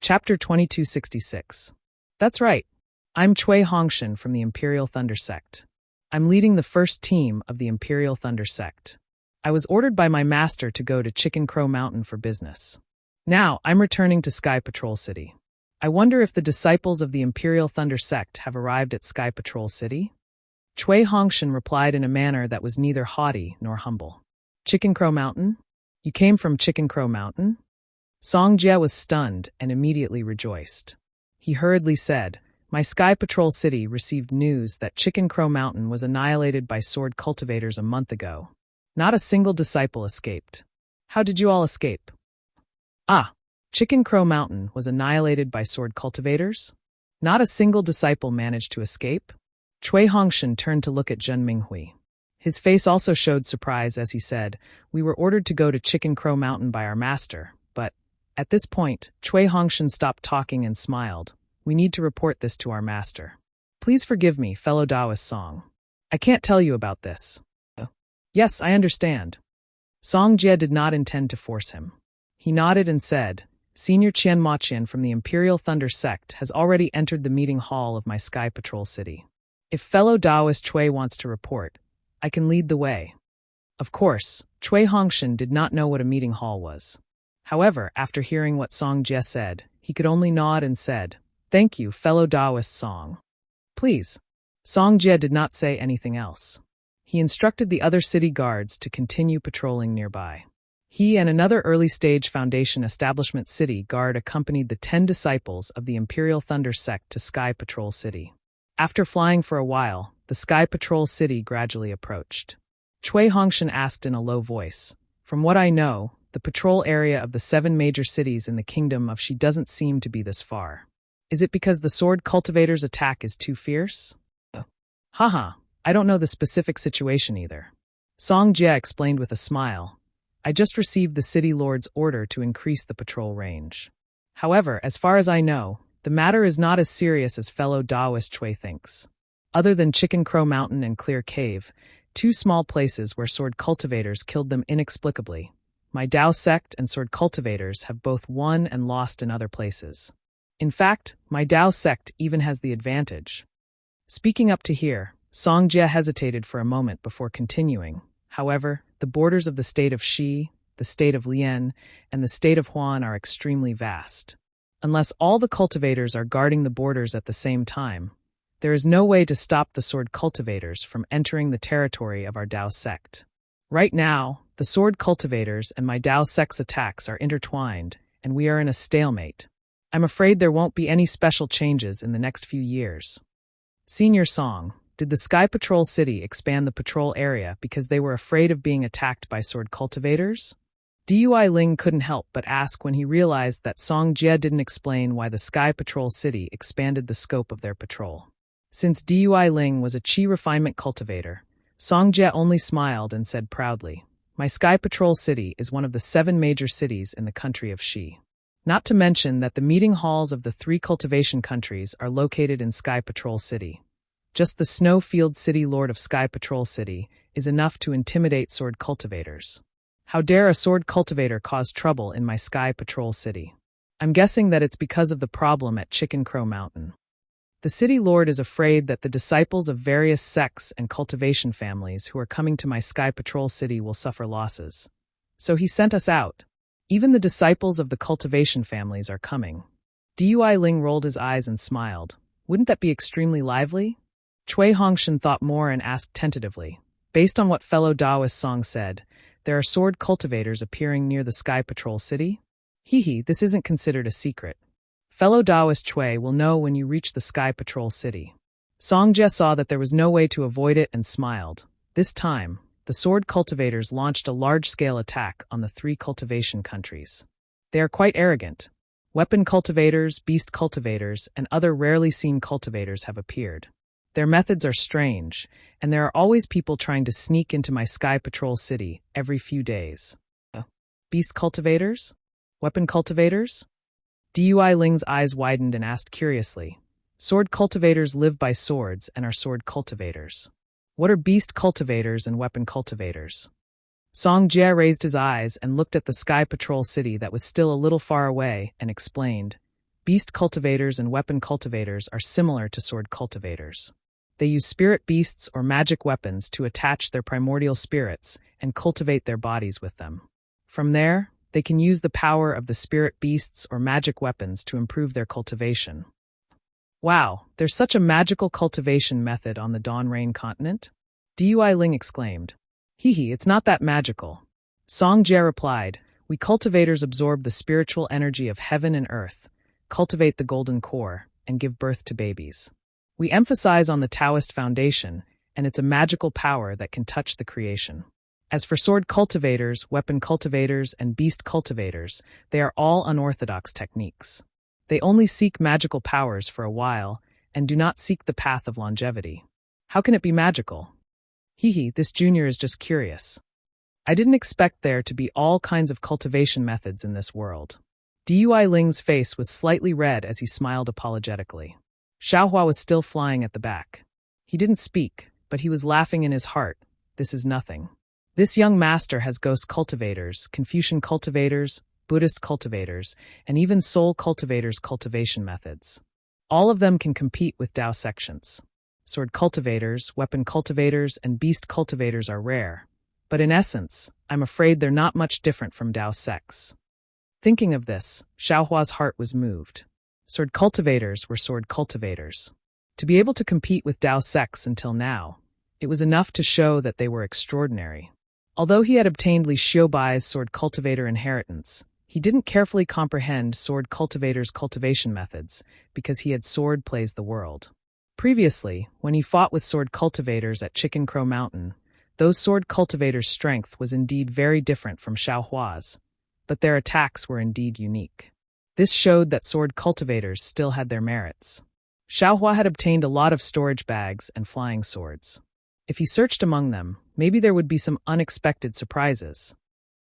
Chapter 2266. That's right. I'm Cui Hongshan from the Imperial Thunder Sect. I'm leading the first team of the Imperial Thunder Sect. I was ordered by my master to go to Chicken Crow Mountain for business. Now, I'm returning to Sky Patrol City. I wonder if the disciples of the Imperial Thunder Sect have arrived at Sky Patrol City? Cui Hongshan replied in a manner that was neither haughty nor humble. Chicken Crow Mountain? You came from Chicken Crow Mountain? Song Jie was stunned and immediately rejoiced. He hurriedly said, My Sky Patrol City received news that Chicken Crow Mountain was annihilated by sword cultivators a month ago. Not a single disciple escaped. How did you all escape? Chicken Crow Mountain was annihilated by sword cultivators? Not a single disciple managed to escape? Cui Hongshan turned to look at Zhen Minghui. His face also showed surprise as he said, We were ordered to go to Chicken Crow Mountain by our master, but at this point, Cui Hongshan stopped talking and smiled. We need to report this to our master. Please forgive me, fellow Taoist Song. I can't tell you about this. Yes, I understand. Song Jie did not intend to force him. He nodded and said, Senior Qian Maqian from the Imperial Thunder Sect has already entered the meeting hall of my Sky Patrol City. If fellow Taoist Cui wants to report, I can lead the way. Of course, Cui Hongshan did not know what a meeting hall was. However, after hearing what Song Jie said, he could only nod and said, Thank you, fellow Taoist Song. Please. Song Jie did not say anything else. He instructed the other city guards to continue patrolling nearby. He and another early-stage Foundation Establishment City guard accompanied the 10 disciples of the Imperial Thunder Sect to Sky Patrol City. After flying for a while, the Sky Patrol City gradually approached. Cui Hongshan asked in a low voice, From what I know, the patrol area of the 7 major cities in the kingdom of Shi doesn't seem to be this far. Is it because the sword cultivator's attack is too fierce? I don't know the specific situation either. Song Jie explained with a smile. I just received the city lord's order to increase the patrol range. However, as far as I know, the matter is not as serious as fellow Taoist Cui thinks. Other than Chicken Crow Mountain and Clear Cave, 2 small places where sword cultivators killed them inexplicably, my Tao sect and sword cultivators have both won and lost in other places. In fact, my Tao sect even has the advantage. Speaking up to here, Song Jie hesitated for a moment before continuing. However, the borders of the state of Shi, the state of Lian, and the state of Huan are extremely vast. Unless all the cultivators are guarding the borders at the same time, there is no way to stop the sword cultivators from entering the territory of our Tao sect. Right now, the sword cultivators and my Tao sect's attacks are intertwined, and we are in a stalemate. I'm afraid there won't be any special changes in the next few years. Senior Song, did the Sky Patrol City expand the patrol area because they were afraid of being attacked by sword cultivators? Dui Ling couldn't help but ask when he realized that Song Jie didn't explain why the Sky Patrol City expanded the scope of their patrol. Since Dui Ling was a Qi refinement cultivator, Song Jie only smiled and said proudly, My Sky Patrol City is one of the 7 major cities in the country of Shi. Not to mention that the meeting halls of the 3 cultivation countries are located in Sky Patrol City. Just the Snowfield City Lord of Sky Patrol City is enough to intimidate sword cultivators. How dare a sword cultivator cause trouble in my Sky Patrol City? I'm guessing that it's because of the problem at Chicken Crow Mountain. The city lord is afraid that the disciples of various sects and cultivation families who are coming to my Sky Patrol City will suffer losses. So he sent us out. Even the disciples of the cultivation families are coming. Dui Ling rolled his eyes and smiled. Wouldn't that be extremely lively? Cui Hongshan thought more and asked tentatively. Based on what fellow Taoist Song said, there are sword cultivators appearing near the Sky Patrol City? This isn't considered a secret. Fellow Taoist Cui will know when you reach the Sky Patrol City. Song Jie saw that there was no way to avoid it and smiled. This time, the sword cultivators launched a large-scale attack on the 3 cultivation countries. They are quite arrogant. Weapon cultivators, beast cultivators, and other rarely seen cultivators have appeared. Their methods are strange, and there are always people trying to sneak into my Sky Patrol City every few days. Beast cultivators? Weapon cultivators? Dui Ling's eyes widened and asked curiously. Sword cultivators live by swords and are sword cultivators. What are beast cultivators and weapon cultivators? Song Jie raised his eyes and looked at the Sky Patrol City that was still a little far away and explained, Beast cultivators and weapon cultivators are similar to sword cultivators. They use spirit beasts or magic weapons to attach their primordial spirits and cultivate their bodies with them. From there, they can use the power of the spirit beasts or magic weapons to improve their cultivation. Wow, there's such a magical cultivation method on the Dawn Rain continent? Dui Ling exclaimed. Hee, it's not that magical. Song Jie replied, we cultivators absorb the spiritual energy of heaven and earth, cultivate the golden core, and give birth to babies. We emphasize on the Taoist foundation, and it's a magical power that can touch the creation. As for sword cultivators, weapon cultivators, and beast cultivators, they are all unorthodox techniques. They only seek magical powers for a while, and do not seek the path of longevity. How can it be magical? This junior is just curious. I didn't expect there to be all kinds of cultivation methods in this world. Dui Ling's face was slightly red as he smiled apologetically. Xiaohua was still flying at the back. He didn't speak, but he was laughing in his heart. This is nothing. This young master has ghost cultivators, Confucian cultivators, Buddhist cultivators, and even soul cultivators' cultivation methods. All of them can compete with Dao sections. Sword cultivators, weapon cultivators, and beast cultivators are rare, but in essence, I'm afraid they're not much different from Dao sects. Thinking of this, Xiaohua's heart was moved. Sword cultivators were sword cultivators. To be able to compete with Dao sects until now, it was enough to show that they were extraordinary. Although he had obtained Li Xiubai's sword cultivator inheritance, he didn't carefully comprehend sword cultivators' cultivation methods because he had sword plays the world. Previously, when he fought with sword cultivators at Chicken Crow Mountain, those sword cultivators' strength was indeed very different from Xiaohua's, but their attacks were indeed unique. This showed that sword cultivators still had their merits. Xiaohua had obtained a lot of storage bags and flying swords. If he searched among them, maybe there would be some unexpected surprises.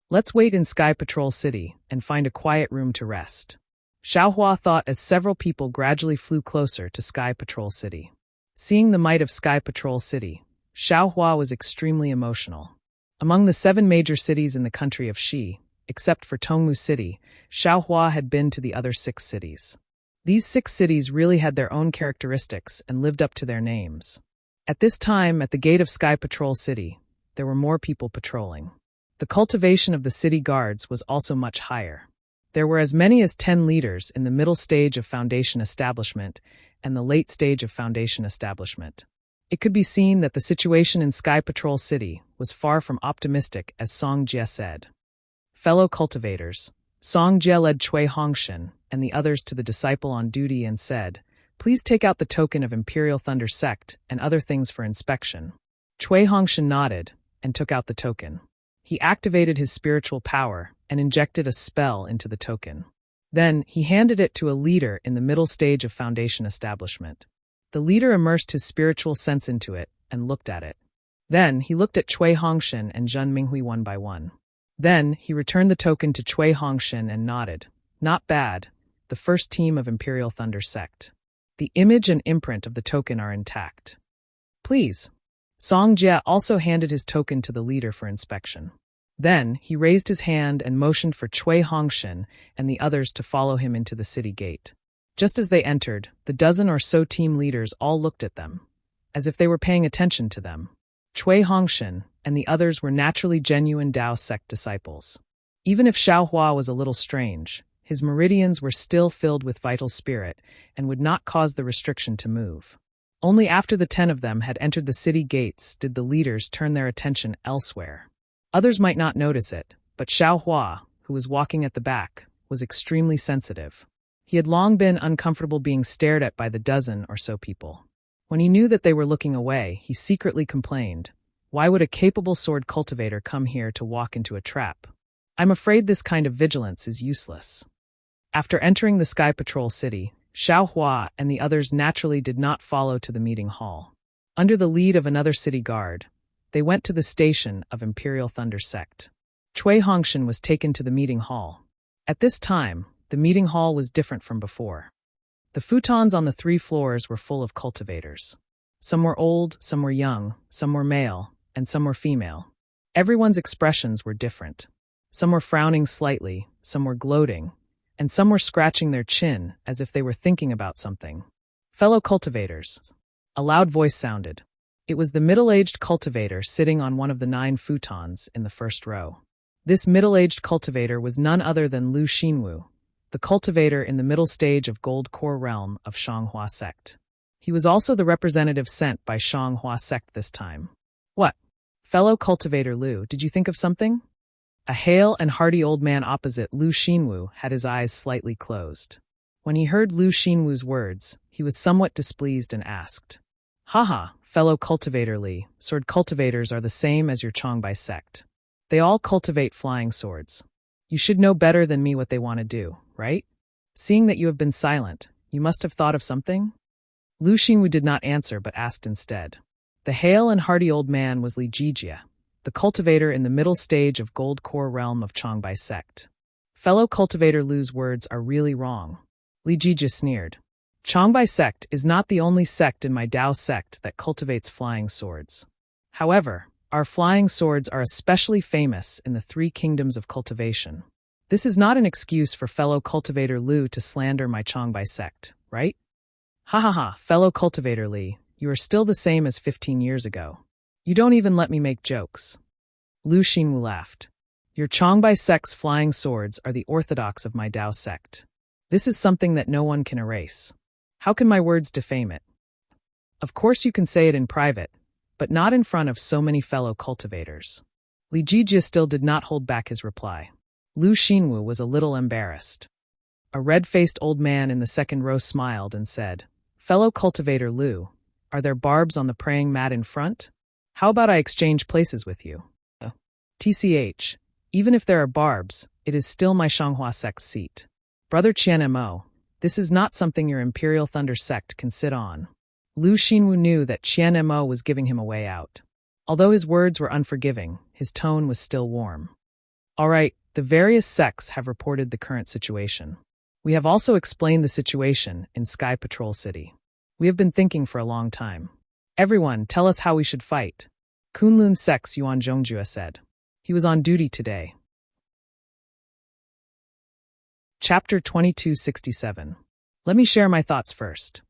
Let's wait in Sky Patrol City and find a quiet room to rest. Xiaohua thought as several people gradually flew closer to Sky Patrol City. Seeing the might of Sky Patrol City, Xiaohua was extremely emotional. Among the 7 major cities in the country of Xi, except for Tongmu City, Xiaohua had been to the other 6 cities. These 6 cities really had their own characteristics and lived up to their names. At this time, at the gate of Sky Patrol City, there were more people patrolling. The cultivation of the city guards was also much higher. There were as many as 10 leaders in the middle stage of Foundation establishment and the late stage of Foundation establishment. It could be seen that the situation in Sky Patrol City was far from optimistic, as Song Jie said. Fellow cultivators, Song Jie led Cui Hongshan and the others to the disciple on duty and said, please take out the token of Imperial Thunder Sect and other things for inspection. Cui Hongshan nodded and took out the token. He activated his spiritual power and injected a spell into the token. Then, he handed it to a leader in the middle stage of Foundation establishment. The leader immersed his spiritual sense into it and looked at it. Then, he looked at Cui Hongshan and Zhen Minghui one by one. Then, he returned the token to Cui Hongshan and nodded. Not bad. The first team of Imperial Thunder Sect. The image and imprint of the token are intact. Please. Song Jie also handed his token to the leader for inspection. Then, he raised his hand and motioned for Cui Hongshan and the others to follow him into the city gate. Just as they entered, the dozen or so team leaders all looked at them, as if they were paying attention to them. Cui Hongshan and the others were naturally genuine Dao sect disciples. Even if Xiaohua was a little strange, his meridians were still filled with vital spirit and would not cause the restriction to move. Only after the 10 of them had entered the city gates did the leaders turn their attention elsewhere. Others might not notice it, but Xiaohua, who was walking at the back, was extremely sensitive. He had long been uncomfortable being stared at by the dozen or so people. When he knew that they were looking away, he secretly complained, why would a capable sword cultivator come here to walk into a trap? I'm afraid this kind of vigilance is useless. After entering the Sky Patrol City, Xiaohua and the others naturally did not follow to the meeting hall. Under the lead of another city guard, they went to the station of Imperial Thunder Sect. Cui Hongshan was taken to the meeting hall. At this time, the meeting hall was different from before. The futons on the 3 floors were full of cultivators. Some were old, some were young, some were male, and some were female. Everyone's expressions were different. Some were frowning slightly, some were gloating, and some were scratching their chin as if they were thinking about something. Fellow cultivators. A loud voice sounded. It was the middle-aged cultivator sitting on one of the 9 futons in the first row. This middle-aged cultivator was none other than Lu Xinwu, the cultivator in the middle stage of Gold Core realm of Shanghua sect. He was also the representative sent by Shanghua sect this time. What? Fellow cultivator Lu, did you think of something? A hale and hearty old man opposite Lu Xinwu had his eyes slightly closed. When he heard Lu Xinwu's words, he was somewhat displeased and asked, Haha, fellow cultivator Li, sword cultivators are the same as your Chongbai sect. They all cultivate flying swords. You should know better than me what they want to do, right? Seeing that you have been silent, you must have thought of something? Lu Xinwu did not answer but asked instead. The hale and hearty old man was Li Jijia, the cultivator in the middle stage of Gold Core realm of Chongbai sect. Fellow cultivator Lu's words are really wrong. Li Jijia sneered. Chongbai sect is not the only sect in my Dao sect that cultivates flying swords. However, our flying swords are especially famous in the 3 kingdoms of cultivation. This is not an excuse for fellow cultivator Lu to slander my Chongbai sect, right? Ha ha ha, fellow cultivator Li, you are still the same as 15 years ago. You don't even let me make jokes. Lu Xinwu laughed. Your Chongbai sect's flying swords are the orthodox of my Dao sect. This is something that no one can erase. How can my words defame it? Of course you can say it in private, but not in front of so many fellow cultivators. Li Jijia still did not hold back his reply. Lu Xinwu was a little embarrassed. A red-faced old man in the second row smiled and said, Fellow cultivator Lu, are there barbs on the praying mat in front? How about I exchange places with you? TCH, even if there are barbs, it is still my Shanghua sect's seat. Brother Qian Mo, this is not something your Imperial Thunder sect can sit on. Lu Xinwu knew that Qian Mo was giving him a way out. Although his words were unforgiving, his tone was still warm. All right, the various sects have reported the current situation. We have also explained the situation in Sky Patrol City. We have been thinking for a long time. Everyone, tell us how we should fight. Kunlun sect's Yuan Zhongjue said. He was on duty today. Chapter 2267. Let me share my thoughts first.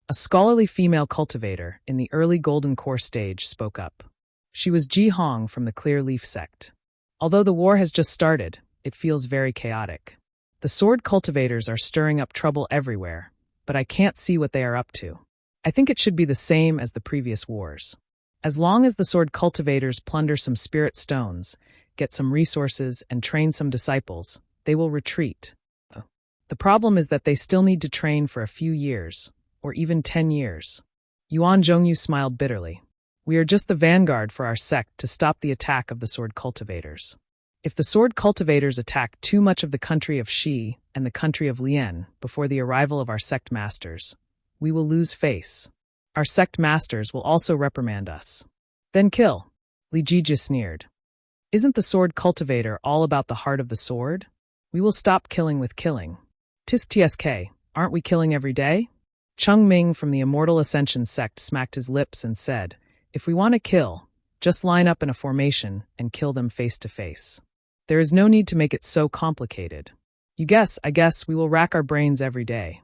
A scholarly female cultivator in the early Golden Core stage spoke up. She was Ji Hong from the Clear Leaf sect. Although the war has just started, it feels very chaotic. The sword cultivators are stirring up trouble everywhere, but I can't see what they are up to. I think it should be the same as the previous wars. As long as the sword cultivators plunder some spirit stones, get some resources, and train some disciples, they will retreat. The problem is that they still need to train for a few years, or even 10 years. Yuan Zhongyu smiled bitterly. We are just the vanguard for our sect to stop the attack of the sword cultivators. If the sword cultivators attack too much of the country of Shi and the country of Lian before the arrival of our sect masters, we will lose face. Our sect masters will also reprimand us. Then kill. Li Jijia sneered. Isn't the sword cultivator all about the heart of the sword? We will stop killing with killing. Tisk tsk, aren't we killing every day? Cheng Ming from the Immortal Ascension sect smacked his lips and said, If we want to kill, just line up in a formation and kill them face to face. There is no need to make it so complicated. I guess we will rack our brains every day.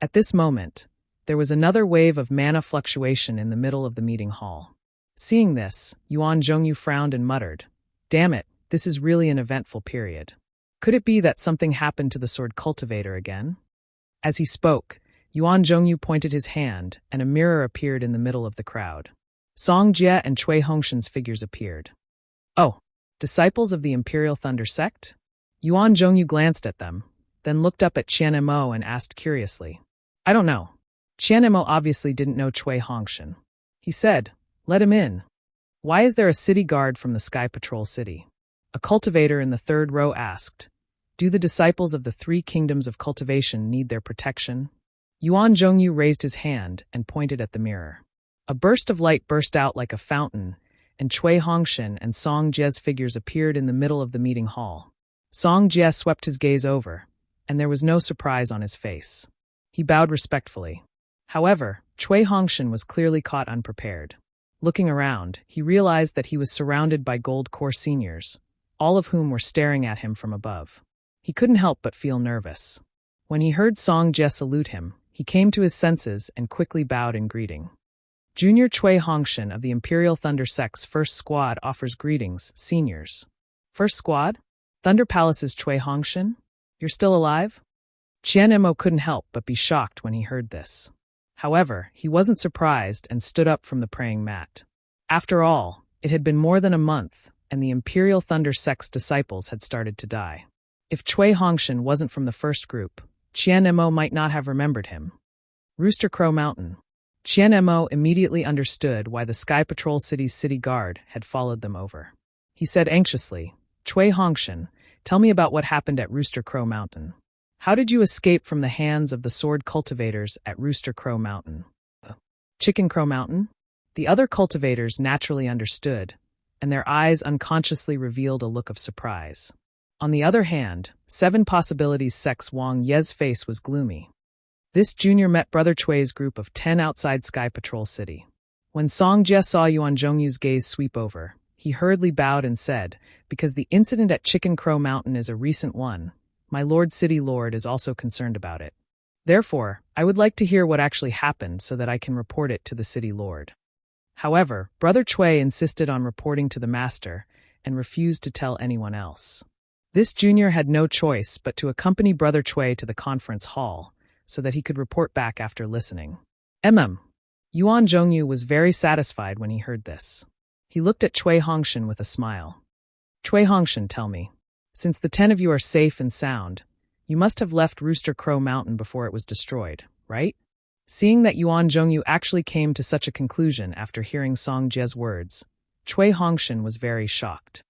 At this moment, there was another wave of mana fluctuation in the middle of the meeting hall. Seeing this, Yuan Zhongyu frowned and muttered, Damn it, this is really an eventful period. Could it be that something happened to the sword cultivator again? As he spoke, Yuan Zhongyu pointed his hand, and a mirror appeared in the middle of the crowd. Song Jie and Cui Hongshan's figures appeared. Oh, disciples of the Imperial Thunder sect? Yuan Zhongyu glanced at them, then looked up at Qian Mo and asked curiously. I don't know. Qian Mo obviously didn't know Cui Hongshan. He said, Let him in. Why is there a city guard from the Sky Patrol City? A cultivator in the third row asked. Do the disciples of the 3 kingdoms of cultivation need their protection? Yuan Zhongyu raised his hand and pointed at the mirror. A burst of light burst out like a fountain, and Cui Hongshan and Song Jie's figures appeared in the middle of the meeting hall. Song Jie swept his gaze over, and there was no surprise on his face. He bowed respectfully. However, Cui Hongshan was clearly caught unprepared. Looking around, he realized that he was surrounded by Gold Core seniors, all of whom were staring at him from above. He couldn't help but feel nervous. When he heard Song Jie salute him, he came to his senses and quickly bowed in greeting. Junior Cui Hongshan of the Imperial Thunder Sect's First Squad offers greetings, seniors. First Squad? Thunder Palace's Cui Hongshan? You're still alive? Qian Mo couldn't help but be shocked when he heard this. However, he wasn't surprised and stood up from the praying mat. After all, it had been more than a month, and the Imperial Thunder Sect's disciples had started to die. If Cui Hongshan wasn't from the first group, Qian Mo might not have remembered him. Rooster Crow Mountain. Qian Mo immediately understood why the Sky Patrol City's city guard had followed them over. He said anxiously, Cui Hongshan, tell me about what happened at Rooster Crow Mountain. How did you escape from the hands of the sword cultivators at Rooster Crow Mountain? Chicken Crow Mountain? The other cultivators naturally understood, and their eyes unconsciously revealed a look of surprise. On the other hand, Seven Possibilities Sect's Wang Ye's face was gloomy. This junior met Brother Chui's group of 10 outside Sky Patrol City. When Song Jie saw Yuan Zhongyu's gaze sweep over, he hurriedly bowed and said, because the incident at Chicken Crow Mountain is a recent one, my Lord City Lord is also concerned about it. Therefore, I would like to hear what actually happened so that I can report it to the City Lord. However, Brother Cui insisted on reporting to the Master and refused to tell anyone else. This junior had no choice but to accompany Brother Cui to the conference hall so that he could report back after listening. Yuan Zhongyu was very satisfied when he heard this. He looked at Cui Hongshan with a smile. Cui Hongshan, tell me, since the 10 of you are safe and sound, you must have left Rooster Crow Mountain before it was destroyed, right? Seeing that Yuan Zhongyu actually came to such a conclusion after hearing Song Jie's words, Cui Hongshan was very shocked.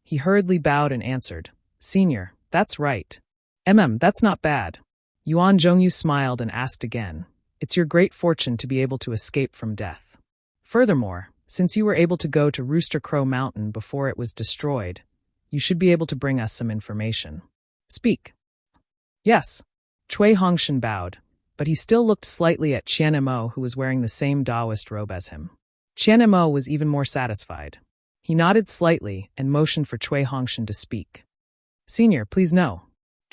He hurriedly bowed and answered, Senior, that's right. That's not bad. Yuan Zhongyu smiled and asked again, it's your great fortune to be able to escape from death. Furthermore, since you were able to go to Rooster Crow Mountain before it was destroyed, you should be able to bring us some information. Speak. Yes. Cui Hongshan bowed, but he still looked slightly at Qian Mo, who was wearing the same Taoist robe as him. Qian Mo was even more satisfied. He nodded slightly and motioned for Cui Hongshan to speak. Senior, please no.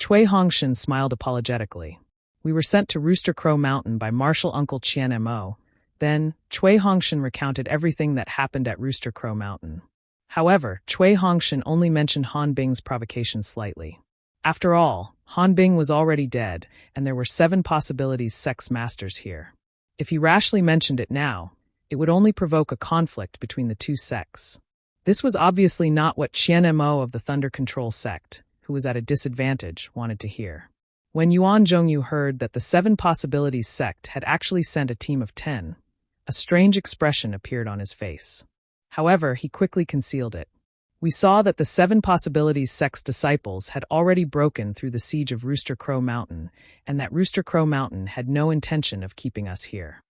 Cui Hongshan smiled apologetically. We were sent to Rooster Crow Mountain by Martial Uncle Qian Mo. Then, Cui Hongshan recounted everything that happened at Rooster Crow Mountain. However, Cui Hongshan only mentioned Han Bing's provocation slightly. After all, Han Bing was already dead, and there were 7 Possibilities Sect's masters here. If he rashly mentioned it now, it would only provoke a conflict between the two sects. This was obviously not what Qian Mo of the Thunder Control Sect, who was at a disadvantage, wanted to hear. When Yuan Zhongyu heard that the 7 Possibilities Sect had actually sent a team of 10, a strange expression appeared on his face. However, he quickly concealed it. We saw that the 7 Possibilities Sect's disciples had already broken through the siege of Rooster Crow Mountain, and that Rooster Crow Mountain had no intention of keeping us here.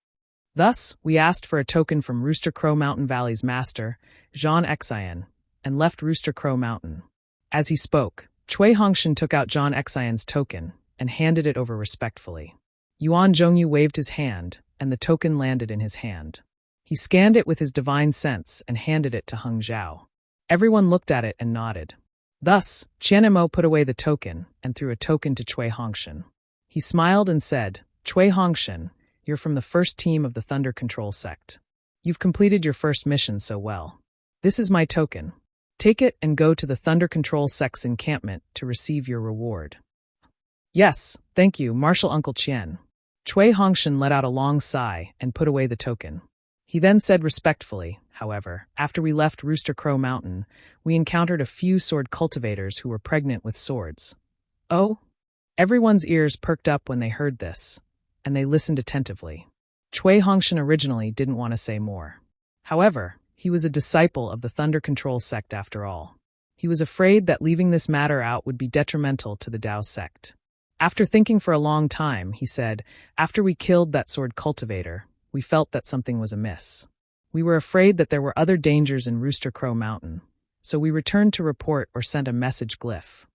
Thus, we asked for a token from Rooster Crow Mountain Valley's master, Zhang Xian, and left Rooster Crow Mountain. As he spoke, Cui Hongshan took out Zhang Xian's token and handed it over respectfully. Yuan Zhongyu waved his hand, and the token landed in his hand. He scanned it with his divine sense and handed it to Heng Zhao. Everyone looked at it and nodded. Thus, Qian Mo put away the token and threw a token to Cui Hongshan. He smiled and said, Cui Hongshan, you're from the first team of the Thunder Control Sect. You've completed your first mission so well. This is my token. Take it and go to the Thunder Control Sect's encampment to receive your reward. Yes, thank you, Martial Uncle Qian. Cui Hongshan let out a long sigh and put away the token. He then said respectfully, however, after we left Rooster Crow Mountain, we encountered a few sword cultivators who were pregnant with swords. Oh? Everyone's ears perked up when they heard this, and they listened attentively. Cui Hongshan originally didn't want to say more. However, he was a disciple of the Thunder Control Sect after all. He was afraid that leaving this matter out would be detrimental to the Dao sect. After thinking for a long time, he said, after we killed that sword cultivator, we felt that something was amiss. We were afraid that there were other dangers in Rooster Crow Mountain, so we returned to report or sent a message glyph.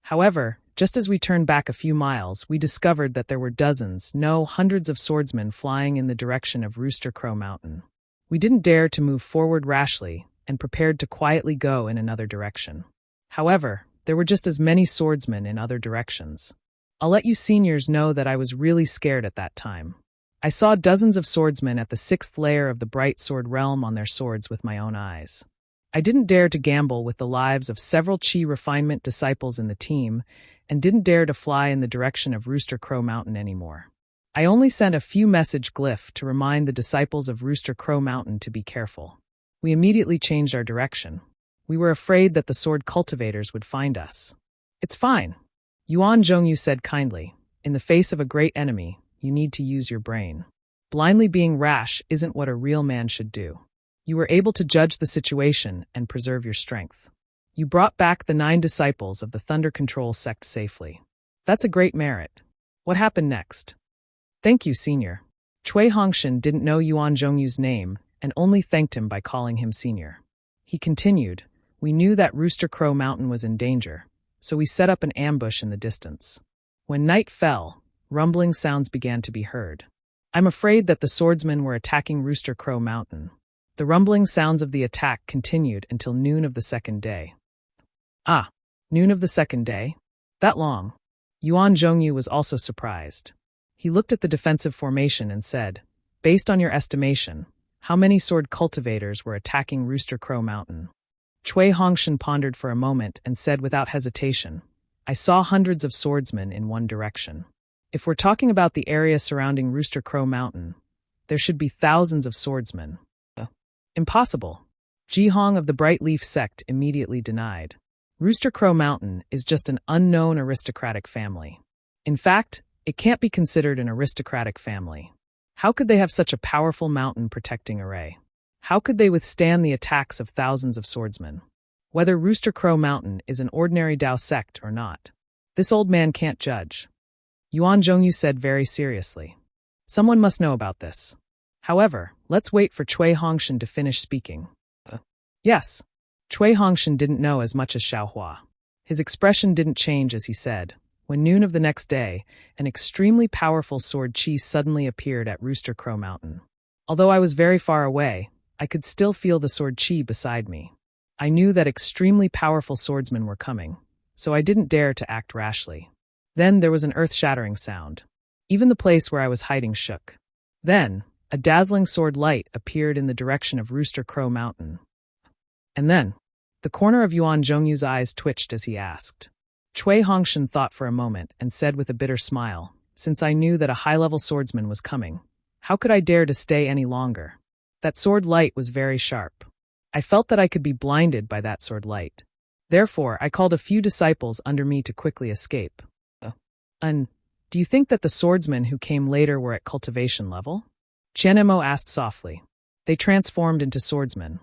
However, just as we turned back a few miles, we discovered that there were dozens, no, hundreds of swordsmen flying in the direction of Rooster Crow Mountain. We didn't dare to move forward rashly and prepared to quietly go in another direction. However, there were just as many swordsmen in other directions. I'll let you seniors know that I was really scared at that time. I saw dozens of swordsmen at the 6th layer of the Bright Sword Realm on their swords with my own eyes. I didn't dare to gamble with the lives of several Qi refinement disciples in the team, and didn't dare to fly in the direction of Rooster Crow Mountain anymore. I only sent a few message glyph to remind the disciples of Rooster Crow Mountain to be careful. We immediately changed our direction. We were afraid that the sword cultivators would find us. It's fine, Yuan Zhongyu said kindly. In the face of a great enemy, you need to use your brain. Blindly being rash isn't what a real man should do. You were able to judge the situation and preserve your strength. You brought back the 9 disciples of the Thunder Control sect safely. That's a great merit. What happened next? Thank you, Senior. Cui Hongshan didn't know Yuan Zhongyu's name and only thanked him by calling him Senior. He continued, we knew that Rooster Crow Mountain was in danger, so we set up an ambush in the distance. When night fell, rumbling sounds began to be heard. I'm afraid that the swordsmen were attacking Rooster Crow Mountain. The rumbling sounds of the attack continued until noon of the 2nd day. Ah, noon of the 2nd day? That long? Yuan Zhongyu was also surprised. He looked at the defensive formation and said, based on your estimation, how many sword cultivators were attacking Rooster Crow Mountain? Cui Hongshan pondered for a moment and said without hesitation, I saw hundreds of swordsmen in one direction. If we're talking about the area surrounding Rooster Crow Mountain, there should be thousands of swordsmen. Impossible. Jihong of the Bright Leaf sect immediately denied. Rooster Crow Mountain is just an unknown aristocratic family. In fact, it can't be considered an aristocratic family. How could they have such a powerful mountain protecting array? How could they withstand the attacks of thousands of swordsmen? Whether Rooster Crow Mountain is an ordinary Dao sect or not, this old man can't judge. Yuan Zhongyu said very seriously. Someone must know about this. However, let's wait for Cui Hongshan to finish speaking. Yes. Cui Hongshan didn't know as much as Xiaohua. His expression didn't change as he said, when noon of the next day, an extremely powerful sword Qi suddenly appeared at Rooster Crow Mountain. Although I was very far away, I could still feel the sword Qi beside me. I knew that extremely powerful swordsmen were coming, so I didn't dare to act rashly. Then there was an earth-shattering sound. Even the place where I was hiding shook. Then, a dazzling sword light appeared in the direction of Rooster Crow Mountain. And then, the corner of Yuan Zhongyu's eyes twitched as he asked. Cui Hongshan thought for a moment and said with a bitter smile, since I knew that a high-level swordsman was coming, how could I dare to stay any longer? That sword light was very sharp. I felt that I could be blinded by that sword light. Therefore, I called a few disciples under me to quickly escape. Do you think that the swordsmen who came later were at cultivation level? Qianemo asked softly. They transformed into swordsmen.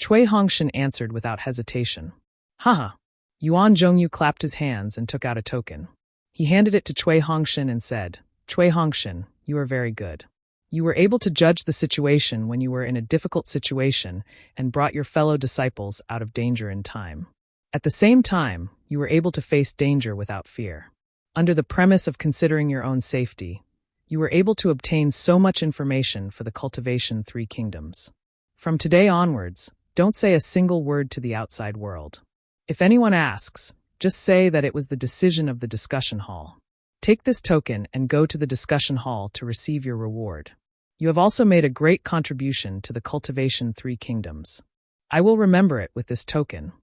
Cui Hongshan answered without hesitation. Haha. Yuan Zhongyu clapped his hands and took out a token. He handed it to Cui Hongshan and said, Cui Hongshan, you are very good. You were able to judge the situation when you were in a difficult situation and brought your fellow disciples out of danger in time. At the same time, you were able to face danger without fear. Under the premise of considering your own safety, you were able to obtain so much information for the Cultivation 3 Kingdoms. From today onwards, don't say a single word to the outside world. If anyone asks, just say that it was the decision of the discussion hall. Take this token and go to the discussion hall to receive your reward. You have also made a great contribution to the Cultivation 3 Kingdoms. I will remember it with this token.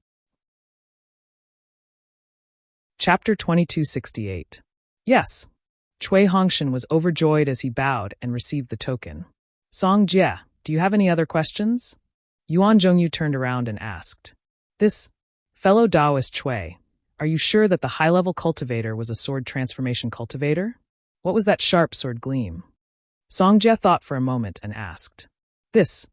Chapter 2268. Yes. Cui Hongshan was overjoyed as he bowed and received the token. Song Jie, do you have any other questions? Yuan Zhongyu turned around and asked. This fellow Taoist Cui, are you sure that the high-level cultivator was a sword transformation cultivator? What was that sharp sword gleam? Song Jie thought for a moment and asked. This.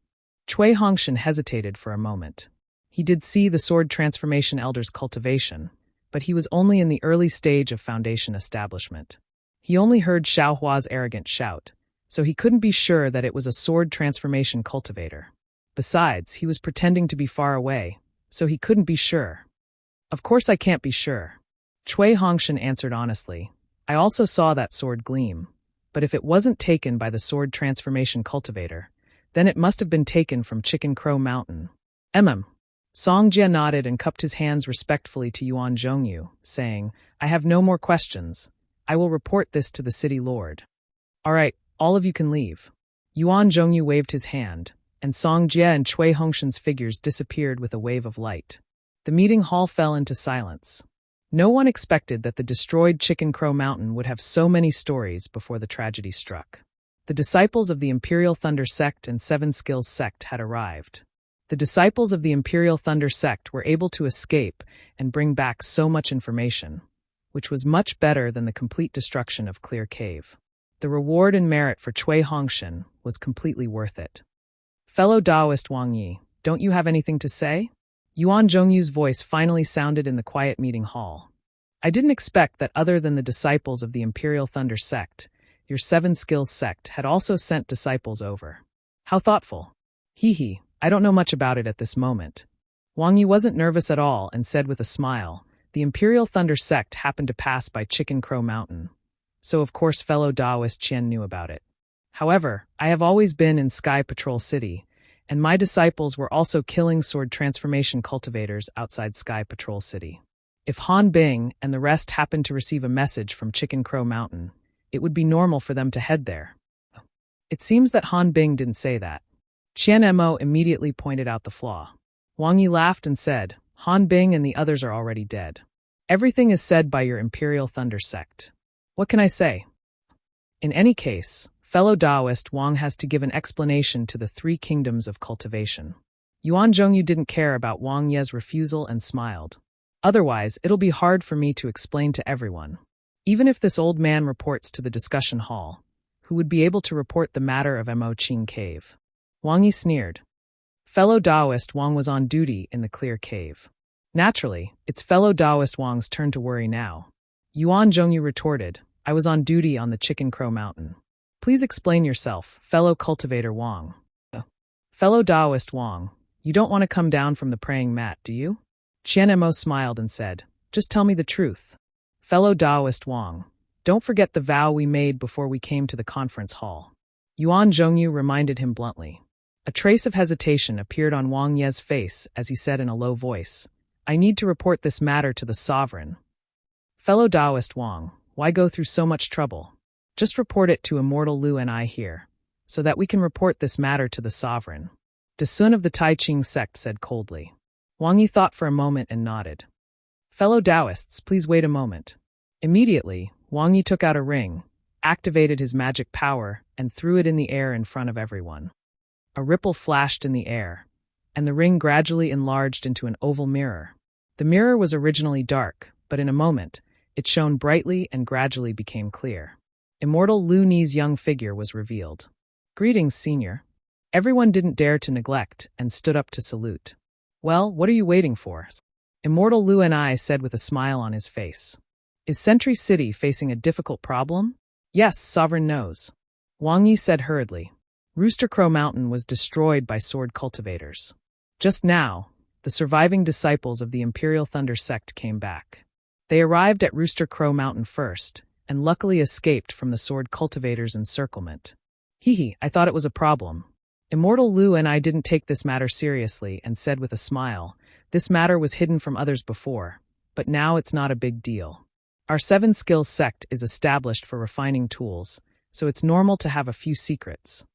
Cui Hongshan hesitated for a moment. He did see the sword transformation elder's cultivation, but he was only in the early stage of foundation establishment. He only heard Xiaohua's arrogant shout, so he couldn't be sure that it was a sword transformation cultivator. Besides, he was pretending to be far away, so he couldn't be sure. Of course I can't be sure. Cui Hongshan answered honestly. I also saw that sword gleam, but if it wasn't taken by the sword transformation cultivator, then it must have been taken from Chicken Crow Mountain. Song Jie nodded and cupped his hands respectfully to Yuan Zhongyu, saying, I have no more questions. I will report this to the city lord. All right, all of you can leave. Yuan Zhongyu waved his hand, and Song Jie and Cui Hongshan's figures disappeared with a wave of light. The meeting hall fell into silence. No one expected that the destroyed Chicken Crow Mountain would have so many stories before the tragedy struck. The disciples of the Imperial Thunder Sect and Seven Skills Sect had arrived. The disciples of the Imperial Thunder Sect were able to escape and bring back so much information, which was much better than the complete destruction of Clear Cave. The reward and merit for Cui Hongshan was completely worth it. Fellow Taoist Wang Yi, don't you have anything to say? Yuan Zhongyu's voice finally sounded in the quiet meeting hall. I didn't expect that other than the disciples of the Imperial Thunder Sect, your Seven Skills Sect had also sent disciples over. How thoughtful. Hee, I don't know much about it at this moment. Wang Yi wasn't nervous at all and said with a smile, the Imperial Thunder Sect happened to pass by Chicken Crow Mountain, so of course fellow Taoist Qian knew about it. However, I have always been in Sky Patrol City, and my disciples were also killing sword transformation cultivators outside Sky Patrol City. If Han Bing and the rest happened to receive a message from Chicken Crow Mountain, it would be normal for them to head there. It seems that Han Bing didn't say that. Qian Mo immediately pointed out the flaw. Wang Yi laughed and said, Han Bing and the others are already dead. Everything is said by your Imperial Thunder Sect. What can I say? In any case, fellow Taoist Wang has to give an explanation to the three kingdoms of cultivation. Yuan Zhongyu didn't care about Wang Ye's refusal and smiled. Otherwise, it'll be hard for me to explain to everyone. Even if this old man reports to the discussion hall, who would be able to report the matter of Mo Qing Cave? Wang Yi sneered. Fellow Taoist Wang was on duty in the Clear Cave. Naturally, it's fellow Taoist Wang's turn to worry now. Yuan Zhongyu retorted, I was on duty on the Chicken Crow Mountain. Please explain yourself, fellow cultivator Wang. Fellow Taoist Wang, you don't want to come down from the praying mat, do you? Qian Mo smiled and said, just tell me the truth. Fellow Taoist Wang, don't forget the vow we made before we came to the conference hall. Yuan Zhongyu reminded him bluntly. A trace of hesitation appeared on Wang Ye's face as he said in a low voice, I need to report this matter to the sovereign. Fellow Taoist Wang, why go through so much trouble? Just report it to Immortal Lu and I here, so that we can report this matter to the sovereign. De Sun of the Tai Ching sect said coldly. Wang Yi thought for a moment and nodded. Fellow Taoists, please wait a moment. Immediately, Wang Yi took out a ring, activated his magic power, and threw it in the air in front of everyone. A ripple flashed in the air, and the ring gradually enlarged into an oval mirror. The mirror was originally dark, but in a moment, it shone brightly and gradually became clear. Immortal Lu Ni's young figure was revealed. Greetings, Senior. Everyone didn't dare to neglect and stood up to salute. Well, what are you waiting for? Immortal Lu and I said with a smile on his face. Is Sentry City facing a difficult problem? Yes, Sovereign knows. Wang Yi said hurriedly. Rooster Crow Mountain was destroyed by sword cultivators. Just now, the surviving disciples of the Imperial Thunder Sect came back. They arrived at Rooster Crow Mountain first, and luckily escaped from the sword cultivators' encirclement. I thought it was a problem. Immortal Lu and I didn't take this matter seriously and said with a smile, this matter was hidden from others before, but now it's not a big deal. Our Seven Skills Sect is established for refining tools, so it's normal to have a few secrets.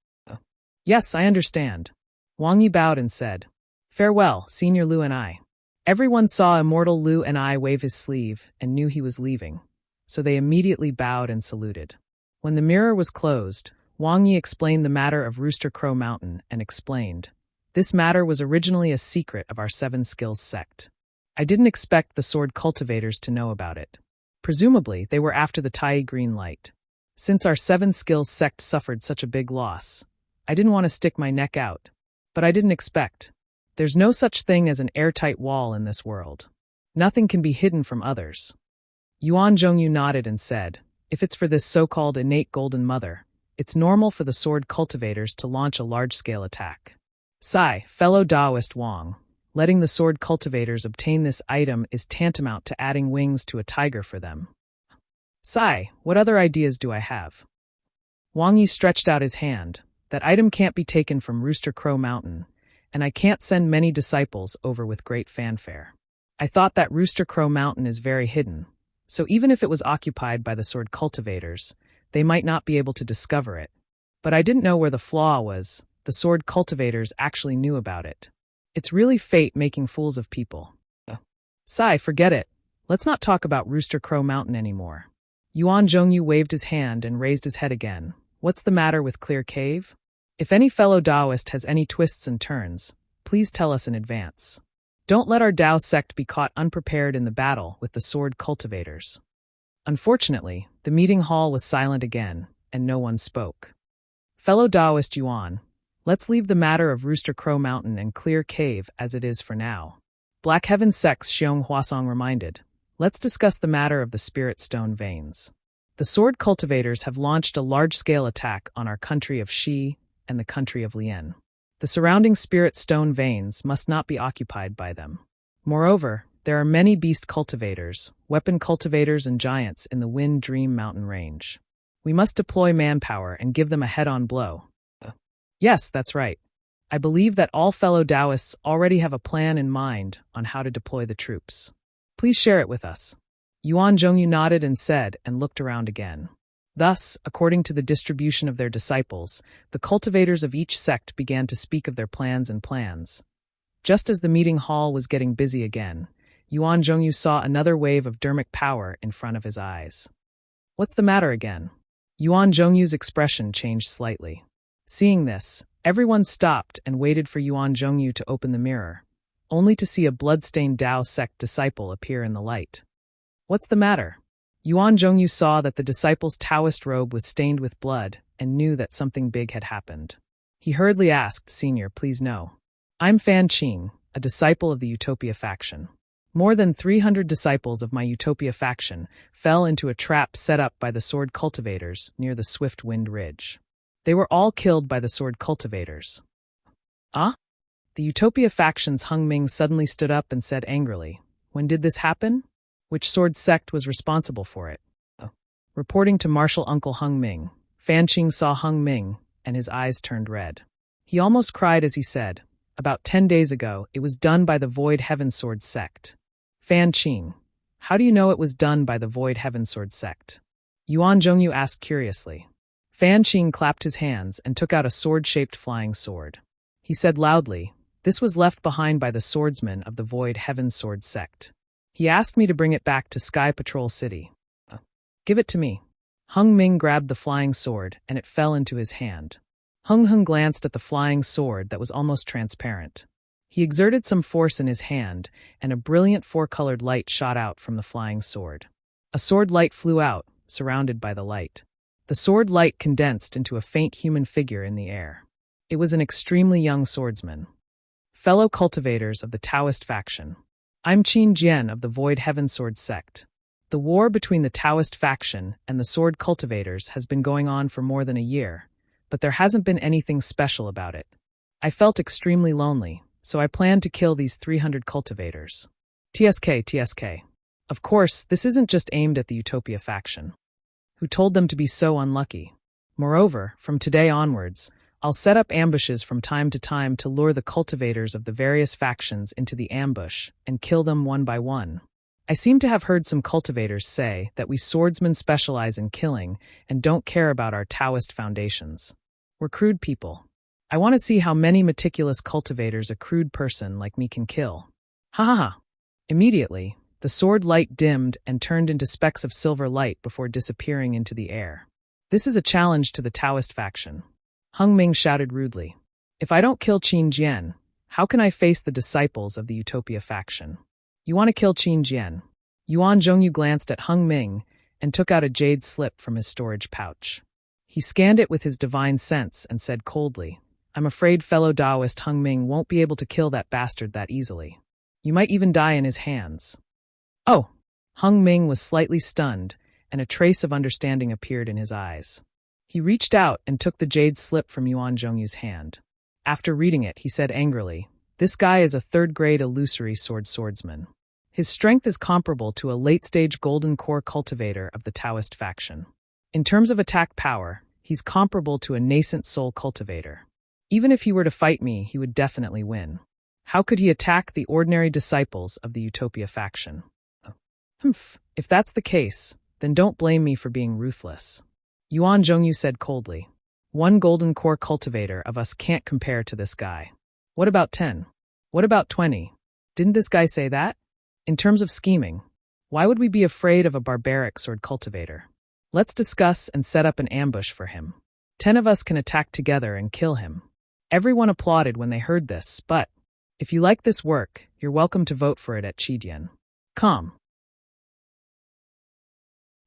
Yes, I understand. Wang Yi bowed and said, Farewell, Senior Lu and I. Everyone saw Immortal Lu and I wave his sleeve and knew he was leaving, so they immediately bowed and saluted. When the mirror was closed, Wang Yi explained the matter of Rooster Crow Mountain and explained, this matter was originally a secret of our Seven Skills Sect. I didn't expect the sword cultivators to know about it. Presumably, they were after the Tai Green Light. Since our Seven Skills Sect suffered such a big loss, I didn't want to stick my neck out. But I didn't expect. There's no such thing as an airtight wall in this world. Nothing can be hidden from others. Yuan Zhongyu nodded and said, if it's for this so-called innate Golden Mother, it's normal for the sword cultivators to launch a large-scale attack. Fellow Taoist Wang, letting the sword cultivators obtain this item is tantamount to adding wings to a tiger for them. What other ideas do I have? Wang Yi stretched out his hand. That item can't be taken from Rooster Crow Mountain, and I can't send many disciples over with great fanfare. I thought that Rooster Crow Mountain is very hidden, so even if it was occupied by the sword cultivators, they might not be able to discover it. But I didn't know where the flaw was. The sword cultivators actually knew about it. It's really fate making fools of people. Sai, forget it. Let's not talk about Rooster Crow Mountain anymore. Yuan Zhongyu waved his hand and raised his head again. What's the matter with Clear Cave? If any fellow Taoist has any twists and turns, please tell us in advance. Don't let our Tao sect be caught unprepared in the battle with the sword cultivators. Unfortunately, the meeting hall was silent again, and no one spoke. Fellow Taoist Yuan, let's leave the matter of Rooster Crow Mountain and Clear Cave as it is for now. Black Heaven Sect's Xiong Huasong reminded, let's discuss the matter of the spirit stone veins. The sword cultivators have launched a large-scale attack on our country of Shi and the country of Lian. The surrounding spirit stone veins must not be occupied by them. Moreover, there are many beast cultivators, weapon cultivators and giants in the Wind Dream Mountain range. We must deploy manpower and give them a head-on blow. Yes, that's right. I believe that all fellow Taoists already have a plan in mind on how to deploy the troops. Please share it with us. Yuan Zhongyu nodded and said and looked around again. Thus, according to the distribution of their disciples, the cultivators of each sect began to speak of their plans. Just as the meeting hall was getting busy again, Yuan Zhongyu saw another wave of dermic power in front of his eyes. What's the matter again? Yuan Zhongyu's expression changed slightly. Seeing this, everyone stopped and waited for Yuan Zhongyu to open the mirror, only to see a blood-stained Tao sect disciple appear in the light. What's the matter? Yuan Zhongyu saw that the disciple's Taoist robe was stained with blood and knew that something big had happened. He hurriedly asked, Senior, please know. I'm Fan Qing, a disciple of the Utopia faction. More than 300 disciples of my Utopia faction fell into a trap set up by the sword cultivators near the Swift Wind Ridge. They were all killed by the sword cultivators. Ah? The Utopia faction's Hung Ming suddenly stood up and said angrily, When did this happen? Which sword sect was responsible for it? Reporting to Martial Uncle Hung Ming, Fan Qing saw Hung Ming, and his eyes turned red. He almost cried as he said, About 10 days ago, it was done by the Void Heaven Sword sect. Fan Qing, how do you know it was done by the Void Heaven Sword sect? Yuan Zhongyu asked curiously. Fan Qing clapped his hands and took out a sword-shaped flying sword. He said loudly, This was left behind by the swordsman of the Void Heaven Sword sect. He asked me to bring it back to Sky Patrol City. Give it to me. Hung Ming grabbed the flying sword, and it fell into his hand. Hung glanced at the flying sword that was almost transparent. He exerted some force in his hand, and a brilliant four-colored light shot out from the flying sword. A sword light flew out, surrounded by the light. The sword light condensed into a faint human figure in the air. It was an extremely young swordsman. Fellow cultivators of the Taoist faction, I'm Qin Jian of the Void Heaven Sword sect. The war between the Taoist faction and the sword cultivators has been going on for more than a year, but there hasn't been anything special about it. I felt extremely lonely, so I planned to kill these 300 cultivators. TSK. Of course, this isn't just aimed at the Utopia faction. Who told them to be so unlucky? Moreover, from today onwards, I'll set up ambushes from time to time to lure the cultivators of the various factions into the ambush and kill them one by one. I seem to have heard some cultivators say that we swordsmen specialize in killing and don't care about our Taoist foundations. We're crude people. I want to see how many meticulous cultivators a crude person like me can kill. Ha ha ha. Immediately, the sword light dimmed and turned into specks of silver light before disappearing into the air. This is a challenge to the Taoist faction. Hung Ming shouted rudely. If I don't kill Qin Jian, how can I face the disciples of the Utopia faction? You want to kill Qin Jian? Yuan Zhongyu glanced at Hung Ming and took out a jade slip from his storage pouch. He scanned it with his divine sense and said coldly, I'm afraid fellow Taoist Hung Ming won't be able to kill that bastard that easily. You might even die in his hands. Oh! Hung Ming was slightly stunned, and a trace of understanding appeared in his eyes. He reached out and took the jade slip from Yuan Zhongyu's hand. After reading it, he said angrily, This guy is a third-grade illusory swordsman. His strength is comparable to a late-stage golden core cultivator of the Taoist faction. In terms of attack power, he's comparable to a nascent soul cultivator. Even if he were to fight me, he would definitely win. How could he attack the ordinary disciples of the Utopia faction? Humph, if that's the case, then don't blame me for being ruthless. Yuan Zhongyu said coldly. One golden core cultivator of us can't compare to this guy. What about 10? What about 20? Didn't this guy say that? In terms of scheming, why would we be afraid of a barbaric sword cultivator? Let's discuss and set up an ambush for him. 10 of us can attack together and kill him. Everyone applauded when they heard this, but if you like this work, you're welcome to vote for it at Chidian. Come.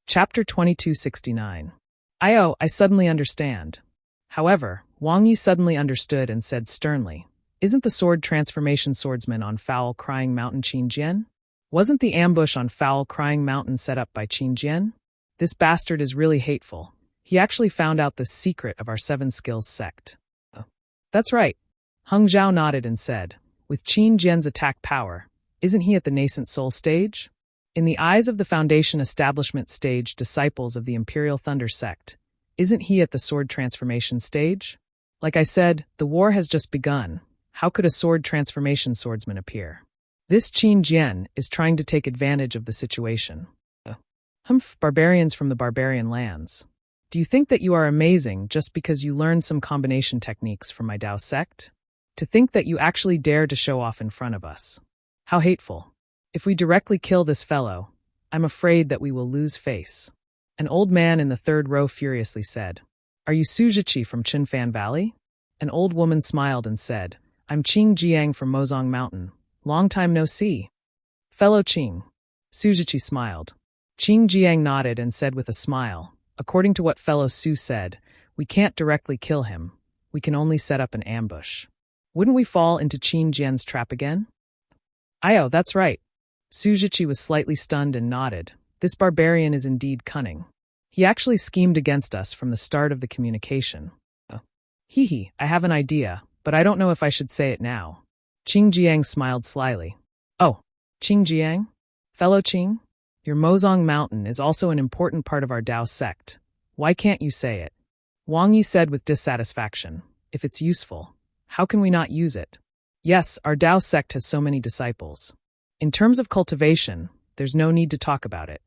Chapter 2269. I suddenly understand. However, Wang Yi suddenly understood and said sternly, Isn't the sword transformation swordsman on Foul Crying Mountain Qingjian? Wasn't the ambush on Foul Crying Mountain set up by Qingjian? This bastard is really hateful. He actually found out the secret of our 7 skills sect. That's right. Heng Zhao nodded and said, with Qingjian's attack power, isn't he at the nascent soul stage? In the eyes of the Foundation establishment stage disciples of the Imperial Thunder sect, isn't he at the sword transformation stage? Like I said, the war has just begun. How could a sword transformation swordsman appear? This Qingjian is trying to take advantage of the situation. Humph, barbarians from the barbarian lands. Do you think that you are amazing just because you learned some combination techniques from my Dao sect? To think that you actually dare to show off in front of us. How hateful. If we directly kill this fellow, I'm afraid that we will lose face. An old man in the 3rd row furiously said, Are you Sujichi from Qinfan Valley? An old woman smiled and said, I'm Qing Jiang from Mozong Mountain. Long time no see. Fellow Qing. Sujichi smiled. Qing Jiang nodded and said with a smile, According to what fellow Su said, we can't directly kill him. We can only set up an ambush. Wouldn't we fall into Qing Jian's trap again? That's right. Sujichi was slightly stunned and nodded. This barbarian is indeed cunning. He actually schemed against us from the start of the communication. I have an idea, but I don't know if I should say it now. Qing Jiang smiled slyly. Oh, Qing Jiang? Fellow Qing? Your Mozong Mountain is also an important part of our Dao sect. Why can't you say it? Wang Yi said with dissatisfaction. If it's useful, how can we not use it? Yes, our Dao sect has so many disciples. In terms of cultivation, there's no need to talk about it.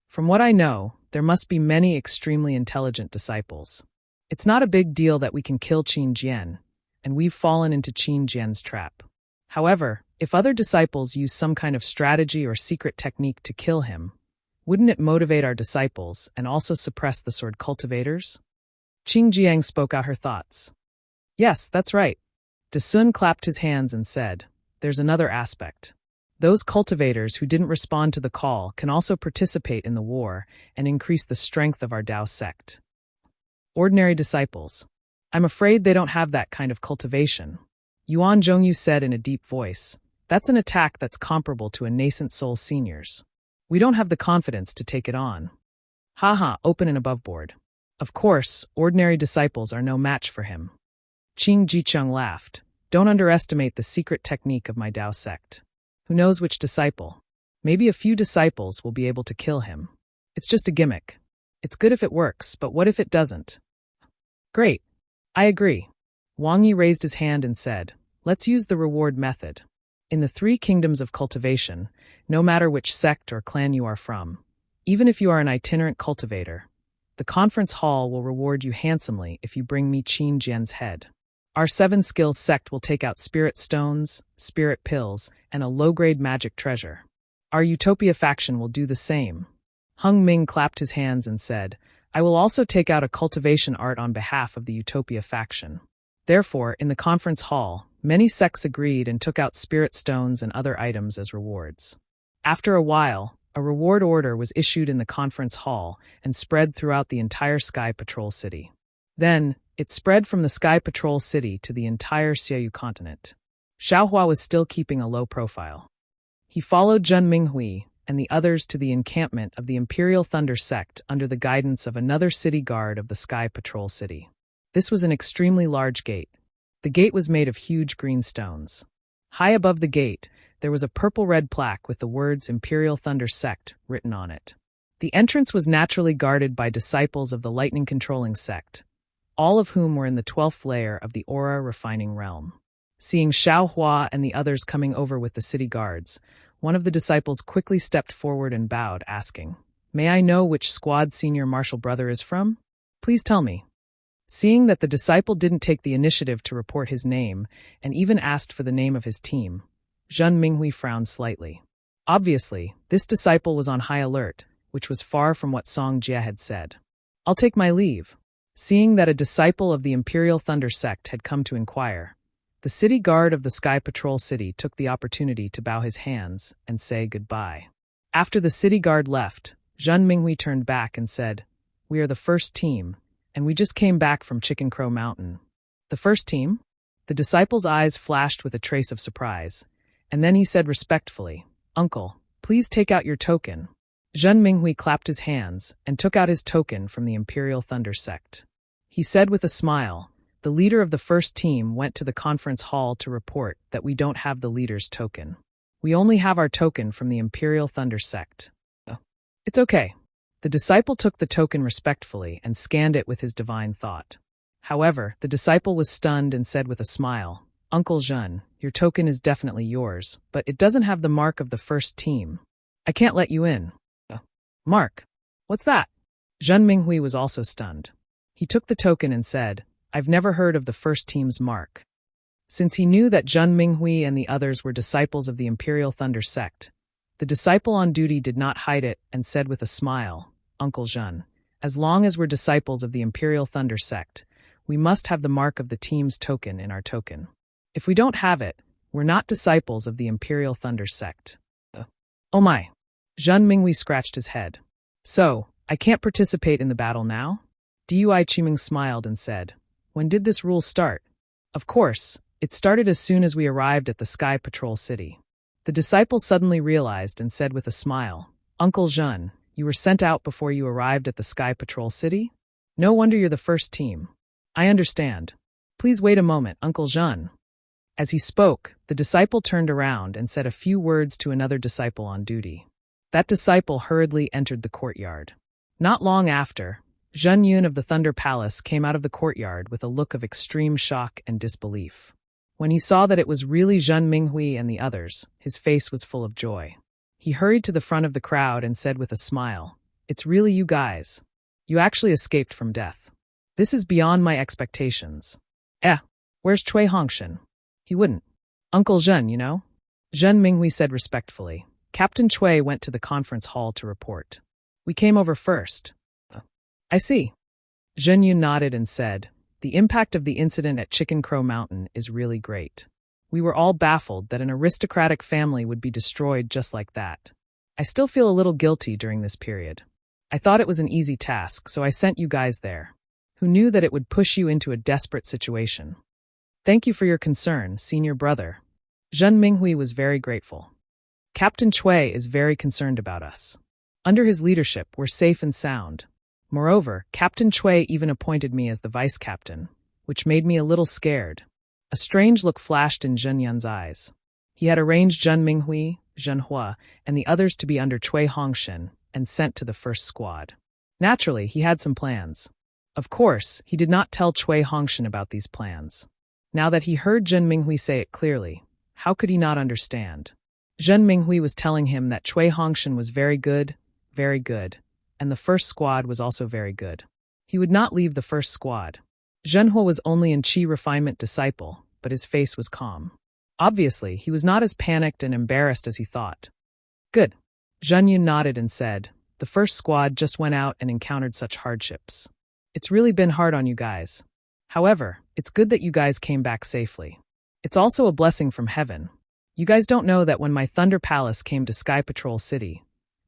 From what I know, there must be many extremely intelligent disciples. It's not a big deal that we can kill Qin Jian, and we've fallen into Qin Jian's trap. However, if other disciples use some kind of strategy or secret technique to kill him, wouldn't it motivate our disciples and also suppress the sword cultivators? Qing Jiang spoke out her thoughts. Yes, that's right. De Sun clapped his hands and said, There's another aspect. Those cultivators who didn't respond to the call can also participate in the war and increase the strength of our Dao sect. Ordinary disciples. I'm afraid they don't have that kind of cultivation. Yuan Zhongyu said in a deep voice, That's an attack that's comparable to a nascent soul senior's. We don't have the confidence to take it on. Open and above board. Of course, ordinary disciples are no match for him. Qing Jicheng laughed. Don't underestimate the secret technique of my Dao sect. Who knows which disciple? Maybe a few disciples will be able to kill him. It's just a gimmick. It's good if it works, but what if it doesn't? Great. I agree. Wang Yi raised his hand and said, Let's use the reward method. In the 3 kingdoms of cultivation, no matter which sect or clan you are from, even if you are an itinerant cultivator, the conference hall will reward you handsomely if you bring me Qin Jian's head. Our 7 skills sect will take out spirit stones, spirit pills, and a low-grade magic treasure. Our Utopia faction will do the same. Heng Ming clapped his hands and said, I will also take out a cultivation art on behalf of the Utopia faction. Therefore, in the conference hall, many sects agreed and took out spirit stones and other items as rewards. After a while, a reward order was issued in the conference hall and spread throughout the entire Sky Patrol City. Then, it spread from the Sky Patrol City to the entire Xiaoyu continent. Xiaohua was still keeping a low profile. He followed Zhen Minghui and the others to the encampment of the Imperial Thunder sect under the guidance of another city guard of the Sky Patrol City. This was an extremely large gate. The gate was made of huge green stones. High above the gate, there was a purple-red plaque with the words Imperial Thunder Sect written on it. The entrance was naturally guarded by disciples of the lightning-controlling sect. all of whom were in the 12th layer of the aura refining realm. Seeing Xiao Hua and the others coming over with the city guards, one of the disciples quickly stepped forward and bowed, asking, "May I know which squad Senior Marshal Brother is from? Please tell me." Seeing that the disciple didn't take the initiative to report his name and even asked for the name of his team, Zhen Minghui frowned slightly. Obviously, this disciple was on high alert, which was far from what Song Jie had said. "I'll take my leave." Seeing that a disciple of the Imperial Thunder Sect had come to inquire, the city guard of the Sky Patrol City took the opportunity to bow his hands and say goodbye. After the city guard left, Zhen Minghui turned back and said, "We are the first team, and we just came back from Chicken Crow Mountain." "The first team?" The disciple's eyes flashed with a trace of surprise, and then he said respectfully, "Uncle, please take out your token." Zhen Minghui clapped his hands and took out his token from the Imperial Thunder Sect. He said with a smile, "The leader of the first team went to the conference hall to report that we don't have the leader's token. We only have our token from the Imperial Thunder Sect." "It's okay." The disciple took the token respectfully and scanned it with his divine thought. However, the disciple was stunned and said with a smile, "Uncle Zhen, your token is definitely yours, but it doesn't have the mark of the first team. I can't let you in." "Mark? What's that?" Zhen Minghui was also stunned. He took the token and said, "I've never heard of the first team's mark." Since he knew that Zhen Minghui and the others were disciples of the Imperial Thunder Sect, the disciple on duty did not hide it and said with a smile, "Uncle Zhen, as long as we're disciples of the Imperial Thunder Sect, we must have the mark of the team's token in our token. If we don't have it, we're not disciples of the Imperial Thunder Sect." "Oh my." Zhen Minghui scratched his head. "So, I can't participate in the battle now?" Dui Qiming smiled and said, "When did this rule start?" "Of course, it started as soon as we arrived at the Sky Patrol City." The disciple suddenly realized and said with a smile, "Uncle Zhen, you were sent out before you arrived at the Sky Patrol City? No wonder you're the first team. I understand. Please wait a moment, Uncle Zhen." As he spoke, the disciple turned around and said a few words to another disciple on duty. That disciple hurriedly entered the courtyard. Not long after, Zhen Yun of the Thunder Palace came out of the courtyard with a look of extreme shock and disbelief. When he saw that it was really Zhen Minghui and the others, his face was full of joy. He hurried to the front of the crowd and said with a smile, "It's really you guys. You actually escaped from death. This is beyond my expectations. Where's Cui Hongshan? He wouldn't. Uncle Zhen, you know?" Zhen Minghui said respectfully. "Captain Cui went to the conference hall to report. We came over first." "I see." Zhen Yun nodded and said, "The impact of the incident at Chicken Crow Mountain is really great. We were all baffled that an aristocratic family would be destroyed just like that. I still feel a little guilty during this period. I thought it was an easy task, so I sent you guys there. Who knew that it would push you into a desperate situation? Thank you for your concern, senior brother." Zhen Minghui was very grateful. "Captain Cui is very concerned about us. Under his leadership, we're safe and sound. Moreover, Captain Cui even appointed me as the vice captain, which made me a little scared." A strange look flashed in Zhen Yun's eyes. He had arranged Zhen Minghui, Zhen Hua, and the others to be under Cui Hongshan and sent to the first squad. Naturally, he had some plans. Of course, he did not tell Cui Hongshan about these plans. Now that he heard Zhen Minghui say it clearly, how could he not understand? Zhen Minghui was telling him that Cui Hongshan was very good, and the first squad was also very good. He would not leave the first squad. Zhen Hua was only an Qi refinement disciple, but his face was calm. Obviously, he was not as panicked and embarrassed as he thought. "Good." Zhen Yun nodded and said, "The first squad just went out and encountered such hardships. It's really been hard on you guys. However, it's good that you guys came back safely. It's also a blessing from heaven. You guys don't know that when my Thunder Palace came to Sky Patrol City,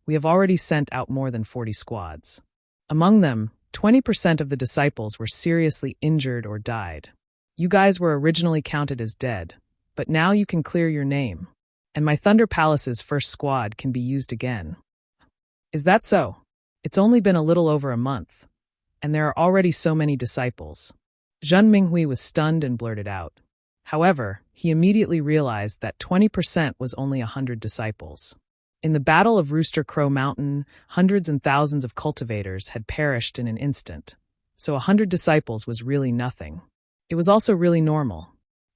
we have already sent out more than 40 squads. Among them, 20% of the disciples were seriously injured or died. You guys were originally counted as dead, but now you can clear your name, and my Thunder Palace's first squad can be used again." "Is that so? It's only been a little over a month, and there are already so many disciples." Zhen Minghui was stunned and blurted out. However, he immediately realized that 20% was only 100 disciples. In the Battle of Rooster Crow Mountain, hundreds and thousands of cultivators had perished in an instant, so 100 disciples was really nothing. It was also really normal.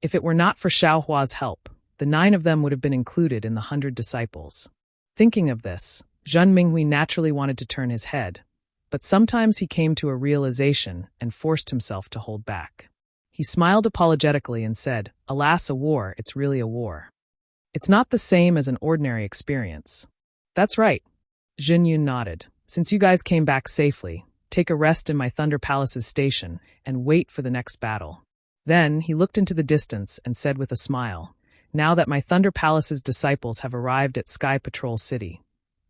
If it were not for Xiao Hua's help, the 9 of them would have been included in the 100 disciples. Thinking of this, Zhen Minghui naturally wanted to turn his head, but sometimes he came to a realization and forced himself to hold back. He smiled apologetically and said, "Alas, a war, it's really a war. It's not the same as an ordinary experience." "That's right." Zhen Yun nodded. "Since you guys came back safely, take a rest in my Thunder Palace's station and wait for the next battle." Then he looked into the distance and said with a smile, "Now that my Thunder Palace's disciples have arrived at Sky Patrol City,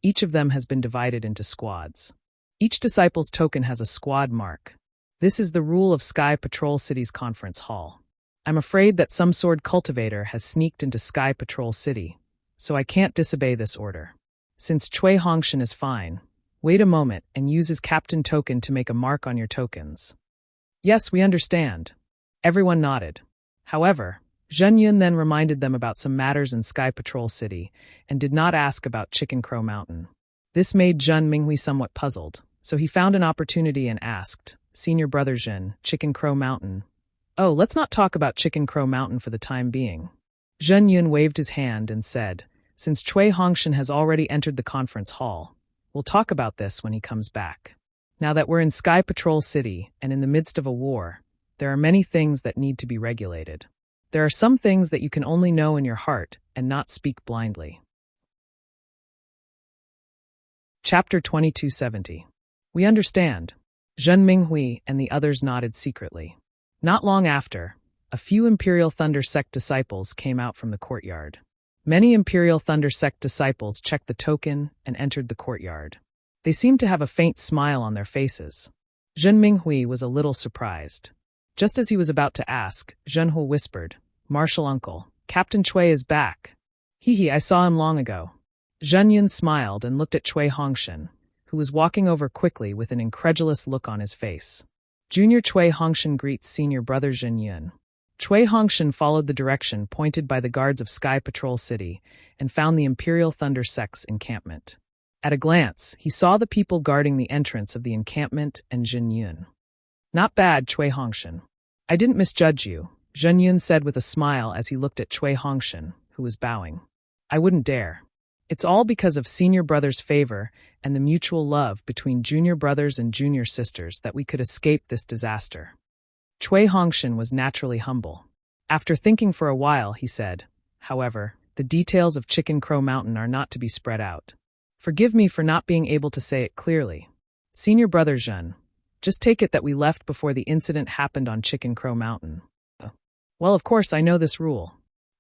each of them has been divided into squads. Each disciple's token has a squad mark. This is the rule of Sky Patrol City's conference hall. I'm afraid that some sword cultivator has sneaked into Sky Patrol City, so I can't disobey this order. Since Cui Hongshan is fine, wait a moment and use his captain token to make a mark on your tokens." "Yes, we understand." Everyone nodded. However, Zhen Yun then reminded them about some matters in Sky Patrol City and did not ask about Chicken Crow Mountain. This made Zhen Minghui somewhat puzzled, so he found an opportunity and asked, "Senior Brother Zhen, Chicken Crow Mountain?" "Oh, let's not talk about Chicken Crow Mountain for the time being." Zhen Yun waved his hand and said, "Since Cui Hongshan has already entered the conference hall, we'll talk about this when he comes back. Now that we're in Sky Patrol City and in the midst of a war, there are many things that need to be regulated. There are some things that you can only know in your heart and not speak blindly." Chapter 2270. We understand. Zhen Minghui and the others nodded secretly. Not long after, a few Imperial Thunder Sect disciples came out from the courtyard. Many Imperial Thunder Sect disciples checked the token and entered the courtyard. They seemed to have a faint smile on their faces. Zhen Minghui was a little surprised. Just as he was about to ask, Zhenhu whispered, "Martial uncle, Captain Cui is back. Hee, I saw him long ago." Zhen Yun smiled and looked at Cui Hongshan, who was walking over quickly with an incredulous look on his face. Junior Cui Hongshan greets Senior Brother Zhen Yun. Cui Hongshan followed the direction pointed by the guards of Sky Patrol City and found the Imperial Thunder Sect's encampment. At a glance, he saw the people guarding the entrance of the encampment and Zhen Yun. "Not bad, Cui Hongshan. I didn't misjudge you," Zhen Yun said with a smile as he looked at Cui Hongshan, who was bowing. "I wouldn't dare. It's all because of Senior Brother's favor and the mutual love between Junior Brothers and Junior Sisters that we could escape this disaster." Cui Hongshan was naturally humble. After thinking for a while, he said, "However, the details of Chicken Crow Mountain are not to be spread out. Forgive me for not being able to say it clearly. Senior Brother Zhen, just take it that we left before the incident happened on Chicken Crow Mountain." "Well, of course I know this rule."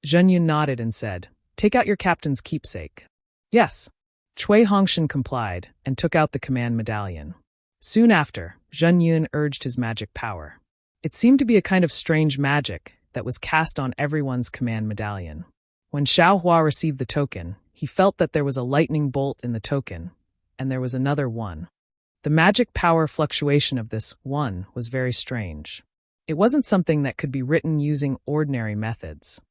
Zhen Yun nodded and said, "Take out your captain's keepsake." "Yes." Cui Hongshan complied and took out the command medallion. Soon after, Zhen Yun urged his magic power. It seemed to be a kind of strange magic that was cast on everyone's command medallion. When Xiao Hua received the token, he felt that there was a lightning bolt in the token, and there was another one. The magic power fluctuation of this one was very strange. It wasn't something that could be written using ordinary methods.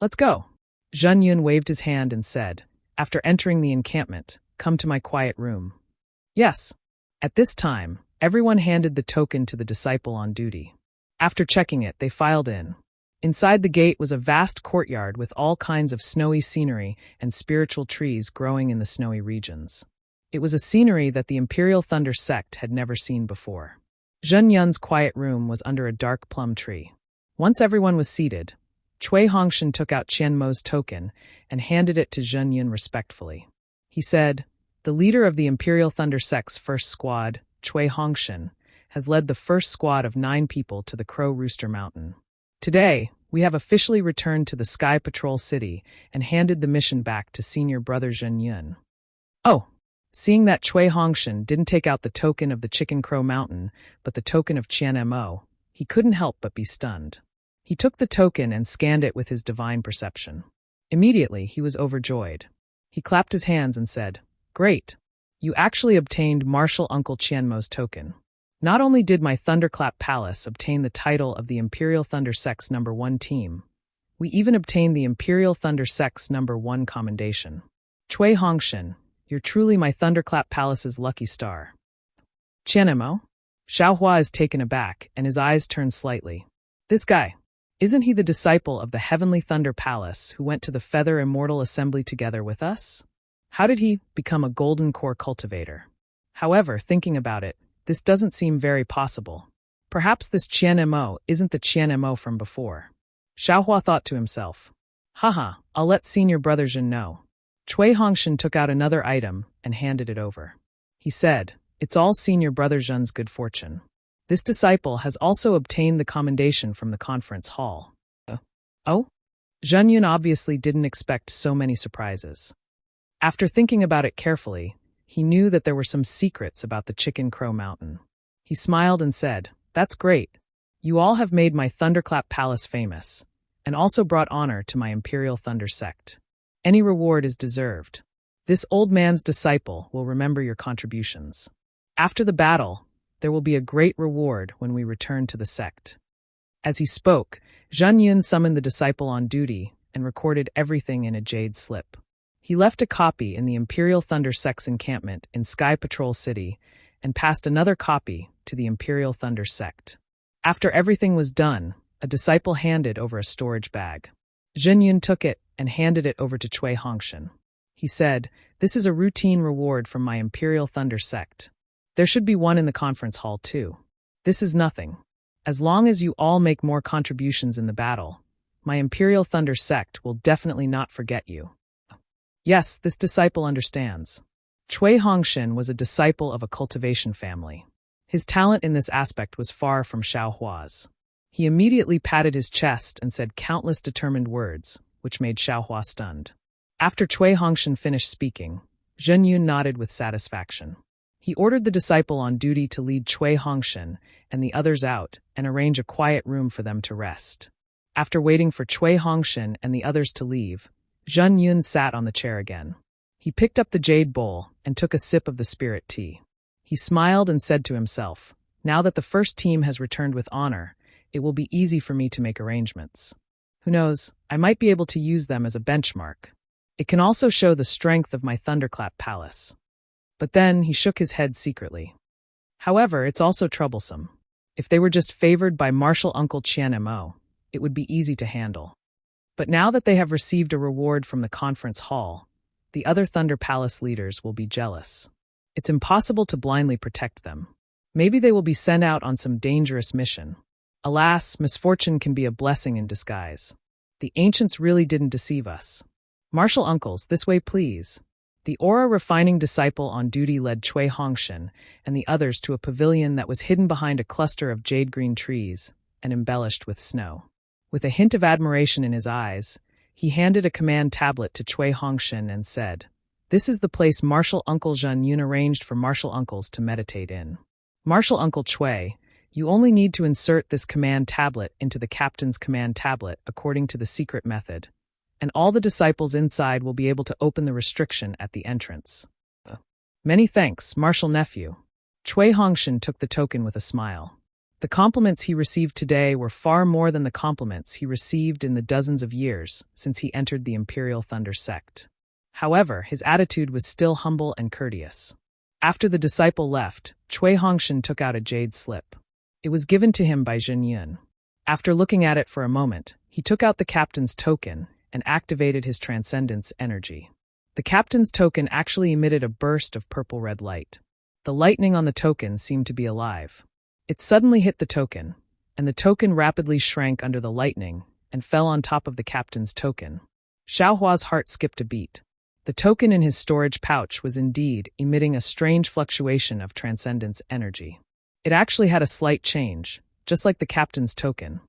"Let's go." Zhen Yun waved his hand and said, after entering the encampment, "Come to my quiet room." "Yes." At this time, everyone handed the token to the disciple on duty. After checking it, they filed in. Inside the gate was a vast courtyard with all kinds of snowy scenery and spiritual trees growing in the snowy regions. It was a scenery that the Imperial Thunder Sect had never seen before. Zhen Yun's quiet room was under a dark plum tree. Once everyone was seated, Cui Hongshan took out Qian Mo's token and handed it to Zhen Yun respectfully. He said, "The leader of the Imperial Thunder Sect's first squad, Cui Hongshan, has led the first squad of 9 people to the Crow Rooster Mountain. Today, we have officially returned to the Sky Patrol City and handed the mission back to Senior Brother Zhen Yun." Oh, seeing that Cui Hongshan didn't take out the token of the Chicken Crow Mountain, but the token of Qian Mo, he couldn't help but be stunned. He took the token and scanned it with his divine perception. Immediately, he was overjoyed. He clapped his hands and said, "Great! You actually obtained Martial Uncle Qianmo's token. Not only did my Thunderclap Palace obtain the title of the Imperial Thunder Sect's #1 team, we even obtained the Imperial Thunder Sect's #1 commendation. Cui Hongshan, you're truly my Thunderclap Palace's lucky star." "Qianmo?" Xiaohua is taken aback, and his eyes turn slightly. This guy, isn't he the disciple of the Heavenly Thunder Palace who went to the Feather Immortal Assembly together with us? How did he become a golden core cultivator? However, thinking about it, this doesn't seem very possible. Perhaps this Qian Mo isn't the Qian Mo from before. Xiaohua thought to himself. Haha, I'll let senior brother Jin know. Cui Hongshan took out another item and handed it over. He said, it's all senior brother Jin's good fortune. This disciple has also obtained the commendation from the conference hall. Oh? Zhen Yun obviously didn't expect so many surprises. After thinking about it carefully, he knew that there were some secrets about the Chicken Crow Mountain. He smiled and said, that's great. You all have made my Thunderclap Palace famous, and also brought honor to my Imperial Thunder sect. Any reward is deserved. This old man's disciple will remember your contributions. After the battle, there will be a great reward when we return to the sect. As he spoke, Zhen Yun summoned the disciple on duty and recorded everything in a jade slip. He left a copy in the Imperial Thunder sect's encampment in Sky Patrol City and passed another copy to the Imperial Thunder sect. After everything was done, a disciple handed over a storage bag. Zhen Yun took it and handed it over to Cui Hongshan. He said, this is a routine reward from my Imperial Thunder sect. There should be one in the conference hall too. This is nothing. As long as you all make more contributions in the battle, my Imperial Thunder sect will definitely not forget you. Yes, this disciple understands. Cui Hongshan was a disciple of a cultivation family. His talent in this aspect was far from Xiaohua's. He immediately patted his chest and said countless determined words, which made Xiaohua stunned. After Cui Hongshan finished speaking, Zhen Yun nodded with satisfaction. He ordered the disciple on duty to lead Cui Hongshan and the others out and arrange a quiet room for them to rest. After waiting for Cui Hongshan and the others to leave, Zhen Yun sat on the chair again. He picked up the jade bowl and took a sip of the spirit tea. He smiled and said to himself, now that the first team has returned with honor, it will be easy for me to make arrangements. Who knows, I might be able to use them as a benchmark. It can also show the strength of my Thunderclap Palace. But then he shook his head secretly. However, it's also troublesome. If they were just favored by Martial Uncle Qian Mo, it would be easy to handle. But now that they have received a reward from the conference hall, the other Thunder Palace leaders will be jealous. It's impossible to blindly protect them. Maybe they will be sent out on some dangerous mission. Alas, misfortune can be a blessing in disguise. The ancients really didn't deceive us. Martial uncles, this way please. The aura-refining disciple on duty led Cui Hongshan and the others to a pavilion that was hidden behind a cluster of jade-green trees and embellished with snow. With a hint of admiration in his eyes, he handed a command tablet to Cui Hongshan and said, this is the place Martial Uncle Zhen Yun arranged for Martial Uncles to meditate in. Martial Uncle Cui, you only need to insert this command tablet into the captain's command tablet according to the secret method, and all the disciples inside will be able to open the restriction at the entrance. Many thanks, Martial Nephew. Cui Hongshan took the token with a smile. The compliments he received today were far more than the compliments he received in the dozens of years since he entered the Imperial Thunder sect. However, his attitude was still humble and courteous. After the disciple left, Cui Hongshan took out a jade slip. It was given to him by Zhen Yun. After looking at it for a moment, he took out the captain's token and activated his transcendence energy. The captain's token actually emitted a burst of purple-red light. The lightning on the token seemed to be alive. It suddenly hit the token, and the token rapidly shrank under the lightning and fell on top of the captain's token. Xiaohua's heart skipped a beat. The token in his storage pouch was indeed emitting a strange fluctuation of transcendence energy. It actually had a slight change, just like the captain's token.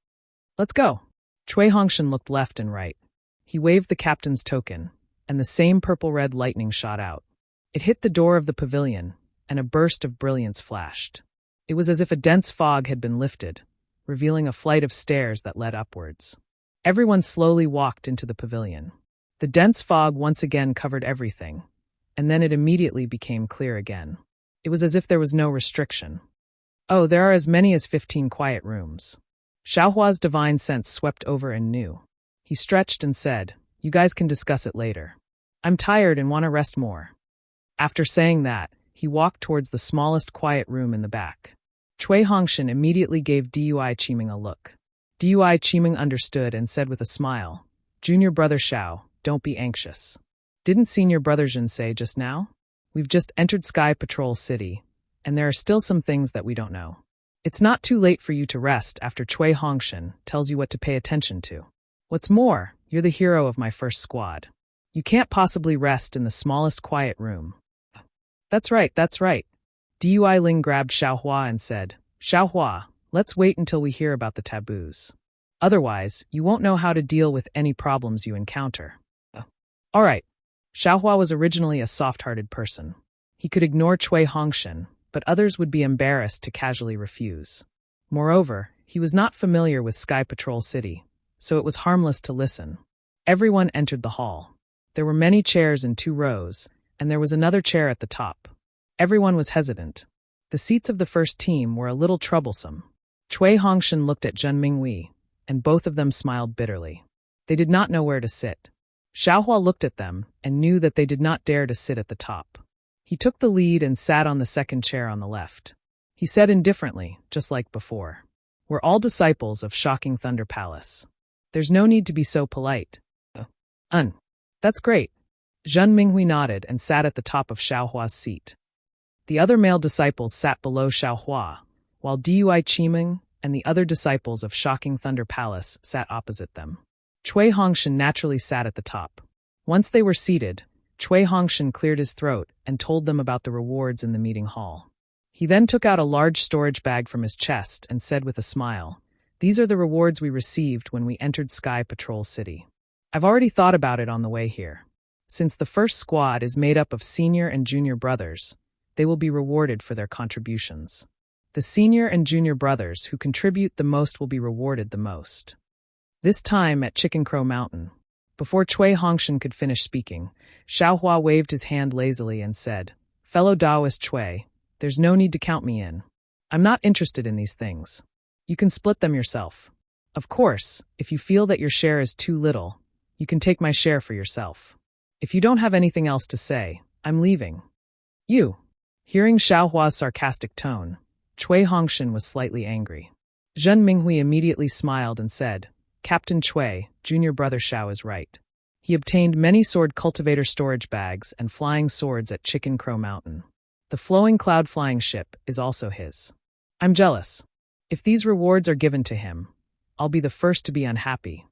Let's go. Cui Hongshan looked left and right. He waved the captain's token, and the same purple-red lightning shot out. It hit the door of the pavilion, and a burst of brilliance flashed. It was as if a dense fog had been lifted, revealing a flight of stairs that led upwards. Everyone slowly walked into the pavilion. The dense fog once again covered everything, and then it immediately became clear again. It was as if there was no restriction. Oh, there are as many as 15 quiet rooms. Xiaohua's divine sense swept over and knew. He stretched and said, you guys can discuss it later. I'm tired and want to rest more. After saying that, he walked towards the smallest quiet room in the back. Cui Hongshan immediately gave Dui Qiming a look. Dui Qiming understood and said with a smile, "Junior brother Xiao, don't be anxious. Didn't senior brother Jin say just now? We've just entered Sky Patrol City, and there are still some things that we don't know. It's not too late for you to rest after Cui Hongshan tells you what to pay attention to. What's more, you're the hero of my first squad. You can't possibly rest in the smallest quiet room." That's right. Dui Ling grabbed Xiaohua and said, "Xiaohua, let's wait until we hear about the taboos. Otherwise, you won't know how to deal with any problems you encounter." All right. Xiaohua was originally a soft-hearted person. He could ignore Cui Hongshan, but others would be embarrassed to casually refuse. Moreover, he was not familiar with Sky Patrol City, so it was harmless to listen. Everyone entered the hall. There were many chairs in 2 rows, and there was another chair at the top. Everyone was hesitant. The seats of the first team were a little troublesome. Cui Hongshan looked at Zhen Minghui, and both of them smiled bitterly. They did not know where to sit. Xiaohua looked at them and knew that they did not dare to sit at the top. He took the lead and sat on the second chair on the left. He said indifferently, just like before, "We're all disciples of Shocking Thunder Palace. There's no need to be so polite." That's great." Zhen Minghui nodded and sat at the top of Xiaohua's seat. The other male disciples sat below Xiaohua, while Dui Qiming and the other disciples of Shocking Thunder Palace sat opposite them. Cui Hongshan naturally sat at the top. Once they were seated, Cui Hongshan cleared his throat and told them about the rewards in the meeting hall. He then took out a large storage bag from his chest and said with a smile, "These are the rewards we received when we entered Sky Patrol City. I've already thought about it on the way here. Since the first squad is made up of senior and junior brothers, they will be rewarded for their contributions. The senior and junior brothers who contribute the most will be rewarded the most." This time at Chicken Crow Mountain. Before Cui Hongshan could finish speaking, Xiaohua waved his hand lazily and said, "Fellow Taoist Cui, there's no need to count me in. I'm not interested in these things. You can split them yourself. Of course, if you feel that your share is too little, you can take my share for yourself. If you don't have anything else to say, I'm leaving." "You." Hearing Xiaohua's sarcastic tone, Cui Hongshan was slightly angry. Zhen Minghui immediately smiled and said, "Captain Cui, junior brother Xiao is right. He obtained many sword cultivator storage bags and flying swords at Chicken Crow Mountain. The flowing cloud flying ship is also his. I'm jealous. If these rewards are given to him, I'll be the first to be unhappy."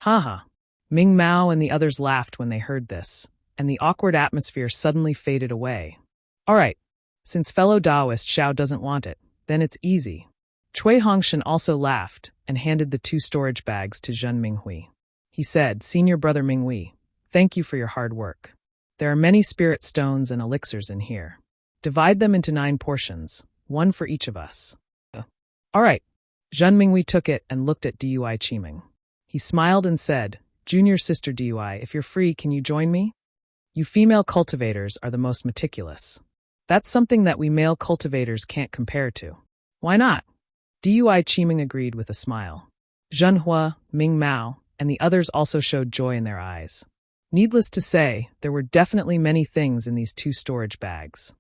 Haha. Ming Mao and the others laughed when they heard this, and the awkward atmosphere suddenly faded away. "All right. Since fellow Taoist Xiao doesn't want it, then it's easy." Cui Hongshan also laughed and handed the 2 storage bags to Zhen Minghui. He said, "Senior brother Minghui, thank you for your hard work. There are many spirit stones and elixirs in here. Divide them into 9 portions, 1 for each of us." All right. Zhen Minghui took it and looked at Dui Qiming. He smiled and said, "Junior sister Dui, if you're free, can you join me? You female cultivators are the most meticulous. That's something that we male cultivators can't compare to. Why not?" Dui Qiming agreed with a smile. Zhenhua, Ming Mao, and the others also showed joy in their eyes. Needless to say, there were definitely many things in these 2 storage bags.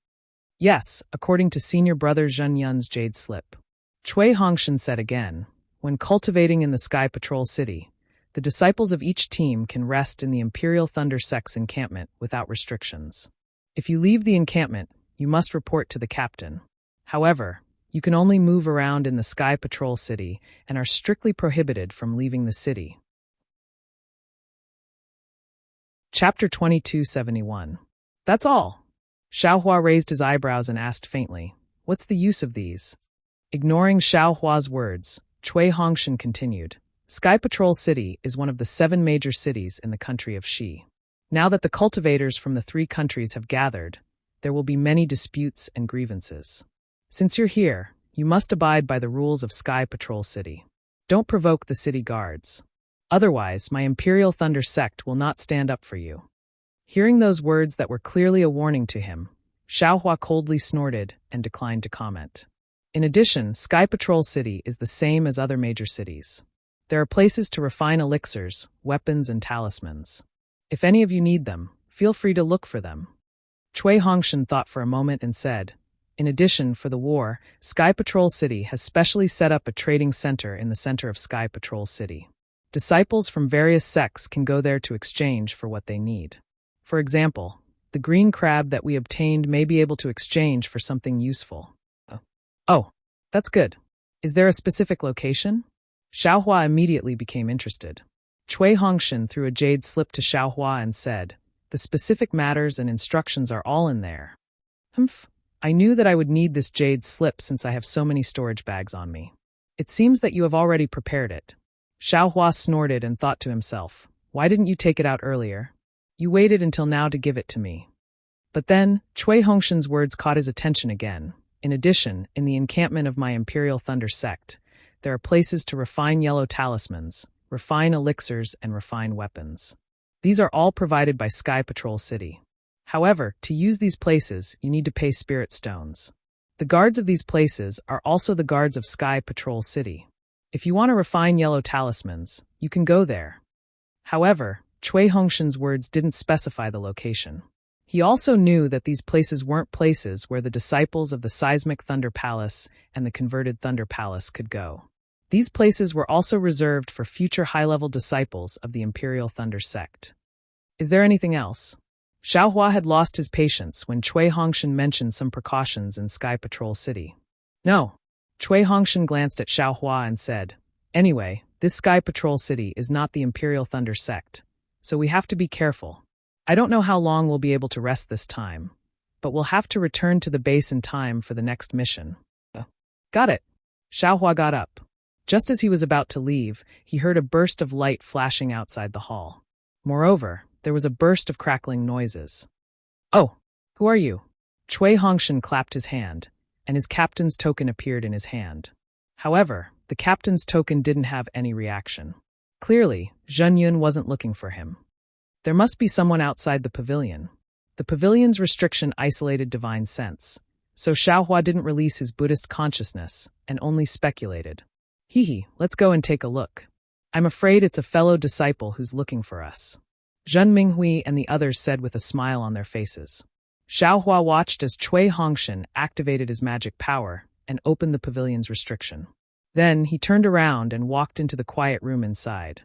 Yes, according to senior brother Zhen Yun's jade slip. Cui Hongshan said again, "When cultivating in the Sky Patrol City, the disciples of each team can rest in the Imperial Thunder Sect's encampment without restrictions. If you leave the encampment, you must report to the captain. However, you can only move around in the Sky Patrol City and are strictly prohibited from leaving the city." Chapter 2271. That's all. Xiaohua raised his eyebrows and asked faintly, "What's the use of these?" Ignoring Xiaohua's words, Cui Hongshan continued, "Sky Patrol City is one of the 7 major cities in the country of Xi. Now that the cultivators from the 3 countries have gathered, there will be many disputes and grievances. Since you're here, you must abide by the rules of Sky Patrol City. Don't provoke the city guards. Otherwise, my Imperial Thunder Sect will not stand up for you." Hearing those words that were clearly a warning to him, Xiaohua coldly snorted and declined to comment. In addition, Sky Patrol City is the same as other major cities. There are places to refine elixirs, weapons, and talismans. If any of you need them, feel free to look for them. Cui Hongshan thought for a moment and said, In addition, for the war, Sky Patrol City has specially set up a trading center in the center of Sky Patrol City. Disciples from various sects can go there to exchange for what they need. For example, the green crab that we obtained may be able to exchange for something useful. Oh, that's good. Is there a specific location? Xiaohua immediately became interested. Cui Hongshan threw a jade slip to Xiaohua and said, "The specific matters and instructions are all in there." Humph. I knew that I would need this jade slip since I have so many storage bags on me. It seems that you have already prepared it. Xiaohua snorted and thought to himself, why didn't you take it out earlier? You waited until now to give it to me. But then, Cui Hongshan's words caught his attention again. In addition, in the encampment of my Imperial Thunder sect, there are places to refine yellow talismans, refine elixirs, and refine weapons. These are all provided by Sky Patrol City. However, to use these places, you need to pay spirit stones. The guards of these places are also the guards of Sky Patrol City. If you want to refine yellow talismans, you can go there. However, Cui Hongshan's words didn't specify the location. He also knew that these places weren't places where the disciples of the Seismic Thunder Palace and the Converted Thunder Palace could go. These places were also reserved for future high-level disciples of the Imperial Thunder sect. Is there anything else? Xiaohua had lost his patience when Cui Hongshan mentioned some precautions in Sky Patrol City. No. Cui Hongshan glanced at Xiaohua and said, anyway, this Sky Patrol City is not the Imperial Thunder sect, so we have to be careful. I don't know how long we'll be able to rest this time, but we'll have to return to the base in time for the next mission. Got it. Xiaohua got up. Just as he was about to leave, he heard a burst of light flashing outside the hall. Moreover, there was a burst of crackling noises. Oh, who are you? Cui Hongshan clapped his hand, and his captain's token appeared in his hand. However, the captain's token didn't have any reaction. Clearly, Zhen Yun wasn't looking for him. There must be someone outside the pavilion. The pavilion's restriction isolated divine sense, so Xiaohua didn't release his Buddhist consciousness and only speculated. Let's go and take a look. I'm afraid it's a fellow disciple who's looking for us. Zhen Minghui and the others said with a smile on their faces. Xiaohua watched as Cui Hongshan activated his magic power and opened the pavilion's restriction. Then he turned around and walked into the quiet room inside.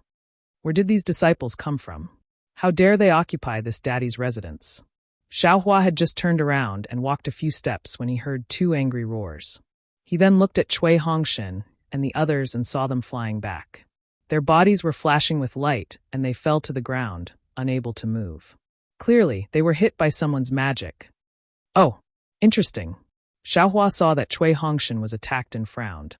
Where did these disciples come from? How dare they occupy this daddy's residence? Xiaohua had just turned around and walked a few steps when he heard two angry roars. He then looked at Cui Hongshan and the others and saw them flying back. Their bodies were flashing with light and they fell to the ground, unable to move. Clearly, they were hit by someone's magic. Oh, interesting. Xiaohua saw that Cui Hongshan was attacked and frowned.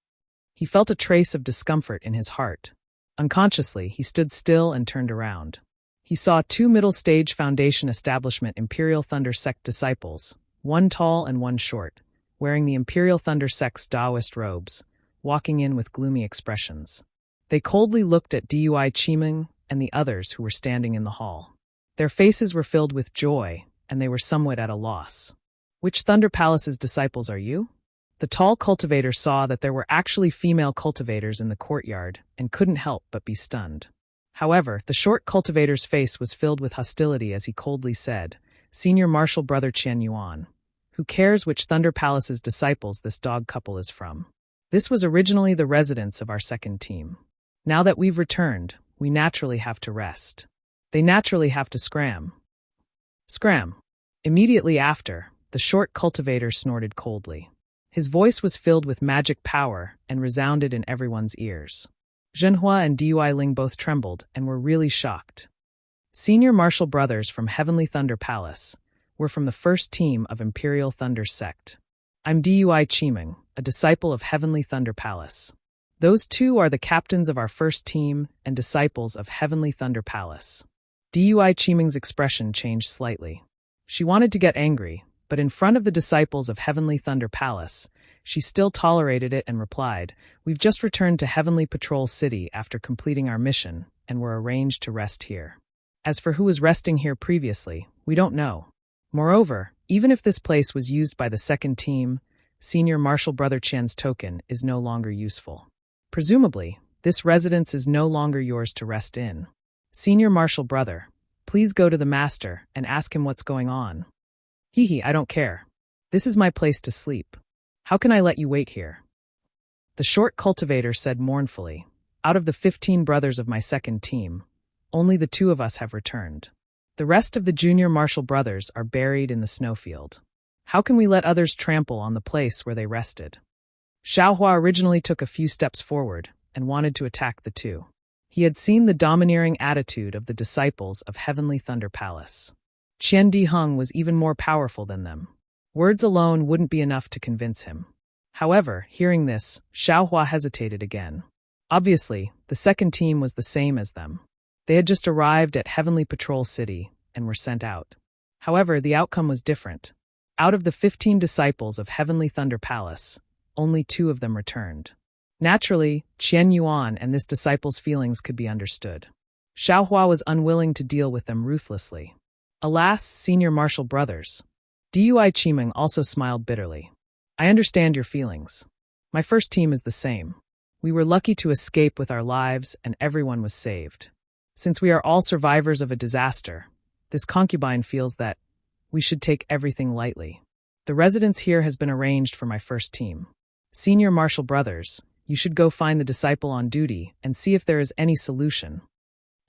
He felt a trace of discomfort in his heart. Unconsciously, he stood still and turned around. He saw two middle-stage Foundation Establishment Imperial Thunder Sect disciples, one tall and one short, wearing the Imperial Thunder Sect's Taoist robes, walking in with gloomy expressions. They coldly looked at Dui Qimeng and the others who were standing in the hall. Their faces were filled with joy, and they were somewhat at a loss. Which Thunder Palace's disciples are you? The tall cultivator saw that there were actually female cultivators in the courtyard and couldn't help but be stunned. However, the short cultivator's face was filled with hostility as he coldly said, Senior Marshal Brother Qian Yuan. Who cares which Thunder Palace's disciples this dog couple is from? This was originally the residence of our second team. Now that we've returned, we naturally have to rest. They naturally have to scram. Scram. Immediately after, the short cultivator snorted coldly. His voice was filled with magic power and resounded in everyone's ears. Zhenhua and Dui Ling both trembled and were really shocked. Senior Marshal Brothers from Heavenly Thunder Palace were from the first team of Imperial Thunder Sect. I'm Dui Qimeng, a disciple of Heavenly Thunder Palace. Those two are the captains of our first team and disciples of Heavenly Thunder Palace. Dui Qimeng's expression changed slightly. She wanted to get angry, but in front of the disciples of Heavenly Thunder Palace, she still tolerated it and replied, We've just returned to Heavenly Patrol City after completing our mission, and were arranged to rest here. As for who was resting here previously, we don't know. Moreover, even if this place was used by the second team, Senior Marshal Brother Qian's token is no longer useful. Presumably, this residence is no longer yours to rest in. Senior Marshal Brother, please go to the master and ask him what's going on. I don't care. This is my place to sleep. How can I let you wait here? The short cultivator said mournfully, out of the 15 brothers of my second team, only the 2 of us have returned. The rest of the junior Marshall brothers are buried in the snowfield. How can we let others trample on the place where they rested? Xiaohua originally took a few steps forward and wanted to attack the 2. He had seen the domineering attitude of the disciples of Heavenly Thunder Palace. Qian Diheng was even more powerful than them. Words alone wouldn't be enough to convince him. However, hearing this, Xiaohua hesitated again. Obviously, the second team was the same as them. They had just arrived at Heavenly Patrol City and were sent out. However, the outcome was different. Out of the 15 disciples of Heavenly Thunder Palace, only 2 of them returned. Naturally, Qian Yuan and this disciple's feelings could be understood. Xiaohua was unwilling to deal with them ruthlessly. Alas, senior Marshall brothers. Dui Qimeng also smiled bitterly. I understand your feelings. My first team is the same. We were lucky to escape with our lives and everyone was saved. Since we are all survivors of a disaster, this concubine feels that we should take everything lightly. The residence here has been arranged for my first team. Senior Marshall brothers, you should go find the disciple on duty and see if there is any solution.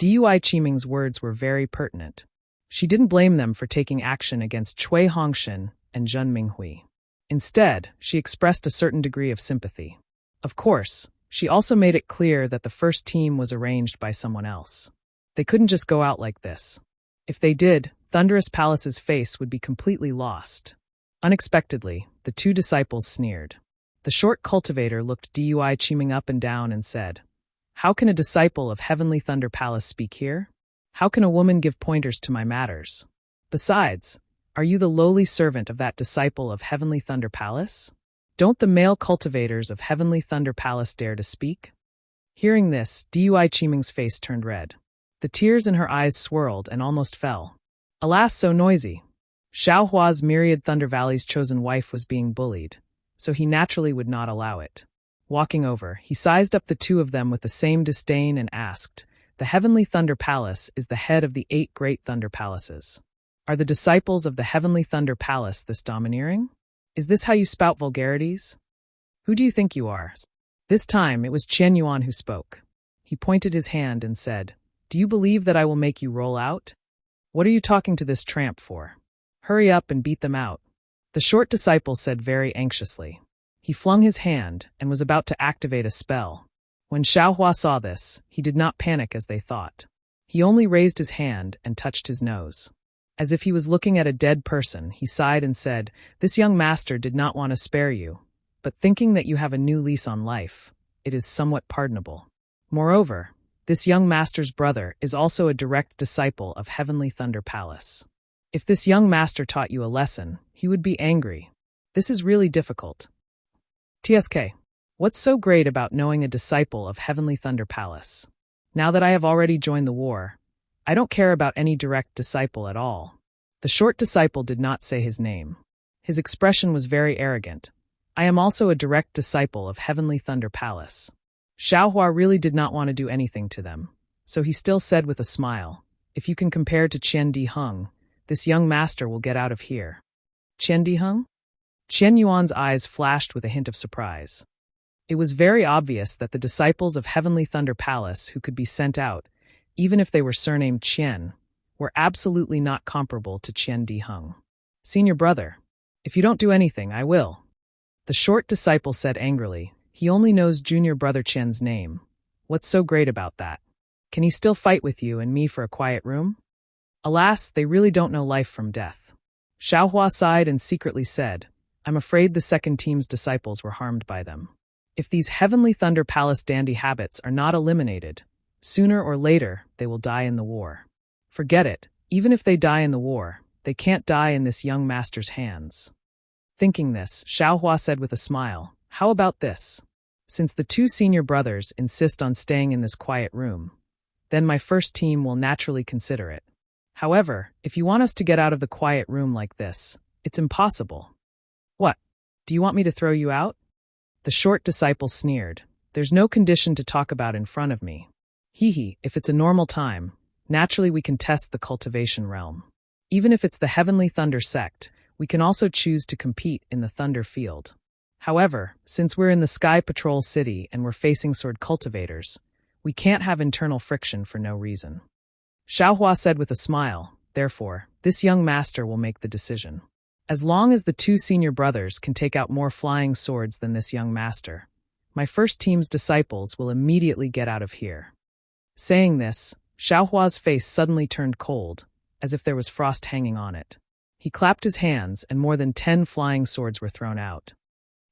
Dui Qimeng's words were very pertinent. She didn't blame them for taking action against Cui Hongshan and Zhen Minghui. Instead, she expressed a certain degree of sympathy. Of course, she also made it clear that the first team was arranged by someone else. They couldn't just go out like this. If they did, Thunderous Palace's face would be completely lost. Unexpectedly, the 2 disciples sneered. The short cultivator looked Dui Qimeng up and down and said, How can a disciple of Heavenly Thunder Palace speak here? How can a woman give pointers to my matters? Besides, are you the lowly servant of that disciple of Heavenly Thunder Palace? Don't the male cultivators of Heavenly Thunder Palace dare to speak? Hearing this, Dui Qimeng's face turned red. The tears in her eyes swirled and almost fell. Alas, so noisy. Xiaohua's myriad Thunder Valley's chosen wife was being bullied, so he naturally would not allow it. Walking over, he sized up the 2 of them with the same disdain and asked, The Heavenly Thunder Palace is the head of the 8 great Thunder Palaces. Are the disciples of the Heavenly Thunder Palace this domineering? Is this how you spout vulgarities? Who do you think you are? This time, it was Qian Yuan who spoke. He pointed his hand and said, Do you believe that I will make you roll out? What are you talking to this tramp for? Hurry up and beat them out. The short disciple said very anxiously. He flung his hand and was about to activate a spell. When Xiaohua saw this, he did not panic as they thought. He only raised his hand and touched his nose. As if he was looking at a dead person, he sighed and said, This young master did not want to spare you, but thinking that you have a new lease on life, it is somewhat pardonable. Moreover, this young master's brother is also a direct disciple of Heavenly Thunder Palace. If this young master taught you a lesson, he would be angry. This is really difficult. TSK. What's so great about knowing a disciple of Heavenly Thunder Palace? Now that I have already joined the war, I don't care about any direct disciple at all. The short disciple did not say his name. His expression was very arrogant. I am also a direct disciple of Heavenly Thunder Palace. Xiaohua really did not want to do anything to them, so he still said with a smile, If you can compare to Qian Diheng, this young master will get out of here. Qian Diheng? Qian Yuan's eyes flashed with a hint of surprise. It was very obvious that the disciples of Heavenly Thunder Palace who could be sent out, even if they were surnamed Qian, were absolutely not comparable to Qian Diheng. Senior brother, if you don't do anything, I will. The short disciple said angrily, He only knows junior brother Qian's name. What's so great about that? Can he still fight with you and me for a quiet room? Alas, they really don't know life from death. Xiaohua sighed and secretly said, I'm afraid the second team's disciples were harmed by them. If these Heavenly Thunder Palace dandy habits are not eliminated, sooner or later they will die in the war. Forget it, even if they die in the war, they can't die in this young master's hands. Thinking this, Xiaohua said with a smile, How about this? Since the 2 senior brothers insist on staying in this quiet room, then my first team will naturally consider it. However, if you want us to get out of the quiet room like this, it's impossible. What? Do you want me to throw you out? The short disciple sneered. There's no condition to talk about in front of me. Hee, if it's a normal time, naturally we can test the cultivation realm. Even if it's the Heavenly Thunder sect, we can also choose to compete in the Thunder Field. However, since we're in the Sky Patrol City and we're facing sword cultivators, we can't have internal friction for no reason. Xiaohua said with a smile, therefore, this young master will make the decision. As long as the two senior brothers can take out more flying swords than this young master, my first team's disciples will immediately get out of here. Saying this, Xiaohua's face suddenly turned cold, as if there was frost hanging on it. He clapped his hands and more than 10 flying swords were thrown out.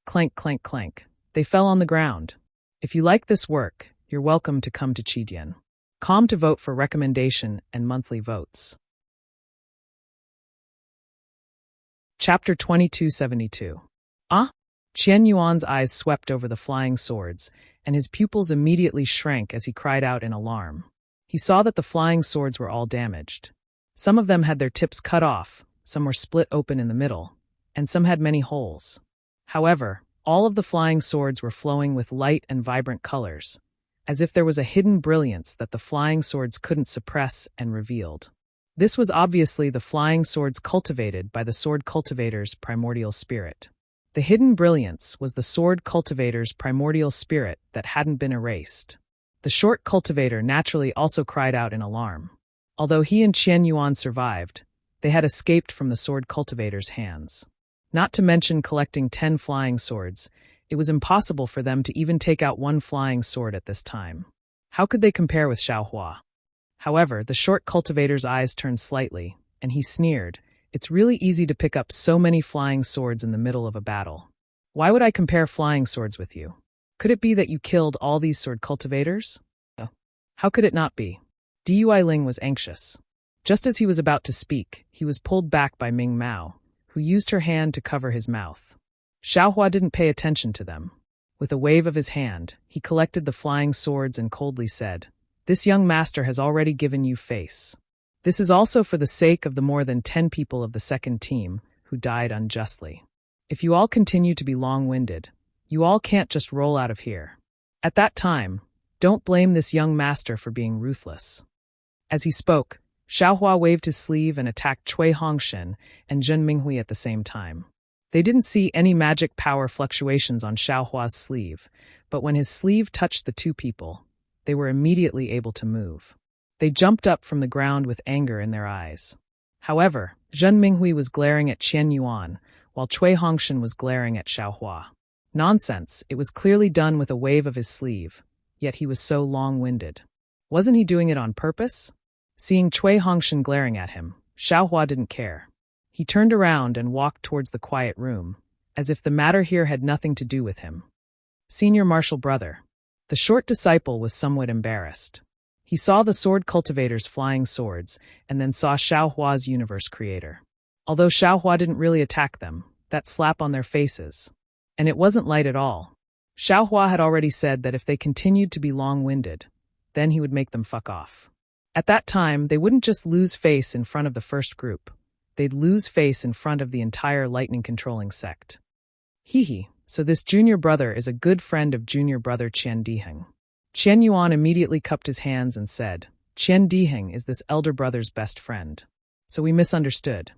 Clank, clank, clank. They fell on the ground. If you like this work, you're welcome to come to Qidian. Com to vote for recommendation and monthly votes. Chapter 2272. Qian Yuan's eyes swept over the flying swords, and his pupils immediately shrank as he cried out in alarm. He saw that the flying swords were all damaged. Some of them had their tips cut off, some were split open in the middle, and some had many holes. However, all of the flying swords were flowing with light and vibrant colors, as if there was a hidden brilliance that the flying swords couldn't suppress and revealed. This was obviously the flying swords cultivated by the sword cultivator's primordial spirit. The hidden brilliance was the sword cultivator's primordial spirit that hadn't been erased. The short cultivator naturally also cried out in alarm. Although he and Qian Yuan survived, they had escaped from the sword cultivator's hands. Not to mention collecting 10 flying swords, it was impossible for them to even take out one flying sword at this time. How could they compare with Xiaohua? However, the short cultivator's eyes turned slightly, and he sneered, "It's really easy to pick up so many flying swords in the middle of a battle. Why would I compare flying swords with you? Could it be that you killed all these sword cultivators?" How could it not be? Dui Ling was anxious. Just as he was about to speak, he was pulled back by Ming Mao, who used her hand to cover his mouth. Xiaohua didn't pay attention to them. With a wave of his hand, he collected the flying swords and coldly said, "This young master has already given you face. This is also for the sake of the more than 10 people of the second team who died unjustly. If you all continue to be long-winded, you all can't just roll out of here. At that time, don't blame this young master for being ruthless." As he spoke, Xiaohua waved his sleeve and attacked Cui Hongshen and Zhen Minghui at the same time. They didn't see any magic power fluctuations on Xiaohua's sleeve, but when his sleeve touched the two people, they were immediately able to move. They jumped up from the ground with anger in their eyes. However, Zhen Minghui was glaring at Qian Yuan, while Cui Hongshen was glaring at Xiaohua. Nonsense, it was clearly done with a wave of his sleeve, yet he was so long-winded. Wasn't he doing it on purpose? Seeing Cui Hongshen glaring at him, Xiaohua didn't care. He turned around and walked towards the quiet room, as if the matter here had nothing to do with him. Senior Martial Brother. The short disciple was somewhat embarrassed. He saw the sword cultivator's flying swords, and then saw Xiaohua's universe creator. Although Xiaohua didn't really attack them, that slap on their faces. And it wasn't light at all. Xiaohua had already said that if they continued to be long-winded, then he would make them fuck off. At that time, they wouldn't just lose face in front of the first group. They'd lose face in front of the entire lightning-controlling sect. So this junior brother is a good friend of junior brother Qian Diheng. Qian Yuan immediately cupped his hands and said, "Qian Diheng is this elder brother's best friend. So we misunderstood.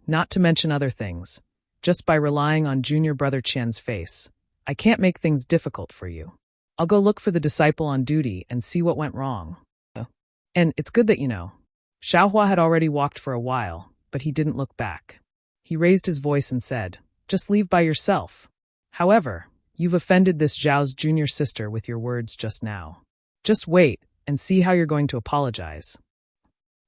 Not to mention other things. Just by relying on junior brother Qian's face, I can't make things difficult for you. I'll go look for the disciple on duty and see what went wrong. And it's good that you know." Xiaohua had already walked for a while, but he didn't look back. He raised his voice and said, "Just leave by yourself. However, you've offended this Zhao's junior sister with your words just now. Just wait and see how you're going to apologize."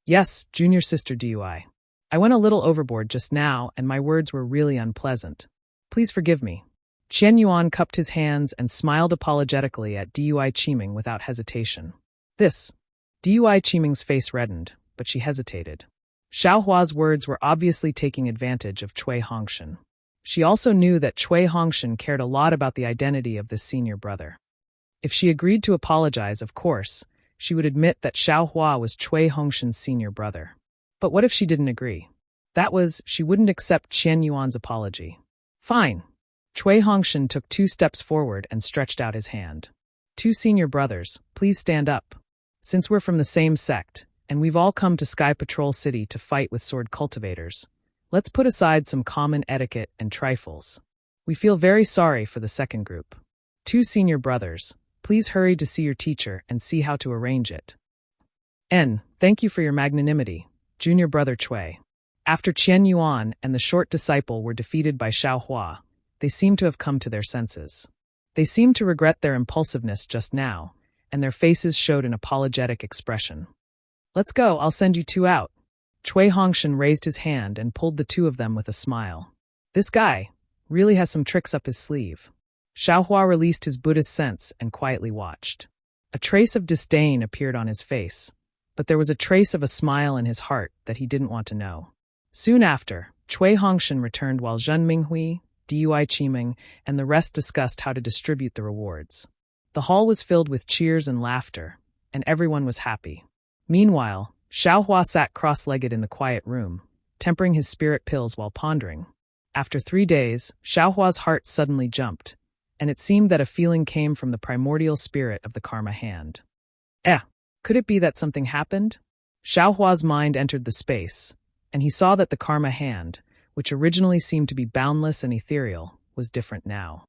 "Yes, junior sister Dui. I went a little overboard just now and my words were really unpleasant. Please forgive me." Qian Yuan cupped his hands and smiled apologetically at Dui Qiming without hesitation. Dui Qiming's face reddened, but she hesitated. Xiaohua's words were obviously taking advantage of Cui Hongshen. She also knew that Cui Hongshen cared a lot about the identity of this senior brother. If she agreed to apologize, of course, she would admit that Xiaohua was Cui Hongshen's senior brother. But what if she didn't agree? That was, she wouldn't accept Qian Yuan's apology. Fine. Cui Hongshen took 2 steps forward and stretched out his hand. "Two senior brothers, please stand up. Since we're from the same sect, and we've all come to Sky Patrol City to fight with sword cultivators, Let's put aside some common etiquette and trifles. We feel very sorry for the second group. 2 senior brothers, please hurry to see your teacher and see how to arrange it. N. Thank you for your magnanimity, junior brother Cui. After Qian Yuan and the short disciple were defeated by Xiao Hua, they seemed to have come to their senses. They seemed to regret their impulsiveness just now, and their faces showed an apologetic expression. Let's go, I'll send you 2 out. Cui Hongshan raised his hand and pulled the 2 of them with a smile. This guy really has some tricks up his sleeve. Xiao Hua released his Buddhist sense and quietly watched. A trace of disdain appeared on his face, but there was a trace of a smile in his heart that he didn't want to know. Soon after, Cui Hongshan returned while Zhen Minghui, Dui Qiming, and the rest discussed how to distribute the rewards. The hall was filled with cheers and laughter, and everyone was happy. Meanwhile, Xiao Hua sat cross-legged in the quiet room, tempering his spirit pills while pondering. After 3 days, Xiao Hua's heart suddenly jumped, and it seemed that a feeling came from the primordial spirit of the karma hand. Could it be that something happened? Xiao Hua's mind entered the space, and he saw that the karma hand, which originally seemed to be boundless and ethereal, was different now.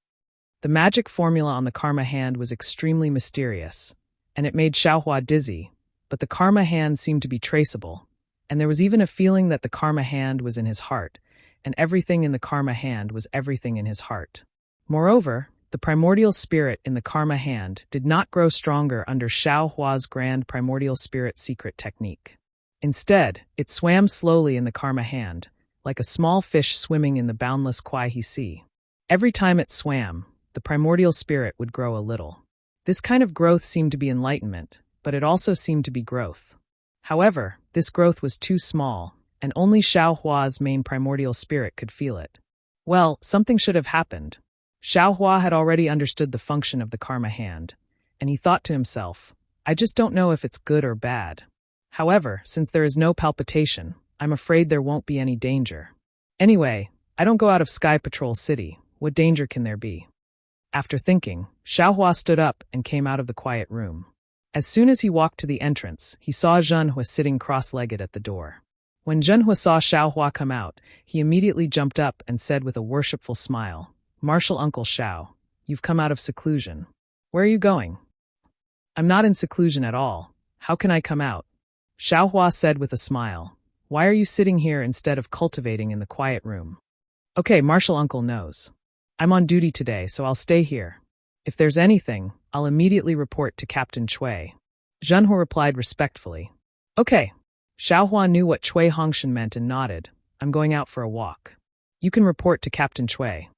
The magic formula on the karma hand was extremely mysterious, and it made Xiao Hua dizzy, but the karma hand seemed to be traceable, and there was even a feeling that the karma hand was in his heart, and everything in the karma hand was everything in his heart. Moreover, the primordial spirit in the karma hand did not grow stronger under Xiao Hua's grand primordial spirit secret technique. Instead, it swam slowly in the karma hand, like a small fish swimming in the boundless Kuai-He Sea. Every time it swam, the primordial spirit would grow a little. This kind of growth seemed to be enlightenment, but it also seemed to be growth. However, this growth was too small, and only Xiao Hua's main primordial spirit could feel it. Well, something should have happened. Xiao Hua had already understood the function of the karma hand, and he thought to himself, I just don't know if it's good or bad. However, since there is no palpitation, I'm afraid there won't be any danger. Anyway, I don't go out of Sky Patrol City. What danger can there be? After thinking, Xiao Hua stood up and came out of the quiet room. As soon as he walked to the entrance, he saw Zhenhua sitting cross-legged at the door. When Zhenhua saw Xiao Hua come out, he immediately jumped up and said with a worshipful smile, Martial Uncle Xiao, you've come out of seclusion. Where are you going? I'm not in seclusion at all. How can I come out? Xiao Hua said with a smile. Why are you sitting here instead of cultivating in the quiet room? Okay, Martial Uncle knows. I'm on duty today, so I'll stay here. If there's anything, I'll immediately report to Captain Cui. Zhenhua replied respectfully. Okay. Xiao Hua knew what Cui Hongshan meant and nodded. I'm going out for a walk. You can report to Captain Cui.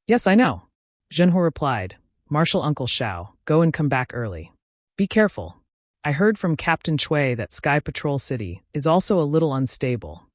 Yes, I know. Zhenhua replied. Martial Uncle Xiao, go and come back early. Be careful. I heard from Captain Cui that Sky Patrol City is also a little unstable.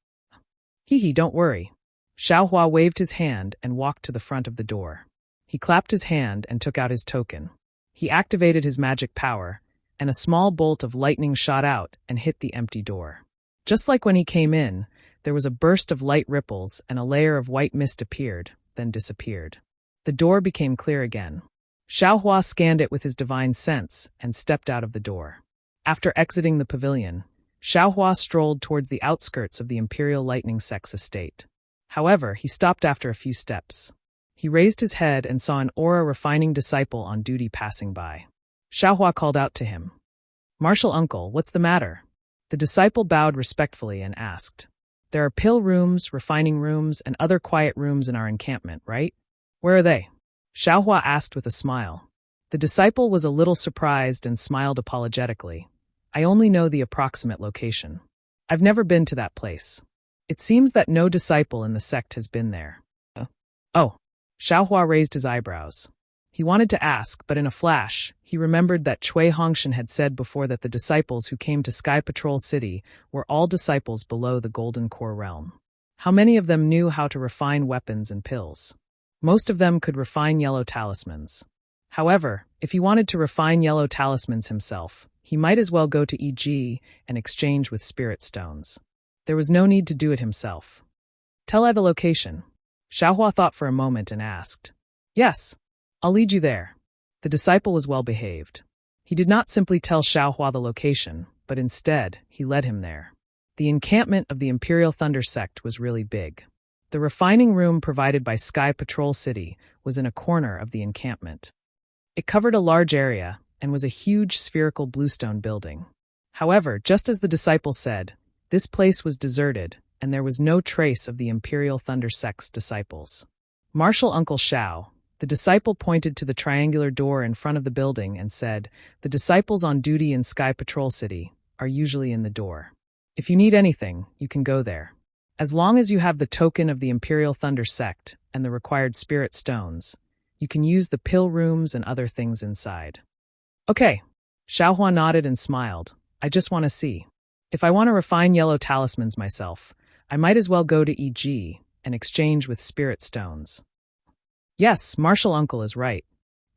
Don't worry. Xiao Hua waved his hand and walked to the front of the door. He clapped his hand and took out his token. He activated his magic power, and a small bolt of lightning shot out and hit the empty door. Just like when he came in, there was a burst of light ripples and a layer of white mist appeared, then disappeared. The door became clear again. Xiao Hua scanned it with his divine sense and stepped out of the door. After exiting the pavilion, Xiao Hua strolled towards the outskirts of the Imperial Lightning Sect's estate. However, he stopped after a few steps. He raised his head and saw an aura-refining disciple on duty passing by. Xiao Hua called out to him. Martial Uncle, what's the matter? The disciple bowed respectfully and asked. There are pill rooms, refining rooms, and other quiet rooms in our encampment, right? Where are they? Xiao Hua asked with a smile. The disciple was a little surprised and smiled apologetically. I only know the approximate location. I've never been to that place. It seems that no disciple in the sect has been there. Oh. Xiao Hua raised his eyebrows. He wanted to ask, but in a flash, he remembered that Cui Hongshan had said before that the disciples who came to Sky Patrol City were all disciples below the Golden Core realm. How many of them knew how to refine weapons and pills? Most of them could refine yellow talismans. However, if he wanted to refine yellow talismans himself, he might as well go to EG and exchange with spirit stones. There was no need to do it himself. Tell I the location. Xiao Hua thought for a moment and asked. Yes, I'll lead you there. The disciple was well behaved. He did not simply tell Xiao Hua the location, but instead, he led him there. The encampment of the Imperial Thunder Sect was really big. The refining room provided by Sky Patrol City was in a corner of the encampment. It covered a large area and was a huge spherical bluestone building. However, just as the disciples said, this place was deserted and there was no trace of the Imperial Thunder Sect's disciples. Marshal Uncle Shao, the disciple, pointed to the triangular door in front of the building and said, "The disciples on duty in Sky Patrol City are usually in the door. If you need anything, you can go there. As long as you have the token of the Imperial Thunder Sect and the required spirit stones, you can use the pill rooms and other things inside." Okay. Xiaohua nodded and smiled. I just want to see. If I want to refine yellow talismans myself, I might as well go to EG and exchange with spirit stones. Yes, Marshal Uncle is right.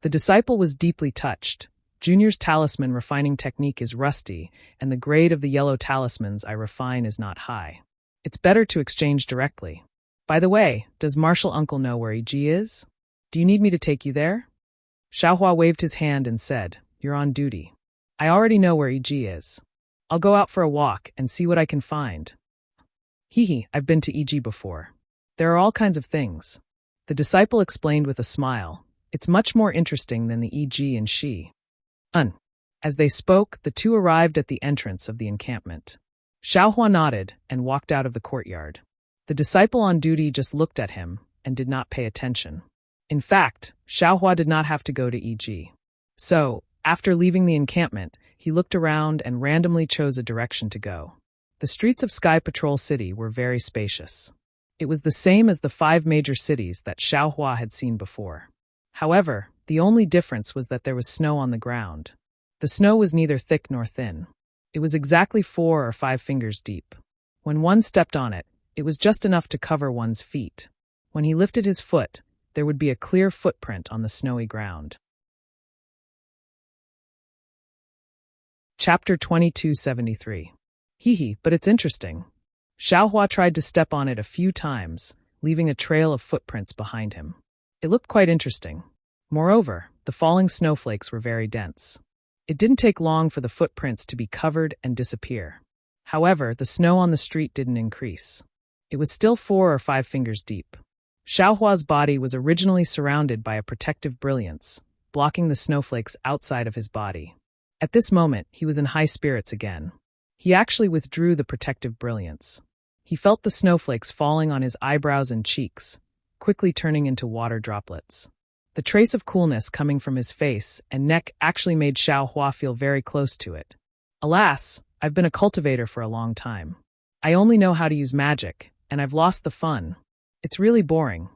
The disciple was deeply touched. Junior's talisman refining technique is rusty, and the grade of the yellow talismans I refine is not high. It's better to exchange directly. By the way, does Marshal Uncle know where EG is? Do you need me to take you there? Xiaohua waved his hand and said, "You're on duty. I already know where EG is. I'll go out for a walk and see what I can find." Hee, I've been to EG before. There are all kinds of things. The disciple explained with a smile. It's much more interesting than the EG and Shi. As they spoke, the two arrived at the entrance of the encampment. Xiaohua nodded and walked out of the courtyard. The disciple on duty just looked at him and did not pay attention. In fact, Xiaohua did not have to go to EG. So, after leaving the encampment, he looked around and randomly chose a direction to go. The streets of Sky Patrol City were very spacious. It was the same as the 5 major cities that Xiaohua had seen before. However, the only difference was that there was snow on the ground. The snow was neither thick nor thin. It was exactly 4 or 5 fingers deep. When one stepped on it, it was just enough to cover one's feet. When he lifted his foot, there would be a clear footprint on the snowy ground. Chapter 2273. But it's interesting. Xiaohua tried to step on it a few times, leaving a trail of footprints behind him. It looked quite interesting. Moreover, the falling snowflakes were very dense. It didn't take long for the footprints to be covered and disappear. However, the snow on the street didn't increase. It was still 4 or 5 fingers deep. Xiaohua's body was originally surrounded by a protective brilliance, blocking the snowflakes outside of his body. At this moment, he was in high spirits again. He actually withdrew the protective brilliance. He felt the snowflakes falling on his eyebrows and cheeks, quickly turning into water droplets. The trace of coolness coming from his face and neck actually made Xiaohua feel very close to it. Alas, I've been a cultivator for a long time. I only know how to use magic, and I've lost the fun. It's really boring.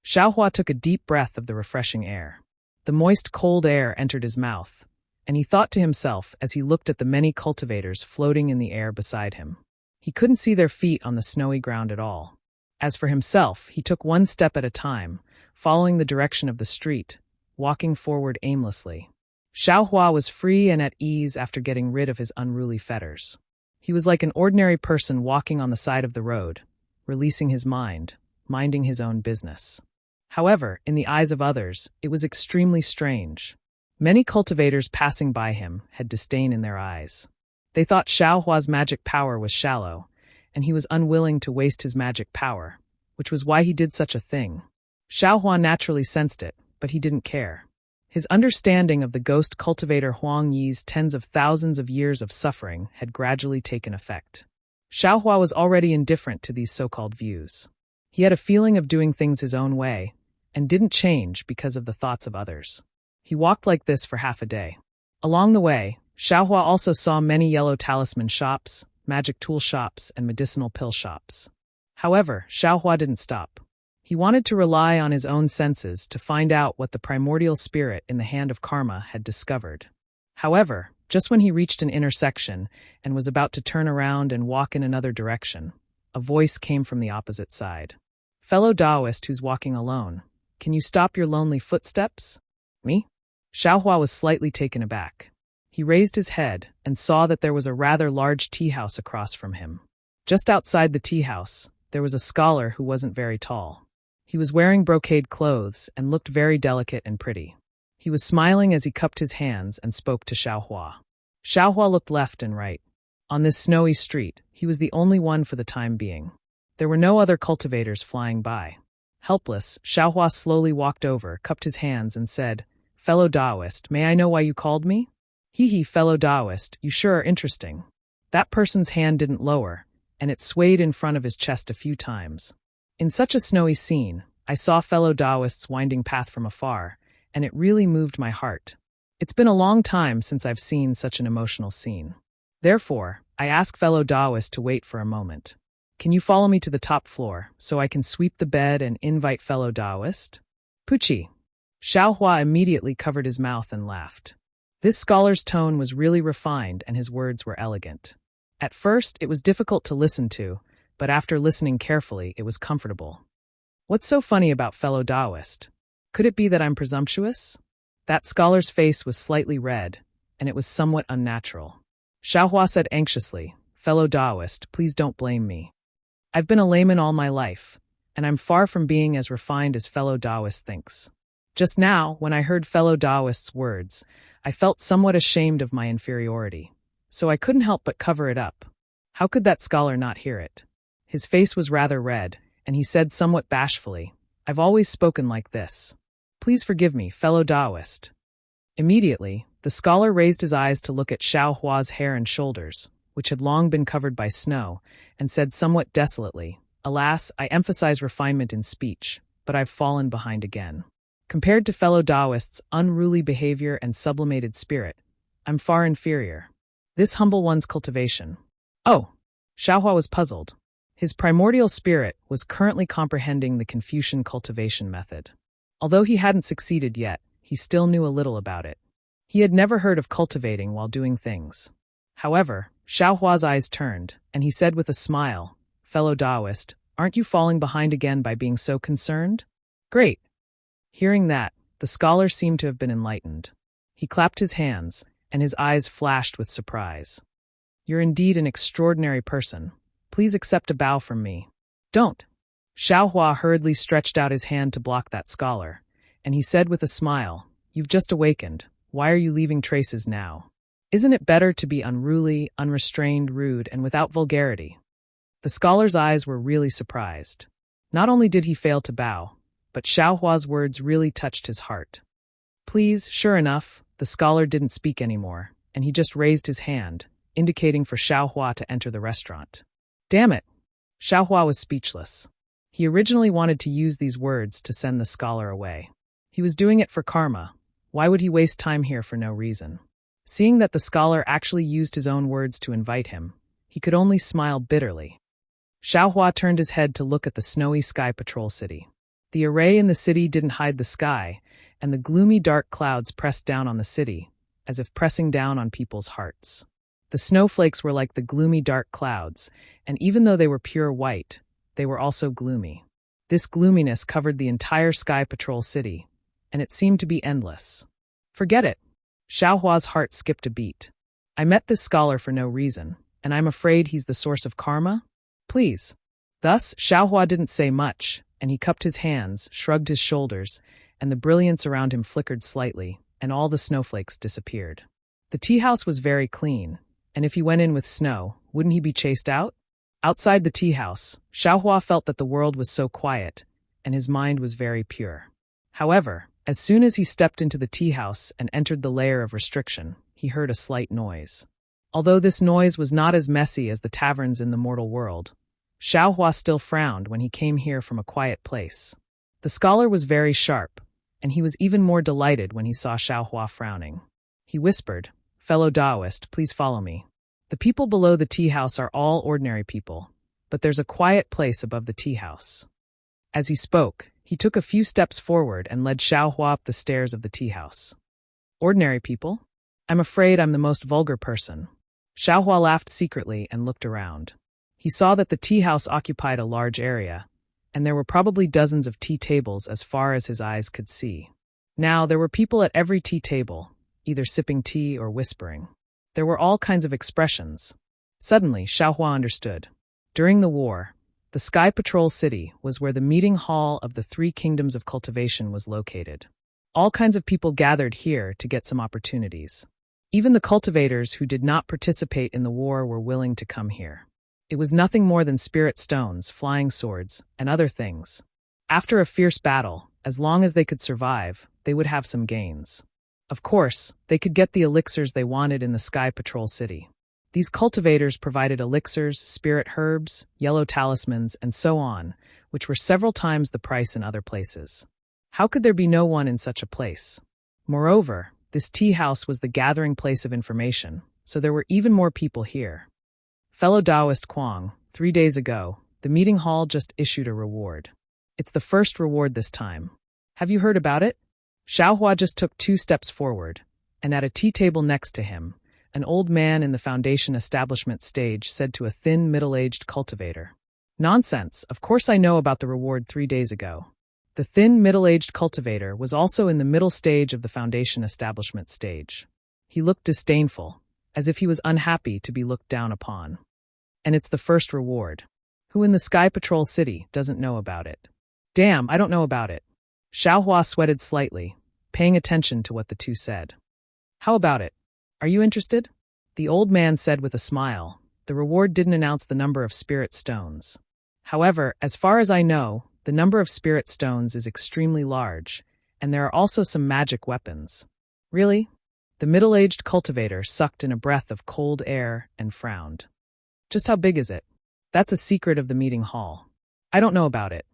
Xiaohua took a deep breath of the refreshing air. The moist, cold air entered his mouth, and he thought to himself as he looked at the many cultivators floating in the air beside him. He couldn't see their feet on the snowy ground at all. As for himself, he took one step at a time, following the direction of the street, walking forward aimlessly. Xiaohua was free and at ease after getting rid of his unruly fetters. He was like an ordinary person walking on the side of the road, releasing his mind, minding his own business. However, in the eyes of others, it was extremely strange. Many cultivators passing by him had disdain in their eyes. They thought Xiaohua's magic power was shallow, and he was unwilling to waste his magic power, which was why he did such a thing. Xiaohua naturally sensed it, but he didn't care. His understanding of the ghost cultivator Huang Yi's tens of thousands of years of suffering had gradually taken effect. Xiaohua was already indifferent to these so-called views. He had a feeling of doing things his own way, and didn't change because of the thoughts of others. He walked like this for half a day. Along the way, Xiaohua also saw many yellow talisman shops, magic tool shops, and medicinal pill shops. However, Xiaohua didn't stop. He wanted to rely on his own senses to find out what the primordial spirit in the hand of karma had discovered. However, just when he reached an intersection and was about to turn around and walk in another direction, a voice came from the opposite side. "Fellow Taoist who's walking alone, can you stop your lonely footsteps?" "Me?" Xiaohua was slightly taken aback. He raised his head and saw that there was a rather large tea house across from him. Just outside the tea house, there was a scholar who wasn't very tall. He was wearing brocade clothes and looked very delicate and pretty. He was smiling as he cupped his hands and spoke to Xiaohua. Xiaohua looked left and right. On this snowy street, he was the only one for the time being. There were no other cultivators flying by. Helpless, Xiaohua slowly walked over, cupped his hands, and said, "Fellow Taoist, may I know why you called me?" "Hee, fellow Taoist, you sure are interesting." That person's hand didn't lower, and it swayed in front of his chest a few times. In such a snowy scene, I saw fellow Taoists winding path from afar, and it really moved my heart. It's been a long time since I've seen such an emotional scene. Therefore, I ask fellow Taoist to wait for a moment. Can you follow me to the top floor, so I can sweep the bed and invite fellow Taoist? Puchi. Xiaohua immediately covered his mouth and laughed. This scholar's tone was really refined and his words were elegant. At first, it was difficult to listen to, but after listening carefully, it was comfortable. What's so funny about fellow Taoist? Could it be that I'm presumptuous? That scholar's face was slightly red, and it was somewhat unnatural. Xiaohua said anxiously, "Fellow Taoist, please don't blame me. I've been a layman all my life, and I'm far from being as refined as fellow Taoist thinks. Just now, when I heard fellow Taoist's words, I felt somewhat ashamed of my inferiority, so I couldn't help but cover it up. How could that scholar not hear it? His face was rather red, and he said somewhat bashfully, "I've always spoken like this. Please forgive me, fellow Taoist." Immediately, the scholar raised his eyes to look at Xiaohua's hair and shoulders, which had long been covered by snow, and said somewhat desolately, "Alas, I emphasize refinement in speech, but I've fallen behind again. Compared to fellow Taoists' unruly behavior and sublimated spirit, I'm far inferior. This humble one's cultivation." Oh! Xiaohua was puzzled. His primordial spirit was currently comprehending the Confucian cultivation method. Although he hadn't succeeded yet, he still knew a little about it. He had never heard of cultivating while doing things. However, Xiaohua's eyes turned, and he said with a smile, "Fellow Taoist, aren't you falling behind again by being so concerned?" "Great." Hearing that, the scholar seemed to have been enlightened. He clapped his hands, and his eyes flashed with surprise. "You're indeed an extraordinary person. Please accept a bow from me." "Don't." Xiaohua hurriedly stretched out his hand to block that scholar, and he said with a smile, "You've just awakened. Why are you leaving traces now? Isn't it better to be unruly, unrestrained, rude, and without vulgarity?" The scholar's eyes were really surprised. Not only did he fail to bow, but Xiaohua's words really touched his heart. "Please," sure enough, the scholar didn't speak anymore, and he just raised his hand, indicating for Xiaohua to enter the restaurant. Damn it! Xiaohua was speechless. He originally wanted to use these words to send the scholar away. He was doing it for karma. Why would he waste time here for no reason? Seeing that the scholar actually used his own words to invite him, he could only smile bitterly. Xiaohua turned his head to look at the snowy sky patrol city. The array in the city didn't hide the sky, and the gloomy dark clouds pressed down on the city, as if pressing down on people's hearts. The snowflakes were like the gloomy dark clouds, and even though they were pure white, they were also gloomy. This gloominess covered the entire sky patrol city, and it seemed to be endless. Forget it. Xiaohua's heart skipped a beat. I met this scholar for no reason, and I'm afraid he's the source of karma? Please. Thus, Xiaohua didn't say much, and he cupped his hands, shrugged his shoulders, and the brilliance around him flickered slightly, and all the snowflakes disappeared. The tea house was very clean, and if he went in with snow, wouldn't he be chased out? Outside the tea house, Xiaohua felt that the world was so quiet, and his mind was very pure. However, as soon as he stepped into the tea house and entered the layer of restriction, he heard a slight noise. Although this noise was not as messy as the taverns in the mortal world, Xiaohua still frowned when he came here from a quiet place. The scholar was very sharp, and he was even more delighted when he saw Xiaohua frowning. He whispered, "Fellow Taoist, please follow me. The people below the tea house are all ordinary people, but there's a quiet place above the tea house." As he spoke, he took a few steps forward and led Xiaohua up the stairs of the tea house. "Ordinary people? I'm afraid I'm the most vulgar person." Xiaohua laughed secretly and looked around. He saw that the tea house occupied a large area, and there were probably dozens of tea tables as far as his eyes could see. Now, there were people at every tea table, either sipping tea or whispering. There were all kinds of expressions. Suddenly, Xiaohua understood. During the war, the Sky Patrol City was where the meeting hall of the three kingdoms of cultivation was located. All kinds of people gathered here to get some opportunities. Even the cultivators who did not participate in the war were willing to come here. It was nothing more than spirit stones, flying swords, and other things. After a fierce battle, as long as they could survive, they would have some gains. Of course, they could get the elixirs they wanted in the Sky Patrol City. These cultivators provided elixirs, spirit herbs, yellow talismans, and so on, which were several times the price in other places. How could there be no one in such a place? Moreover, this tea house was the gathering place of information, so there were even more people here. Fellow Taoist Kwang, 3 days ago, the meeting hall just issued a reward. It's the first reward this time. Have you heard about it? Xiaohua just took 2 steps forward, and at a tea table next to him, an old man in the foundation establishment stage said to a thin, middle-aged cultivator, "Nonsense, of course I know about the reward 3 days ago." The thin, middle-aged cultivator was also in the middle stage of the foundation establishment stage. He looked disdainful, as if he was unhappy to be looked down upon. And it's the first reward. Who in the Sky Patrol City doesn't know about it? Damn, I don't know about it. Xiaohua sweated slightly, paying attention to what the two said. How about it? Are you interested? The old man said with a smile. The reward didn't announce the number of spirit stones. However, as far as I know, the number of spirit stones is extremely large, and there are also some magic weapons. Really? The middle-aged cultivator sucked in a breath of cold air and frowned. Just how big is it? That's a secret of the meeting hall. I don't know about it.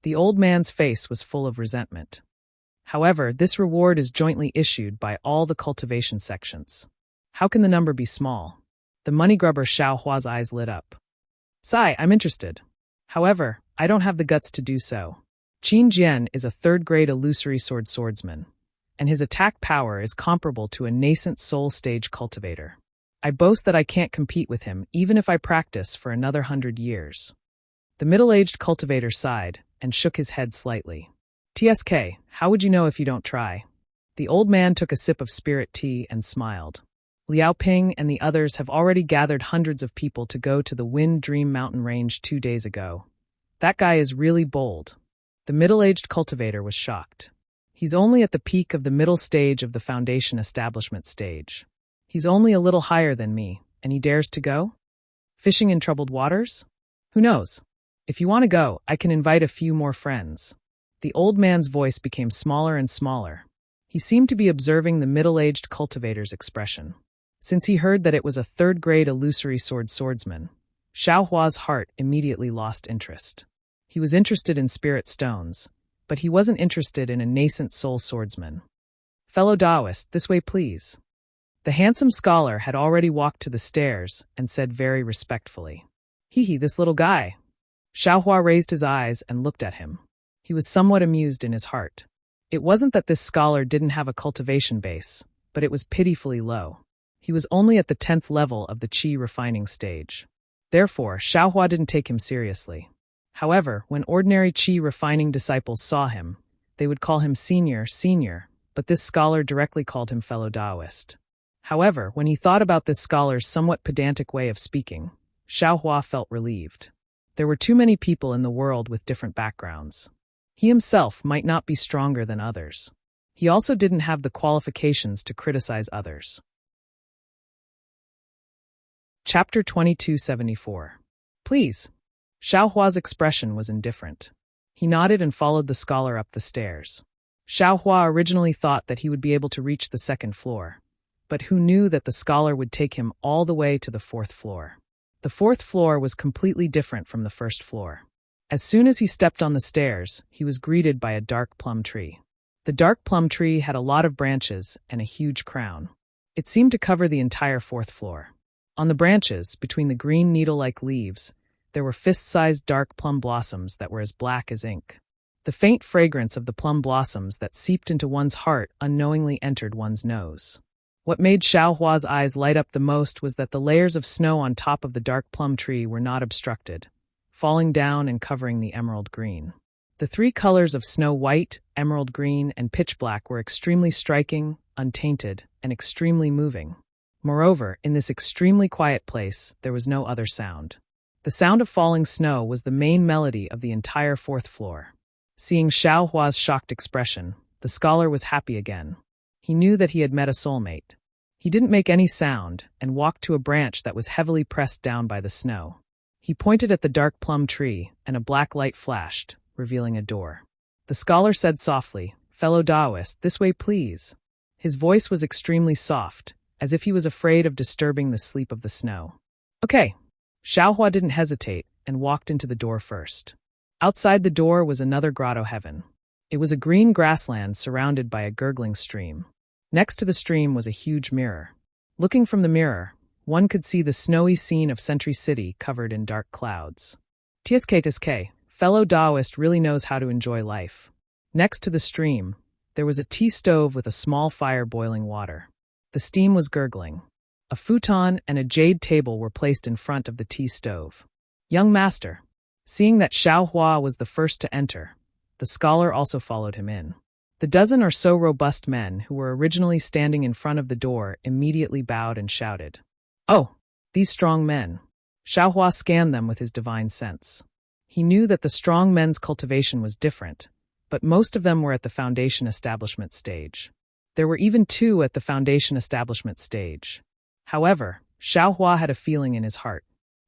The old man's face was full of resentment. However, this reward is jointly issued by all the cultivation sections. How can the number be small? The money grubber Xiaohua's eyes lit up. Sai, I'm interested. However, I don't have the guts to do so. Qin Jian is a third-grade illusory swordsman, and his attack power is comparable to a nascent soul stage cultivator. I boast that I can't compete with him even if I practice for another 100 years. The middle-aged cultivator sighed and shook his head slightly. TSK, how would you know if you don't try? The old man took a sip of spirit tea and smiled. Liao Ping and the others have already gathered hundreds of people to go to the Wind Dream Mountain Range 2 days ago. That guy is really bold. The middle-aged cultivator was shocked. He's only at the peak of the middle stage of the foundation establishment stage. He's only a little higher than me, and he dares to go? Fishing in troubled waters? Who knows? If you want to go, I can invite a few more friends. The old man's voice became smaller and smaller. He seemed to be observing the middle-aged cultivator's expression. Since he heard that it was a third-grade illusory swordsman, Xiaohua's heart immediately lost interest. He was interested in spirit stones, but he wasn't interested in a nascent soul swordsman. Fellow Taoist, this way please. The handsome scholar had already walked to the stairs and said very respectfully, Hee, this little guy. Xiaohua raised his eyes and looked at him. He was somewhat amused in his heart. It wasn't that this scholar didn't have a cultivation base, but it was pitifully low. He was only at the 10th level of the qi refining stage. Therefore, Xiaohua didn't take him seriously. However, when ordinary qi refining disciples saw him, they would call him senior, but this scholar directly called him fellow Taoist. However, when he thought about this scholar's somewhat pedantic way of speaking, Xiaohua felt relieved. There were too many people in the world with different backgrounds. He himself might not be stronger than others. He also didn't have the qualifications to criticize others. Chapter 2274. Please. Xiaohua's expression was indifferent. He nodded and followed the scholar up the stairs. Xiaohua originally thought that he would be able to reach the 2nd floor, but who knew that the scholar would take him all the way to the 4th floor. The 4th floor was completely different from the 1st floor. As soon as he stepped on the stairs, he was greeted by a dark plum tree. The dark plum tree had a lot of branches and a huge crown. It seemed to cover the entire 4th floor. On the branches, between the green needle-like leaves, there were fist-sized dark plum blossoms that were as black as ink. The faint fragrance of the plum blossoms that seeped into one's heart unknowingly entered one's nose. What made Xiaohua's eyes light up the most was that the layers of snow on top of the dark plum tree were not obstructed, falling down and covering the emerald green. The 3 colors of snow white, emerald green, and pitch black were extremely striking, untainted, and extremely moving. Moreover, in this extremely quiet place, there was no other sound. The sound of falling snow was the main melody of the entire 4th floor. Seeing Xiaohua's shocked expression, the scholar was happy again. He knew that he had met a soulmate. He didn't make any sound and walked to a branch that was heavily pressed down by the snow. He pointed at the dark plum tree, and a black light flashed, revealing a door. The scholar said softly, "Fellow Taoist, this way please." His voice was extremely soft, as if he was afraid of disturbing the sleep of the snow. "Okay." Xiaohua didn't hesitate and walked into the door first. Outside the door was another grotto heaven. It was a green grassland surrounded by a gurgling stream. Next to the stream was a huge mirror. Looking from the mirror, one could see the snowy scene of Sentry City covered in dark clouds. TSK, fellow Taoist really knows how to enjoy life. Next to the stream, there was a tea stove with a small fire boiling water. The steam was gurgling. A futon and a jade table were placed in front of the tea stove. Young master. Seeing that Xiaohua was the first to enter, the scholar also followed him in. The dozen or so robust men who were originally standing in front of the door immediately bowed and shouted, "Oh, these strong men." Xiaohua scanned them with his divine sense. He knew that the strong men's cultivation was different, but most of them were at the foundation establishment stage. There were even 2 at the foundation establishment stage. However, Xiaohua had a feeling in his heart.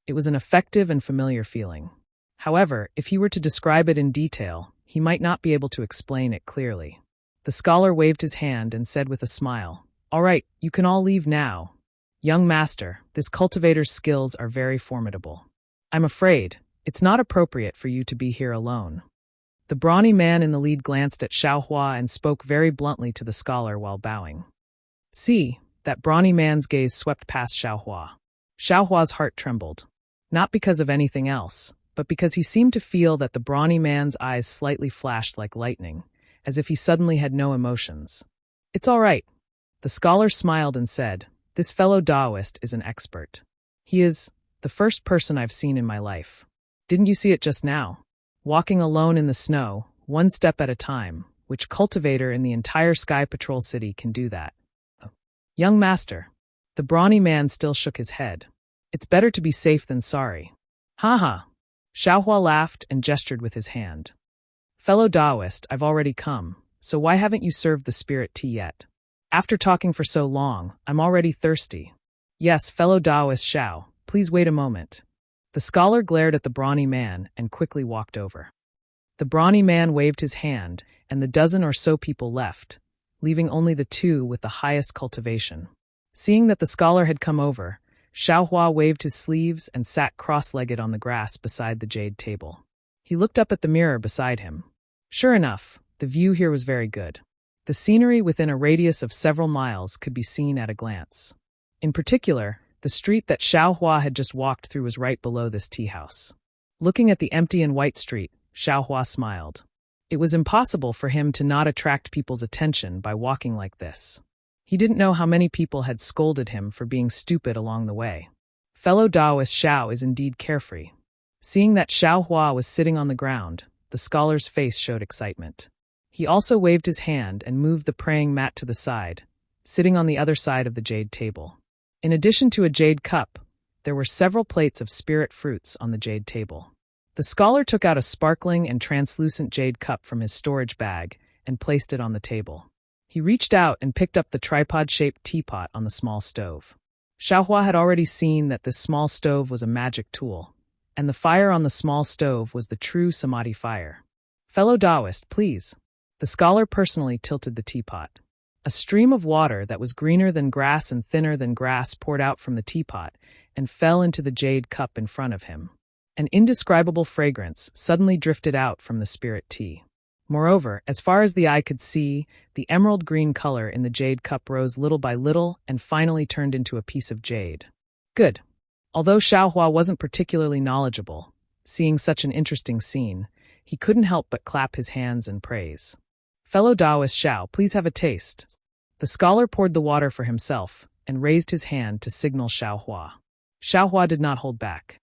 It was an effective and familiar feeling. However, if he were to describe it in detail, he might not be able to explain it clearly. The scholar waved his hand and said with a smile, "All right, you can all leave now. Young master, this cultivator's skills are very formidable. I'm afraid it's not appropriate for you to be here alone." The brawny man in the lead glanced at Xiaohua and spoke very bluntly to the scholar while bowing. "See," that brawny man's gaze swept past Xiaohua. Xiaohua's heart trembled, not because of anything else, but because he seemed to feel that the brawny man's eyes slightly flashed like lightning, as if he suddenly had no emotions. "It's all right." The scholar smiled and said, "This fellow Taoist is an expert. He is the first person I've seen in my life. Didn't you see it just now? Walking alone in the snow, one step at a time, which cultivator in the entire Sky Patrol City can do that?" "Young master." The brawny man still shook his head. "It's better to be safe than sorry." "Ha ha." Xiaohua laughed and gestured with his hand. "Fellow Taoist, I've already come, so why haven't you served the spirit tea yet? After talking for so long, I'm already thirsty." "Yes, fellow Taoist Xiao, please wait a moment." The scholar glared at the brawny man and quickly walked over. The brawny man waved his hand, and the dozen or so people left, leaving only the 2 with the highest cultivation. Seeing that the scholar had come over, Xiaohua waved his sleeves and sat cross-legged on the grass beside the jade table. He looked up at the mirror beside him. Sure enough, the view here was very good. The scenery within a radius of several miles could be seen at a glance. In particular, the street that Xiaohua had just walked through was right below this tea house. Looking at the empty and white street, Xiaohua smiled. It was impossible for him to not attract people's attention by walking like this. He didn't know how many people had scolded him for being stupid along the way. Fellow Taoist Xiao is indeed carefree. Seeing that Xiaohua was sitting on the ground, the scholar's face showed excitement. He also waved his hand and moved the praying mat to the side, sitting on the other side of the jade table. In addition to a jade cup, there were several plates of spirit fruits on the jade table. The scholar took out a sparkling and translucent jade cup from his storage bag and placed it on the table. He reached out and picked up the tripod-shaped teapot on the small stove. Xiaohua had already seen that this small stove was a magic tool, and the fire on the small stove was the true samadhi fire. "Fellow Taoist, please." The scholar personally tilted the teapot. A stream of water that was greener than grass and thinner than grass poured out from the teapot and fell into the jade cup in front of him. An indescribable fragrance suddenly drifted out from the spirit tea. Moreover, as far as the eye could see, the emerald green color in the jade cup rose little by little and finally turned into a piece of jade. Good. Although Xiaohua wasn't particularly knowledgeable, seeing such an interesting scene, he couldn't help but clap his hands in praise. "Fellow Taoist Xiao, please have a taste." The scholar poured the water for himself and raised his hand to signal Xiaohua. Xiaohua did not hold back.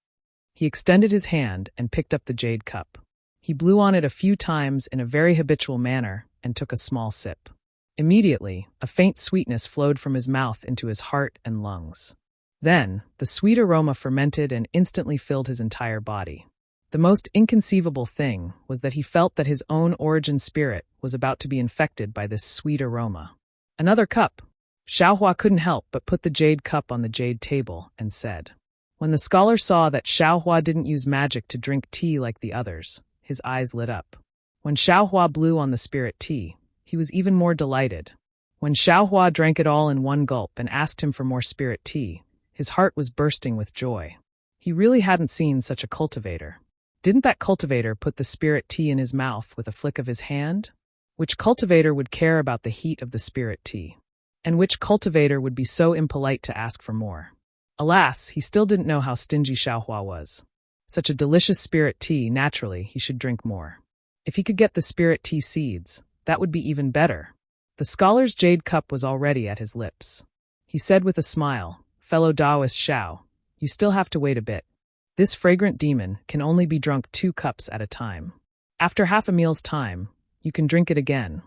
He extended his hand and picked up the jade cup. He blew on it a few times in a very habitual manner and took a small sip. Immediately, a faint sweetness flowed from his mouth into his heart and lungs. Then, the sweet aroma fermented and instantly filled his entire body. The most inconceivable thing was that he felt that his own origin spirit was about to be infected by this sweet aroma. "Another cup." Xiaohua couldn't help but put the jade cup on the jade table and said. When the scholar saw that Xiaohua didn't use magic to drink tea like the others, his eyes lit up. When Xiaohua blew on the spirit tea, he was even more delighted. When Xiaohua drank it all in one gulp and asked him for more spirit tea, his heart was bursting with joy. He really hadn't seen such a cultivator. Didn't that cultivator put the spirit tea in his mouth with a flick of his hand? Which cultivator would care about the heat of the spirit tea? And which cultivator would be so impolite to ask for more? Alas, he still didn't know how stingy Xiaohua was. Such a delicious spirit tea, naturally, he should drink more. If he could get the spirit tea seeds, that would be even better. The scholar's jade cup was already at his lips. He said with a smile, "Fellow Taoist Xiao, you still have to wait a bit. This fragrant demon can only be drunk 2 cups at a time. After half a meal's time, you can drink it again."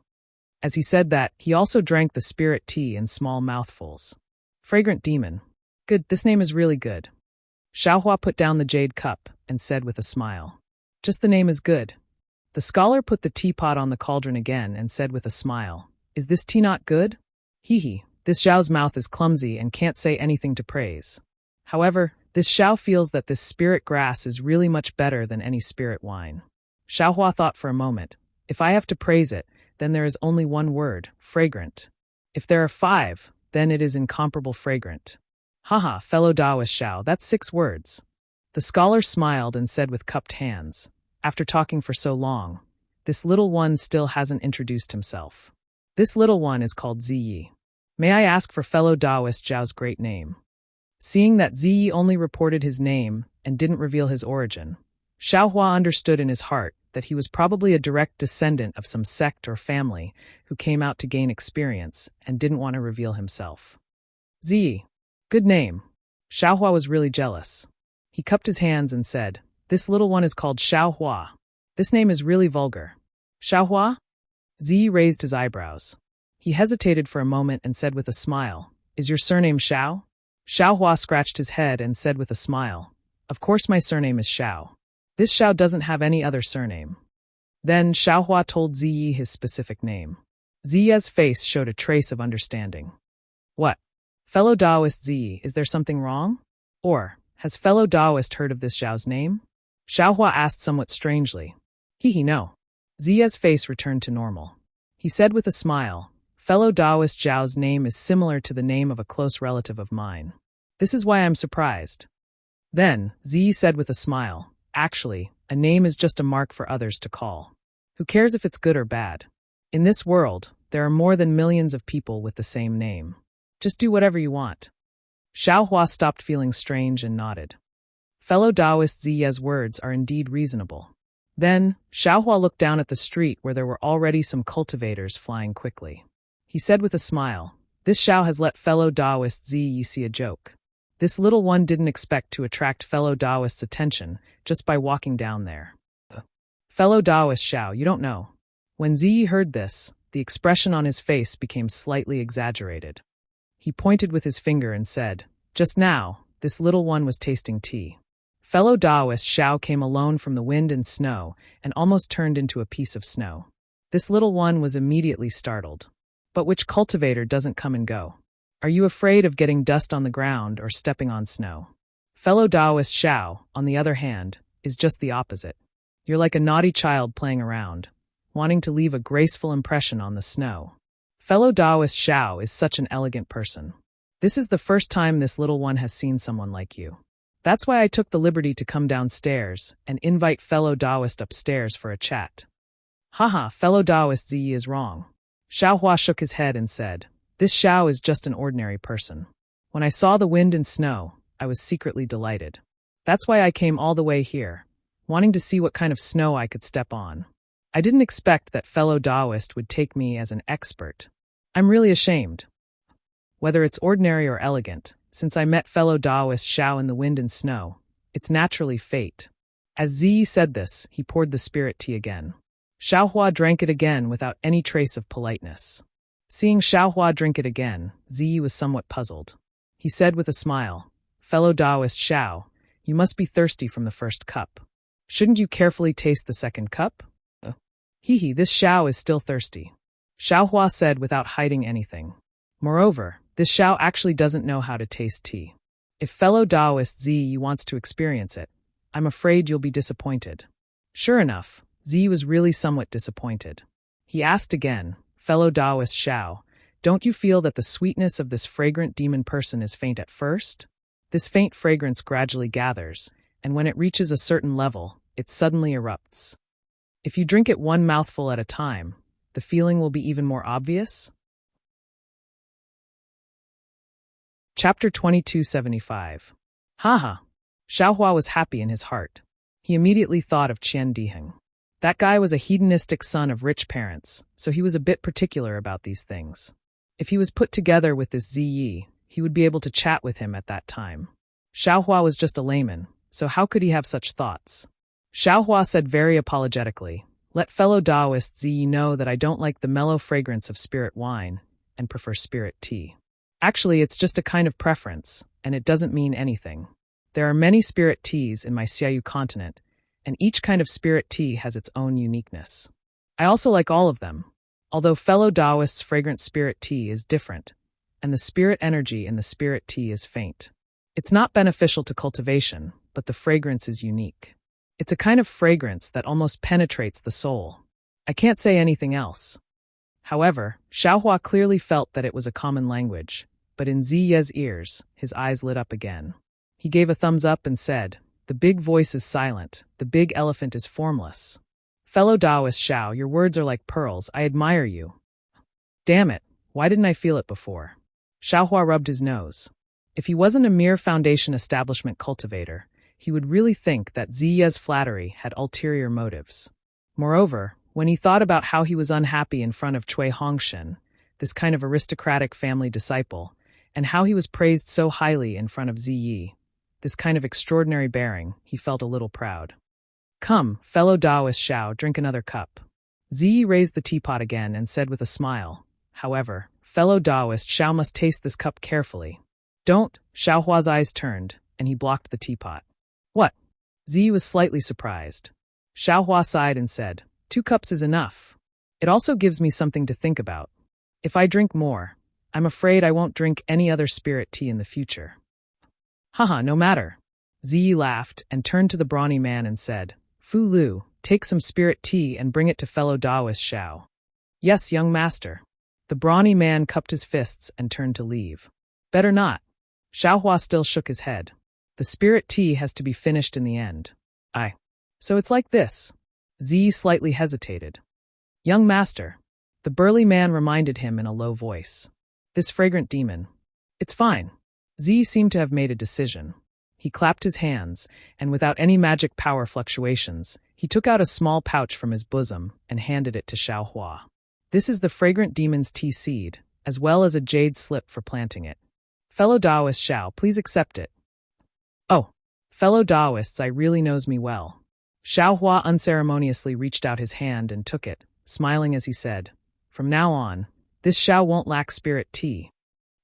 As he said that, he also drank the spirit tea in small mouthfuls. Fragrant demon. Good, this name is really good. Xiaohua put down the jade cup and said with a smile. Just the name is good. The scholar put the teapot on the cauldron again and said with a smile, "Is this tea not good?" Hee, this Xiao's mouth is clumsy and can't say anything to praise. However, this Xiao feels that this spirit grass is really much better than any spirit wine. Xiaohua thought for a moment, if I have to praise it, then there is only one word, fragrant. If there are 5, then it is incomparable fragrant. Haha, fellow Taoist Xiao, that's 6 words. The scholar smiled and said with cupped hands, after talking for so long, this little one still hasn't introduced himself. This little one is called Ziyi. May I ask for fellow Taoist Xiao's great name? Seeing that Ziyi only reported his name and didn't reveal his origin, Xiaohua understood in his heart that he was probably a direct descendant of some sect or family who came out to gain experience and didn't want to reveal himself. Ziyi. Good name. Xiaohua was really jealous. He cupped his hands and said, "This little one is called Xiaohua. This name is really vulgar." Xiaohua? Ziyi raised his eyebrows. He hesitated for a moment and said with a smile, "Is your surname Xiao?" Xiaohua scratched his head and said with a smile, "Of course my surname is Xiao. This Xiao doesn't have any other surname." Then Xiaohua told Ziyi his specific name. Ziyi's face showed a trace of understanding. What? Fellow Taoist Ziyi, is there something wrong? Or, has fellow Taoist heard of this Xiao's name? Xiaohua asked somewhat strangely. No. Ziyi's face returned to normal. He said with a smile, "Fellow Taoist Xiao's name is similar to the name of a close relative of mine. This is why I'm surprised." Then, Ziyi said with a smile, "Actually, a name is just a mark for others to call. Who cares if it's good or bad? In this world, there are more than millions of people with the same name. Just do whatever you want." Xiaohua stopped feeling strange and nodded. Fellow Taoist Ziyi's words are indeed reasonable. Then, Xiaohua looked down at the street where there were already some cultivators flying quickly. He said with a smile, "This Xiao has let fellow Taoist Ziyi see a joke. This little one didn't expect to attract fellow Taoist's attention just by walking down there." Fellow Taoist Xiao, you don't know. When Ziyi heard this, the expression on his face became slightly exaggerated. He pointed with his finger and said, "Just now, this little one was tasting tea." Fellow Taoist Xiao came alone from the wind and snow and almost turned into a piece of snow. This little one was immediately startled. But which cultivator doesn't come and go? Are you afraid of getting dust on the ground or stepping on snow? Fellow Taoist Xiao, on the other hand, is just the opposite. You're like a naughty child playing around, wanting to leave a graceful impression on the snow. Fellow Taoist Xiao is such an elegant person. This is the first time this little one has seen someone like you. That's why I took the liberty to come downstairs and invite fellow Taoist upstairs for a chat. Haha, fellow Taoist Ziyi is wrong. Xiaohua shook his head and said, "This Xiao is just an ordinary person. When I saw the wind and snow, I was secretly delighted. That's why I came all the way here, wanting to see what kind of snow I could step on. I didn't expect that fellow Taoist would take me as an expert. I'm really ashamed. Whether it's ordinary or elegant, since I met fellow Taoist Xiao in the wind and snow, it's naturally fate." As Ziyi said this, he poured the spirit tea again. Xiaohua drank it again without any trace of politeness. Seeing Xiaohua drink it again, Ziyi was somewhat puzzled. He said with a smile, "Fellow Taoist Xiao, you must be thirsty from the first cup. Shouldn't you carefully taste the second cup?" This Xiao is still thirsty. Xiaohua said without hiding anything. Moreover, This Xiao actually doesn't know how to taste tea. If fellow Taoist Ziyi wants to experience it, I'm afraid you'll be disappointed. Sure enough, Ziyi was really somewhat disappointed. He asked again, fellow Taoist Xiao, don't you feel that the sweetness of this fragrant demon person is faint at first? This faint fragrance gradually gathers, and when it reaches a certain level, it suddenly erupts. If you drink it one mouthful at a time, the feeling will be even more obvious. Chapter 2275. Haha. Xiaohua was happy in his heart. He immediately thought of Qian Diheng. That guy was a hedonistic son of rich parents, so he was a bit particular about these things. If he was put together with this Ziyi, he would be able to chat with him at that time. Xiaohua was just a layman, so how could he have such thoughts? Xiaohua said very apologetically, let fellow Taoist Ziyi know that I don't like the mellow fragrance of spirit wine and prefer spirit tea. Actually, it's just a kind of preference, and it doesn't mean anything. There are many spirit teas in my Xiaoyu continent, and each kind of spirit tea has its own uniqueness. I also like all of them, although fellow Taoist's fragrant spirit tea is different, and the spirit energy in the spirit tea is faint. It's not beneficial to cultivation, but the fragrance is unique. It's a kind of fragrance that almost penetrates the soul. I can't say anything else. However, Xiaohua clearly felt that it was a common language, but in Ziye's ears, his eyes lit up again. He gave a thumbs up and said, the big voice is silent, the big elephant is formless. Fellow Taoist Xiao, your words are like pearls, I admire you. Damn it, why didn't I feel it before? Xiaohua rubbed his nose. If he wasn't a mere foundation establishment cultivator, he would really think that Ziye's flattery had ulterior motives. Moreover, when he thought about how he was unhappy in front of Cui Hongshen, this kind of aristocratic family disciple, and how he was praised so highly in front of Ziyi, this kind of extraordinary bearing, he felt a little proud. Come, fellow Taoist Xiao, drink another cup. Ziyi raised the teapot again and said with a smile, however, fellow Taoist Xiao must taste this cup carefully. Don't, Xiaohua's eyes turned, and he blocked the teapot. What? Ziyi was slightly surprised. Xiaohua sighed and said, 2 cups is enough. It also gives me something to think about. If I drink more, I'm afraid I won't drink any other spirit tea in the future. Haha, no matter. Ziyi laughed and turned to the brawny man and said, Fu Lu, take some spirit tea and bring it to fellow Taoist Xiao. Yes, young master. The brawny man cupped his fists and turned to leave. Better not. Xiaohua still shook his head. The spirit tea has to be finished in the end. Aye. So it's like this. Ziyi slightly hesitated. Young master. The burly man reminded him in a low voice. This fragrant demon. It's fine. Ziyi seemed to have made a decision. He clapped his hands, and without any magic power fluctuations, he took out a small pouch from his bosom and handed it to Xiaohua. This is the fragrant demon's tea seed, as well as a jade slip for planting it. Fellow Taoist Xiao, please accept it. Oh, fellow Taoists, I really knows me well. Xiaohua unceremoniously reached out his hand and took it, smiling as he said, From now on, this Xiao won't lack spirit tea.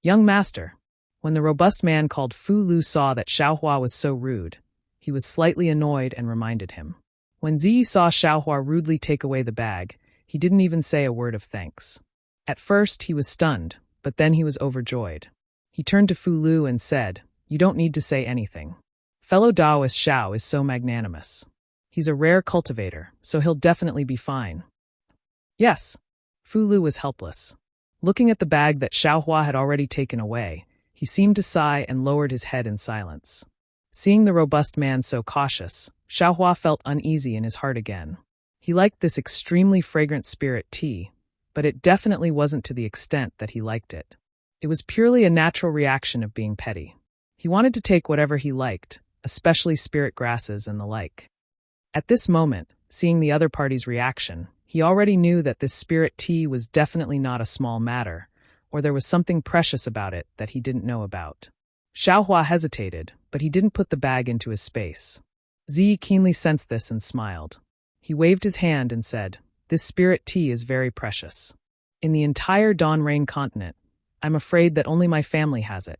Young master. When the robust man called Fu Lu saw that Xiaohua was so rude, he was slightly annoyed and reminded him. When Ziyi saw Xiaohua rudely take away the bag, he didn't even say a word of thanks. At first, he was stunned, but then he was overjoyed. He turned to Fu Lu and said, You don't need to say anything. Fellow Taoist Xiao is so magnanimous. He's a rare cultivator, so he'll definitely be fine. Yes. Fu Lu was helpless. Looking at the bag that Xiaohua had already taken away, he seemed to sigh and lowered his head in silence. Seeing the robust man so cautious, Xiaohua felt uneasy in his heart again. He liked this extremely fragrant spirit tea, but it definitely wasn't to the extent that he liked it. It was purely a natural reaction of being petty. He wanted to take whatever he liked, especially spirit grasses and the like. At this moment, seeing the other party's reaction, he already knew that this spirit tea was definitely not a small matter, or there was something precious about it that he didn't know about. Xiaohua hesitated, but he didn't put the bag into his space. Ziyi keenly sensed this and smiled. He waved his hand and said, This spirit tea is very precious. In the entire Donrain continent, I'm afraid that only my family has it.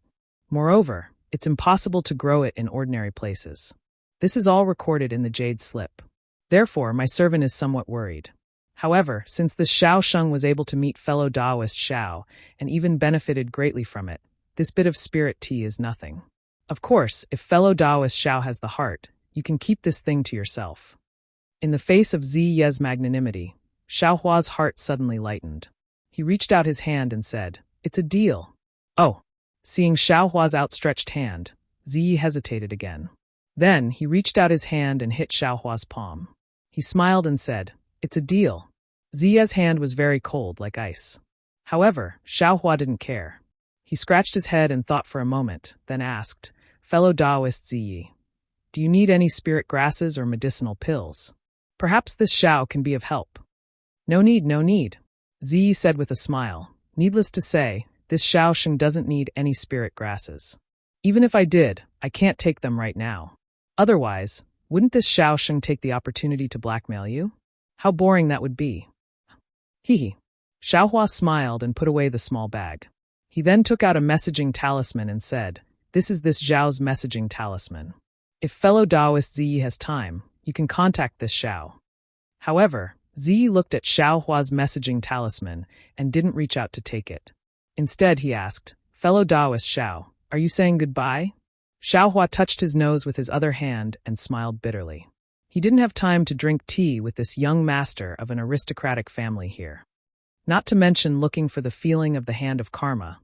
Moreover, it's impossible to grow it in ordinary places. This is all recorded in the jade slip. Therefore, my servant is somewhat worried. However, since this Xiao Sheng was able to meet fellow Taoist Xiao and even benefited greatly from it, this bit of spirit tea is nothing. Of course, if fellow Taoist Xiao has the heart, you can keep this thing to yourself. In the face of Ziye's magnanimity, Xiao Hua's heart suddenly lightened. He reached out his hand and said, "It's a deal." Oh. Seeing Xiao Hua's outstretched hand, Ziyi hesitated again. Then he reached out his hand and hit Xiao Hua's palm. He smiled and said, "It's a deal." Ziye's hand was very cold, like ice. However, Xiao Hua didn't care. He scratched his head and thought for a moment, then asked, "Fellow Taoist Ziyi, do you need any spirit grasses or medicinal pills? Perhaps this Xiao can be of help." "No need, no need," Ziyi said with a smile. "Needless to say, this Xiao Sheng doesn't need any spirit grasses. Even if I did, I can't take them right now. Otherwise, wouldn't this Xiao Sheng take the opportunity to blackmail you? How boring that would be." Hee. Xiao Hua smiled and put away the small bag. He then took out a messaging talisman and said, "This is this Xiao's messaging talisman. If fellow Taoist Ziyi has time, you can contact this Xiao." However, Ziyi looked at Xiao Hua's messaging talisman and didn't reach out to take it. Instead, he asked, "Fellow Taoist Xiao, are you saying goodbye?" Xiao Hua touched his nose with his other hand and smiled bitterly. He didn't have time to drink tea with this young master of an aristocratic family here. Not to mention looking for the feeling of the hand of karma.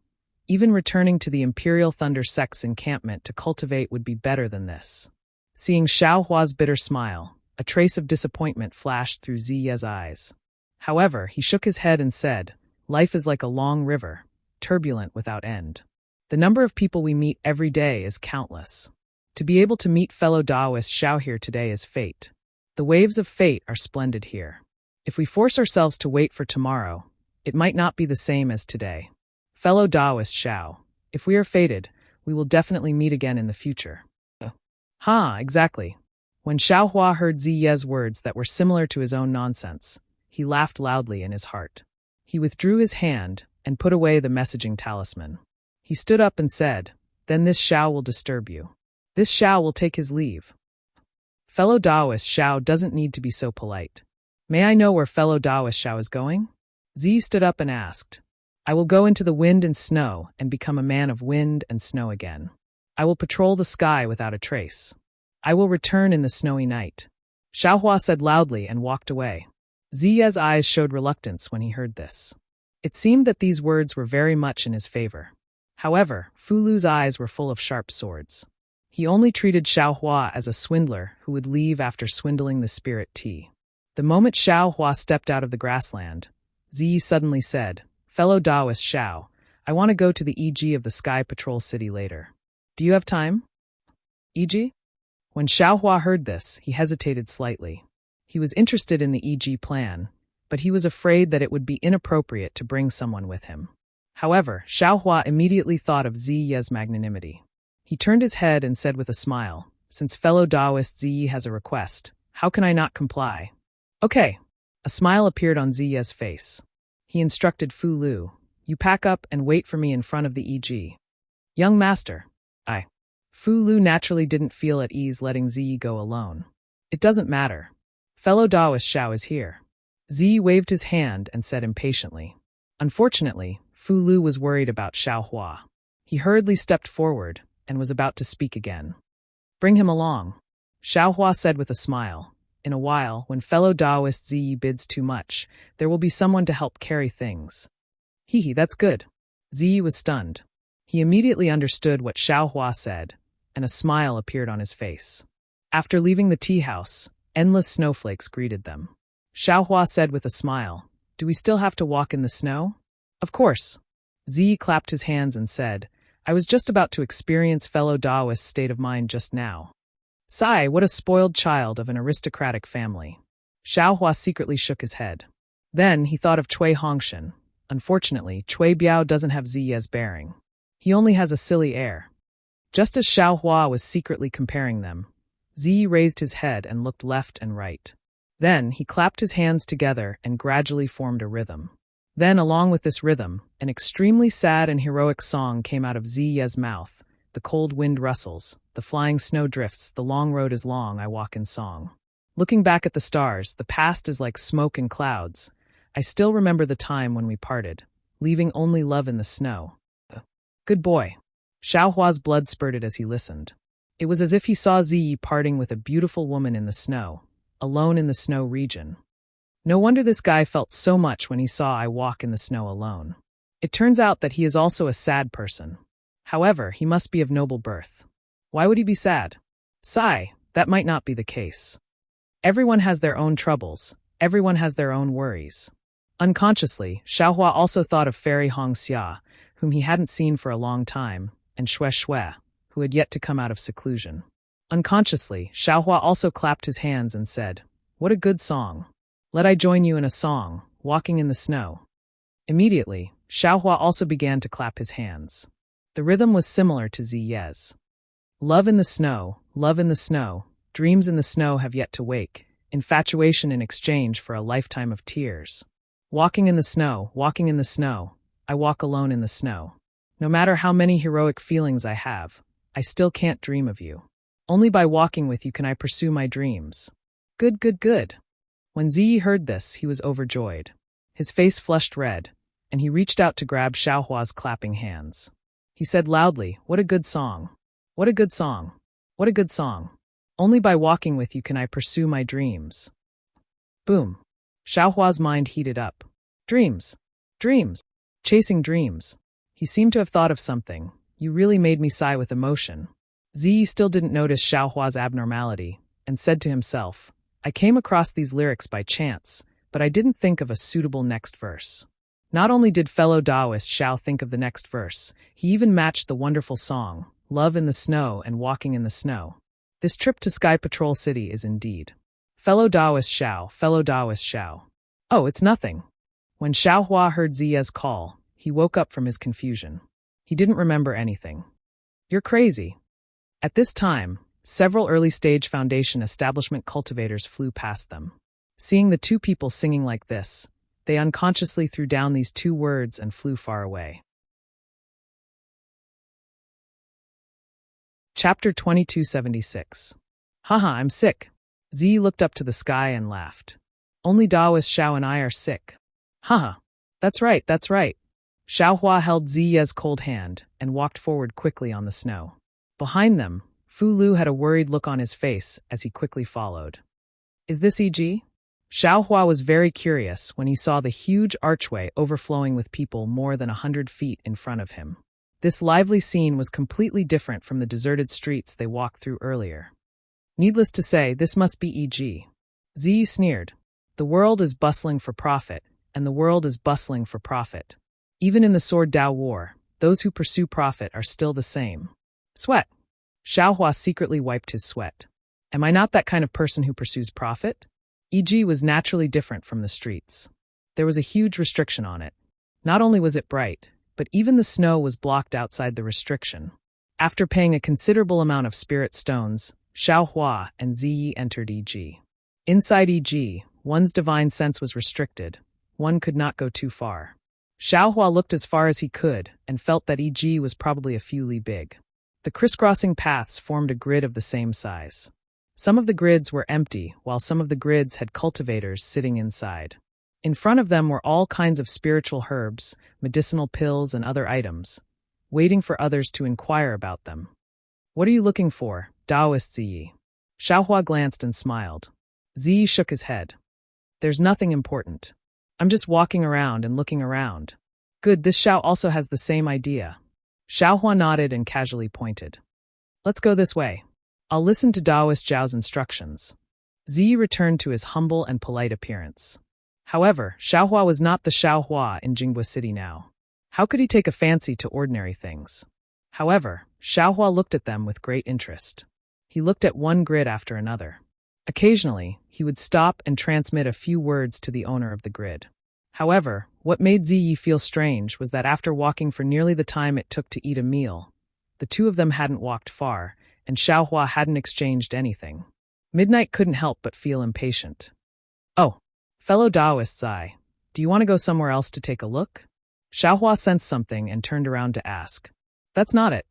Even returning to the Imperial Thunder Sect's encampment to cultivate would be better than this. Seeing Xiao Hua's bitter smile, a trace of disappointment flashed through Ziye's eyes. However, he shook his head and said, "Life is like a long river, turbulent without end. The number of people we meet every day is countless. To be able to meet fellow Taoist Xiao here today is fate. The waves of fate are splendid here. If we force ourselves to wait for tomorrow, it might not be the same as today. Fellow Taoist Xiao, if we are fated, we will definitely meet again in the future." Exactly. When Xiao Hua heard Ziye's words that were similar to his own nonsense, he laughed loudly in his heart. He withdrew his hand and put away the messaging talisman. He stood up and said, "Then this Xiao will disturb you. This Xiao will take his leave." Fellow Taoist Xiao doesn't need to be so polite. "May I know where fellow Taoist Xiao is going?" Ziyi stood up and asked. "I will go into the wind and snow and become a man of wind and snow again. I will patrol the sky without a trace. I will return in the snowy night." Xiao Hua said loudly and walked away. Ziye's eyes showed reluctance when he heard this. It seemed that these words were very much in his favor. However, Fu Lu's eyes were full of sharp swords. He only treated Xiao Hua as a swindler who would leave after swindling the spirit tea. The moment Xiao Hua stepped out of the grassland, Ziyi suddenly said, "Fellow Taoist Xiao, I want to go to the EG of the Sky Patrol City later. Do you have time?" "EG?" When Xiao Hua heard this, he hesitated slightly. He was interested in the EG plan, but he was afraid that it would be inappropriate to bring someone with him. However, Xiao Hua immediately thought of Ziye's magnanimity. He turned his head and said with a smile, "Since fellow Taoist Ziyi has a request, how can I not comply?" "Okay." A smile appeared on Ziye's face. He instructed Fu Lu, "You pack up and wait for me in front of the EG." "Young master." Fu Lu naturally didn't feel at ease letting Ziyi go alone. "It doesn't matter. Fellow Taoist Xiao is here." Ziyi waved his hand and said impatiently. Unfortunately, Fu Lu was worried about Xiao Hua. He hurriedly stepped forward and was about to speak again. "Bring him along," Xiao Hua said with a smile. "In a while, when fellow Taoist Ziyi bids too much, there will be someone to help carry things." That's good." Ziyi was stunned. He immediately understood what Xiao Hua said, and a smile appeared on his face. After leaving the tea house, endless snowflakes greeted them. Xiao Hua said with a smile, "Do we still have to walk in the snow?" "Of course." Ziyi clapped his hands and said, "I was just about to experience fellow Taoist's state of mind just now." Sigh, what a spoiled child of an aristocratic family. Xiao Hua secretly shook his head. Then he thought of Cui Hongshan. Unfortunately, Cui Biao doesn't have Ziye's bearing. He only has a silly air. Just as Xiao Hua was secretly comparing them, Ziyi raised his head and looked left and right. Then he clapped his hands together and gradually formed a rhythm. Then, along with this rhythm, an extremely sad and heroic song came out of Ziye's mouth. "The cold wind rustles, the flying snow drifts, the long road is long, I walk in song." Looking back at the stars, the past is like smoke and clouds. I still remember the time when we parted, leaving only love in the snow. Good boy. Xiaohua's blood spurted as he listened. It was as if he saw Ziyi parting with a beautiful woman in the snow, alone in the snow region. No wonder this guy felt so much when he saw I walk in the snow alone. It turns out that he is also a sad person. However, he must be of noble birth. Why would he be sad? Sigh, that might not be the case. Everyone has their own troubles, everyone has their own worries. Unconsciously, Xiaohua also thought of Fairy Hongxia, whom he hadn't seen for a long time, and Xue Xue, who had yet to come out of seclusion. Unconsciously, Xiaohua also clapped his hands and said, "What a good song. Let I join you in a song, walking in the snow." Immediately, Xiaohua also began to clap his hands. The rhythm was similar to Ziye's. Love in the snow, dreams in the snow have yet to wake, infatuation in exchange for a lifetime of tears. Walking in the snow, I walk alone in the snow. No matter how many heroic feelings I have, I still can't dream of you. Only by walking with you can I pursue my dreams. Good, good, good. When Ziyi heard this, he was overjoyed. His face flushed red, and he reached out to grab Xiaohua's clapping hands. He said loudly, "What a good song. What a good song. What a good song. Only by walking with you can I pursue my dreams." Boom. Xiaohua's mind heated up. Dreams. Dreams. Chasing dreams. He seemed to have thought of something. You really made me sigh with emotion. Ziyi still didn't notice Xiaohua's abnormality, and said to himself, I came across these lyrics by chance, but I didn't think of a suitable next verse. Not only did fellow Taoist Xiao think of the next verse, he even matched the wonderful song, Love in the Snow and Walking in the Snow. This trip to Sky Patrol City is indeed. Fellow Taoist Xiao. Oh, it's nothing. When Xiaohua heard Ziya's call, he woke up from his confusion. He didn't remember anything. You're crazy. At this time, several early-stage foundation establishment cultivators flew past them. Seeing the two people singing like this, they unconsciously threw down these two words and flew far away. Chapter 2276. Haha, I'm sick. Ziyi looked up to the sky and laughed. Only Taoist Xiao and I are sick. Haha. That's right. Xiaohua held Ziya's cold hand and walked forward quickly on the snow. Behind them, Fu Lu had a worried look on his face as he quickly followed. Is this E.G.? Xiaohua was very curious when he saw the huge archway overflowing with people more than 100 feet in front of him. This lively scene was completely different from the deserted streets they walked through earlier. Needless to say, this must be E.G. Ziyi sneered. The world is bustling for profit, and the world is bustling for profit. Even in the Sword Dao War, those who pursue profit are still the same. Sweat. Xiaohua secretly wiped his sweat. Am I not that kind of person who pursues profit? E.G. was naturally different from the streets. There was a huge restriction on it. Not only was it bright, but even the snow was blocked outside the restriction. After paying a considerable amount of spirit stones, Xiaohua and Ziyi entered E.G. Inside E.G., one's divine sense was restricted. One could not go too far. Xiaohua looked as far as he could and felt that E.G. was probably a few li big. The crisscrossing paths formed a grid of the same size. Some of the grids were empty, while some of the grids had cultivators sitting inside. In front of them were all kinds of spiritual herbs, medicinal pills, and other items, waiting for others to inquire about them. What are you looking for, Taoist Ziyi? Xiaohua glanced and smiled. Ziyi shook his head. There's nothing important. I'm just walking around and looking around. Good, this Xiao also has the same idea. Xiaohua nodded and casually pointed. Let's go this way. I'll listen to Taoist Zhao's instructions. Ziyi returned to his humble and polite appearance. However, Xiaohua was not the Xiaohua in Jinghua City now. How could he take a fancy to ordinary things? However, Xiaohua looked at them with great interest. He looked at one grid after another. Occasionally, he would stop and transmit a few words to the owner of the grid. However, what made Ziyi feel strange was that after walking for nearly the time it took to eat a meal, the two of them hadn't walked far, and Xiaohua hadn't exchanged anything. Midnight couldn't help but feel impatient. Oh, fellow Taoist Zai, do you want to go somewhere else to take a look? Xiaohua sensed something and turned around to ask. That's not it.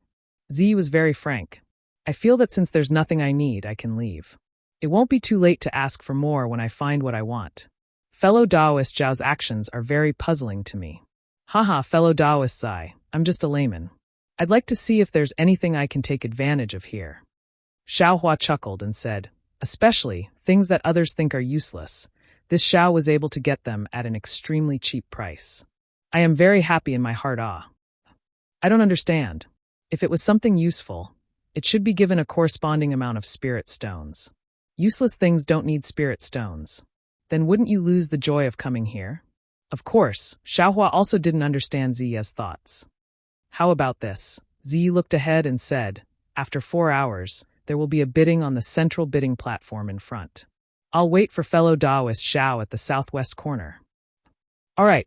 Ziyi was very frank. I feel that since there's nothing I need, I can leave. It won't be too late to ask for more when I find what I want. Fellow Taoist Zhao's actions are very puzzling to me. Haha, fellow Taoist Zai, I'm just a layman. I'd like to see if there's anything I can take advantage of here. Xiaohua chuckled and said, especially things that others think are useless. This Xiao was able to get them at an extremely cheap price. I am very happy in my heart. I don't understand. If it was something useful, it should be given a corresponding amount of spirit stones. Useless things don't need spirit stones. Then wouldn't you lose the joy of coming here? Of course, Xiaohua also didn't understand Ziya's thoughts. How about this? Ziyi looked ahead and said, after 4 hours, there will be a bidding on the central bidding platform in front. I'll wait for fellow Taoist Xiao at the southwest corner. All right.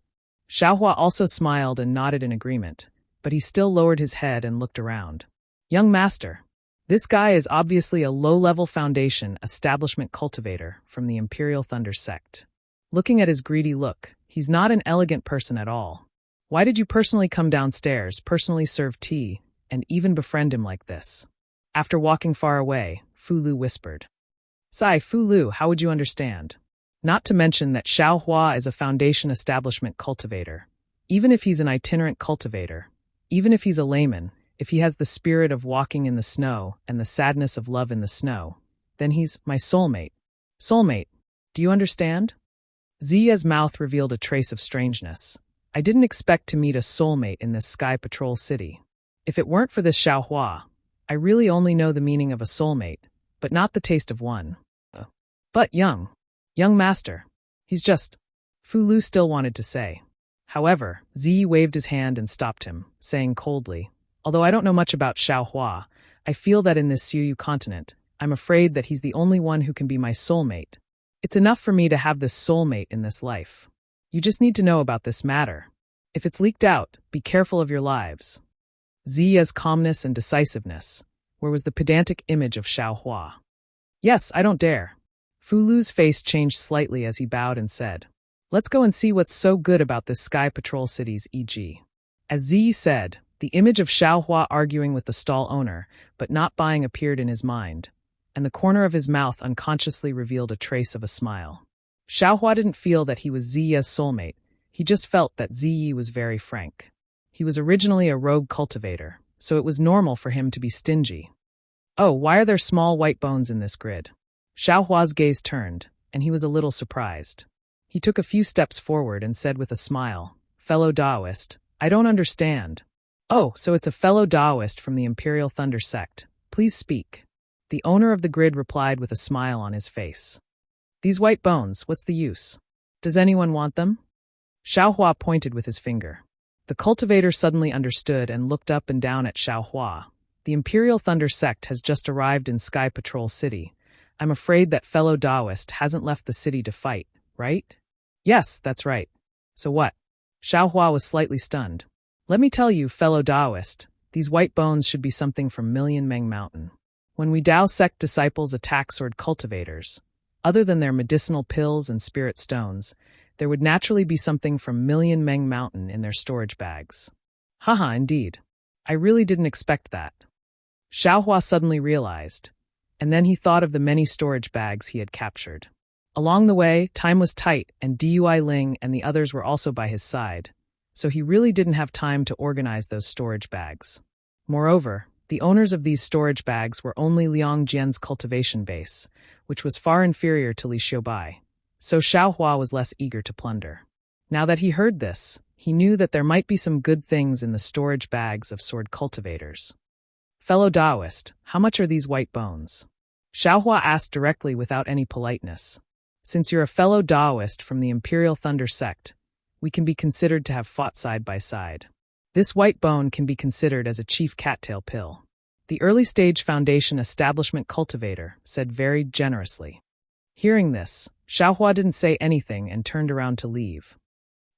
Xiaohua also smiled and nodded in agreement, but he still lowered his head and looked around. Young master, this guy is obviously a low-level foundation establishment cultivator from the Imperial Thunder sect. Looking at his greedy look, he's not an elegant person at all. Why did you personally come downstairs, personally serve tea, and even befriend him like this? After walking far away, Fu Lu whispered. Sai, Fu Lu, how would you understand? Not to mention that Xiao Hua is a foundation establishment cultivator. Even if he's an itinerant cultivator, even if he's a layman, if he has the spirit of walking in the snow and the sadness of love in the snow, then he's my soulmate. Soulmate, do you understand? Ziya's mouth revealed a trace of strangeness. I didn't expect to meet a soulmate in this Sky Patrol city. If it weren't for this Xiao Hua, I really only know the meaning of a soulmate, but not the taste of one. But young master, he's just... Fu Lu still wanted to say. However, Ziyi waved his hand and stopped him, saying coldly, although I don't know much about Xiao Hua, I feel that in this Xiuyu continent, I'm afraid that he's the only one who can be my soulmate. It's enough for me to have this soulmate in this life. You just need to know about this matter. If it's leaked out, be careful of your lives. Ziya's calmness and decisiveness. Where was the pedantic image of Xiao Hua? Yes, I don't dare. Fu Lu's face changed slightly as he bowed and said, let's go and see what's so good about this Sky Patrol city's e.g. As Ziyi said, the image of Xiao Hua arguing with the stall owner, but not buying appeared in his mind, and the corner of his mouth unconsciously revealed a trace of a smile. Xiao Hua didn't feel that he was Ziya's soulmate, he just felt that Ziyi was very frank. He was originally a rogue cultivator, so it was normal for him to be stingy. Oh, why are there small white bones in this grid? Xiao Hua's gaze turned, and he was a little surprised. He took a few steps forward and said with a smile, fellow Taoist, I don't understand. Oh, so it's a fellow Taoist from the Imperial Thunder sect. Please speak. The owner of the grid replied with a smile on his face. These white bones, what's the use? Does anyone want them? Xiao Hua pointed with his finger. The cultivator suddenly understood and looked up and down at Xiao Hua. The Imperial Thunder sect has just arrived in Sky Patrol City. I'm afraid that fellow Taoist hasn't left the city to fight, right? Yes, that's right. So what? Xiao Hua was slightly stunned. Let me tell you, fellow Taoist, these white bones should be something from Million Meng Mountain. When we Tao sect disciples attack sword cultivators, other than their medicinal pills and spirit stones, there would naturally be something from Million Meng Mountain in their storage bags. Haha, indeed. I really didn't expect that. Xiao Hua suddenly realized, and then he thought of the many storage bags he had captured. Along the way, time was tight, and Dui Ling and the others were also by his side, so he really didn't have time to organize those storage bags. Moreover, the owners of these storage bags were only Liang Jian's cultivation base, which was far inferior to Li Xiubai, so Xiao Hua was less eager to plunder. Now that he heard this, he knew that there might be some good things in the storage bags of sword cultivators. Fellow Taoist, how much are these white bones? Xiao Hua asked directly without any politeness. Since you're a fellow Taoist from the Imperial Thunder sect, we can be considered to have fought side by side. This white bone can be considered as a chief cattail pill. The early-stage foundation establishment cultivator said very generously. Hearing this, Xiao Hua didn't say anything and turned around to leave.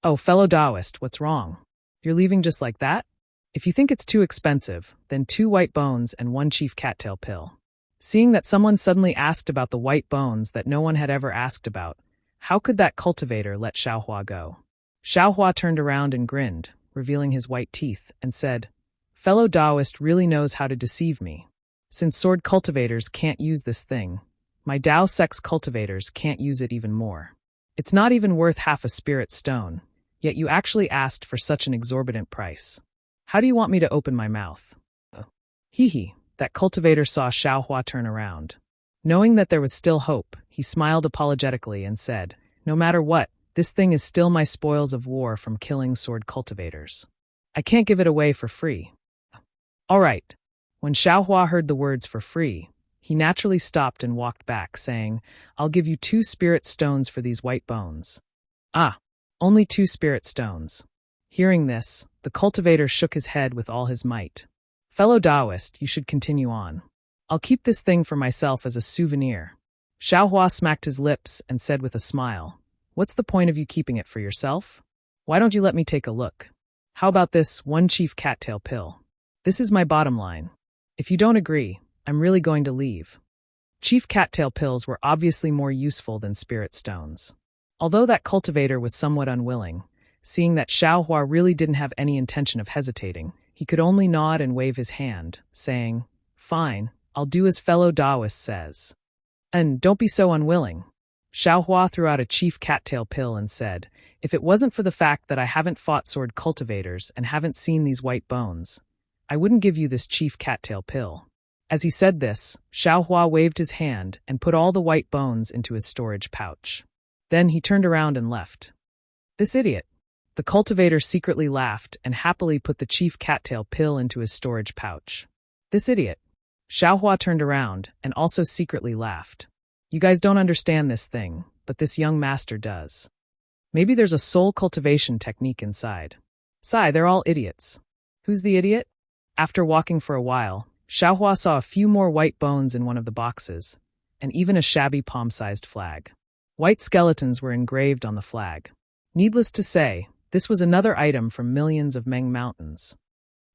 Oh, fellow Taoist, what's wrong? You're leaving just like that? If you think it's too expensive, then 2 white bones and 1 chief cattail pill. Seeing that someone suddenly asked about the white bones that no one had ever asked about, how could that cultivator let Xiao Hua go? Xiao Hua turned around and grinned, revealing his white teeth, and said, fellow Taoist really knows how to deceive me. Since sword cultivators can't use this thing, My Tao Sex cultivators can't use it even more. It's not even worth half a spirit stone, yet you actually asked for such an exorbitant price. How do you want me to open my mouth? Hee. That cultivator saw Xiaohua turn around. Knowing that there was still hope, he smiled apologetically and said, "No matter what, this thing is still my spoils of war from killing sword cultivators. I can't give it away for free." All right. When Xiaohua heard the words for free, he naturally stopped and walked back, saying, "I'll give you 2 spirit stones for these white bones." Ah, only 2 spirit stones. Hearing this, the cultivator shook his head with all his might. "Fellow Taoist, you should continue on. I'll keep this thing for myself as a souvenir." Xiaohua smacked his lips and said with a smile, "What's the point of you keeping it for yourself? Why don't you let me take a look? How about this 1 chief cattail pill? This is my bottom line. If you don't agree, I'm really going to leave." Chief cattail pills were obviously more useful than spirit stones. Although that cultivator was somewhat unwilling, seeing that Xiaohua really didn't have any intention of hesitating, he could only nod and wave his hand, saying, "Fine, I'll do as fellow Taoist says." "And don't be so unwilling." Xiaohua threw out a chief cattail pill and said, "If it wasn't for the fact that I haven't fought sword cultivators and haven't seen these white bones, I wouldn't give you this chief cattail pill." As he said this, Xiaohua waved his hand and put all the white bones into his storage pouch. Then he turned around and left. "This idiot." The cultivator secretly laughed and happily put the chief cattail pill into his storage pouch. "This idiot." Xiaohua turned around and also secretly laughed. "You guys don't understand this thing, but this young master does. Maybe there's a soul cultivation technique inside. Sigh, they're all idiots." Who's the idiot? After walking for a while, Xiaohua saw a few more white bones in one of the boxes, and even a shabby palm-sized flag. White skeletons were engraved on the flag. Needless to say, this was another item from millions of Meng Mountains.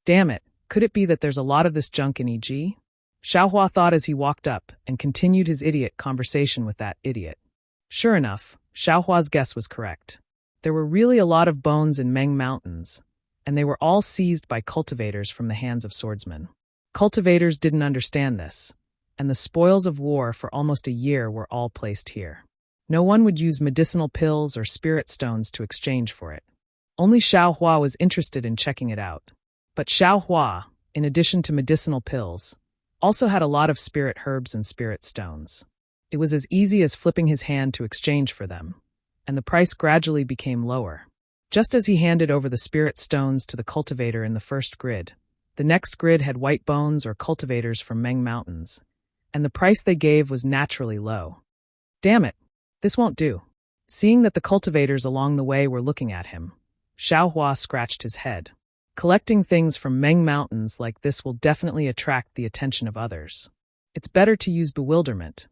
Damn it, could it be that there's a lot of this junk in EG? Xiaohua thought as he walked up and continued his idiot conversation with that idiot. Sure enough, Xiaohua's guess was correct. There were really a lot of bones in Meng Mountains, and they were all seized by cultivators from the hands of swordsmen. Cultivators didn't understand this, and the spoils of war for almost a year were all placed here. No one would use medicinal pills or spirit stones to exchange for it. Only Xiaohua was interested in checking it out. But Xiaohua, in addition to medicinal pills, also had a lot of spirit herbs and spirit stones. It was as easy as flipping his hand to exchange for them, and the price gradually became lower. Just as he handed over the spirit stones to the cultivator in the first grid, the next grid had white bones or cultivators from Meng Mountains, and the price they gave was naturally low. Damn it, this won't do. Seeing that the cultivators along the way were looking at him, Xiaohua scratched his head. Collecting things from Meng Mountains like this will definitely attract the attention of others. It's better to use bewilderment.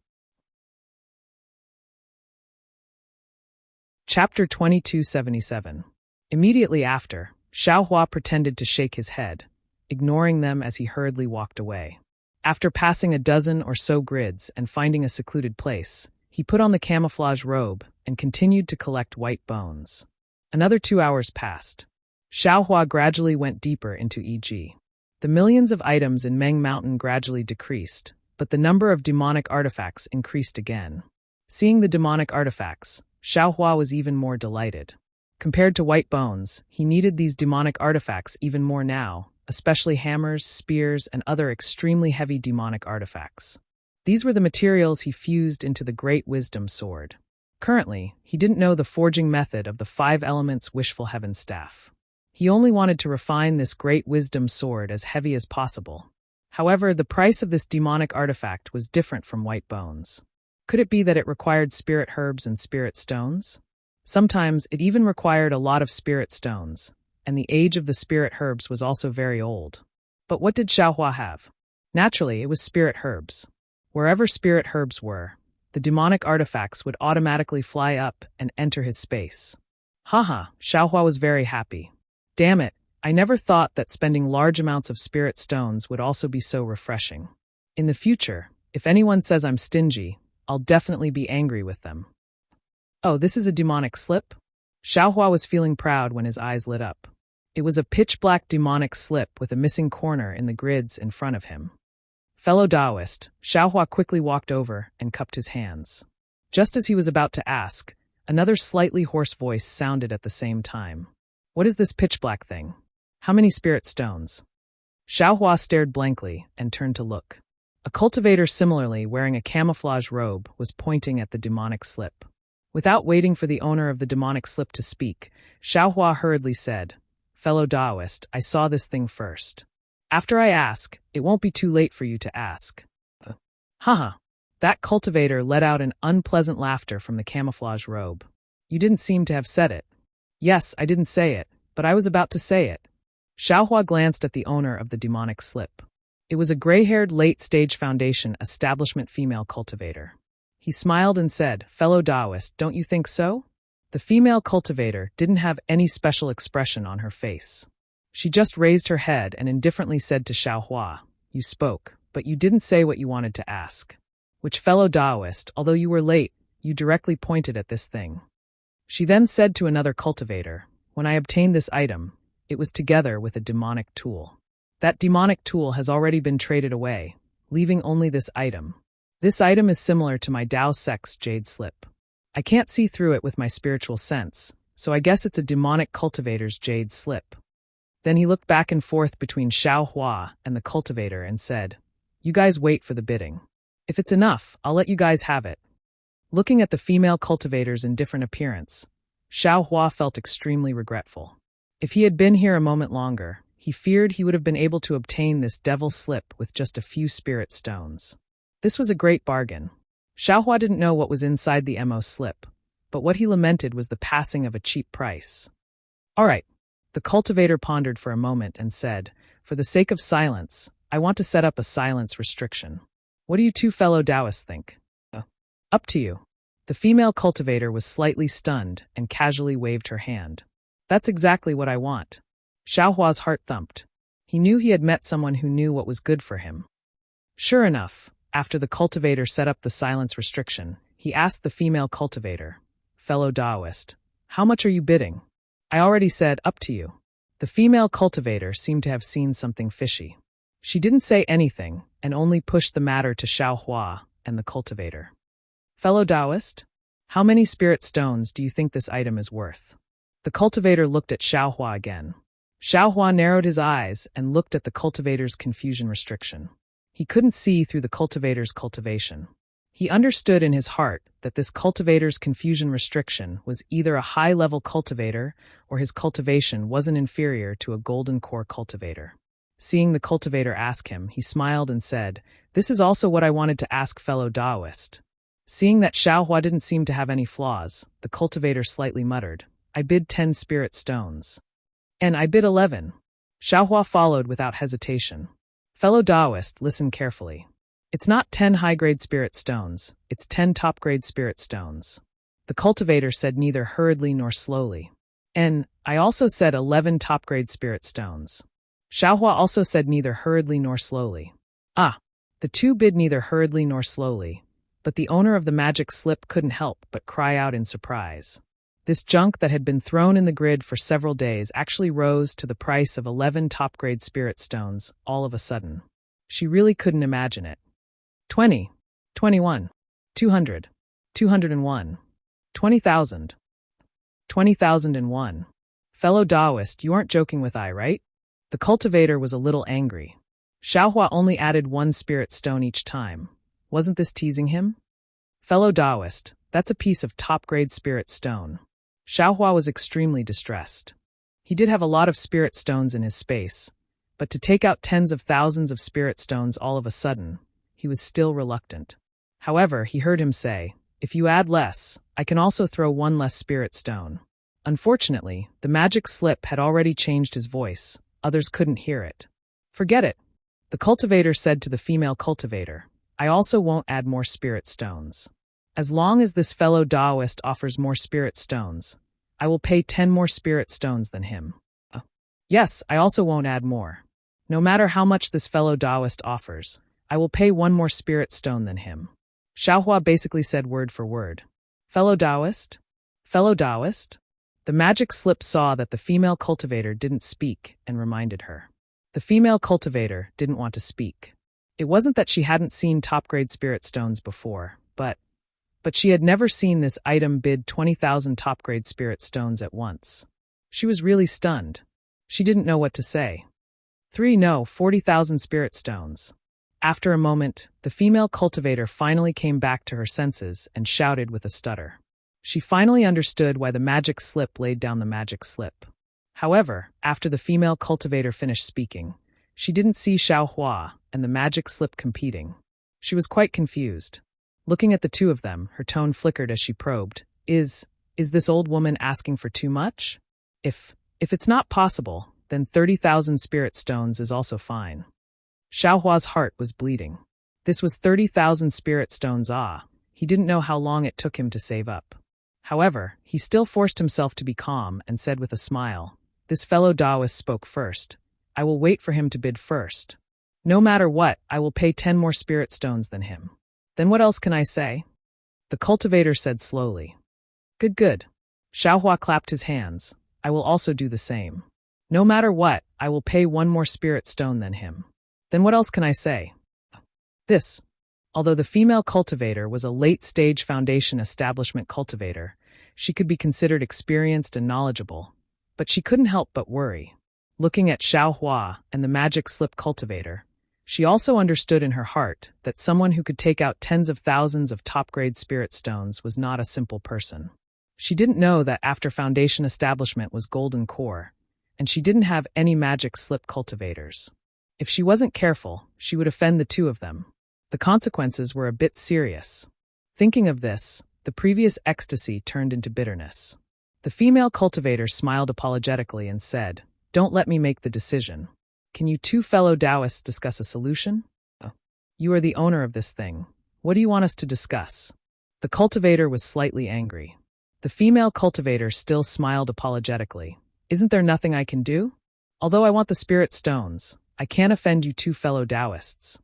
Chapter 2277. Immediately after, Xiaohua pretended to shake his head, ignoring them as he hurriedly walked away. After passing a dozen or so grids and finding a secluded place, he put on the camouflage robe and continued to collect white bones. Another 2 hours passed. Xiaohua gradually went deeper into EG. The millions of items in Meng Mountain gradually decreased, but the number of demonic artifacts increased again. Seeing the demonic artifacts, Xiaohua was even more delighted. Compared to white bones, he needed these demonic artifacts even more now, especially hammers, spears, and other extremely heavy demonic artifacts. These were the materials he fused into the Great Wisdom Sword. Currently, he didn't know the forging method of the 5 elements Wishful Heaven Staff. He only wanted to refine this Great Wisdom Sword as heavy as possible. However, the price of this demonic artifact was different from white bones. Could it be that it required spirit herbs and spirit stones? Sometimes it even required a lot of spirit stones, and the age of the spirit herbs was also very old. But what did Xiaohua have? Naturally, it was spirit herbs. Wherever spirit herbs were, the demonic artifacts would automatically fly up and enter his space. Haha, Xiaohua was very happy. Damn it, I never thought that spending large amounts of spirit stones would also be so refreshing. In the future, if anyone says I'm stingy, I'll definitely be angry with them. Oh, this is a demonic slip? Xiaohua was feeling proud when his eyes lit up. It was a pitch-black demonic slip with a missing corner in the grids in front of him. Fellow Taoist, Xiaohua quickly walked over and cupped his hands. Just as he was about to ask, another slightly hoarse voice sounded at the same time. What is this pitch-black thing? How many spirit stones? Xiaohua stared blankly and turned to look. A cultivator similarly wearing a camouflage robe was pointing at the demonic slip. Without waiting for the owner of the demonic slip to speak, Xiaohua hurriedly said, Fellow Taoist, I saw this thing first. After I ask, it won't be too late for you to ask. Haha. That cultivator let out an unpleasant laughter from the camouflage robe. You didn't seem to have said it. Yes, I didn't say it, but I was about to say it. Xiaohua glanced at the owner of the demonic slip. It was a gray-haired late-stage foundation establishment female cultivator. He smiled and said, Fellow Taoist, don't you think so? The female cultivator didn't have any special expression on her face. She just raised her head and indifferently said to Xiaohua, You spoke, but you didn't say what you wanted to ask. Which, fellow Taoist, although you were late, you directly pointed at this thing. She then said to another cultivator, When I obtained this item, it was together with a demonic tool. That demonic tool has already been traded away, leaving only this item. This item is similar to my Dao Sect's jade slip. I can't see through it with my spiritual sense, so I guess it's a demonic cultivator's jade slip. Then he looked back and forth between Xiaohua and the cultivator and said, You guys wait for the bidding. If it's enough, I'll let you guys have it. Looking at the female cultivator's indifferent appearance, Xiaohua felt extremely regretful. If he had been here a moment longer, he feared he would have been able to obtain this devil's slip with just a few spirit stones. This was a great bargain. Xiaohua didn't know what was inside the MO slip, but what he lamented was the passing of a cheap price. All right, the cultivator pondered for a moment and said, For the sake of silence, I want to set up a silence restriction. What do you two fellow Taoists think? Up to you. The female cultivator was slightly stunned and casually waved her hand. That's exactly what I want. Xiaohua's heart thumped. He knew he had met someone who knew what was good for him. Sure enough, after the cultivator set up the silence restriction, he asked the female cultivator, Fellow Taoist, how much are you bidding? I already said, up to you. The female cultivator seemed to have seen something fishy. She didn't say anything and only pushed the matter to Xiaohua and the cultivator. Fellow Taoist, how many spirit stones do you think this item is worth? The cultivator looked at Xiaohua again. Xiaohua narrowed his eyes and looked at the cultivator's confusion restriction. He couldn't see through the cultivator's cultivation. He understood in his heart that this cultivator's confusion restriction was either a high-level cultivator or his cultivation wasn't inferior to a golden core cultivator. Seeing the cultivator ask him, he smiled and said, This is also what I wanted to ask fellow Taoist. Seeing that Xiaohua didn't seem to have any flaws, the cultivator slightly muttered, I bid 10 spirit stones. And I bid 11. Xiaohua followed without hesitation. Fellow Taoist, listen carefully. It's not 10 high-grade spirit stones, it's 10 top-grade spirit stones. The cultivator said neither hurriedly nor slowly. And I also said 11 top-grade spirit stones. Xiaohua also said neither hurriedly nor slowly. The two bid neither hurriedly nor slowly, but the owner of the magic slip couldn't help but cry out in surprise. This junk that had been thrown in the grid for several days actually rose to the price of 11 top-grade spirit stones all of a sudden. She really couldn't imagine it. 20, 21, 200, 201, 20,000, 20,001. Fellow Taoist, you aren't joking with I, right? The cultivator was a little angry. Xiaohua only added 1 spirit stone each time. Wasn't this teasing him? Fellow Taoist, that's a piece of top-grade spirit stone. Xiaohua was extremely distressed. He did have a lot of spirit stones in his space, but to take out tens of thousands of spirit stones all of a sudden, he was still reluctant. However, he heard him say, If you add less, I can also throw 1 less spirit stone. Unfortunately, the magic slip had already changed his voice. Others couldn't hear it. Forget it. The cultivator said to the female cultivator, I also won't add more spirit stones. As long as this fellow Taoist offers more spirit stones, I will pay 10 more spirit stones than him. Yes, I also won't add more. No matter how much this fellow Taoist offers, I will pay 1 more spirit stone than him. Xiaohua basically said word for word. Fellow Taoist? Fellow Taoist? The magic slip saw that the female cultivator didn't speak and reminded her. The female cultivator didn't want to speak. It wasn't that she hadn't seen top-grade spirit stones before, but she had never seen this item bid 20,000 top-grade spirit stones at once. She was really stunned. She didn't know what to say. 40,000 spirit stones. After a moment, the female cultivator finally came back to her senses and shouted with a stutter. She finally understood why the magic slip laid down the magic slip. However, after the female cultivator finished speaking, she didn't see Xiaohua and the magic slip competing. She was quite confused. Looking at the two of them, her tone flickered as she probed. Is this old woman asking for too much? If it's not possible, then 30,000 spirit stones is also fine. Xiaohua's heart was bleeding. This was 30,000 spirit stones. He didn't know how long it took him to save up. However, he still forced himself to be calm and said with a smile, "This fellow Taoist spoke first. I will wait for him to bid first. No matter what, I will pay 10 more spirit stones than him. Then what else can I say?" The cultivator said slowly. Good. Xiaohua clapped his hands. "I will also do the same. No matter what, I will pay 1 more spirit stone than him. Then what else can I say?" This. Although the female cultivator was a late-stage foundation establishment cultivator, she could be considered experienced and knowledgeable, but she couldn't help but worry. Looking at Xiaohua and the magic slip cultivator, she also understood in her heart that someone who could take out tens of thousands of top-grade spirit stones was not a simple person. She didn't know that after foundation establishment was golden core, and she didn't have any magic slip cultivators. If she wasn't careful, she would offend the two of them. The consequences were a bit serious. Thinking of this, the previous ecstasy turned into bitterness. The female cultivator smiled apologetically and said, "Don't let me make the decision. Can you two fellow Taoists discuss a solution?" "You are the owner of this thing. What do you want us to discuss?" The cultivator was slightly angry. The female cultivator still smiled apologetically. "Isn't there nothing I can do? Although I want the spirit stones, I can't offend you two fellow Taoists."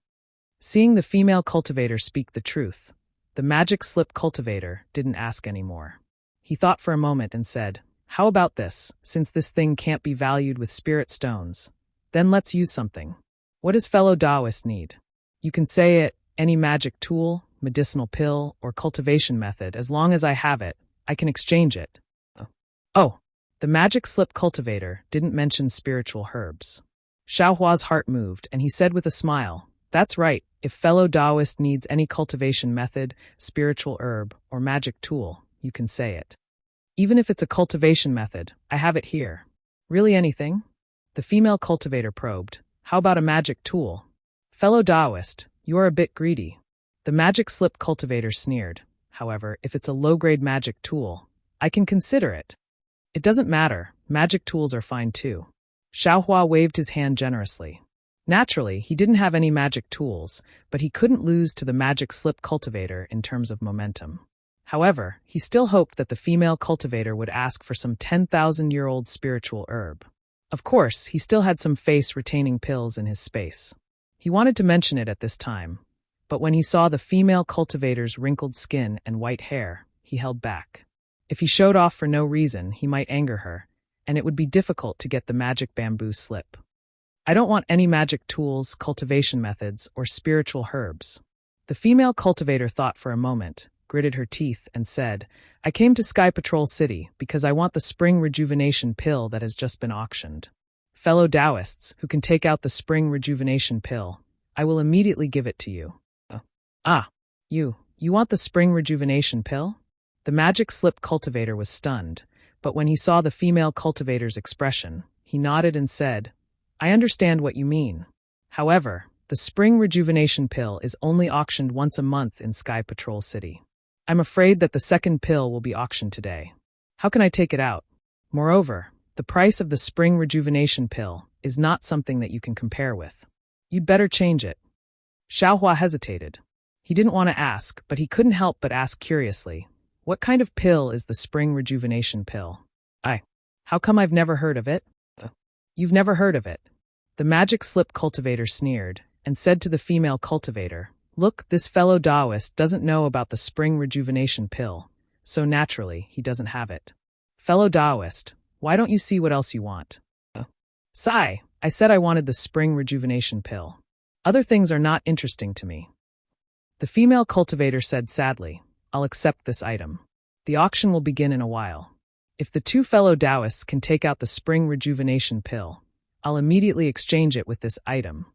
Seeing the female cultivator speak the truth, the magic slip cultivator didn't ask anymore. He thought for a moment and said, "How about this, since this thing can't be valued with spirit stones? Then let's use something. What does fellow Taoist need? You can say it, any magic tool, medicinal pill, or cultivation method. As long as I have it, I can exchange it." Oh, the magic slip cultivator didn't mention spiritual herbs. Xiaohua's heart moved, and he said with a smile, "That's right. If fellow Taoist needs any cultivation method, spiritual herb, or magic tool, you can say it. Even if it's a cultivation method, I have it here." "Really anything?" The female cultivator probed. "How about a magic tool?" "Fellow Taoist, you are a bit greedy." The magic slip cultivator sneered. "However, if it's a low-grade magic tool, I can consider it." "It doesn't matter. Magic tools are fine too." Xiaohua waved his hand generously. Naturally, he didn't have any magic tools, but he couldn't lose to the magic slip cultivator in terms of momentum. However, he still hoped that the female cultivator would ask for some 10,000-year-old spiritual herb. Of course, he still had some face-retaining pills in his space. He wanted to mention it at this time, but when he saw the female cultivator's wrinkled skin and white hair, he held back. If he showed off for no reason, he might anger her, and it would be difficult to get the magic bamboo slip. "I don't want any magic tools, cultivation methods, or spiritual herbs." The female cultivator thought for a moment, gritted her teeth, and said, "I came to Sky Patrol City because I want the spring rejuvenation pill that has just been auctioned. Fellow Taoists who can take out the spring rejuvenation pill, I will immediately give it to you." You want the spring rejuvenation pill?" The magic slip cultivator was stunned, but when he saw the female cultivator's expression, he nodded and said, "I understand what you mean. However, the spring rejuvenation pill is only auctioned once a month in Sky Patrol City. I'm afraid that the second pill will be auctioned today. How can I take it out? Moreover, the price of the spring rejuvenation pill is not something that you can compare with. You'd better change it." Xiaohua hesitated. He didn't want to ask, but he couldn't help but ask curiously, "What kind of pill is the spring rejuvenation pill?" How come I've never heard of it?" "You've never heard of it." The magic slip cultivator sneered and said to the female cultivator, "Look, this fellow Taoist doesn't know about the spring rejuvenation pill, so naturally he doesn't have it. Fellow Taoist, why don't you see what else you want?" "Sigh, I said I wanted the spring rejuvenation pill." Other things are not interesting to me. The female cultivator said sadly, I'll accept this item. The auction will begin in a while. If the two fellow Taoists can take out the spring rejuvenation pill, I'll immediately exchange it with this item.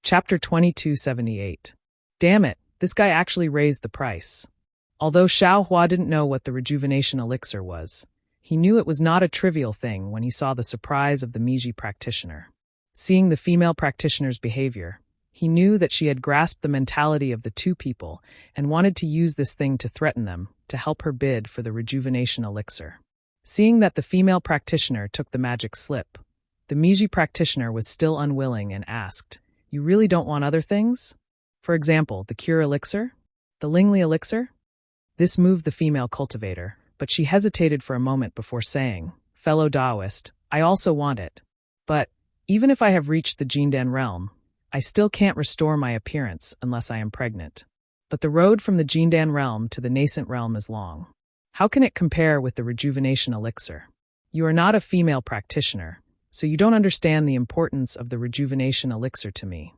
Chapter 2278. Damn it, this guy actually raised the price. Although Xiao Hua didn't know what the rejuvenation elixir was, he knew it was not a trivial thing when he saw the surprise of the Meiji practitioner. Seeing the female practitioner's behavior, he knew that she had grasped the mentality of the two people and wanted to use this thing to threaten them, to help her bid for the rejuvenation elixir. Seeing that the female practitioner took the magic slip, the Meiji practitioner was still unwilling and asked, You really don't want other things? For example, the cure elixir? The Lingli elixir? This moved the female cultivator, but she hesitated for a moment before saying, Fellow Taoist, I also want it. But, even if I have reached the Jindan realm, I still can't restore my appearance unless I am pregnant. But the road from the Jindan realm to the nascent realm is long. How can it compare with the rejuvenation elixir? You are not a female practitioner, so you don't understand the importance of the rejuvenation elixir to me.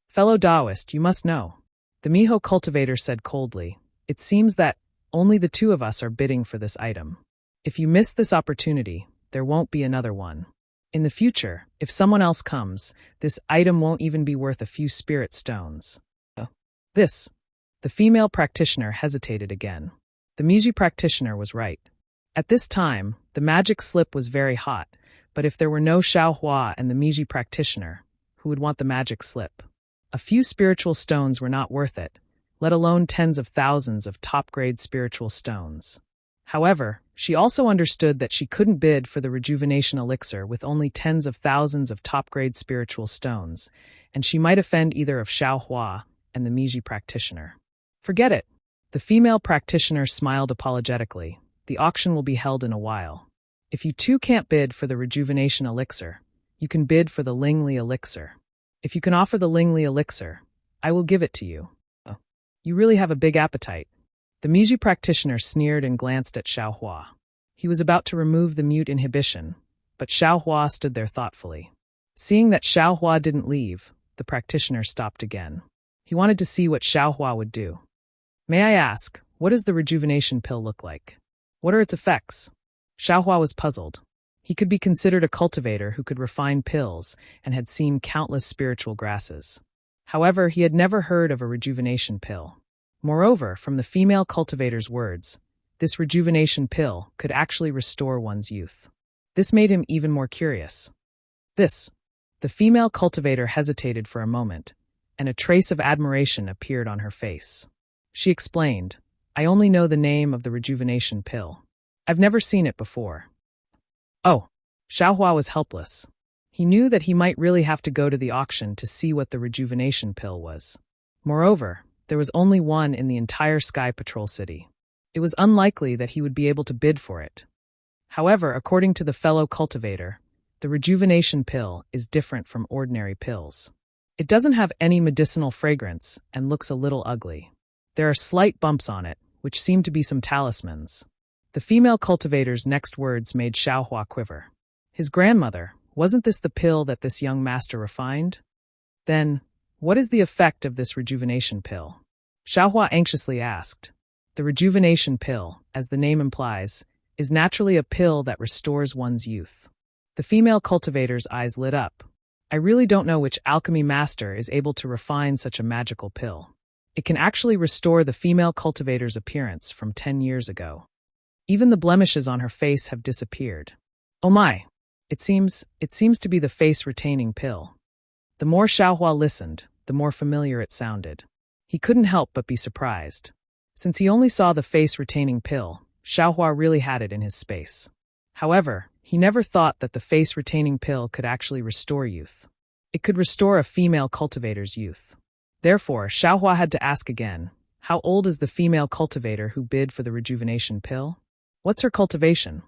Fellow Taoist, you must know. The Miho cultivator said coldly, It seems that only the two of us are bidding for this item. If you miss this opportunity, there won't be another one. In the future, if someone else comes, this item won't even be worth a few spirit stones. The female practitioner hesitated again. The Meiji practitioner was right. At this time, the magic slip was very hot, but if there were no Xiao Hua and the Meiji practitioner, who would want the magic slip? A few spiritual stones were not worth it, let alone tens of thousands of top-grade spiritual stones. However, she also understood that she couldn't bid for the rejuvenation elixir with only tens of thousands of top-grade spiritual stones, and she might offend either of Xiao Hua and the Meiji practitioner. Forget it. The female practitioner smiled apologetically. The auction will be held in a while. If you two can't bid for the rejuvenation elixir, you can bid for the Lingli elixir. If you can offer the Lingli elixir, I will give it to you. You really have a big appetite. The Meiji practitioner sneered and glanced at Xiao Hua. He was about to remove the mute inhibition, but Xiao Hua stood there thoughtfully. Seeing that Xiao Hua didn't leave, the practitioner stopped again. He wanted to see what Xiao Hua would do. May I ask, what does the rejuvenation pill look like? What are its effects? Xiao Hua was puzzled. He could be considered a cultivator who could refine pills and had seen countless spiritual grasses. However, he had never heard of a rejuvenation pill. Moreover, from the female cultivator's words, this rejuvenation pill could actually restore one's youth. This made him even more curious. The female cultivator hesitated for a moment, and a trace of admiration appeared on her face. She explained, I only know the name of the rejuvenation pill. I've never seen it before. Oh, Xiao Hua was helpless. He knew that he might really have to go to the auction to see what the rejuvenation pill was. Moreover, there was only one in the entire Sky Patrol City. It was unlikely that he would be able to bid for it. However, according to the fellow cultivator, the rejuvenation pill is different from ordinary pills. It doesn't have any medicinal fragrance and looks a little ugly. There are slight bumps on it, which seem to be some talismans. The female cultivator's next words made Xiao Hua quiver. His grandmother, wasn't this the pill that this young master refined? Then, what is the effect of this rejuvenation pill? Xiao Hua anxiously asked. The rejuvenation pill, as the name implies, is naturally a pill that restores one's youth. The female cultivator's eyes lit up. I really don't know which alchemy master is able to refine such a magical pill. It can actually restore the female cultivator's appearance from 10 years ago. Even the blemishes on her face have disappeared. Oh my! It seems to be the face-retaining pill. The more Xiao Hua listened, the more familiar it sounded. He couldn't help but be surprised. Since he only saw the face-retaining pill, Xiao Hua really had it in his space. However, he never thought that the face-retaining pill could actually restore youth. It could restore a female cultivator's youth. Therefore, Xiao Hua had to ask again, how old is the female cultivator who bid for the rejuvenation pill? What's her cultivation?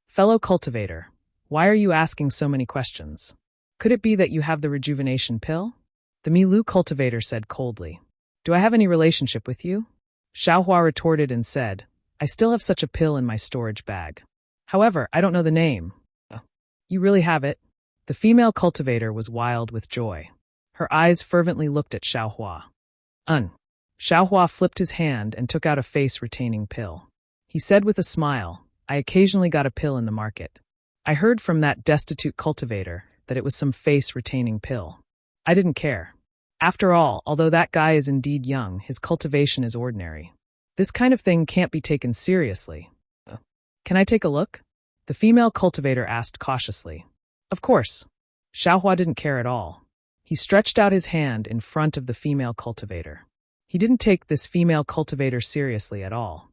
Fellow cultivator, why are you asking so many questions? Could it be that you have the rejuvenation pill? The Milu cultivator said coldly. Do I have any relationship with you? Xiao Hua retorted and said, I still have such a pill in my storage bag. However, I don't know the name. You really have it? The female cultivator was wild with joy. Her eyes fervently looked at Xiaohua. Xiaohua flipped his hand and took out a face-retaining pill. He said with a smile, I occasionally got a pill in the market. I heard from that destitute cultivator that it was some face-retaining pill. I didn't care. After all, although that guy is indeed young, his cultivation is ordinary. This kind of thing can't be taken seriously. Can I take a look? The female cultivator asked cautiously. Of course. Xiaohua didn't care at all. He stretched out his hand in front of the female cultivator. He didn't take this female cultivator seriously at all.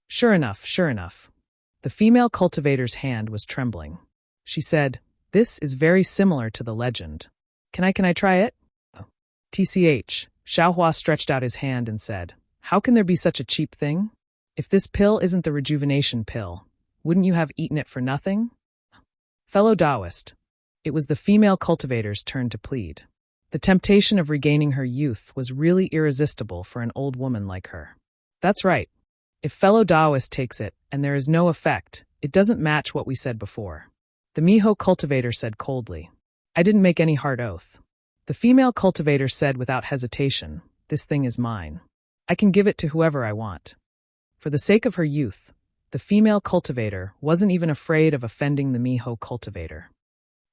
Sure enough. The female cultivator's hand was trembling. She said, This is very similar to the legend. Can I try it? TCH, Xiaohua stretched out his hand and said, How can there be such a cheap thing? If this pill isn't the rejuvenation pill, wouldn't you have eaten it for nothing? Fellow Taoist. It was the female cultivator's turn to plead. The temptation of regaining her youth was really irresistible for an old woman like her. That's right. If fellow Taoist takes it and there is no effect, it doesn't match what we said before. The Miho cultivator said coldly. I didn't make any hard oath. The female cultivator said without hesitation, This thing is mine. I can give it to whoever I want. For the sake of her youth, the female cultivator wasn't even afraid of offending the Miho cultivator.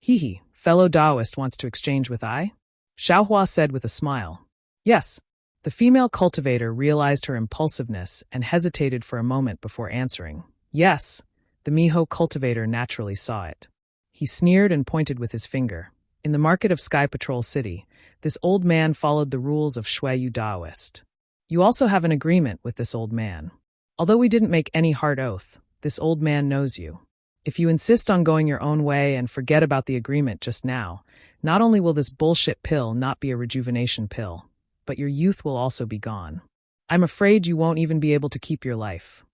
Hee, fellow Taoist wants to exchange with I? Xiaohua said with a smile. Yes. The female cultivator realized her impulsiveness and hesitated for a moment before answering. Yes. The Miho cultivator naturally saw it. He sneered and pointed with his finger. In the market of Sky Patrol City, this old man followed the rules of Shuiyu Taoist. You also have an agreement with this old man. Although we didn't make any hard oath, this old man knows you. If you insist on going your own way and forget about the agreement just now, not only will this bullshit pill not be a rejuvenation pill, but your youth will also be gone. I'm afraid you won't even be able to keep your life.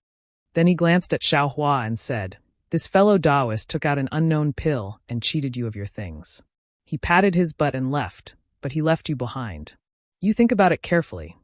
Then he glanced at Xiaohua and said, This fellow Taoist took out an unknown pill and cheated you of your things. He patted his butt and left, but he left you behind. You think about it carefully.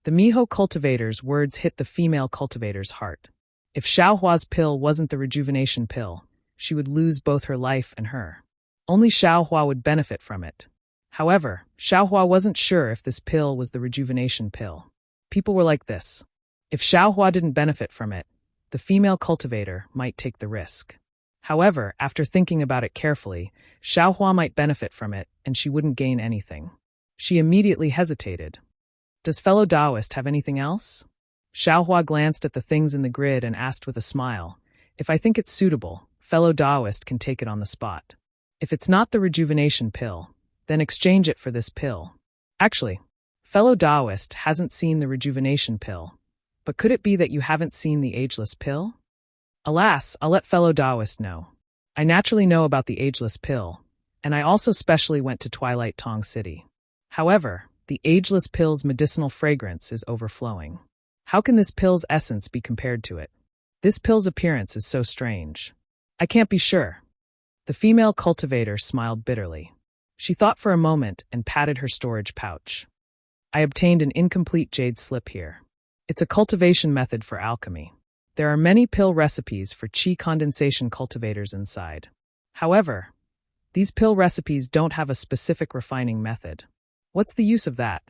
The Miho cultivator's words hit the female cultivator's heart. If Xiaohua's pill wasn't the rejuvenation pill, she would lose both her life and her. Only Xiaohua would benefit from it. However, Xiaohua wasn't sure if this pill was the rejuvenation pill. People were like this. If Xiaohua didn't benefit from it, the female cultivator might take the risk. However, after thinking about it carefully, Xiaohua might benefit from it and she wouldn't gain anything. She immediately hesitated. Does fellow Taoist have anything else? Xiaohua glanced at the things in the grid and asked with a smile, If I think it's suitable, fellow Taoist can take it on the spot. If it's not the rejuvenation pill, then exchange it for this pill. Actually, fellow Taoist hasn't seen the rejuvenation pill, but could it be that you haven't seen the ageless pill? Alas, I'll let fellow Taoist know. I naturally know about the ageless pill, and I also specially went to Twilight Tong City. However, the ageless pill's medicinal fragrance is overflowing. How can this pill's essence be compared to it? This pill's appearance is so strange. I can't be sure. The female cultivator smiled bitterly. She thought for a moment and patted her storage pouch. I obtained an incomplete jade slip here. It's a cultivation method for alchemy. There are many pill recipes for qi condensation cultivators inside. However, these pill recipes don't have a specific refining method. What's the use of that?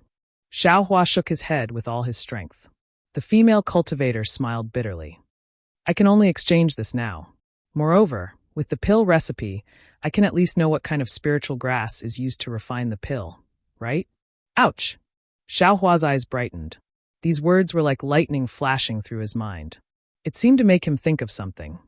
Xiaohua shook his head with all his strength. The female cultivator smiled bitterly. I can only exchange this now. Moreover, with the pill recipe, I can at least know what kind of spiritual grass is used to refine the pill, right? Ouch! Xiaohua's eyes brightened. These words were like lightning flashing through his mind. It seemed to make him think of something.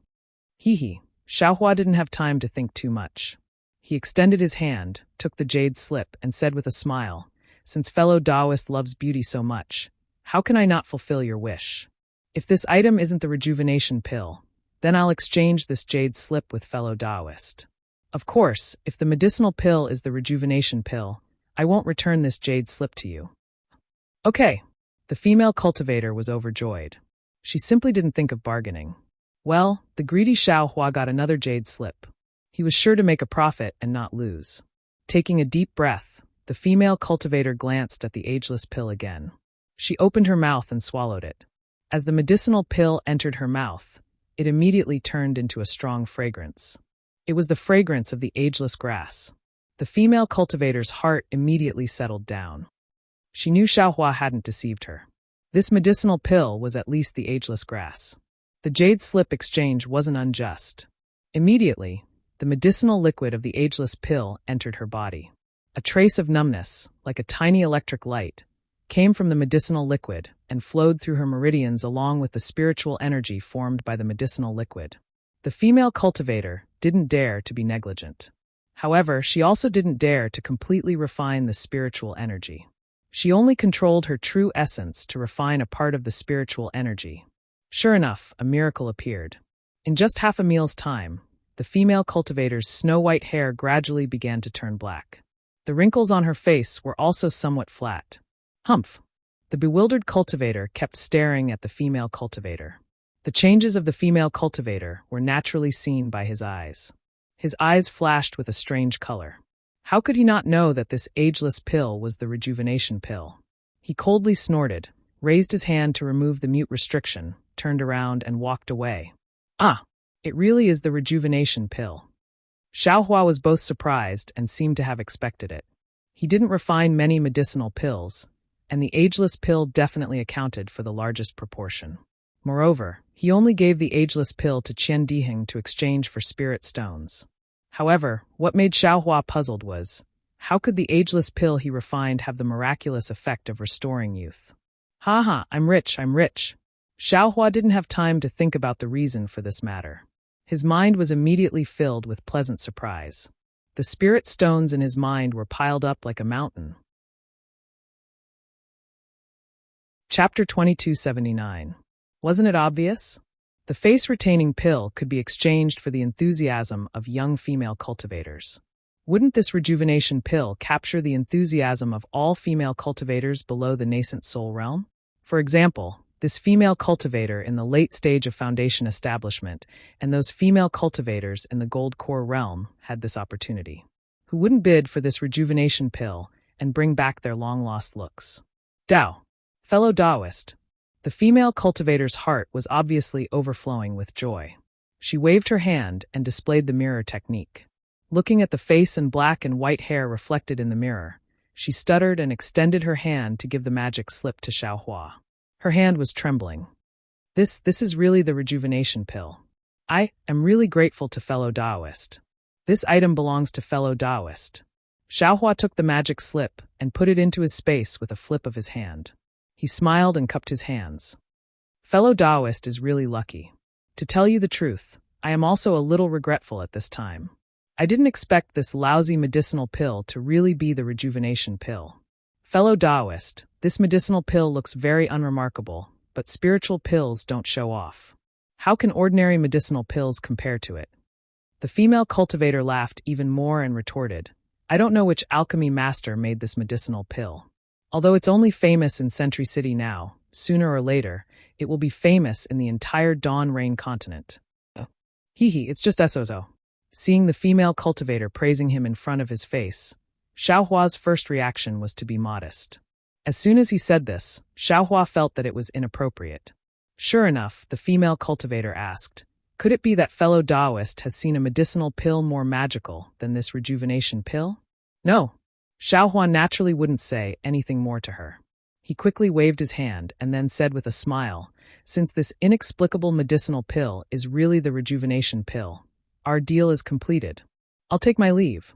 Xiaohua didn't have time to think too much. He extended his hand, took the jade slip, and said with a smile, Since fellow Taoist loves beauty so much, how can I not fulfill your wish? If this item isn't the rejuvenation pill, then I'll exchange this jade slip with fellow Taoist. Of course, if the medicinal pill is the rejuvenation pill, I won't return this jade slip to you. Okay. The female cultivator was overjoyed. She simply didn't think of bargaining. Well, the greedy Xiaohua got another jade slip. He was sure to make a profit and not lose. Taking a deep breath, the female cultivator glanced at the ageless pill again. She opened her mouth and swallowed it. As the medicinal pill entered her mouth, it immediately turned into a strong fragrance. It was the fragrance of the ageless grass. The female cultivator's heart immediately settled down. She knew Xiaohua hadn't deceived her. This medicinal pill was at least the ageless grass. The jade slip exchange wasn't unjust. Immediately, the medicinal liquid of the ageless pill entered her body. A trace of numbness, like a tiny electric light, came from the medicinal liquid and flowed through her meridians along with the spiritual energy formed by the medicinal liquid. The female cultivator didn't dare to be negligent. However, she also didn't dare to completely refine the spiritual energy. She only controlled her true essence to refine a part of the spiritual energy. Sure enough, a miracle appeared. In just half a meal's time, the female cultivator's snow-white hair gradually began to turn black. The wrinkles on her face were also somewhat flat. Humph! The bewildered cultivator kept staring at the female cultivator. The changes of the female cultivator were naturally seen by his eyes. His eyes flashed with a strange color. How could he not know that this ageless pill was the rejuvenation pill? He coldly snorted, raised his hand to remove the mute restriction, turned around and walked away. Ah! It really is the rejuvenation pill. Xiaohua was both surprised and seemed to have expected it. He didn't refine many medicinal pills, and the ageless pill definitely accounted for the largest proportion. Moreover, he only gave the ageless pill to Qian Diheng to exchange for spirit stones. However, what made Xiaohua puzzled was, how could the ageless pill he refined have the miraculous effect of restoring youth? Ha, I'm rich. Xiaohua didn't have time to think about the reason for this matter. His mind was immediately filled with pleasant surprise. The spirit stones in his mind were piled up like a mountain. Chapter 2279. Wasn't it obvious? The face-retaining pill could be exchanged for the enthusiasm of young female cultivators. Wouldn't this rejuvenation pill capture the enthusiasm of all female cultivators below the nascent soul realm? For example, this female cultivator in the late stage of foundation establishment and those female cultivators in the gold core realm had this opportunity. Who wouldn't bid for this rejuvenation pill and bring back their long-lost looks? Dao. Fellow Taoist. The female cultivator's heart was obviously overflowing with joy. She waved her hand and displayed the mirror technique. Looking at the face and black and white hair reflected in the mirror, she stuttered and extended her hand to give the magic slip to Xiaohua. Her hand was trembling. This is really the rejuvenation pill. I am really grateful to fellow Taoist. This item belongs to fellow Taoist. Xiaohua took the magic slip and put it into his space with a flip of his hand. He smiled and cupped his hands. Fellow Taoist is really lucky. To tell you the truth, I am also a little regretful at this time. I didn't expect this lousy medicinal pill to really be the rejuvenation pill. Fellow Taoist, this medicinal pill looks very unremarkable, but spiritual pills don't show off. How can ordinary medicinal pills compare to it? The female cultivator laughed even more and retorted, I don't know which alchemy master made this medicinal pill. Although it's only famous in Century City now, sooner or later, it will be famous in the entire Dawn Rain continent. It's just Esozo. Seeing the female cultivator praising him in front of his face, Xiaohua's first reaction was to be modest. As soon as he said this, Xiaohua felt that it was inappropriate. Sure enough, the female cultivator asked, could it be that fellow Taoist has seen a medicinal pill more magical than this rejuvenation pill? No. Xiaohua naturally wouldn't say anything more to her. He quickly waved his hand and then said with a smile, since this inexplicable medicinal pill is really the rejuvenation pill, our deal is completed. I'll take my leave.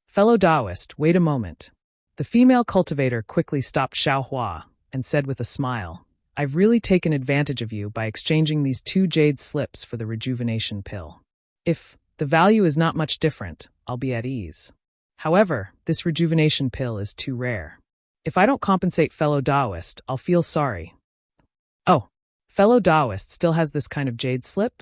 Fellow Taoist, wait a moment. The female cultivator quickly stopped Xiaohua and said with a smile, I've really taken advantage of you by exchanging these 2 jade slips for the rejuvenation pill. If the value is not much different, I'll be at ease. However, this rejuvenation pill is too rare. If I don't compensate fellow Taoist, I'll feel sorry. Oh, fellow Taoist still has this kind of jade slip?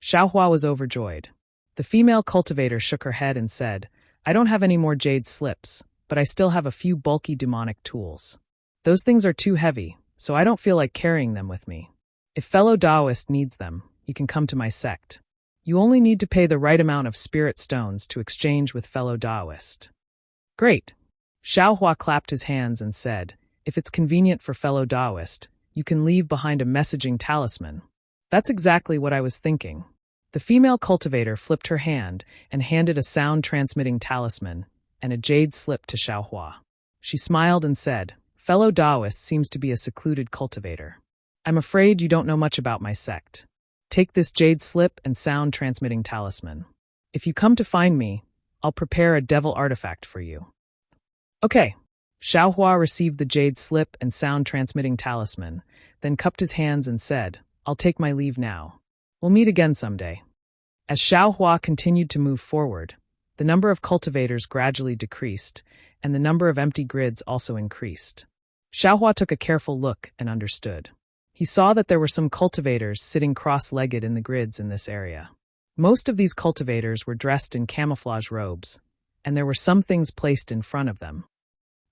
Xiaohua was overjoyed. The female cultivator shook her head and said, I don't have any more jade slips, but I still have a few bulky demonic tools. Those things are too heavy, so I don't feel like carrying them with me. If fellow Taoist needs them, you can come to my sect. You only need to pay the right amount of spirit stones to exchange with fellow Taoist. Great. Xiaohua clapped his hands and said, if it's convenient for fellow Taoist, you can leave behind a messaging talisman. That's exactly what I was thinking. The female cultivator flipped her hand and handed a sound-transmitting talisman and a jade slip to Xiaohua. She smiled and said, "Fellow Taoist seems to be a secluded cultivator. I'm afraid you don't know much about my sect. Take this jade slip and sound-transmitting talisman. If you come to find me, I'll prepare a devil artifact for you." Okay. Xiaohua received the jade slip and sound-transmitting talisman, then cupped his hands and said, "I'll take my leave now. We'll meet again someday." As Xiaohua continued to move forward, the number of cultivators gradually decreased, and the number of empty grids also increased. Xiaohua took a careful look and understood. He saw that there were some cultivators sitting cross-legged in the grids in this area. Most of these cultivators were dressed in camouflage robes, and there were some things placed in front of them.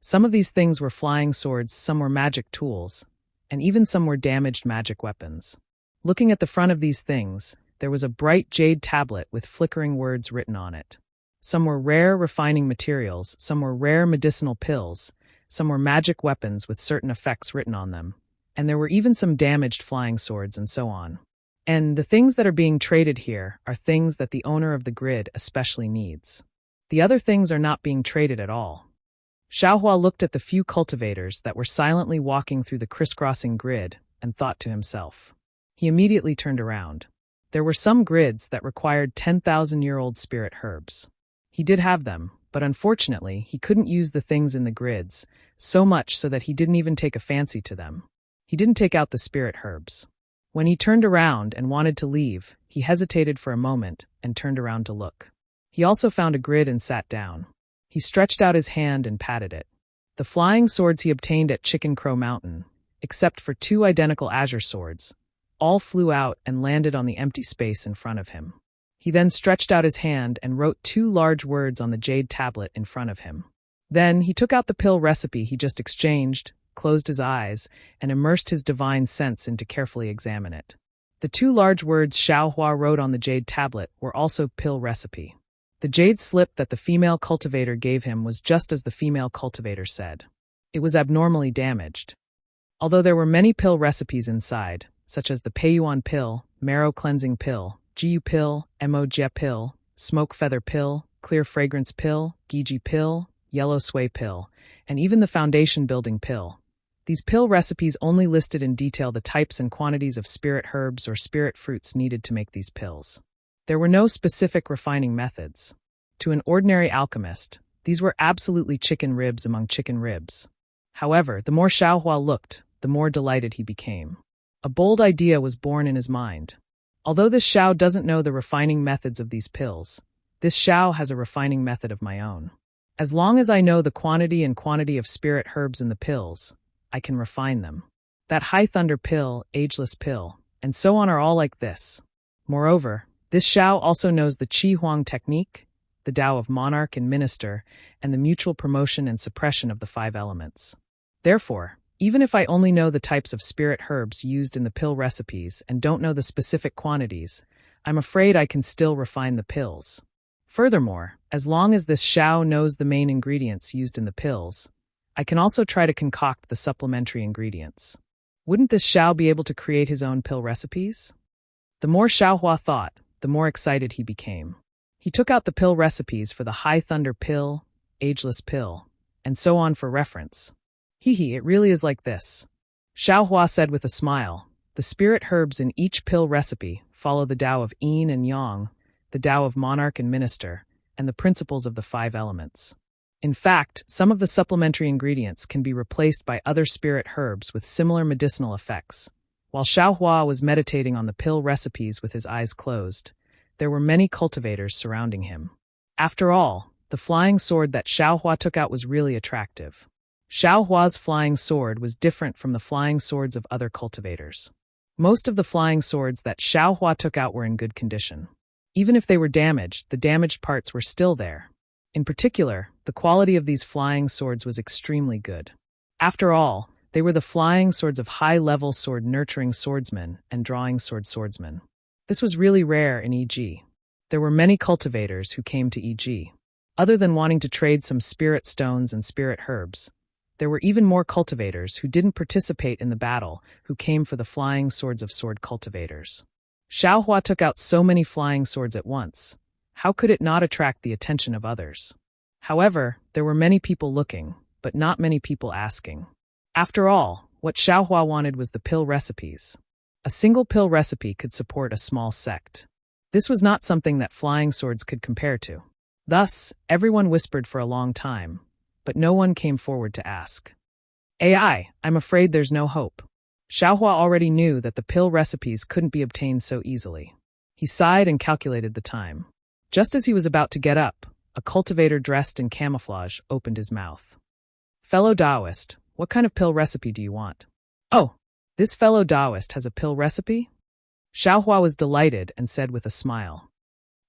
Some of these things were flying swords, some were magic tools, and even some were damaged magic weapons. Looking at the front of these things, there was a bright jade tablet with flickering words written on it. Some were rare refining materials, some were rare medicinal pills, some were magic weapons with certain effects written on them, and there were even some damaged flying swords and so on. And the things that are being traded here are things that the owner of the grid especially needs. The other things are not being traded at all. Xiaohua looked at the few cultivators that were silently walking through the crisscrossing grid and thought to himself. He immediately turned around. There were some grids that required 10,000-year-old spirit herbs. He did have them, but unfortunately he couldn't use the things in the grids, so much so that he didn't even take a fancy to them. He didn't take out the spirit herbs. When he turned around and wanted to leave, he hesitated for a moment and turned around to look. He also found a grid and sat down. He stretched out his hand and patted it. The flying swords he obtained at Chicken Crow Mountain, except for 2 identical azure swords, all flew out and landed on the empty space in front of him. He then stretched out his hand and wrote 2 large words on the jade tablet in front of him. Then he took out the pill recipe he just exchanged, closed his eyes, and immersed his divine sense into carefully examine it. The 2 large words Xiaohua wrote on the jade tablet were also pill recipe. The jade slip that the female cultivator gave him was just as the female cultivator said. It was abnormally damaged. Although there were many pill recipes inside, such as the Peiyuan pill, marrow cleansing pill, Jiu pill, Mo Jie pill, smoke feather pill, clear fragrance pill, Giji pill, yellow sway pill, and even the foundation building pill. These pill recipes only listed in detail the types and quantities of spirit herbs or spirit fruits needed to make these pills. There were no specific refining methods. To an ordinary alchemist, these were absolutely chicken ribs among chicken ribs. However, the more Xiaohua looked, the more delighted he became. A bold idea was born in his mind. Although this Xiao doesn't know the refining methods of these pills, this Xiao has a refining method of my own. As long as I know the quantity of spirit herbs in the pills, I can refine them. That high thunder pill, ageless pill, and so on are all like this. Moreover, this Xiao also knows the Qi Huang technique, the Tao of monarch and minister, and the mutual promotion and suppression of the 5 elements. Therefore, even if I only know the types of spirit herbs used in the pill recipes and don't know the specific quantities, I'm afraid I can still refine the pills. Furthermore, as long as this Xiao knows the main ingredients used in the pills, I can also try to concoct the supplementary ingredients. Wouldn't this Xiao be able to create his own pill recipes? The more Xiaohua thought, the more excited he became. He took out the pill recipes for the high thunder pill, ageless pill, and so on for reference. It really is like this. Xiaohua said with a smile, the spirit herbs in each pill recipe follow the Tao of yin and yang, the Tao of monarch and minister, and the principles of the 5 elements. In fact, some of the supplementary ingredients can be replaced by other spirit herbs with similar medicinal effects. While Xiaohua was meditating on the pill recipes with his eyes closed, there were many cultivators surrounding him. After all, the flying sword that Xiaohua took out was really attractive. Xiaohua's flying sword was different from the flying swords of other cultivators. Most of the flying swords that Xiaohua took out were in good condition. Even if they were damaged, the damaged parts were still there. In particular, the quality of these flying swords was extremely good. After all, they were the flying swords of high-level sword-nurturing swordsmen and drawing sword swordsmen. This was really rare in EG. There were many cultivators who came to EG. Other than wanting to trade some spirit stones and spirit herbs, there were even more cultivators who didn't participate in the battle who came for the flying swords of sword cultivators. Xiaohua took out so many flying swords at once. How could it not attract the attention of others? However, there were many people looking, but not many people asking. After all, what Xiaohua wanted was the pill recipes. A single pill recipe could support a small sect. This was not something that flying swords could compare to. Thus, everyone whispered for a long time, but no one came forward to ask. I'm afraid there's no hope. Xiaohua already knew that the pill recipes couldn't be obtained so easily. He sighed and calculated the time. Just as he was about to get up, a cultivator dressed in camouflage opened his mouth. Fellow Taoist, what kind of pill recipe do you want? Oh, this fellow Taoist has a pill recipe? Xiaohua was delighted and said with a smile.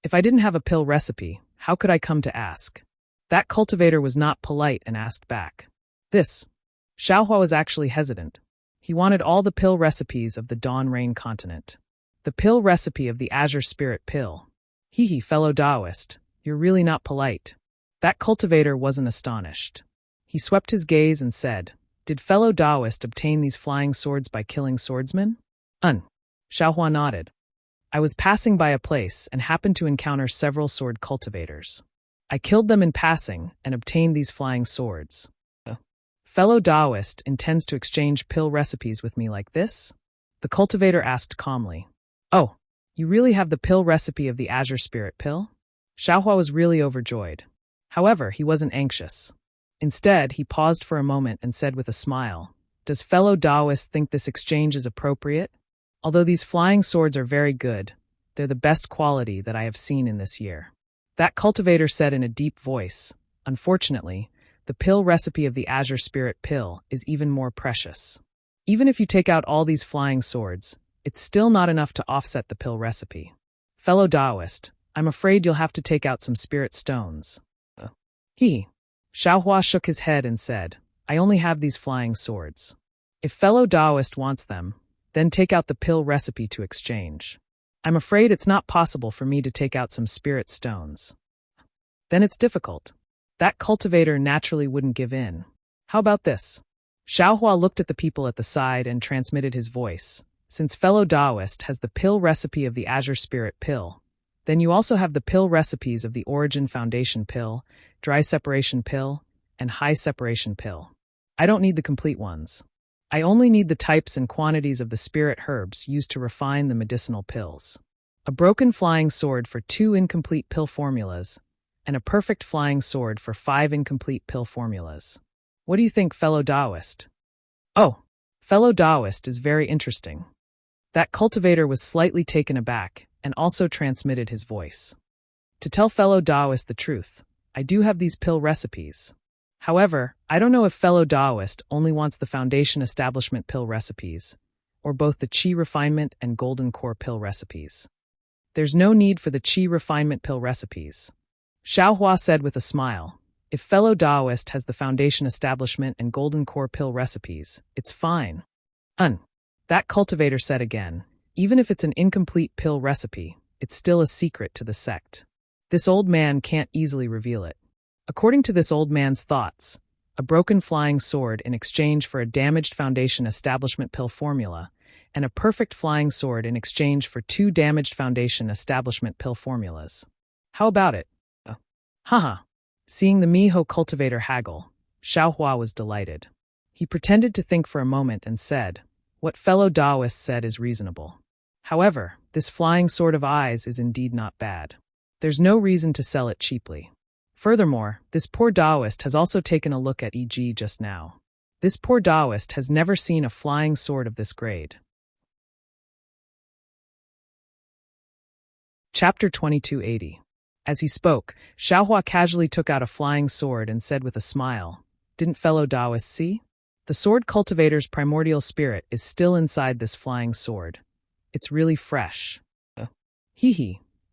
If I didn't have a pill recipe, how could I come to ask? That cultivator was not polite and asked back. Xiaohua was actually hesitant. He wanted all the pill recipes of the Dawn Rain continent. The pill recipe of the Azure Spirit pill. Fellow Taoist, you're really not polite. That cultivator wasn't astonished. He swept his gaze and said, Did fellow Taoist obtain these flying swords by killing swordsmen? Xiaohua nodded. I was passing by a place and happened to encounter several sword cultivators. I killed them in passing and obtained these flying swords. Fellow Taoist intends to exchange pill recipes with me like this? The cultivator asked calmly. Oh, you really have the pill recipe of the Azure Spirit pill? Xiaohua was really overjoyed. However, he wasn't anxious. Instead, he paused for a moment and said with a smile, Does fellow Taoist think this exchange is appropriate? Although these flying swords are very good, they're the best quality that I have seen in this year. That cultivator said in a deep voice, Unfortunately, the pill recipe of the Azure Spirit pill is even more precious. Even if you take out all these flying swords, it's still not enough to offset the pill recipe. Fellow Taoist, I'm afraid you'll have to take out some spirit stones. Xiaohua shook his head and said, I only have these flying swords. If fellow Taoist wants them, then take out the pill recipe to exchange. I'm afraid it's not possible for me to take out some spirit stones. Then it's difficult. That cultivator naturally wouldn't give in. How about this? Xiaohua looked at the people at the side and transmitted his voice. Since fellow Taoist has the pill recipe of the Azure Spirit pill, then you also have the pill recipes of the Origin Foundation pill, Dry Separation pill, and High Separation pill. I don't need the complete ones. I only need the types and quantities of the spirit herbs used to refine the medicinal pills. A broken flying sword for 2 incomplete pill formulas, and a perfect flying sword for 5 incomplete pill formulas. What do you think, fellow Taoist? Oh, fellow Taoist is very interesting. That cultivator was slightly taken aback and also transmitted his voice. To tell fellow Taoist the truth, I do have these pill recipes. However, I don't know if fellow Taoist only wants the Foundation Establishment pill recipes, or both the Qi Refinement and Golden Core pill recipes. There's no need for the Qi Refinement pill recipes. Xiaohua said with a smile, If fellow Taoist has the Foundation Establishment and Golden Core pill recipes, it's fine. That cultivator said again, even if it's an incomplete pill recipe, it's still a secret to the sect. This old man can't easily reveal it. According to this old man's thoughts, a broken flying sword in exchange for a damaged Foundation Establishment pill formula, and a perfect flying sword in exchange for 2 damaged Foundation Establishment pill formulas. How about it? Seeing the Miho cultivator haggle, Xiaohua was delighted. He pretended to think for a moment and said, What fellow Taoist said is reasonable. However, this flying sword of eyes is indeed not bad. There's no reason to sell it cheaply. Furthermore, this poor Taoist has also taken a look at EG just now. This poor Taoist has never seen a flying sword of this grade. Chapter 2280. As he spoke, Xiaohua casually took out a flying sword and said with a smile, Didn't fellow Taoist see? The sword cultivator's primordial spirit is still inside this flying sword. It's really fresh.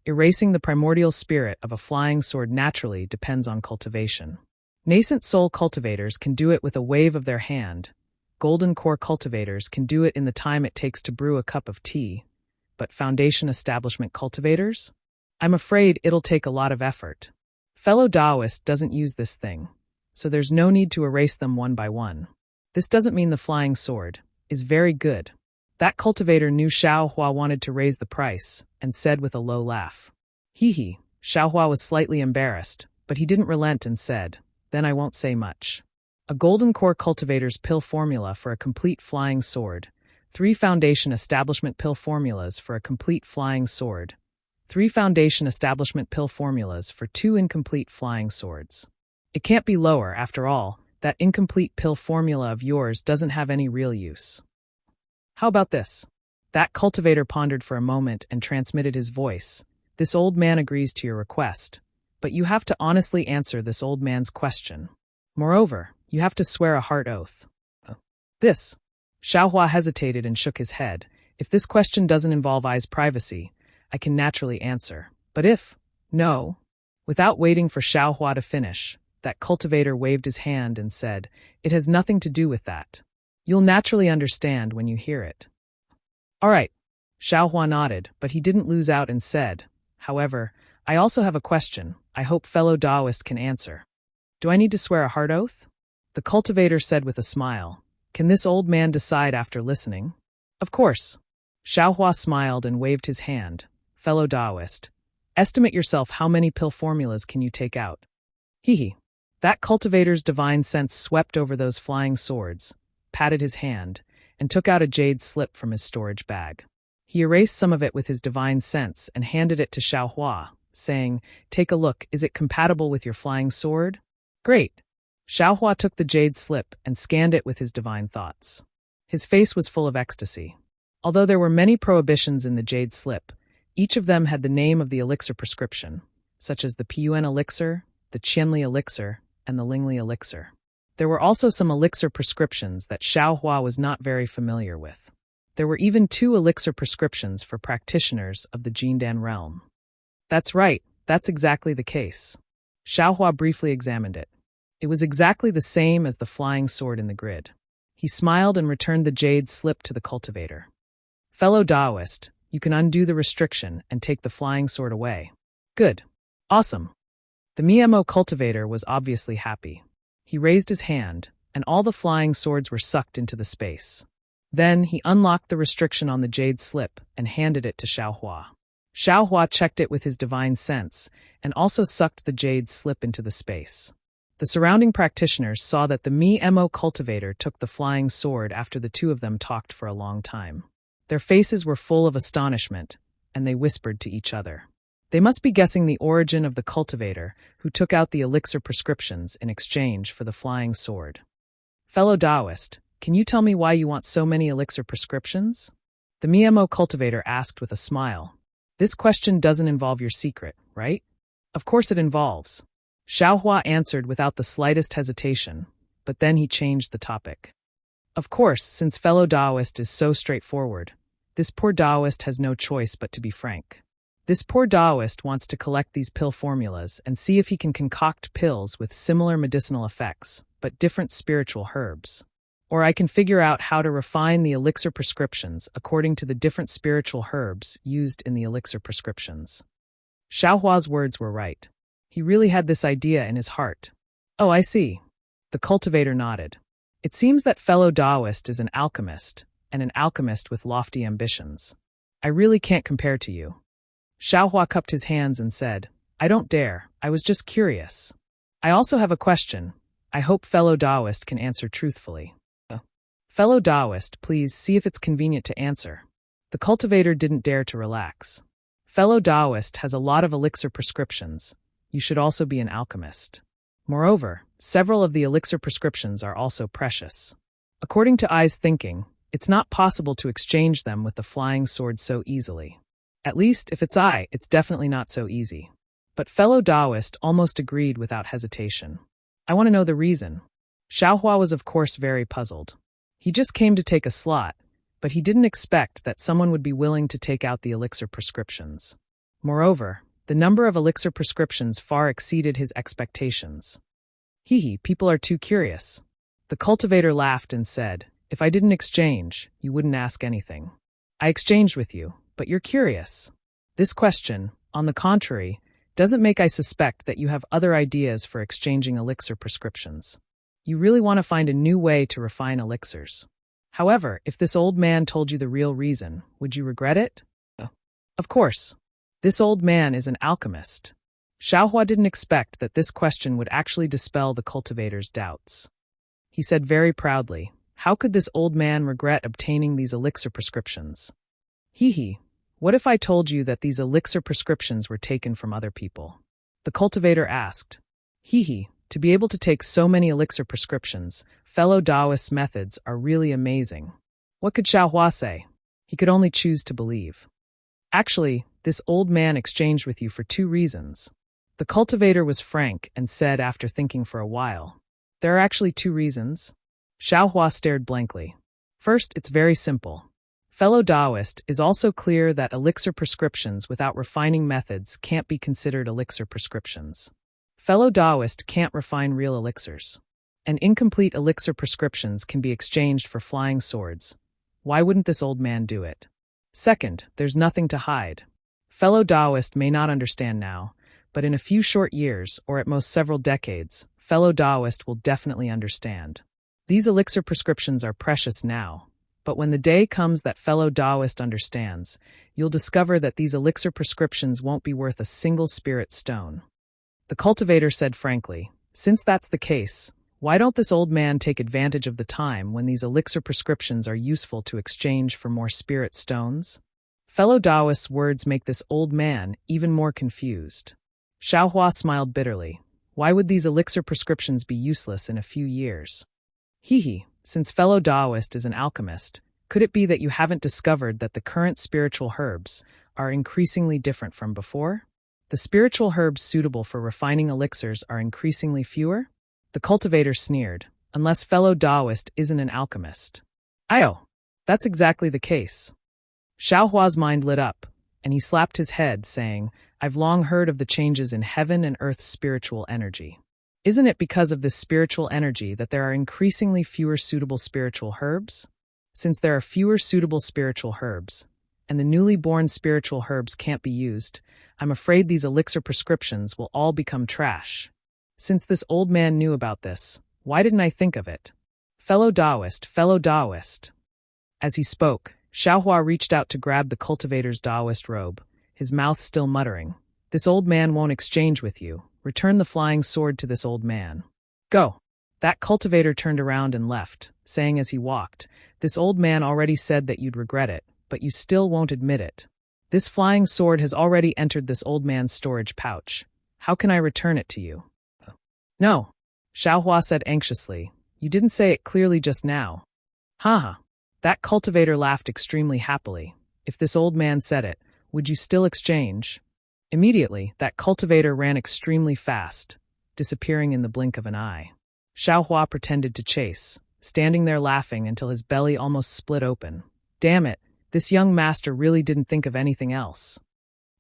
Erasing the primordial spirit of a flying sword naturally depends on cultivation. Nascent soul cultivators can do it with a wave of their hand. Golden core cultivators can do it in the time it takes to brew a cup of tea. But Foundation Establishment cultivators? I'm afraid it'll take a lot of effort. Fellow Taoist doesn't use this thing, so there's no need to erase them one by one. This doesn't mean the flying sword is very good. That cultivator knew Xiao Hua wanted to raise the price, and said with a low laugh. Hee hee. Xiao Hua was slightly embarrassed, but he didn't relent and said, then I won't say much. A golden core cultivator's pill formula for a complete flying sword. 3 foundation establishment pill formulas for a complete flying sword. 3 foundation establishment pill formulas for 2 incomplete flying swords. It can't be lower, after all. That incomplete pill formula of yours doesn't have any real use. How about this? That cultivator pondered for a moment and transmitted his voice. This old man agrees to your request, but you have to honestly answer this old man's question. Moreover, you have to swear a heart oath. This. Xiao Hua hesitated and shook his head. If this question doesn't involve I's privacy, I can naturally answer. But if, no. Without waiting for Xiao Hua to finish, that cultivator waved his hand and said, it has nothing to do with that. You'll naturally understand when you hear it. All right. Xiao Hua nodded, but he didn't lose out and said, however, I also have a question I hope fellow Taoist can answer. Do I need to swear a heart oath? The cultivator said with a smile. Can this old man decide after listening? Of course. Xiao Hua smiled and waved his hand. Fellow Taoist, estimate yourself how many pill formulas can you take out. Hee hee. That cultivator's divine sense swept over those flying swords, patted his hand, and took out a jade slip from his storage bag. He erased some of it with his divine sense and handed it to Xiao Hua, saying, take a look, is it compatible with your flying sword? Great. Xiao Hua took the jade slip and scanned it with his divine thoughts. His face was full of ecstasy. Although there were many prohibitions in the jade slip, each of them had the name of the elixir prescription, such as the Pun elixir, the Qianli elixir, and the Lingli elixir. There were also some elixir prescriptions that Xiao Hua was not very familiar with. There were even 2 elixir prescriptions for practitioners of the Jindan realm. That's right, that's exactly the case. Xiao Hua briefly examined it. It was exactly the same as the flying sword in the grid. He smiled and returned the jade slip to the cultivator. Fellow Taoist, you can undo the restriction and take the flying sword away. Good. Awesome. The Miemo cultivator was obviously happy. He raised his hand, and all the flying swords were sucked into the space. Then he unlocked the restriction on the jade slip and handed it to Xiao Hua. Xiao Hua checked it with his divine sense and also sucked the jade slip into the space. The surrounding practitioners saw that the Miemo cultivator took the flying sword after the 2 of them talked for a long time. Their faces were full of astonishment, and they whispered to each other. They must be guessing the origin of the cultivator who took out the elixir prescriptions in exchange for the flying sword. Fellow Taoist, can you tell me why you want so many elixir prescriptions? The Miemo cultivator asked with a smile. This question doesn't involve your secret, right? Of course it involves. Xiao Hua answered without the slightest hesitation, but then he changed the topic. Of course, since fellow Taoist is so straightforward, this poor Taoist has no choice but to be frank. This poor Taoist wants to collect these pill formulas and see if he can concoct pills with similar medicinal effects, but different spiritual herbs. Or I can figure out how to refine the elixir prescriptions according to the different spiritual herbs used in the elixir prescriptions. Xiao Hua's words were right. He really had this idea in his heart. Oh, I see. The cultivator nodded. It seems that fellow Taoist is an alchemist, and an alchemist with lofty ambitions. I really can't compare to you. Xiao Hua cupped his hands and said, I don't dare, I was just curious. I also have a question. I hope fellow Taoist can answer truthfully. Fellow Taoist, please see if it's convenient to answer. The cultivator didn't dare to relax. Fellow Taoist has a lot of elixir prescriptions. You should also be an alchemist. Moreover, several of the elixir prescriptions are also precious. According to I's thinking, it's not possible to exchange them with the flying sword so easily. At least, if it's I, it's definitely not so easy. But fellow Taoist almost agreed without hesitation. I want to know the reason. Xiao Hua was of course very puzzled. He just came to take a slot, but he didn't expect that someone would be willing to take out the elixir prescriptions. Moreover, the number of elixir prescriptions far exceeded his expectations. Hee hee, people are too curious. The cultivator laughed and said, if I didn't exchange, you wouldn't ask anything. I exchanged with you, but you're curious. This question, on the contrary, doesn't make I suspect that you have other ideas for exchanging elixir prescriptions. You really want to find a new way to refine elixirs. However, if this old man told you the real reason, would you regret it? Of course. This old man is an alchemist. Xiaohua didn't expect that this question would actually dispel the cultivator's doubts. He said very proudly, "How could this old man regret obtaining these elixir prescriptions?" Hee, what if I told you that these elixir prescriptions were taken from other people? The cultivator asked. Hee, to be able to take so many elixir prescriptions, fellow Taoists' methods are really amazing. What could Xiaohua say? He could only choose to believe. Actually, this old man exchanged with you for 2 reasons. The cultivator was frank and said after thinking for a while, "There are actually 2 reasons." Xiaohua stared blankly. First, it's very simple. Fellow Taoist is also clear that elixir prescriptions without refining methods can't be considered elixir prescriptions. Fellow Taoist can't refine real elixirs. And incomplete elixir prescriptions can be exchanged for flying swords. Why wouldn't this old man do it? Second, there's nothing to hide. Fellow Taoist may not understand now, but in a few short years, or at most several decades, fellow Taoist will definitely understand. These elixir prescriptions are precious now, but when the day comes that fellow Taoist understands, you'll discover that these elixir prescriptions won't be worth a single spirit stone. The cultivator said frankly, "Since that's the case, why don't this old man take advantage of the time when these elixir prescriptions are useful to exchange for more spirit stones?" Fellow Taoist's words make this old man even more confused. Xiaohua smiled bitterly. Why would these elixir prescriptions be useless in a few years? Hee, since fellow Taoist is an alchemist, could it be that you haven't discovered that the current spiritual herbs are increasingly different from before? The spiritual herbs suitable for refining elixirs are increasingly fewer? The cultivator sneered, unless fellow Taoist isn't an alchemist. That's exactly the case. Xiaohua's mind lit up, and he slapped his head, saying, "I've long heard of the changes in heaven and earth's spiritual energy. Isn't it because of this spiritual energy that there are increasingly fewer suitable spiritual herbs? Since there are fewer suitable spiritual herbs, and the newly born spiritual herbs can't be used, I'm afraid these elixir prescriptions will all become trash. Since this old man knew about this, why didn't I think of it? Fellow Taoist, fellow Taoist." As he spoke, Xiaohua reached out to grab the cultivator's Taoist robe, his mouth still muttering, "This old man won't exchange with you. Return the flying sword to this old man. Go." That cultivator turned around and left, saying as he walked, "This old man already said that you'd regret it, but you still won't admit it. This flying sword has already entered this old man's storage pouch. How can I return it to you?" "No," Xiaohua said anxiously. "You didn't say it clearly just now." Haha. That cultivator laughed extremely happily. "If this old man said it, would you still exchange?" Immediately, that cultivator ran extremely fast, disappearing in the blink of an eye. Xiaohua pretended to chase, standing there laughing until his belly almost split open. Damn it, this young master really didn't think of anything else.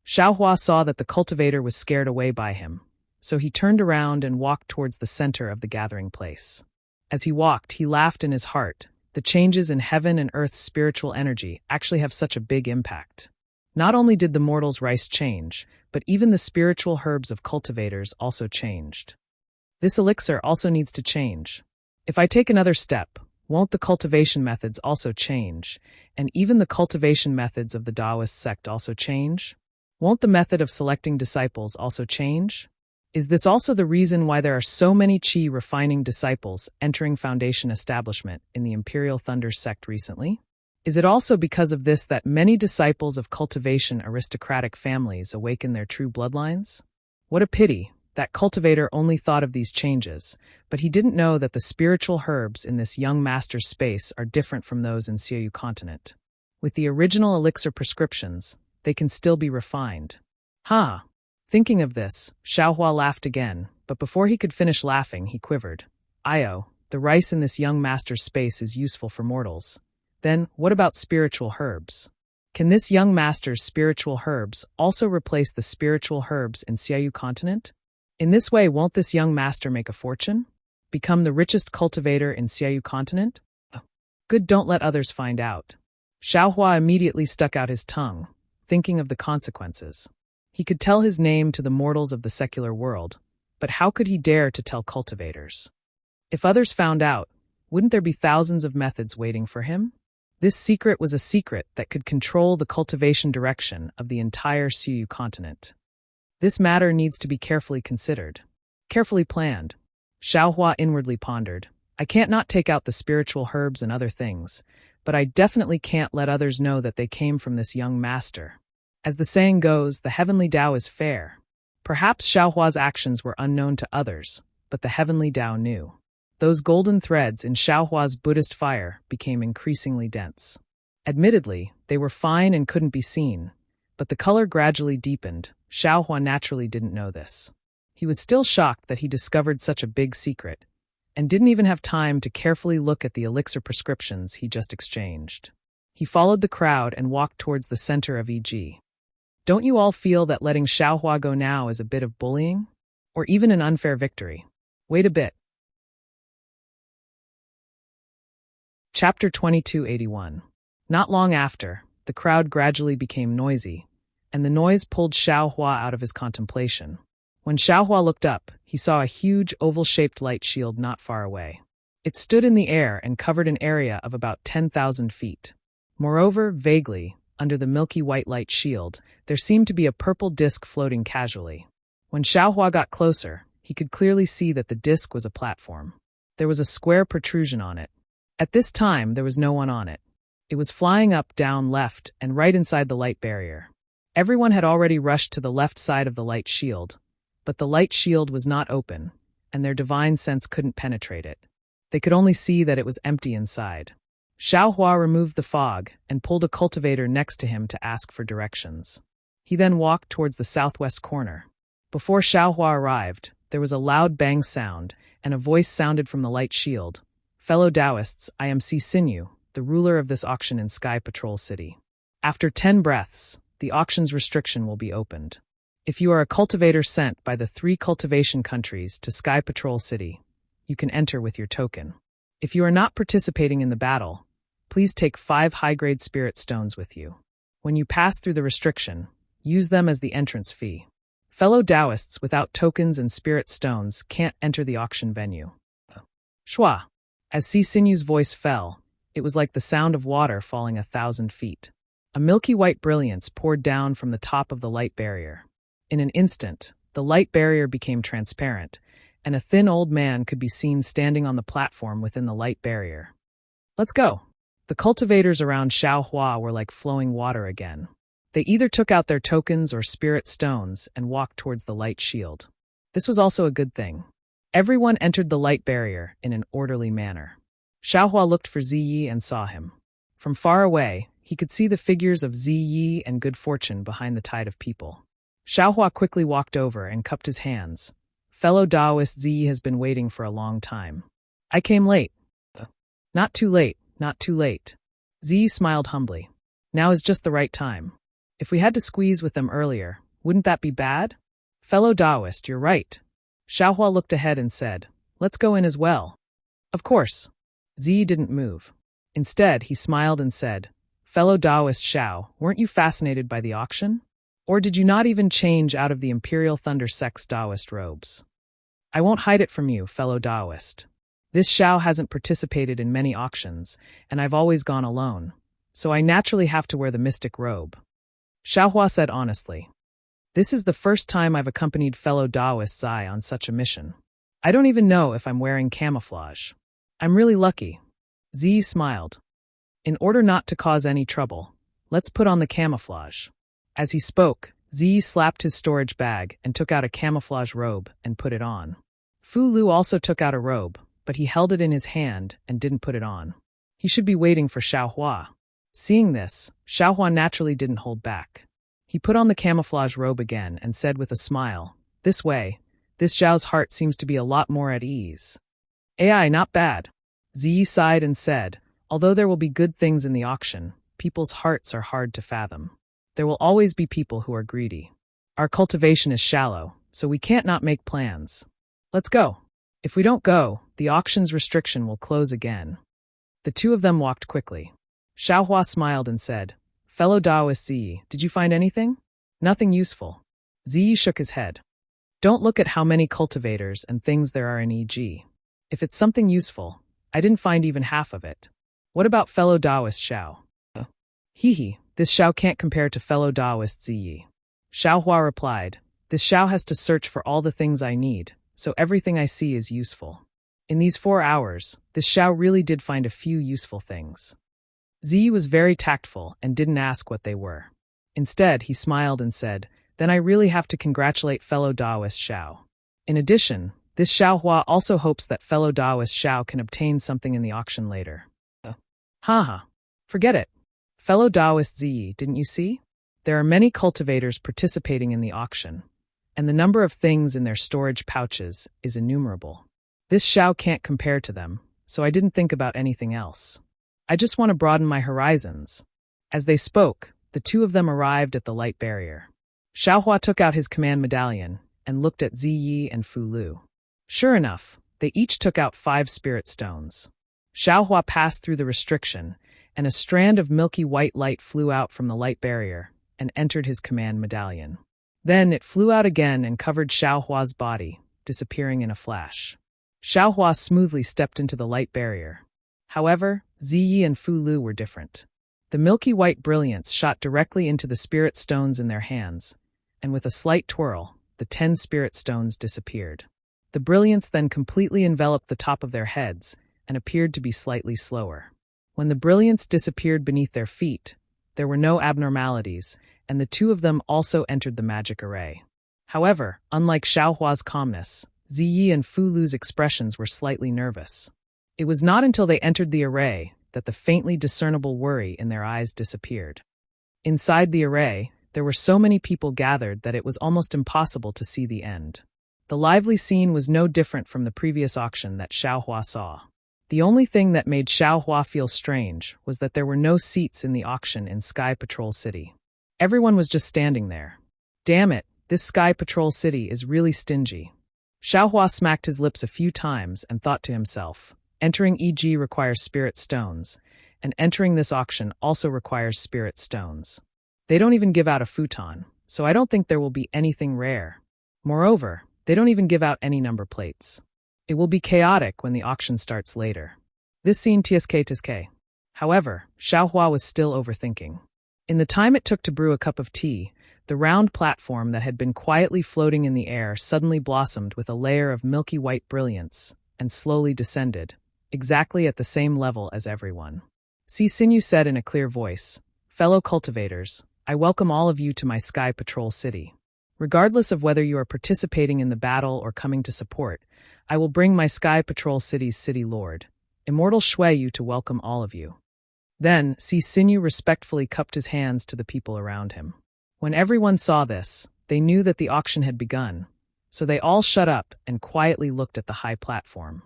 Xiaohua saw that the cultivator was scared away by him, so he turned around and walked towards the center of the gathering place. As he walked, he laughed in his heart. The changes in heaven and earth's spiritual energy actually have such a big impact. Not only did the mortals' rice change, but even the spiritual herbs of cultivators also changed. This elixir also needs to change. If I take another step, won't the cultivation methods also change? And even the cultivation methods of the Taoist sect also change? Won't the method of selecting disciples also change? Is this also the reason why there are so many Qi refining disciples entering Foundation establishment in the Imperial Thunder sect recently? Is it also because of this that many disciples of cultivation aristocratic families awaken their true bloodlines? What a pity, that cultivator only thought of these changes, but he didn't know that the spiritual herbs in this young master's space are different from those in Xiaoyu continent. With the original elixir prescriptions, they can still be refined. Thinking of this, Xiaohua laughed again, but before he could finish laughing, he quivered. The rice in this young master's space is useful for mortals. Then, what about spiritual herbs? Can this young master's spiritual herbs also replace the spiritual herbs in Xiaoyu continent? In this way, won't this young master make a fortune? Become the richest cultivator in Xiaoyu continent? Good, don't let others find out. Xiaohua immediately stuck out his tongue, thinking of the consequences. He could tell his name to the mortals of the secular world, but how could he dare to tell cultivators? If others found out, Wouldn't there be thousands of methods waiting for him? This secret was a secret that could control the cultivation direction of the entire Suyu continent. This matter needs to be carefully considered, carefully planned. Xiaohua inwardly pondered. I can't not take out the spiritual herbs and other things, but I definitely can't let others know that they came from this young master. As the saying goes, the heavenly Tao is fair. Perhaps Xiaohua's actions were unknown to others, but the heavenly Tao knew. Those golden threads in Xiaohua's Buddhist fire became increasingly dense. Admittedly, they were fine and couldn't be seen, but the color gradually deepened. Xiaohua naturally didn't know this. He was still shocked that he discovered such a big secret, and didn't even have time to carefully look at the elixir prescriptions he just exchanged. He followed the crowd and walked towards the center of EG. Don't you all feel that letting Xiaohua go now is a bit of bullying? Or even an unfair victory? Wait a bit. Chapter 2281. Not long after, the crowd gradually became noisy, and the noise pulled Xiaohua out of his contemplation. When Xiaohua looked up, he saw a huge oval-shaped light shield not far away. It stood in the air and covered an area of about 10,000 feet. Moreover, vaguely, under the milky white light shield, there seemed to be a purple disk floating casually. When Xiaohua got closer, he could clearly see that the disk was a platform. There was a square protrusion on it. At this time, there was no one on it. It was flying up, down, left, and right inside the light barrier. Everyone had already rushed to the left side of the light shield, but the light shield was not open, and their divine sense couldn't penetrate it. They could only see that it was empty inside. Xiaohua removed the fog and pulled a cultivator next to him to ask for directions. He then walked towards the southwest corner. Before Xiaohua arrived, there was a loud bang sound, and a voice sounded from the light shield. Fellow Taoists, I am Si Sinew, the ruler of this auction in Sky Patrol City. After 10 breaths, the auction's restriction will be opened. If you are a cultivator sent by the 3 cultivation countries to Sky Patrol City, you can enter with your token. If you are not participating in the battle, please take 5 high-grade spirit stones with you. When you pass through the restriction, use them as the entrance fee. Fellow Taoists without tokens and spirit stones can't enter the auction venue. Shua. As Si Sinew's voice fell, it was like the sound of water falling 1,000 feet. A milky white brilliance poured down from the top of the light barrier. In an instant, the light barrier became transparent, and a thin old man could be seen standing on the platform within the light barrier. Let's go. The cultivators around Xiaohua were like flowing water again. They either took out their tokens or spirit stones and walked towards the light shield. This was also a good thing. Everyone entered the light barrier in an orderly manner. Xiaohua looked for Ziyi and saw him. From far away, he could see the figures of Ziyi and Good Fortune behind the tide of people. Xiaohua quickly walked over and cupped his hands. Fellow Taoist Ziyi has been waiting for a long time. I came late. Not too late, not too late. Ziyi smiled humbly. Now is just the right time. If we had to squeeze with them earlier, wouldn't that be bad? Fellow Taoist, you're right. Xiaohua looked ahead and said, let's go in as well. Of course. Ziyi didn't move. Instead, he smiled and said, Fellow Taoist Xiao, weren't you fascinated by the auction? Or did you not even change out of the Imperial Thunder Sect's Taoist robes? I won't hide it from you, fellow Taoist. This Xiao hasn't participated in many auctions, and I've always gone alone, so I naturally have to wear the mystic robe. Xiaohua said honestly. This is the first time I've accompanied fellow Taoist Zai on such a mission. I don't even know if I'm wearing camouflage. I'm really lucky. Ziyi smiled. In order not to cause any trouble, let's put on the camouflage. As he spoke, Ziyi slapped his storage bag and took out a camouflage robe and put it on. Fu Lu also took out a robe, but he held it in his hand and didn't put it on. He should be waiting for Xiaohua. Seeing this, Xiaohua naturally didn't hold back. He put on the camouflage robe again and said with a smile, this way, this Zhao's heart seems to be a lot more at ease. AI, not bad. Ziyi sighed and said, although there will be good things in the auction, people's hearts are hard to fathom. There will always be people who are greedy. Our cultivation is shallow, so we can't not make plans. Let's go. If we don't go, the auction's restriction will close again. The two of them walked quickly. Xiaohua smiled and said, Fellow Taoist Ziyi, did you find anything? Nothing useful. Ziyi shook his head. Don't look at how many cultivators and things there are in EG. If it's something useful, I didn't find even half of it. What about fellow Taoist Xiao? Hee, this Xiao can't compare to fellow Taoist Ziyi. Xiao Hua replied, this Xiao has to search for all the things I need, so everything I see is useful. In these 4 hours, this Xiao really did find a few useful things. Ziyi was very tactful and didn't ask what they were. Instead, he smiled and said, then I really have to congratulate fellow Taoist Xiao. In addition, this Xiao Hua also hopes that fellow Taoist Xiao can obtain something in the auction later. Haha. Forget it. Fellow Taoist Ziyi, didn't you see? There are many cultivators participating in the auction, and the number of things in their storage pouches is innumerable. This Xiao can't compare to them, so I didn't think about anything else. I just want to broaden my horizons. As they spoke, the two of them arrived at the light barrier. Xiao Hua took out his command medallion and looked at Ziyi and Fu Lu. Sure enough, they each took out 5 spirit stones. Xiao Hua passed through the restriction, and a strand of milky white light flew out from the light barrier and entered his command medallion. Then it flew out again and covered Xiao Hua's body, disappearing in a flash. Xiao Hua smoothly stepped into the light barrier. However, Ziyi and Fu Lu were different. The milky white brilliance shot directly into the spirit stones in their hands, and with a slight twirl, the 10 spirit stones disappeared. The brilliance then completely enveloped the top of their heads and appeared to be slightly slower. When the brilliance disappeared beneath their feet, there were no abnormalities, and the two of them also entered the magic array. However, unlike Xiao Hua's calmness, Ziyi and Fu Lu's expressions were slightly nervous. It was not until they entered the array that the faintly discernible worry in their eyes disappeared. Inside the array, there were so many people gathered that it was almost impossible to see the end. The lively scene was no different from the previous auction that Xiao Hua saw. The only thing that made Xiao Hua feel strange was that there were no seats in the auction in Sky Patrol City. Everyone was just standing there. Damn it, this Sky Patrol City is really stingy. Xiao Hua smacked his lips a few times and thought to himself, entering EG requires spirit stones, and entering this auction also requires spirit stones. They don't even give out a futon, so I don't think there will be anything rare. Moreover, they don't even give out any number plates. It will be chaotic when the auction starts later. This scene tsk. However, Xiao Hua was still overthinking. In the time it took to brew a cup of tea, the round platform that had been quietly floating in the air suddenly blossomed with a layer of milky white brilliance and slowly descended, exactly at the same level as everyone. Sisinyu said in a clear voice, fellow cultivators, I welcome all of you to my Sky Patrol City. Regardless of whether you are participating in the battle or coming to support, I will bring my Sky Patrol City's City Lord, Immortal Shuiyu, to welcome all of you. Then, Sisinyu respectfully cupped his hands to the people around him. When everyone saw this, they knew that the auction had begun, so they all shut up and quietly looked at the high platform.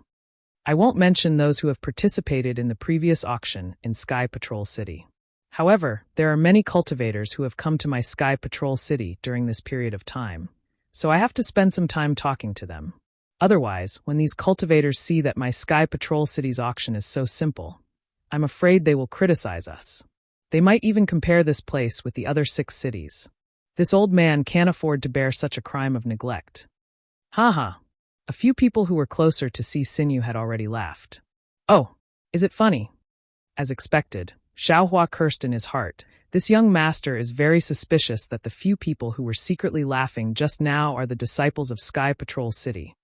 I won't mention those who have participated in the previous auction in Sky Patrol City. However, there are many cultivators who have come to my Sky Patrol City during this period of time, so I have to spend some time talking to them. Otherwise, when these cultivators see that my Sky Patrol City's auction is so simple, I'm afraid they will criticize us. They might even compare this place with the other 6 cities. This old man can't afford to bear such a crime of neglect. Haha. A few people who were closer to Sisinyu had already laughed. Oh, is it funny? As expected, Xiao Hua cursed in his heart. This young master is very suspicious that the few people who were secretly laughing just now are the disciples of Sky Patrol City.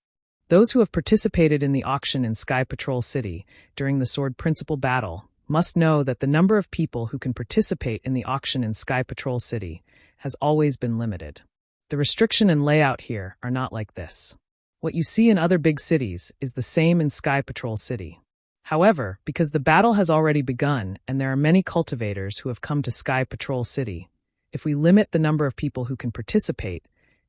Those who have participated in the auction in Sky Patrol City during the Sword Principal battle must know that the number of people who can participate in the auction in Sky Patrol City has always been limited. The restriction and layout here are not like this. What you see in other big cities is the same in Sky Patrol City. However, because the battle has already begun and there are many cultivators who have come to Sky Patrol City, if we limit the number of people who can participate,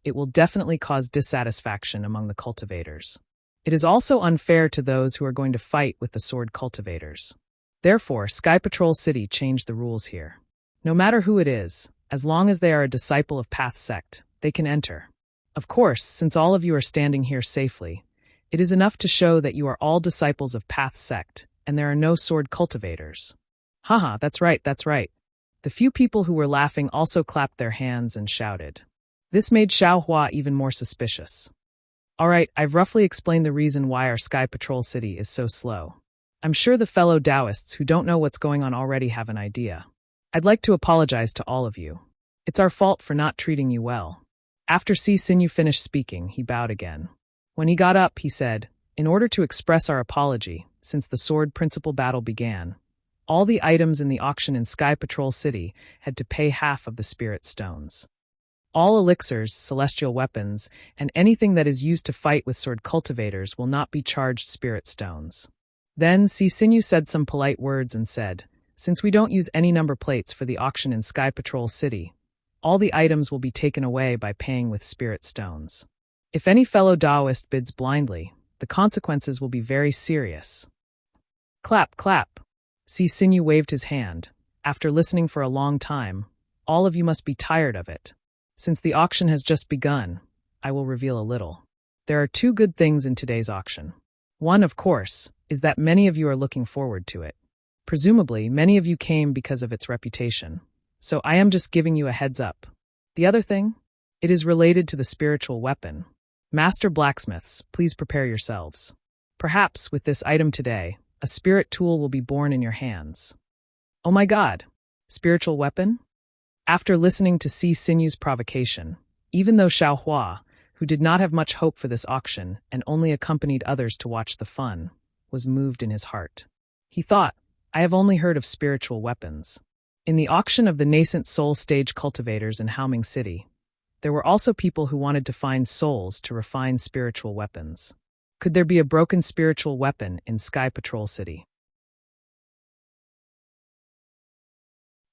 it will definitely cause dissatisfaction among the cultivators. It is also unfair to those who are going to fight with the sword cultivators. Therefore, Sky Patrol City changed the rules here. No matter who it is, as long as they are a disciple of Path Sect, they can enter. Of course, since all of you are standing here safely, it is enough to show that you are all disciples of Path Sect, and there are no sword cultivators. Haha, that's right, that's right. The few people who were laughing also clapped their hands and shouted. This made Xiao Hua even more suspicious. Alright, I've roughly explained the reason why our Sky Patrol City is so slow. I'm sure the fellow Taoists who don't know what's going on already have an idea. I'd like to apologize to all of you. It's our fault for not treating you well. After Sisinyu finished speaking, he bowed again. When he got up, he said, in order to express our apology, since the sword principal battle began, all the items in the auction in Sky Patrol City had to pay half of the spirit stones. All elixirs, celestial weapons, and anything that is used to fight with sword cultivators will not be charged spirit stones. Then Sisinyu said some polite words and said, since we don't use any number plates for the auction in Sky Patrol City, all the items will be taken away by paying with spirit stones. If any fellow Taoist bids blindly, the consequences will be very serious. Clap, clap. Sisinyu waved his hand. After listening for a long time, all of you must be tired of it. Since the auction has just begun, I will reveal a little. There are two good things in today's auction. One, of course, is that many of you are looking forward to it. Presumably, many of you came because of its reputation. So I am just giving you a heads up. The other thing? It is related to the spiritual weapon. Master blacksmiths, please prepare yourselves. Perhaps, with this item today, a spirit tool will be born in your hands. Oh my God! Spiritual weapon? After listening to Sisinyu's provocation, even though Xiaohua, who did not have much hope for this auction and only accompanied others to watch the fun, was moved in his heart. He thought, I have only heard of spiritual weapons. In the auction of the nascent soul stage cultivators in Haoming City, there were also people who wanted to find souls to refine spiritual weapons. Could there be a broken spiritual weapon in Sky Patrol City?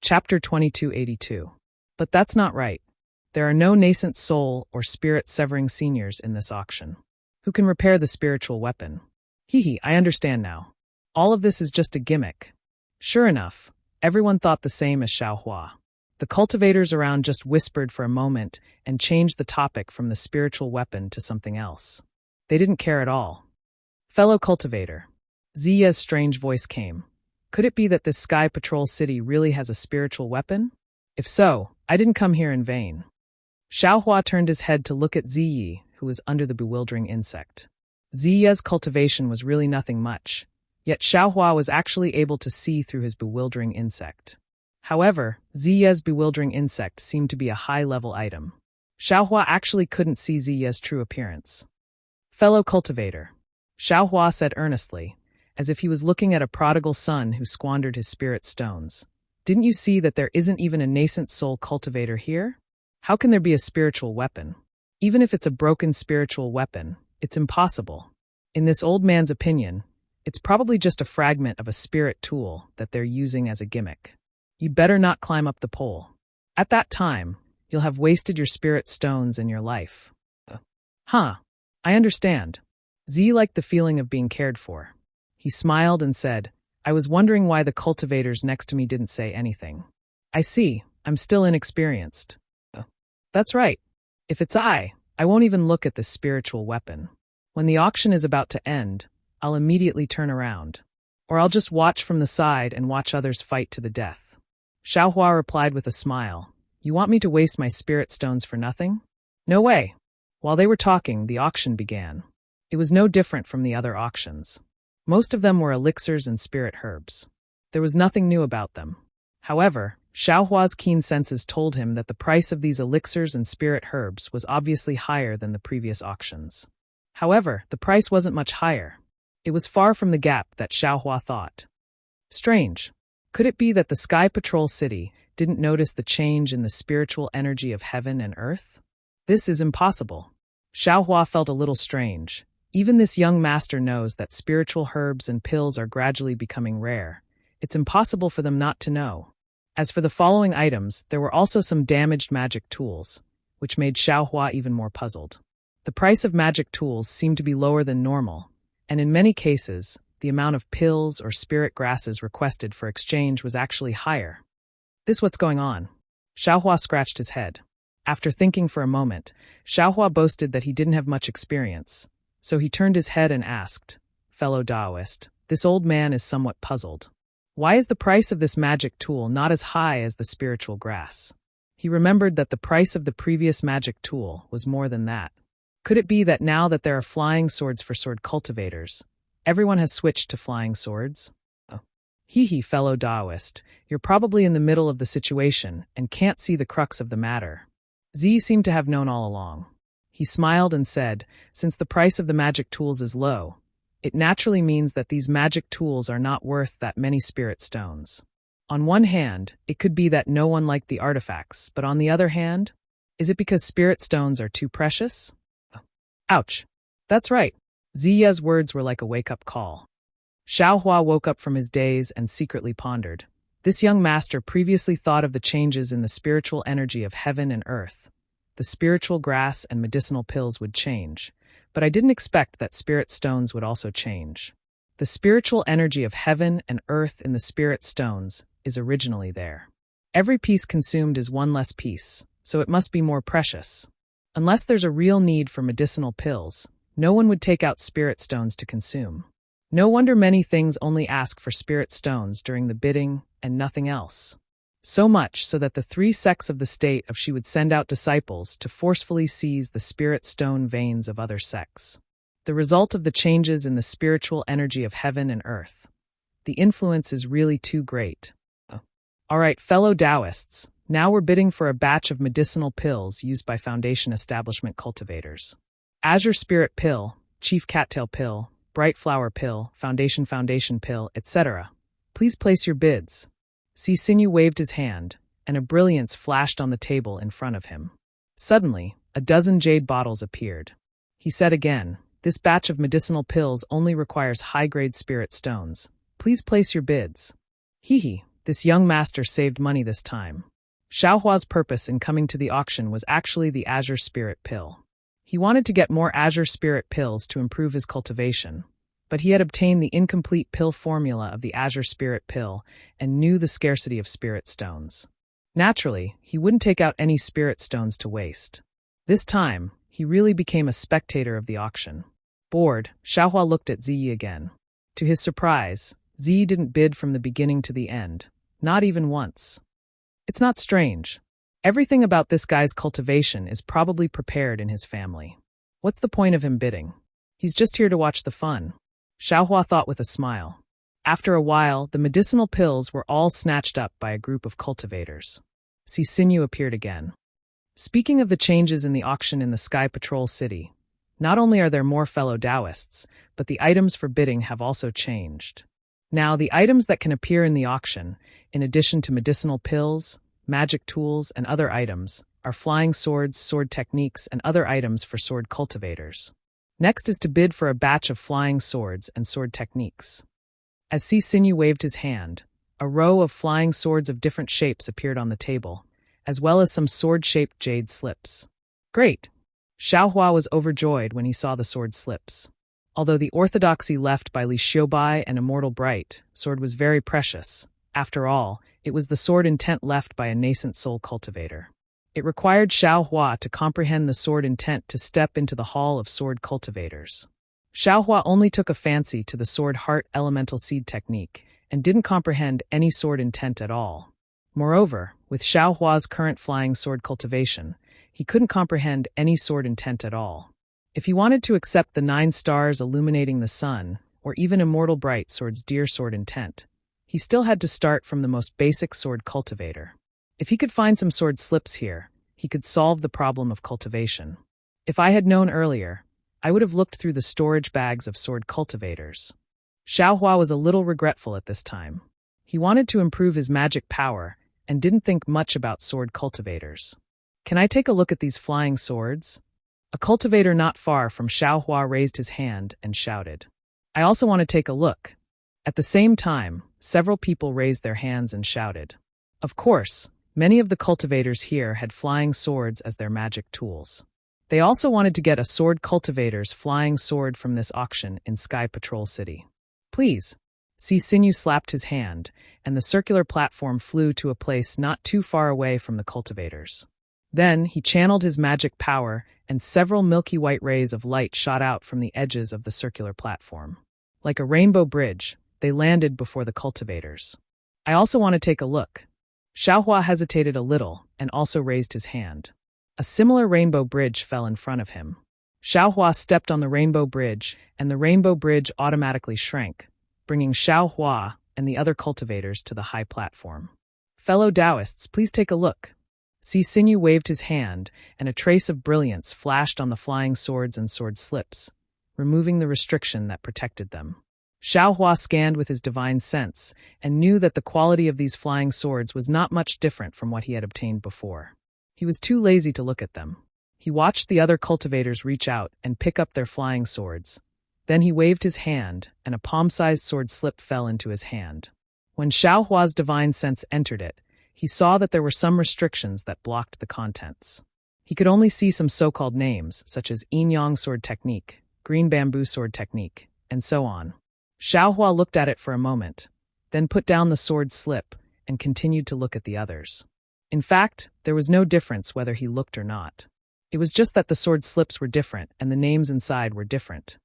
Chapter 2282. But that's not right. There are no nascent soul or spirit-severing seniors in this auction. Who can repair the spiritual weapon? I understand now. All of this is just a gimmick. Sure enough, everyone thought the same as Xiaohua. The cultivators around just whispered for a moment and changed the topic from the spiritual weapon to something else. They didn't care at all. Fellow cultivator, Ziya's strange voice came. Could it be that this Sky Patrol City really has a spiritual weapon? If so, I didn't come here in vain. Xiaohua turned his head to look at Ziyi, who was under the bewildering insect. Ziya's cultivation was really nothing much, yet Xiaohua was actually able to see through his bewildering insect. However, Ziya's bewildering insect seemed to be a high-level item. Xiaohua actually couldn't see Ziya's true appearance. Fellow cultivator, Xiaohua said earnestly, as if he was looking at a prodigal son who squandered his spirit stones. Didn't you see that there isn't even a nascent soul cultivator here? How can there be a spiritual weapon? Even if it's a broken spiritual weapon, it's impossible. In this old man's opinion, it's probably just a fragment of a spirit tool that they're using as a gimmick. You'd better not climb up the pole. At that time, you'll have wasted your spirit stones and your life. I understand. Z liked the feeling of being cared for. He smiled and said, I was wondering why the cultivators next to me didn't say anything. I see, I'm still inexperienced. That's right. If it's I won't even look at this spiritual weapon. When the auction is about to end, I'll immediately turn around. Or I'll just watch from the side and watch others fight to the death. Xiaohua replied with a smile, You want me to waste my spirit stones for nothing? No way. While they were talking, the auction began. It was no different from the other auctions. Most of them were elixirs and spirit herbs. There was nothing new about them. However, Xiaohua's keen senses told him that the price of these elixirs and spirit herbs was obviously higher than the previous auctions. However, the price wasn't much higher. It was far from the gap that Xiaohua thought. Strange. Could it be that the Sky Patrol City didn't notice the change in the spiritual energy of heaven and earth? This is impossible. Xiaohua felt a little strange. Even this young master knows that spiritual herbs and pills are gradually becoming rare. It's impossible for them not to know. As for the following items, there were also some damaged magic tools, which made Xiaohua even more puzzled. The price of magic tools seemed to be lower than normal, and in many cases, the amount of pills or spirit grasses requested for exchange was actually higher. This what's going on? Xiaohua scratched his head. After thinking for a moment, Xiaohua boasted that he didn't have much experience, so he turned his head and asked, Fellow Taoist, this old man is somewhat puzzled. Why is the price of this magic tool not as high as the spiritual grass? He remembered that the price of the previous magic tool was more than that. Could it be that now that there are flying swords for sword cultivators, Everyone has switched to flying swords. Oh. Hee, fellow Taoist, you're probably in the middle of the situation and can't see the crux of the matter. Z seemed to have known all along. He smiled and said, since the price of the magic tools is low, it naturally means that these magic tools are not worth that many spirit stones. On one hand, it could be that no one liked the artifacts, but on the other hand, is it because spirit stones are too precious? Ouch. That's right. Ziya's words were like a wake-up call. Xiaohua woke up from his daze and secretly pondered. This young master previously thought of the changes in the spiritual energy of heaven and earth. The spiritual grass and medicinal pills would change, but I didn't expect that spirit stones would also change. The spiritual energy of heaven and earth in the spirit stones is originally there. Every piece consumed is one less piece, so it must be more precious. Unless there's a real need for medicinal pills, no one would take out spirit stones to consume. No wonder many things only ask for spirit stones during the bidding and nothing else. So much so that the 3 sects of the state of she would send out disciples to forcefully seize the spirit stone veins of other sects. The result of the changes in the spiritual energy of heaven and earth. The influence is really too great. All right, fellow Taoists, now we're bidding for a batch of medicinal pills used by Foundation Establishment cultivators. Azure Spirit Pill, Chief Cattail Pill, Bright Flower Pill, Foundation Pill, etc. Please place your bids. Sisinyu waved his hand, and a brilliance flashed on the table in front of him. Suddenly, a dozen jade bottles appeared. He said again, this batch of medicinal pills only requires high-grade spirit stones. Please place your bids. This young master saved money this time. Xiaohua's purpose in coming to the auction was actually the Azure Spirit Pill. He wanted to get more Azure Spirit Pills to improve his cultivation, but he had obtained the incomplete pill formula of the Azure Spirit Pill and knew the scarcity of spirit stones. Naturally, he wouldn't take out any spirit stones to waste. This time, he really became a spectator of the auction. Bored, Xiaohua looked at Ziyi again. To his surprise, Ziyi didn't bid from the beginning to the end, not even once. It's not strange. Everything about this guy's cultivation is probably prepared in his family. What's the point of him bidding? He's just here to watch the fun. Xiaohua thought with a smile. After a while, the medicinal pills were all snatched up by a group of cultivators. Sisinyu appeared again. Speaking of the changes in the auction in the Sky Patrol City, not only are there more fellow Taoists, but the items for bidding have also changed. Now, the items that can appear in the auction, in addition to medicinal pills, magic tools, and other items, are flying swords, sword techniques, and other items for sword cultivators. Next is to bid for a batch of flying swords and sword techniques. As Sisinyu waved his hand, a row of flying swords of different shapes appeared on the table, as well as some sword-shaped jade slips. Great! Xiaohua was overjoyed when he saw the sword slips. Although the orthodoxy left by Li Xiubai and Immortal Bright sword was very precious, after all, it was the sword intent left by a nascent soul cultivator. It required Xiaohua to comprehend the sword intent to step into the hall of sword cultivators. Xiaohua only took a fancy to the sword heart elemental seed technique and didn't comprehend any sword intent at all. Moreover, with Xiaohua's current flying sword cultivation, he couldn't comprehend any sword intent at all. If he wanted to accept the 9 stars illuminating the sun, or even Immortal Bright sword's dear sword intent, he still had to start from the most basic sword cultivator. If he could find some sword slips here, he could solve the problem of cultivation. If I had known earlier, I would have looked through the storage bags of sword cultivators. Xiaohua was a little regretful at this time. He wanted to improve his magic power and didn't think much about sword cultivators. Can I take a look at these flying swords? A cultivator not far from Xiaohua raised his hand and shouted. I also want to take a look. At the same time, several people raised their hands and shouted. Of course, many of the cultivators here had flying swords as their magic tools. They also wanted to get a sword cultivator's flying sword from this auction in Sky Patrol City. Please. Sisinyu slapped his hand, and the circular platform flew to a place not too far away from the cultivators. Then he channeled his magic power, and several milky white rays of light shot out from the edges of the circular platform. Like a rainbow bridge, they landed before the cultivators. I also want to take a look. Xiaohua hesitated a little and also raised his hand. A similar rainbow bridge fell in front of him. Xiaohua stepped on the rainbow bridge, and the rainbow bridge automatically shrank, bringing Xiaohua and the other cultivators to the high platform. Fellow Taoists, please take a look. Sisinyu waved his hand, and a trace of brilliance flashed on the flying swords and sword slips, removing the restriction that protected them. Xiaohua scanned with his divine sense, and knew that the quality of these flying swords was not much different from what he had obtained before. He was too lazy to look at them. He watched the other cultivators reach out and pick up their flying swords. Then he waved his hand, and a palm-sized sword slip fell into his hand. When Xiaohua's divine sense entered it, he saw that there were some restrictions that blocked the contents. He could only see some so-called names, such as Yin-Yang sword technique, green bamboo sword technique, and so on. Xiaohua looked at it for a moment, then put down the sword slip and continued to look at the others. In fact, there was no difference whether he looked or not. It was just that the sword slips were different and the names inside were different.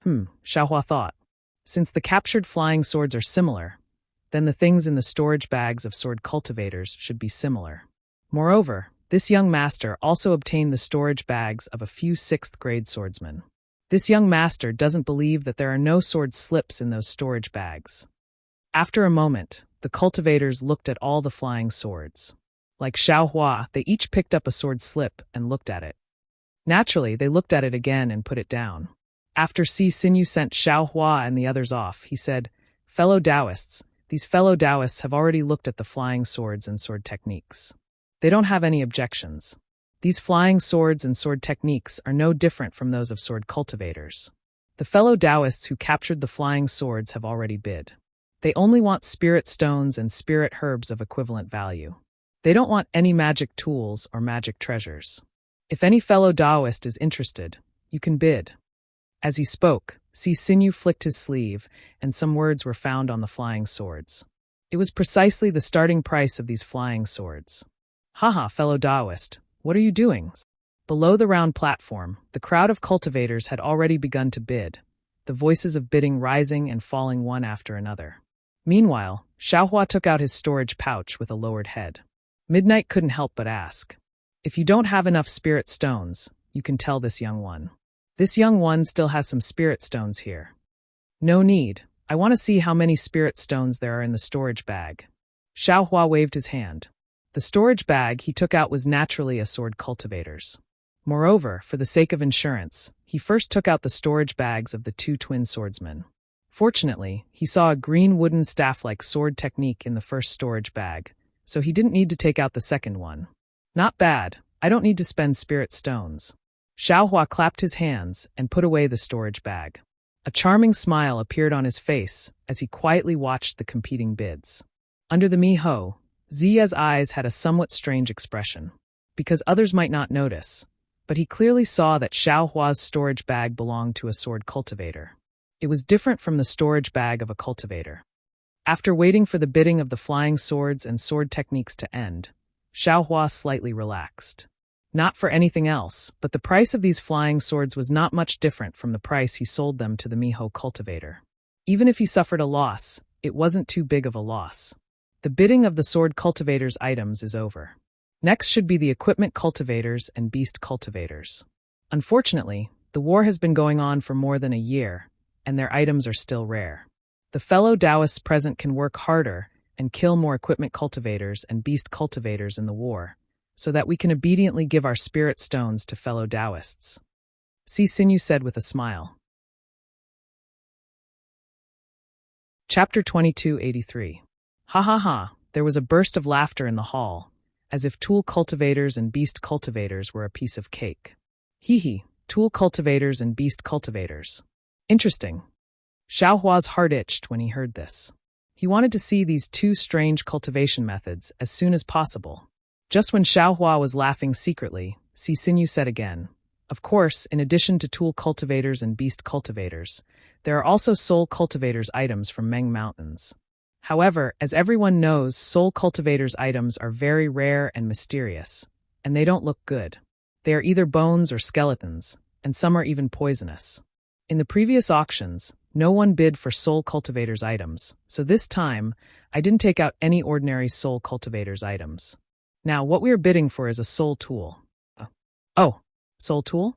Xiaohua thought. Since the captured flying swords are similar, then the things in the storage bags of sword cultivators should be similar. Moreover, this young master also obtained the storage bags of a few 6th-grade swordsmen. This young master doesn't believe that there are no sword slips in those storage bags. After a moment, the cultivators looked at all the flying swords. Like Xiaohua, they each picked up a sword slip and looked at it. Naturally, they looked at it again and put it down. After Sisinyu sent Xiaohua and the others off, he said, "Fellow Taoists, these fellow Taoists have already looked at the flying swords and sword techniques. They don't have any objections. These flying swords and sword techniques are no different from those of sword cultivators. The fellow Taoists who captured the flying swords have already bid. They only want spirit stones and spirit herbs of equivalent value. They don't want any magic tools or magic treasures. If any fellow Taoist is interested, you can bid." As he spoke, Sisinyu flicked his sleeve, and some words were found on the flying swords. It was precisely the starting price of these flying swords. "Haha, fellow Taoist, what are you doing?" Below the round platform, the crowd of cultivators had already begun to bid, the voices of bidding rising and falling one after another. Meanwhile, Xiaohua took out his storage pouch with a lowered head. Midnight couldn't help but ask, "If you don't have enough spirit stones, you can tell this young one. This young one still has some spirit stones here." "No need. I want to see how many spirit stones there are in the storage bag." Xiaohua waved his hand. The storage bag he took out was naturally a sword cultivator's. Moreover, for the sake of insurance, he first took out the storage bags of the 2 twin swordsmen. Fortunately, he saw a green wooden staff-like sword technique in the first storage bag, so he didn't need to take out the second one. "Not bad. I don't need to spend spirit stones." Xiaohua clapped his hands and put away the storage bag. A charming smile appeared on his face as he quietly watched the competing bids. Under the Miho, Ziya's eyes had a somewhat strange expression, because others might not notice, but he clearly saw that Xiaohua's storage bag belonged to a sword cultivator. It was different from the storage bag of a cultivator. After waiting for the bidding of the flying swords and sword techniques to end, Xiaohua slightly relaxed. Not for anything else, but the price of these flying swords was not much different from the price he sold them to the Miho cultivator. Even if he suffered a loss, it wasn't too big of a loss. The bidding of the sword cultivator's items is over. Next should be the equipment cultivators and beast cultivators. Unfortunately, the war has been going on for more than a year, and their items are still rare. The fellow Taoists present can work harder and kill more equipment cultivators and beast cultivators in the war, so that we can obediently give our spirit stones to fellow Taoists. Sisinyu said with a smile. Chapter 2283. Ha ha ha, there was a burst of laughter in the hall, as if tool cultivators and beast cultivators were a piece of cake. Hee hee, tool cultivators and beast cultivators. Interesting. Xiaohua's heart itched when he heard this. He wanted to see these 2 strange cultivation methods as soon as possible. Just when Xiaohua was laughing secretly, Sisinyu said again, "Of course, in addition to tool cultivators and beast cultivators, there are also soul cultivators' items from Meng Mountains. However, as everyone knows, soul cultivators' items are very rare and mysterious, and they don't look good. They are either bones or skeletons, and some are even poisonous. In the previous auctions, no one bid for soul cultivators' items, so this time, I didn't take out any ordinary soul cultivators' items. Now, what we are bidding for is a soul tool." "Oh, soul tool?"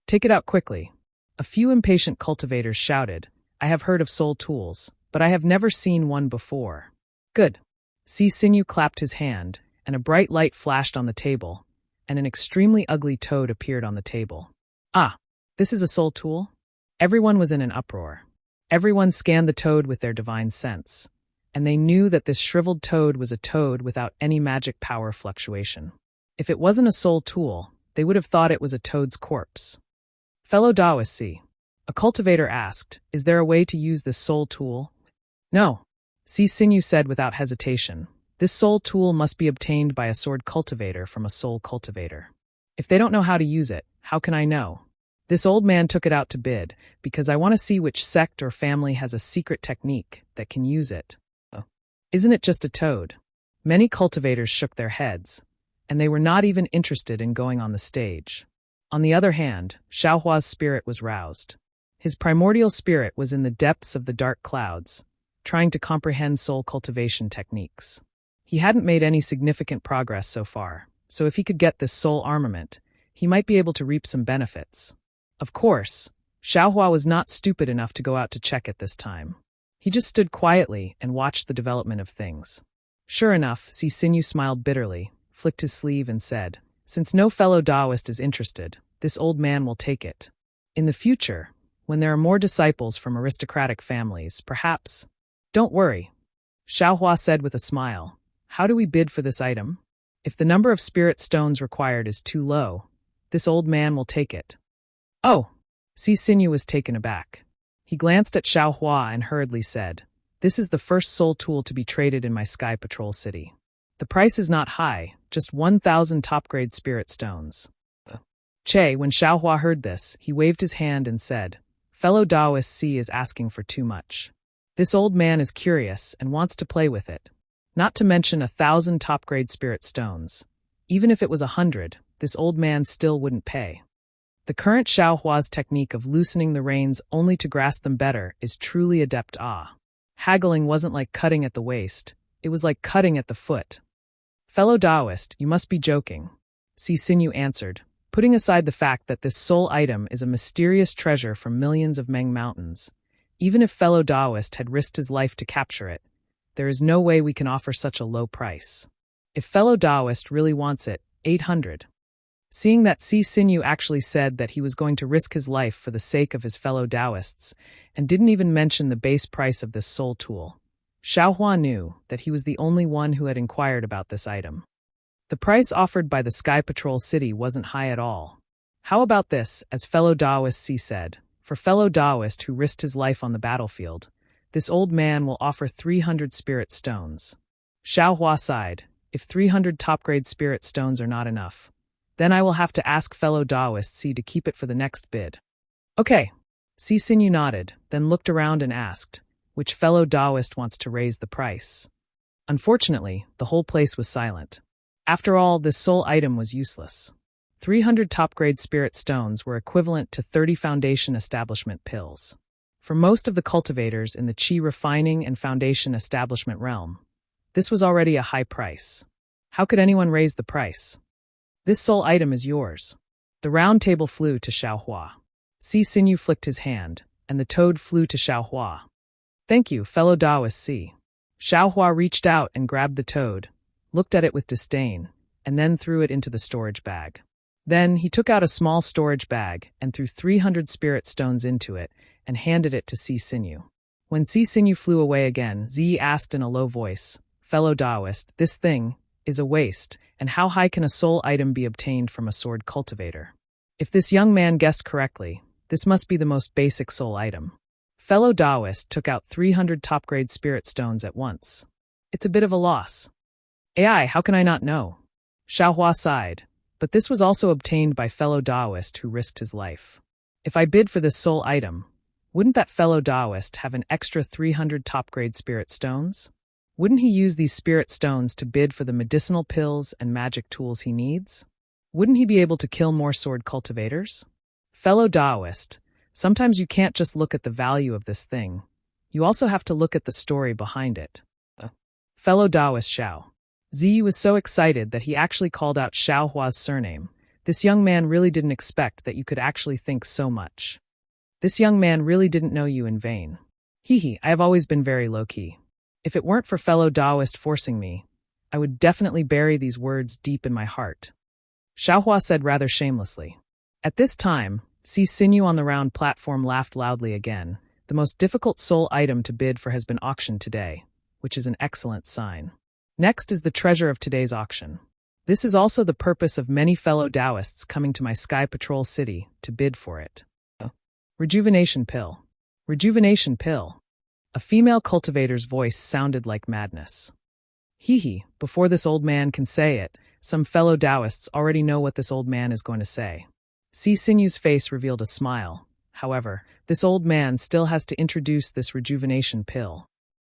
Take it out quickly. A few impatient cultivators shouted, I have heard of soul tools, but I have never seen one before. Good. Si Sinew clapped his hand, and a bright light flashed on the table, and an extremely ugly toad appeared on the table. Ah, this is a soul tool? Everyone was in an uproar. Everyone scanned the toad with their divine sense, and they knew that this shriveled toad was a toad without any magic power fluctuation. If it wasn't a soul tool, they would have thought it was a toad's corpse. Fellow Taoists, a cultivator asked, is there a way to use this soul tool? No, Si Sinew said without hesitation. This soul tool must be obtained by a sword cultivator from a soul cultivator. If they don't know how to use it, how can I know? This old man took it out to bid, because I want to see which sect or family has a secret technique that can use it. Isn't it just a toad? Many cultivators shook their heads, and they were not even interested in going on the stage. On the other hand, Xiaohua's spirit was roused. His primordial spirit was in the depths of the dark clouds, trying to comprehend soul cultivation techniques. He hadn't made any significant progress so far, so if he could get this soul armament, he might be able to reap some benefits. Of course, Xiaohua was not stupid enough to go out to check it this time. He just stood quietly and watched the development of things. Sure enough, Si Sinew smiled bitterly, flicked his sleeve and said, since no fellow Taoist is interested, this old man will take it. In the future, when there are more disciples from aristocratic families, perhaps... Don't worry, Xiaohua said with a smile. How do we bid for this item? If the number of spirit stones required is too low, this old man will take it. Oh, Si Sinew was taken aback. He glanced at Xiaohua and hurriedly said, this is the first soul tool to be traded in my Sky Patrol city. The price is not high, just 1,000 top-grade spirit stones. When Xiaohua heard this, he waved his hand and said, fellow Taoist C is asking for too much. This old man is curious and wants to play with it. Not to mention 1,000 top-grade spirit stones. Even if it was 100, this old man still wouldn't pay. The current Xiaohua's technique of loosening the reins only to grasp them better is truly adept. Haggling wasn't like cutting at the waist, it was like cutting at the foot. Fellow Taoist, you must be joking, Si Sinew answered, putting aside the fact that this soul item is a mysterious treasure from millions of Meng mountains. Even if fellow Taoist had risked his life to capture it, there is no way we can offer such a low price. If fellow Taoist really wants it, 800. Seeing that Si Sinew actually said that he was going to risk his life for the sake of his fellow Taoists, and didn't even mention the base price of this soul tool, Xiaohua knew that he was the only one who had inquired about this item. The price offered by the Sky Patrol city wasn't high at all. How about this, as fellow Taoist Si said, for fellow Taoist who risked his life on the battlefield, this old man will offer 300 spirit stones. Xiaohua sighed, if 300 top-grade spirit stones are not enough, then I will have to ask fellow Taoist Si to keep it for the next bid. Okay. Si Sinew nodded, then looked around and asked, which fellow Taoist wants to raise the price? Unfortunately, the whole place was silent. After all, this soul item was useless. 300 top-grade spirit stones were equivalent to 30 foundation establishment pills. For most of the cultivators in the Qi refining and foundation establishment realm, this was already a high price. How could anyone raise the price? This soul item is yours. The round table flew to Xiaohua. Si Sinew flicked his hand, and the toad flew to Xiaohua. Thank you, fellow Taoist Si. Xiaohua reached out and grabbed the toad, looked at it with disdain, and then threw it into the storage bag. Then he took out a small storage bag and threw 300 spirit stones into it and handed it to Si Sinew. When Si Sinew flew away again, Zi asked in a low voice, fellow Taoist, this thing is a waste, and how high can a soul item be obtained from a sword cultivator? If this young man guessed correctly, this must be the most basic soul item. Fellow Taoist took out 300 top-grade spirit stones at once. It's a bit of a loss. AI, how can I not know? Xiaohua sighed, but this was also obtained by fellow Taoist who risked his life. If I bid for this soul item, wouldn't that fellow Taoist have an extra 300 top-grade spirit stones? Wouldn't he use these spirit stones to bid for the medicinal pills and magic tools he needs? Wouldn't he be able to kill more sword cultivators? Fellow Taoist, sometimes you can't just look at the value of this thing. You also have to look at the story behind it. Fellow Taoist Xiao. Zi was so excited that he actually called out Xiaohua's surname, This young man really didn't expect that you could actually think so much. This young man really didn't know you in vain. Hee, I have always been very low-key. If it weren't for fellow Taoist forcing me, I would definitely bury these words deep in my heart. Xiaohua said rather shamelessly. At this time, Si Sinew on the round platform laughed loudly again. The most difficult soul item to bid for has been auctioned today, which is an excellent sign. Next is the treasure of today's auction. This is also the purpose of many fellow Taoists coming to my Sky Patrol city to bid for it. Rejuvenation pill. Rejuvenation pill. A female cultivator's voice sounded like madness. Hee, before this old man can say it, some fellow Taoists already know what this old man is going to say. Si Sinew's face revealed a smile. However, this old man still has to introduce this rejuvenation pill.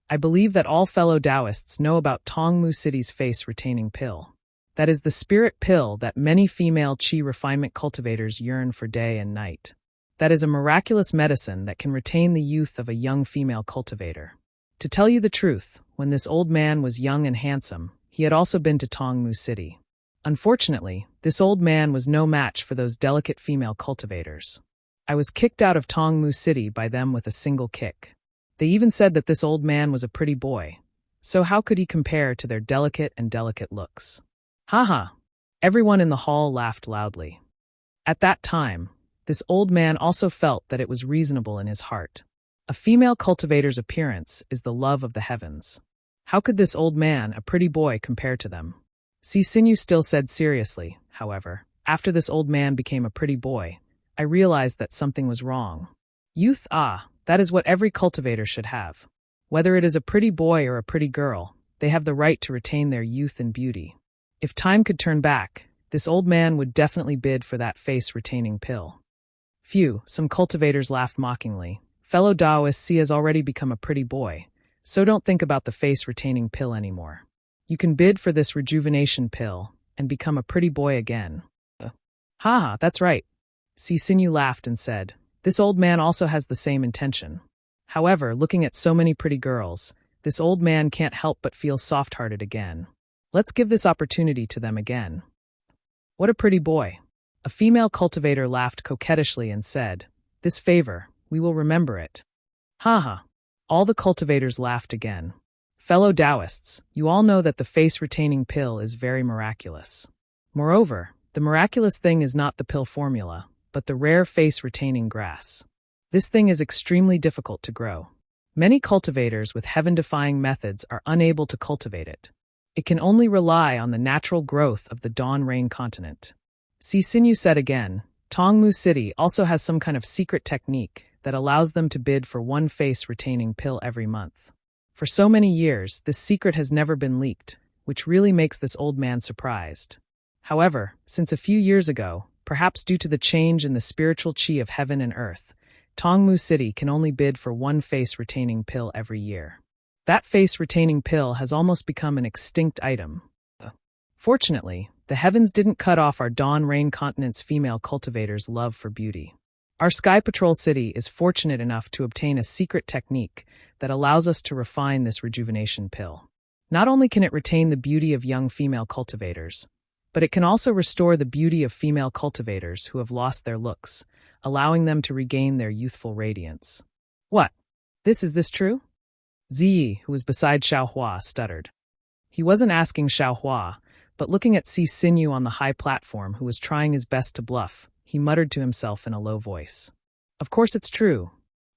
I believe that all fellow Taoists know about Tongmu City's face-retaining pill. That is the spirit pill that many female qi refinement cultivators yearn for day and night. That is a miraculous medicine that can retain the youth of a young female cultivator. To tell you the truth, when this old man was young and handsome, he had also been to Tongmu City. Unfortunately, this old man was no match for those delicate female cultivators. I was kicked out of Tongmu City by them with a single kick. They even said that this old man was a pretty boy. So how could he compare to their delicate looks? Haha! Everyone in the hall laughed loudly. At that time, this old man also felt that it was reasonable in his heart. A female cultivator's appearance is the love of the heavens. How could this old man, a pretty boy, compare to them? Si Sinew still said seriously, however, after this old man became a pretty boy, I realized that something was wrong. Youth, that is what every cultivator should have. Whether it is a pretty boy or a pretty girl, they have the right to retain their youth and beauty. If time could turn back, this old man would definitely bid for that face-retaining pill. Phew, some cultivators laughed mockingly. Fellow Taoists, Si has already become a pretty boy, so don't think about the face-retaining pill anymore. You can bid for this rejuvenation pill and become a pretty boy again. Haha, that's right. Si Sinew laughed and said, this old man also has the same intention. However, looking at so many pretty girls, this old man can't help but feel soft-hearted again. Let's give this opportunity to them again. What a pretty boy. A female cultivator laughed coquettishly and said, this favor, we will remember it. Haha. All the cultivators laughed again. Fellow Taoists, you all know that the face-retaining pill is very miraculous. Moreover, the miraculous thing is not the pill formula, but the rare face-retaining grass. This thing is extremely difficult to grow. Many cultivators with heaven-defying methods are unable to cultivate it. It can only rely on the natural growth of the Dawn Rain continent. Si Sinew said again, Tongmu City also has some kind of secret technique that allows them to bid for one face-retaining pill every month. For so many years, this secret has never been leaked, which really makes this old man surprised. However, since a few years ago, perhaps due to the change in the spiritual qi of heaven and earth, Tongmu City can only bid for one face-retaining pill every year. That face-retaining pill has almost become an extinct item. Fortunately, the heavens didn't cut off our Dawn Rain continent's female cultivators' love for beauty. Our Sky Patrol city is fortunate enough to obtain a secret technique that allows us to refine this rejuvenation pill. Not only can it retain the beauty of young female cultivators, but it can also restore the beauty of female cultivators who have lost their looks, allowing them to regain their youthful radiance. What? Is this true? Ziyi, who was beside Xiaohua, stuttered. He wasn't asking Xiaohua, but looking at Si Sinew on the high platform who was trying his best to bluff, he muttered to himself in a low voice. Of course it's true.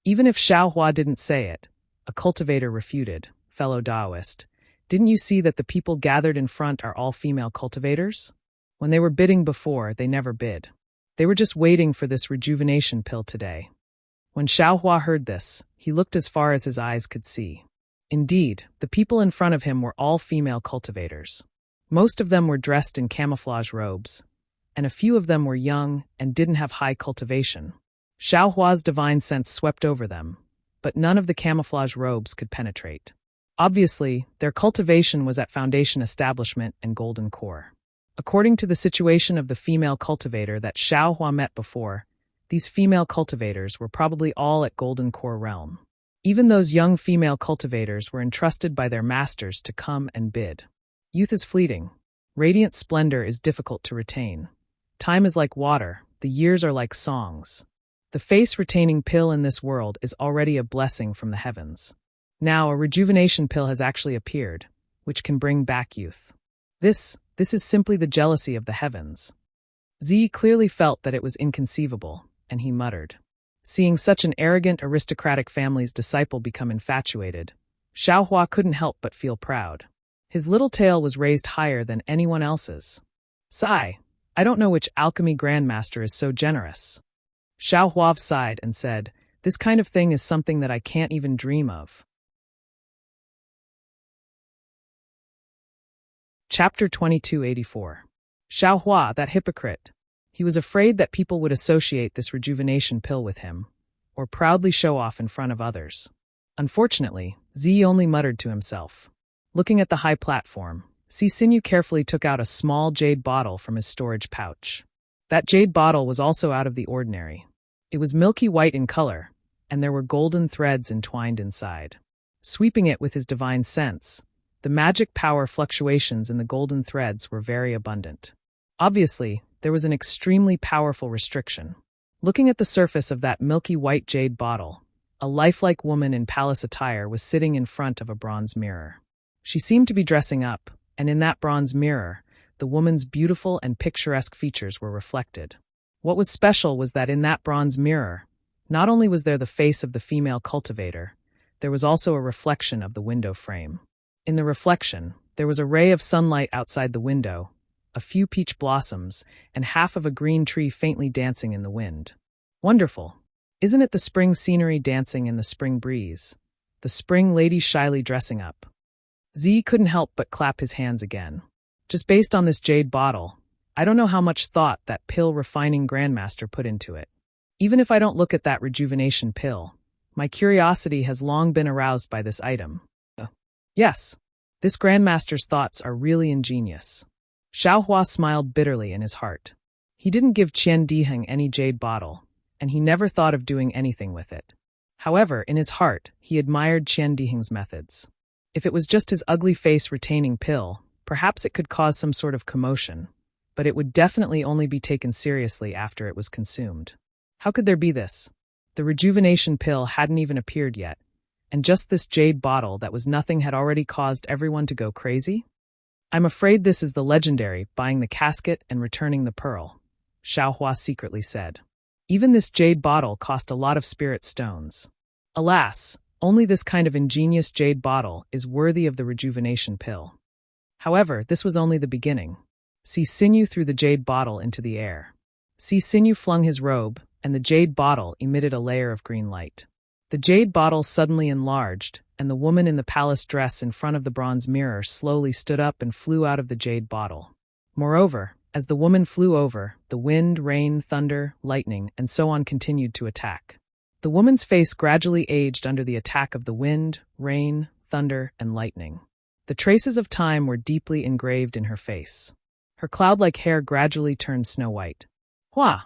Even if Xiaohua didn't say it, a cultivator refuted, fellow Taoist. Didn't you see that the people gathered in front are all female cultivators? When they were bidding before, they never bid. They were just waiting for this rejuvenation pill today. When Xiaohua heard this, he looked as far as his eyes could see. Indeed, the people in front of him were all female cultivators. Most of them were dressed in camouflage robes, and a few of them were young and didn't have high cultivation. Xiaohua's divine sense swept over them, but none of the camouflage robes could penetrate. Obviously, their cultivation was at Foundation Establishment and Golden Core. According to the situation of the female cultivator that Xiaohua met before, these female cultivators were probably all at Golden Core realm. Even those young female cultivators were entrusted by their masters to come and bid. Youth is fleeting. Radiant splendor is difficult to retain. Time is like water, the years are like songs. The face-retaining pill in this world is already a blessing from the heavens. Now a rejuvenation pill has actually appeared, which can bring back youth. This is simply the jealousy of the heavens. Z clearly felt that it was inconceivable, and he muttered. Seeing such an arrogant aristocratic family's disciple become infatuated, Xiaohua couldn't help but feel proud. His little tail was raised higher than anyone else's. Sigh, I don't know which alchemy grandmaster is so generous. Xiaohua sighed and said, this kind of thing is something that I can't even dream of. Chapter 2284. Xiaohua, that hypocrite. He was afraid that people would associate this rejuvenation pill with him, or proudly show off in front of others. Unfortunately, Z only muttered to himself. Looking at the high platform, Sisinyu carefully took out a small jade bottle from his storage pouch. That jade bottle was also out of the ordinary. It was milky white in color, and there were golden threads entwined inside. Sweeping it with his divine sense, the magic power fluctuations in the golden threads were very abundant. Obviously, there was an extremely powerful restriction. Looking at the surface of that milky white jade bottle, a lifelike woman in palace attire was sitting in front of a bronze mirror. She seemed to be dressing up, and in that bronze mirror, the woman's beautiful and picturesque features were reflected. What was special was that in that bronze mirror, not only was there the face of the female cultivator, there was also a reflection of the window frame. In the reflection, there was a ray of sunlight outside the window, a few peach blossoms, and half of a green tree faintly dancing in the wind. Wonderful! Isn't it the spring scenery dancing in the spring breeze? The spring lady shyly dressing up. Z couldn't help but clap his hands again. Just based on this jade bottle, I don't know how much thought that pill refining grandmaster put into it. Even if I don't look at that rejuvenation pill, my curiosity has long been aroused by this item. Yes, this grandmaster's thoughts are really ingenious. Xiaohua smiled bitterly in his heart. He didn't give Qian Diheng any jade bottle, and he never thought of doing anything with it. However, in his heart, he admired Qian Diheng's methods. If it was just his ugly face-retaining pill, perhaps it could cause some sort of commotion, but it would definitely only be taken seriously after it was consumed. How could there be this? The rejuvenation pill hadn't even appeared yet, and just this jade bottle that was nothing had already caused everyone to go crazy? I'm afraid this is the legendary buying the casket and returning the pearl, Xiaohua secretly said. Even this jade bottle cost a lot of spirit stones. Alas, only this kind of ingenious jade bottle is worthy of the rejuvenation pill. However, this was only the beginning. Sisinyu threw the jade bottle into the air. Sisinyu flung his robe, and the jade bottle emitted a layer of green light. The jade bottle suddenly enlarged, and the woman in the palace dress in front of the bronze mirror slowly stood up and flew out of the jade bottle. Moreover, as the woman flew over, the wind, rain, thunder, lightning, and so on continued to attack. The woman's face gradually aged under the attack of the wind, rain, thunder, and lightning. The traces of time were deeply engraved in her face. Her cloud-like hair gradually turned snow-white. Hua!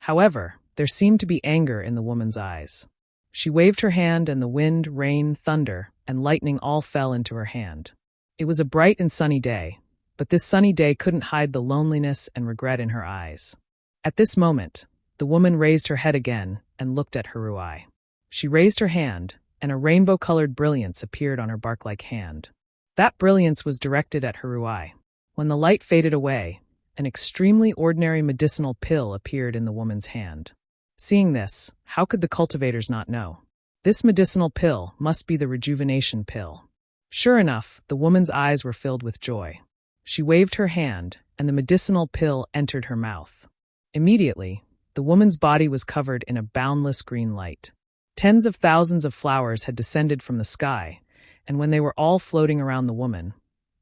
However, there seemed to be anger in the woman's eyes. She waved her hand, and the wind, rain, thunder, and lightning all fell into her hand. It was a bright and sunny day, but this sunny day couldn't hide the loneliness and regret in her eyes. At this moment, the woman raised her head again and looked at Haruai. She raised her hand, and a rainbow-colored brilliance appeared on her bark-like hand. That brilliance was directed at Haruai. When the light faded away, an extremely ordinary medicinal pill appeared in the woman's hand. Seeing this, how could the cultivators not know? This medicinal pill must be the rejuvenation pill. Sure enough, the woman's eyes were filled with joy. She waved her hand, and the medicinal pill entered her mouth. Immediately, the woman's body was covered in a boundless green light. Tens of thousands of flowers had descended from the sky, and when they were all floating around the woman,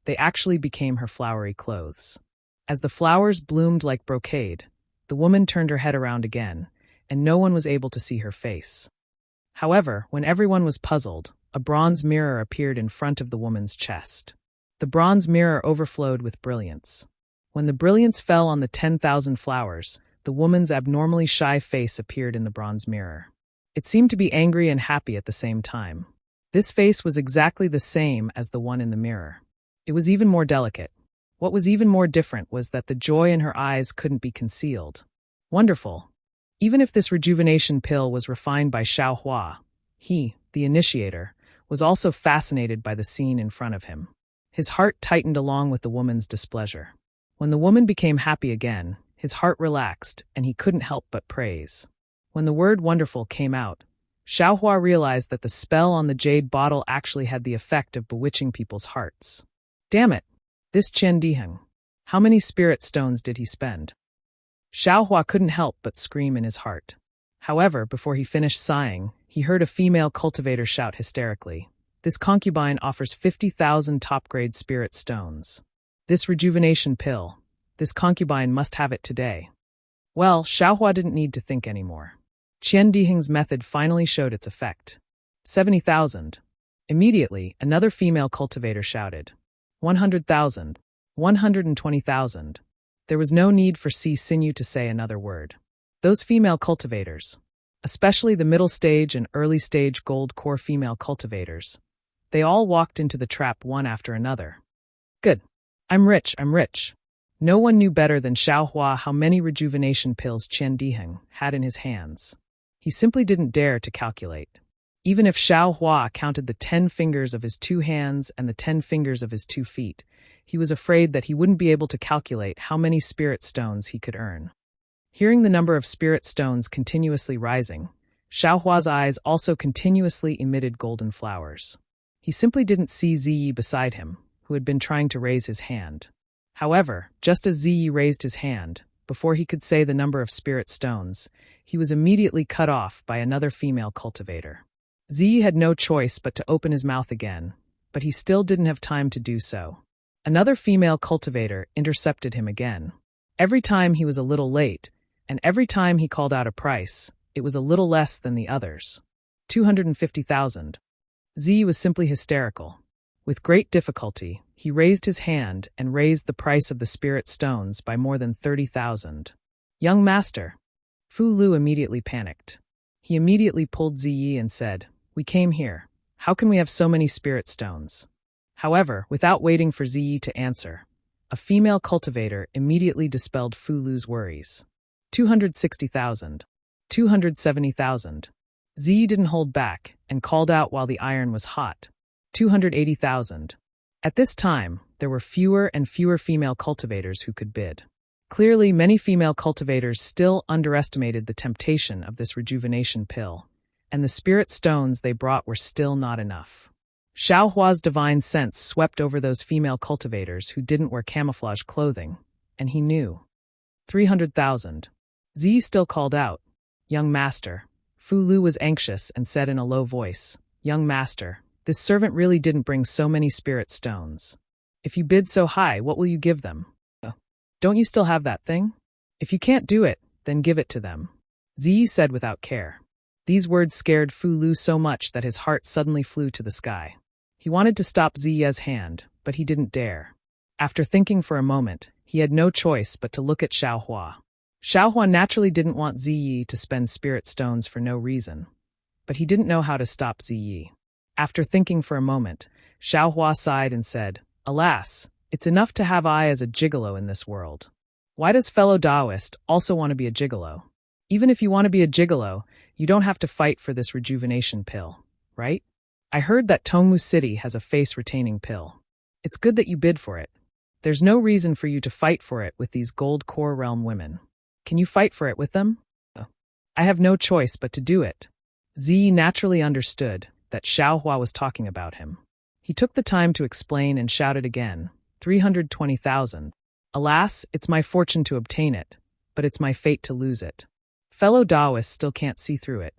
they actually became her flowery clothes. As the flowers bloomed like brocade, the woman turned her head around again, and no one was able to see her face. However, when everyone was puzzled, a bronze mirror appeared in front of the woman's chest. The bronze mirror overflowed with brilliance. When the brilliance fell on the 10,000 flowers, the woman's abnormally shy face appeared in the bronze mirror. It seemed to be angry and happy at the same time. This face was exactly the same as the one in the mirror. It was even more delicate. What was even more different was that the joy in her eyes couldn't be concealed. Wonderful. Even if this rejuvenation pill was refined by Xiaohua, he, the initiator, was also fascinated by the scene in front of him. His heart tightened along with the woman's displeasure. When the woman became happy again, his heart relaxed, and he couldn't help but praise. When the word wonderful came out, Xiaohua realized that the spell on the jade bottle actually had the effect of bewitching people's hearts. Damn it! This Qian Diheng. How many spirit stones did he spend? Xiaohua couldn't help but scream in his heart. However, before he finished sighing, he heard a female cultivator shout hysterically, "This concubine offers 50,000 top-grade spirit stones. This rejuvenation pill, this concubine must have it today." Well, Xiaohua didn't need to think anymore. Qian Diheng's method finally showed its effect. 70,000. Immediately, another female cultivator shouted, 100,000, 120,000. There was no need for Sinew to say another word. Those female cultivators, especially the middle stage and early stage gold core female cultivators, they all walked into the trap one after another. Good. I'm rich. No one knew better than Xiaohua how many rejuvenation pills Qian Diheng had in his hands. He simply didn't dare to calculate. Even if Xiaohua counted the 10 fingers of his 2 hands and the 10 fingers of his 2 feet, he was afraid that he wouldn't be able to calculate how many spirit stones he could earn. Hearing the number of spirit stones continuously rising, Xiaohua's eyes also continuously emitted golden flowers. He simply didn't see Ziyi beside him, who had been trying to raise his hand. However, just as Ziyi raised his hand, before he could say the number of spirit stones, he was immediately cut off by another female cultivator. Ziyi had no choice but to open his mouth again, but he still didn't have time to do so. Another female cultivator intercepted him again. Every time he was a little late, and every time he called out a price, it was a little less than the others. 250,000. Ziyi was simply hysterical. With great difficulty, he raised his hand and raised the price of the spirit stones by more than 30,000. Young master. Fu Lu immediately panicked. He immediately pulled Ziyi and said, "We came here. How can we have so many spirit stones?" However, without waiting for Ziyi to answer, a female cultivator immediately dispelled Fu Lu's worries. 260,000. 270,000. Ziyi didn't hold back and called out while the iron was hot. 280,000. At this time, there were fewer and fewer female cultivators who could bid. Clearly, many female cultivators still underestimated the temptation of this rejuvenation pill, and the spirit stones they brought were still not enough. Xiaohua's divine sense swept over those female cultivators who didn't wear camouflage clothing, and he knew. 300,000. Ziyi still called out, "Young master." Fu Lu was anxious and said in a low voice, "Young master, this servant really didn't bring so many spirit stones. If you bid so high, what will you give them? Don't you still have that thing? If you can't do it, then give it to them," Ziyi said without care. These words scared Fu Lu so much that his heart suddenly flew to the sky. He wanted to stop Ziyi's hand, but he didn't dare. After thinking for a moment, he had no choice but to look at Xiaohua. Xiaohua naturally didn't want Ziyi to spend spirit stones for no reason, but he didn't know how to stop Ziyi. After thinking for a moment, Xiaohua sighed and said, "Alas, it's enough to have I as a gigolo in this world. Why does fellow Taoist also want to be a gigolo? Even if you want to be a gigolo, you don't have to fight for this rejuvenation pill, right? I heard that Tongmu City has a face-retaining pill. It's good that you bid for it. There's no reason for you to fight for it with these gold core realm women. Can you fight for it with them?" I have no choice but to do it. Ziyi naturally understood that Xiaohua was talking about him. He took the time to explain and shouted again, 320,000. Alas, it's my fortune to obtain it, but it's my fate to lose it. Fellow Taoists still can't see through it.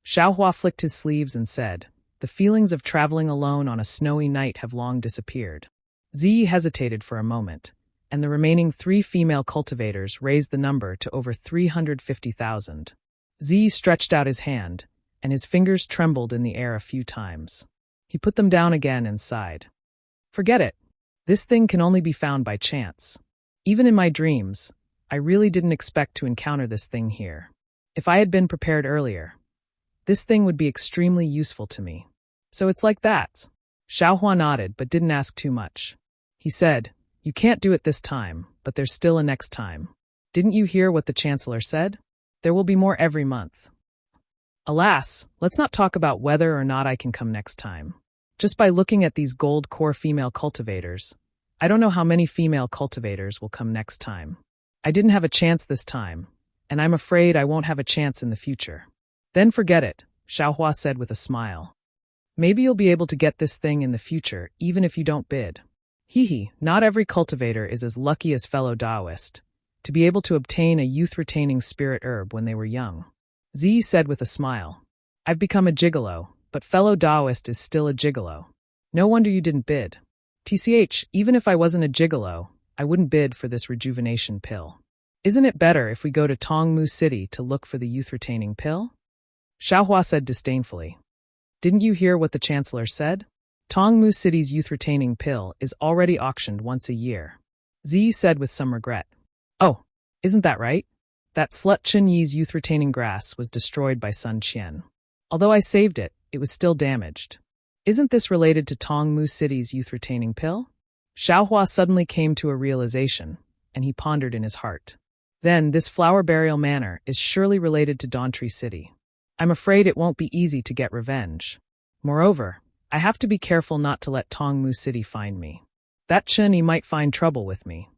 Xiaohua flicked his sleeves and said, "The feelings of traveling alone on a snowy night have long disappeared." Ziyi hesitated for a moment, and the remaining 3 female cultivators raised the number to over 350,000. Ziyi stretched out his hand, and his fingers trembled in the air a few times. He put them down again and sighed. "Forget it. This thing can only be found by chance. Even in my dreams, I really didn't expect to encounter this thing here. If I had been prepared earlier, this thing would be extremely useful to me. So it's like that." Xiaohua nodded but didn't ask too much. He said, You can't do it this time, but there's still a next time. Didn't you hear what the Chancellor said? There will be more every month. Alas, let's not talk about whether or not I can come next time. Just by looking at these gold core female cultivators, I don't know how many female cultivators will come next time. I didn't have a chance this time, and I'm afraid I won't have a chance in the future. Then forget it, Xiaohua said with a smile. Maybe you'll be able to get this thing in the future, even if you don't bid. Hee, not every cultivator is as lucky as fellow Taoist to be able to obtain a youth-retaining spirit herb when they were young. Ziyi said with a smile. I've become a gigolo, but fellow Taoist is still a gigolo. No wonder you didn't bid. TCH, even if I wasn't a gigolo, I wouldn't bid for this rejuvenation pill. Isn't it better if we go to Tongmu City to look for the youth-retaining pill? Xiaohua said disdainfully. Didn't you hear what the Chancellor said? Tongmu City's youth-retaining pill is already auctioned once a year. Ziyi said with some regret. Oh, isn't that right? That slut Chen Yi's youth-retaining grass was destroyed by Sun Qian. Although I saved it, it was still damaged. Isn't this related to Tongmu City's youth-retaining pill? Xiaohua suddenly came to a realization, and he pondered in his heart. Then, this flower burial manor is surely related to Dawntree City. I'm afraid it won't be easy to get revenge. Moreover, I have to be careful not to let Tongmu City find me. That Chen Yi might find trouble with me.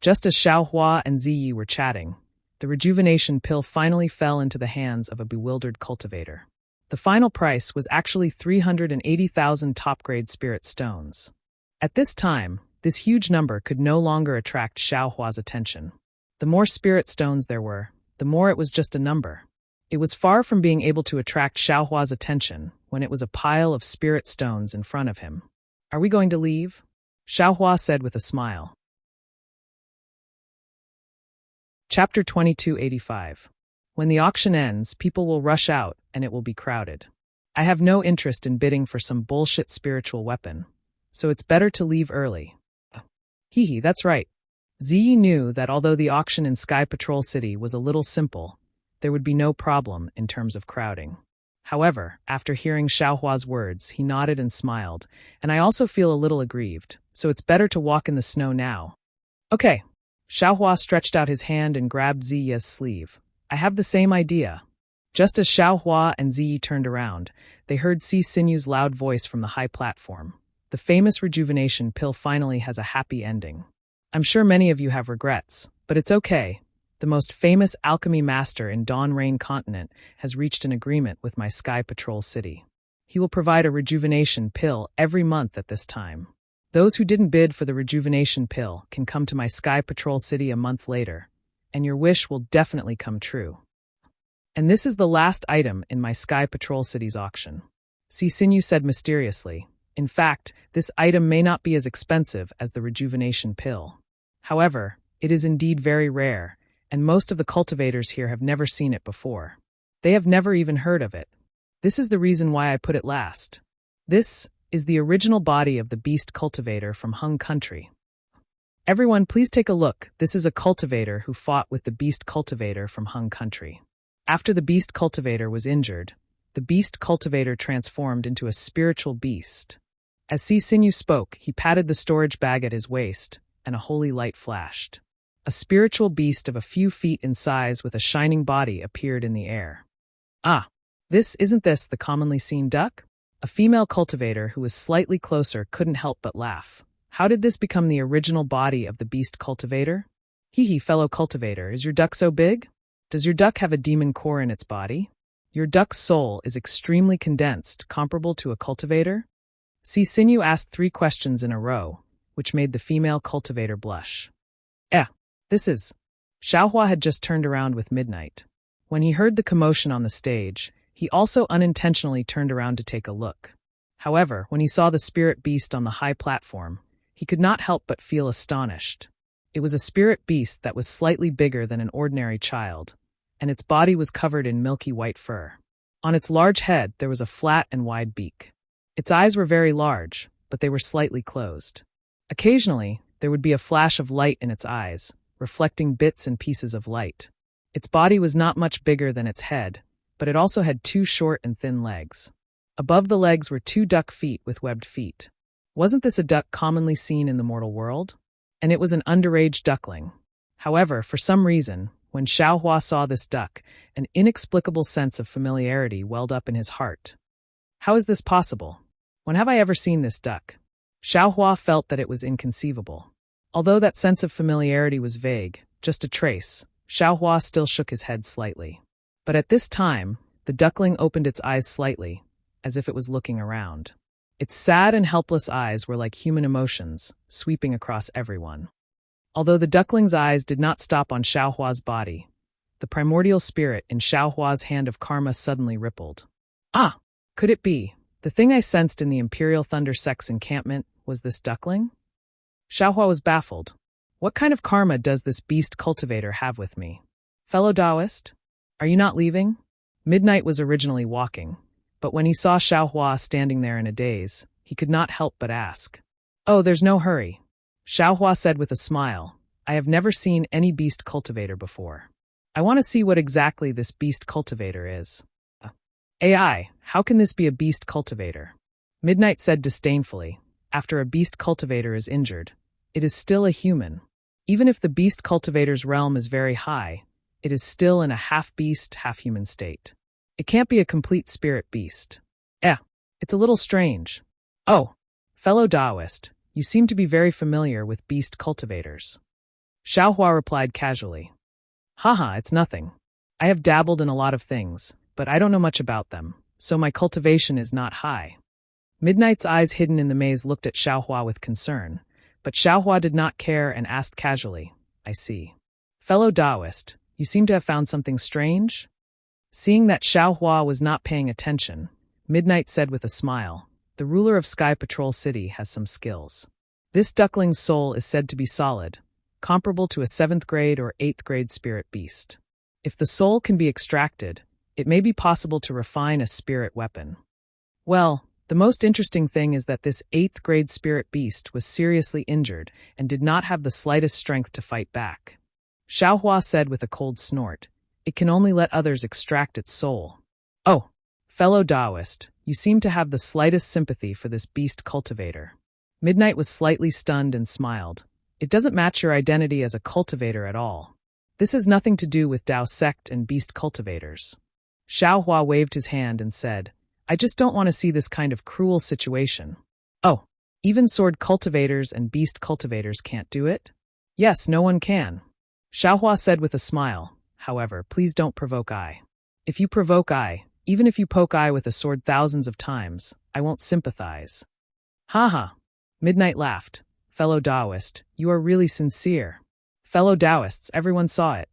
Just as Xiaohua and Ziyi were chatting, the rejuvenation pill finally fell into the hands of a bewildered cultivator. The final price was actually 380,000 top-grade spirit stones. At this time, this huge number could no longer attract Xiaohua's attention. The more spirit stones there were, the more it was just a number. It was far from being able to attract Xiaohua's attention when it was a pile of spirit stones in front of him. Are we going to leave? Xiaohua said with a smile. Chapter 2285. When the auction ends, people will rush out and it will be crowded. I have no interest in bidding for some bullshit spiritual weapon, so it's better to leave early. Hee, that's right. Ziyi knew that although the auction in Sky Patrol City was a little simple, there would be no problem in terms of crowding. However, after hearing Xiaohua's words, he nodded and smiled, and I also feel a little aggrieved, so it's better to walk in the snow now. Okay. Xiaohua stretched out his hand and grabbed Ziyi's sleeve. I have the same idea. Just as Xiaohua and Ziyi turned around, they heard Si Sinu's loud voice from the high platform. The famous rejuvenation pill finally has a happy ending. I'm sure many of you have regrets, but it's okay. The most famous alchemy master in Dawn Rain Continent has reached an agreement with my Sky Patrol City. He will provide a rejuvenation pill every month at this time. Those who didn't bid for the rejuvenation pill can come to my Sky Patrol City a month later, and your wish will definitely come true. And this is the last item in my Sky Patrol City's auction. Si Sinu said mysteriously. In fact, this item may not be as expensive as the rejuvenation pill. However, it is indeed very rare, and most of the cultivators here have never seen it before. They have never even heard of it. This is the reason why I put it last. This is the original body of the beast cultivator from Hung Country. Everyone, please take a look. This is a cultivator who fought with the beast cultivator from Hung Country. After the beast cultivator was injured, the beast cultivator transformed into a spiritual beast. As Si Sinu spoke, he patted the storage bag at his waist, and a holy light flashed. A spiritual beast of a few feet in size with a shining body appeared in the air. Ah, isn't this the commonly seen duck? A female cultivator who was slightly closer couldn't help but laugh. How did this become the original body of the beast cultivator? Hee, fellow cultivator, is your duck so big? Does your duck have a demon core in its body? Your duck's soul is extremely condensed, comparable to a cultivator? Si Sinu asked 3 questions in a row, which made the female cultivator blush. This is... Xiaohua had just turned around with midnight. When he heard the commotion on the stage, he also unintentionally turned around to take a look. However, when he saw the spirit beast on the high platform, he could not help but feel astonished. It was a spirit beast that was slightly bigger than an ordinary child, and its body was covered in milky white fur. On its large head, there was a flat and wide beak. Its eyes were very large, but they were slightly closed. Occasionally, there would be a flash of light in its eyes, reflecting bits and pieces of light. Its body was not much bigger than its head, but it also had 2 short and thin legs. Above the legs were 2 duck feet with webbed feet. Wasn't this a duck commonly seen in the mortal world? and it was an underage duckling. However, for some reason, when Xiaohua saw this duck, an inexplicable sense of familiarity welled up in his heart. How is this possible? When have I ever seen this duck? Xiaohua felt that it was inconceivable. Although that sense of familiarity was vague, just a trace, Xiaohua still shook his head slightly. But at this time, the duckling opened its eyes slightly, as if it was looking around. Its sad and helpless eyes were like human emotions, sweeping across everyone. Although the duckling's eyes did not stop on Xiaohua's body, the primordial spirit in Xiaohua's hand of karma suddenly rippled. Ah! Could it be? The thing I sensed in the Imperial Thunder Sect's encampment was this duckling? Xiaohua was baffled. What kind of karma does this beast cultivator have with me? Fellow Taoist? Are you not leaving? Midnight was originally walking, but when he saw Xiaohua standing there in a daze, he could not help but ask. Oh, there's no hurry. Xiaohua said with a smile, I have never seen any beast cultivator before. I want to see what exactly this beast cultivator is. AI, how can this be a beast cultivator? Midnight said disdainfully, after a beast cultivator is injured, it is still a human. Even if the beast cultivator's realm is very high, it is still in a half-beast, half-human state. It can't be a complete spirit beast. It's a little strange. Oh, fellow Taoist, you seem to be very familiar with beast cultivators. Xiaohua replied casually. Haha, it's nothing. I have dabbled in a lot of things, but I don't know much about them, so my cultivation is not high. Midnight's eyes hidden in the maze looked at Xiaohua with concern, but Xiaohua did not care and asked casually, I see. Fellow Taoist, you seem to have found something strange? Seeing that Xiaohua was not paying attention, Midnight said with a smile, the ruler of Sky Patrol City has some skills. This duckling's soul is said to be solid, comparable to a 7th grade or 8th grade spirit beast. If the soul can be extracted, it may be possible to refine a spirit weapon. Well, the most interesting thing is that this 8th grade spirit beast was seriously injured and did not have the slightest strength to fight back. Xiaohua said with a cold snort, it can only let others extract its soul. Oh, fellow Taoist, you seem to have the slightest sympathy for this beast cultivator. Midnight was slightly stunned and smiled. It doesn't match your identity as a cultivator at all. This has nothing to do with Tao sect and beast cultivators. Xiaohua waved his hand and said, I just don't want to see this kind of cruel situation. Oh, even sword cultivators and beast cultivators can't do it? Yes, no one can. Xiaohua said with a smile, however, please don't provoke I. If you provoke I, even if you poke I with a sword thousands of times, I won't sympathize. Haha. Midnight laughed. Fellow Taoist, you are really sincere. Fellow Taoists, everyone saw it.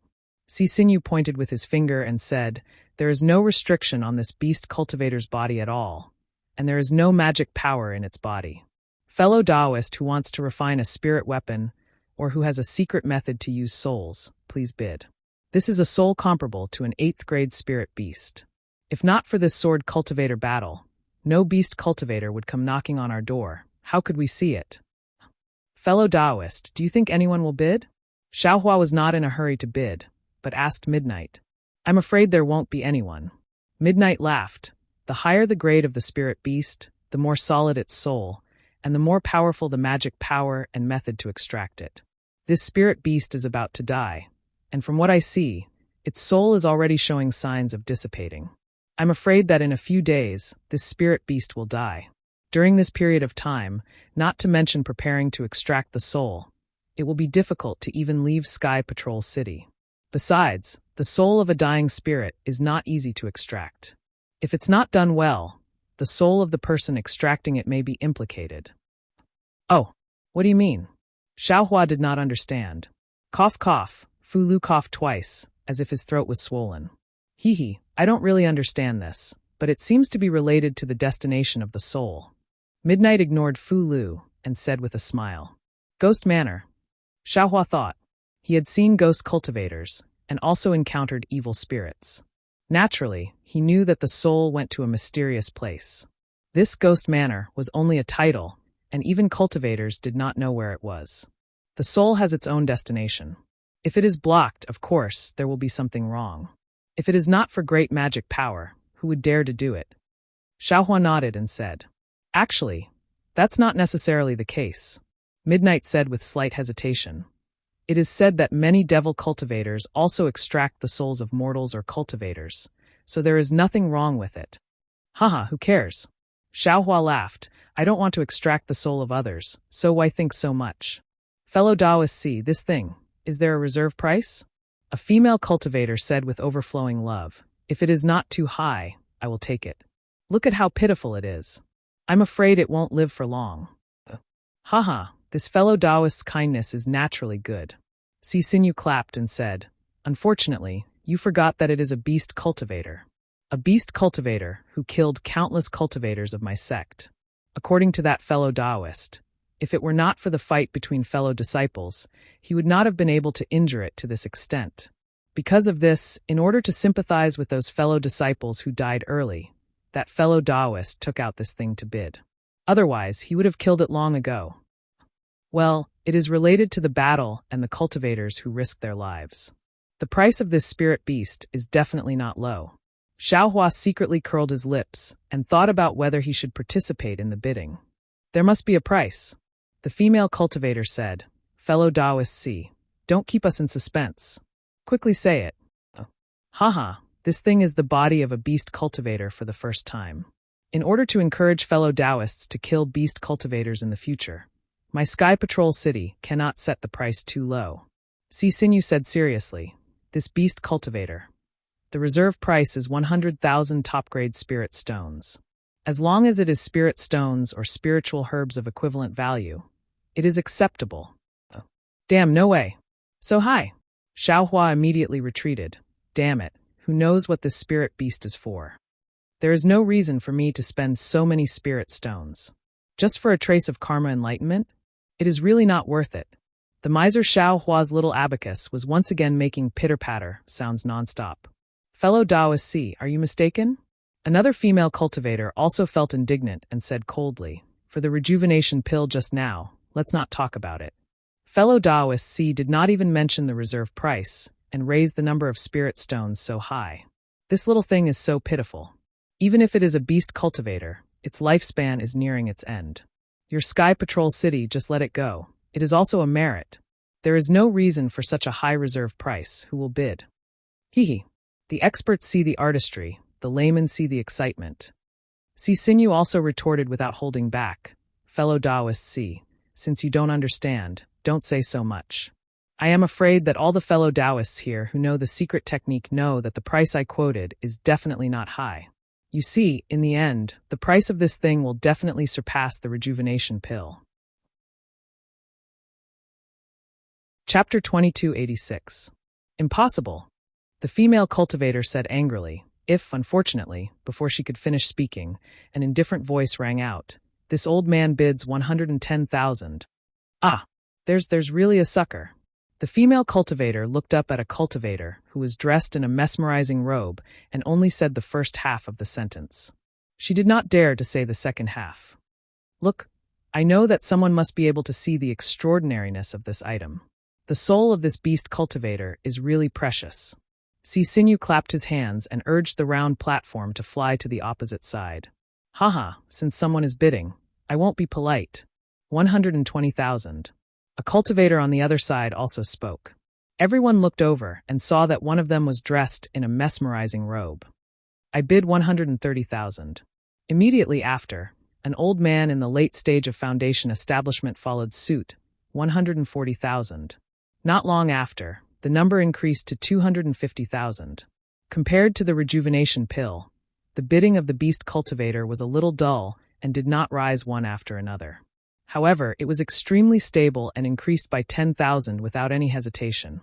Sisinyu pointed with his finger and said, there is no restriction on this beast cultivator's body at all, and there is no magic power in its body. Fellow Taoist who wants to refine a spirit weapon, or who has a secret method to use souls, please bid. This is a soul comparable to an 8th grade spirit beast. If not for this sword cultivator battle, no beast cultivator would come knocking on our door. How could we see it? Fellow Taoist, do you think anyone will bid? Xiaohua was not in a hurry to bid, but asked Midnight. I'm afraid there won't be anyone. Midnight laughed. The higher the grade of the spirit beast, the more solid its soul, and the more powerful the magic power and method to extract it. This spirit beast is about to die, and from what I see, its soul is already showing signs of dissipating. I'm afraid that in a few days, this spirit beast will die. During this period of time, not to mention preparing to extract the soul, it will be difficult to even leave Sky Patrol City. Besides, the soul of a dying spirit is not easy to extract. If it's not done well, the soul of the person extracting it may be implicated. Oh, what do you mean? Xiaohua did not understand. Cough cough, Fu Lu coughed twice, as if his throat was swollen. I don't really understand this, but it seems to be related to the destination of the soul. Midnight ignored Fu Lu and said with a smile. Ghost Manor. Xiaohua thought. He had seen ghost cultivators and also encountered evil spirits. Naturally, he knew that the soul went to a mysterious place. This ghost manor was only a title, and even cultivators did not know where it was. The soul has its own destination. If it is blocked, of course, there will be something wrong. If it is not for great magic power, who would dare to do it? Xiaohua nodded and said, Actually, that's not necessarily the case. Midnight said with slight hesitation. It is said that many devil cultivators also extract the souls of mortals or cultivators, so there is nothing wrong with it. Haha, who cares? Xiaohua laughed. I don't want to extract the soul of others, so why think so much? Fellow Taoists, see, this thing, is there a reserve price? A female cultivator said with overflowing love. If it is not too high, I will take it. Look at how pitiful it is. I'm afraid it won't live for long. Haha, this fellow Taoist's kindness is naturally good. Xinyu clapped and said, Unfortunately, you forgot that it is a beast cultivator. A beast cultivator who killed countless cultivators of my sect. According to that fellow Taoist, if it were not for the fight between fellow disciples, he would not have been able to injure it to this extent. Because of this, in order to sympathize with those fellow disciples who died early, that fellow Taoist took out this thing to bid. Otherwise, he would have killed it long ago. Well, it is related to the battle and the cultivators who risked their lives. The price of this spirit beast is definitely not low. Xiaohua secretly curled his lips and thought about whether he should participate in the bidding. There must be a price. The female cultivator said, Fellow Taoists, see, don't keep us in suspense. Quickly say it. Haha, this thing is the body of a beast cultivator for the first time. In order to encourage fellow Taoists to kill beast cultivators in the future, my Sky Patrol City cannot set the price too low. Xinyu said seriously, this beast cultivator. The reserve price is 100,000 top-grade spirit stones. As long as it is spirit stones or spiritual herbs of equivalent value, it is acceptable. Damn, no way. So high. Xiaohua immediately retreated. Damn it, who knows what this spirit beast is for? There is no reason for me to spend so many spirit stones. Just for a trace of karma enlightenment? It is really not worth it. The miser Xiaohua's little abacus was once again making pitter-patter sounds nonstop. Fellow Taoist, see, are you mistaken? Another female cultivator also felt indignant and said coldly, For the rejuvenation pill just now, let's not talk about it. Fellow Taoist C did not even mention the reserve price and raised the number of spirit stones so high. This little thing is so pitiful. Even if it is a beast cultivator, its lifespan is nearing its end. Your Sky Patrol City just let it go. It is also a merit. There is no reason for such a high reserve price. Who will bid? Hehe. The experts see the artistry, the laymen see the excitement. Xinyu also retorted without holding back. Fellow Taoists see, since you don't understand, don't say so much. I am afraid that all the fellow Taoists here who know the secret technique know that the price I quoted is definitely not high. You see, in the end, the price of this thing will definitely surpass the rejuvenation pill. Chapter 2286. Impossible. The female cultivator said angrily, if, unfortunately, before she could finish speaking, an indifferent voice rang out, This old man bids 110,000. Ah, there's really a sucker. The female cultivator looked up at a cultivator who was dressed in a mesmerizing robe and only said the first half of the sentence. She did not dare to say the second half. Look, I know that someone must be able to see the extraordinariness of this item. The soul of this beast cultivator is really precious. Xinyu clapped his hands and urged the round platform to fly to the opposite side. Haha, since someone is bidding, I won't be polite. 120,000. A cultivator on the other side also spoke. Everyone looked over and saw that one of them was dressed in a mesmerizing robe. I bid 130,000. Immediately after, an old man in the late stage of foundation establishment followed suit, 140,000. Not long after, the number increased to 250,000. Compared to the rejuvenation pill, the bidding of the beast cultivator was a little dull and did not rise one after another. However, it was extremely stable and increased by 10,000 without any hesitation.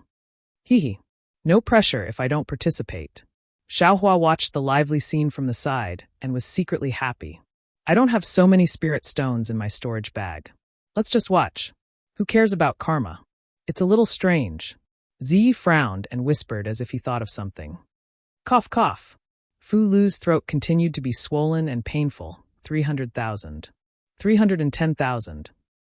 Hehe. No pressure if I don't participate. Xiaohua watched the lively scene from the side and was secretly happy. I don't have so many spirit stones in my storage bag. Let's just watch. Who cares about karma? It's a little strange. Ziyi frowned and whispered as if he thought of something. Cough, cough. Fu Lu's throat continued to be swollen and painful. 300,000. 310,000.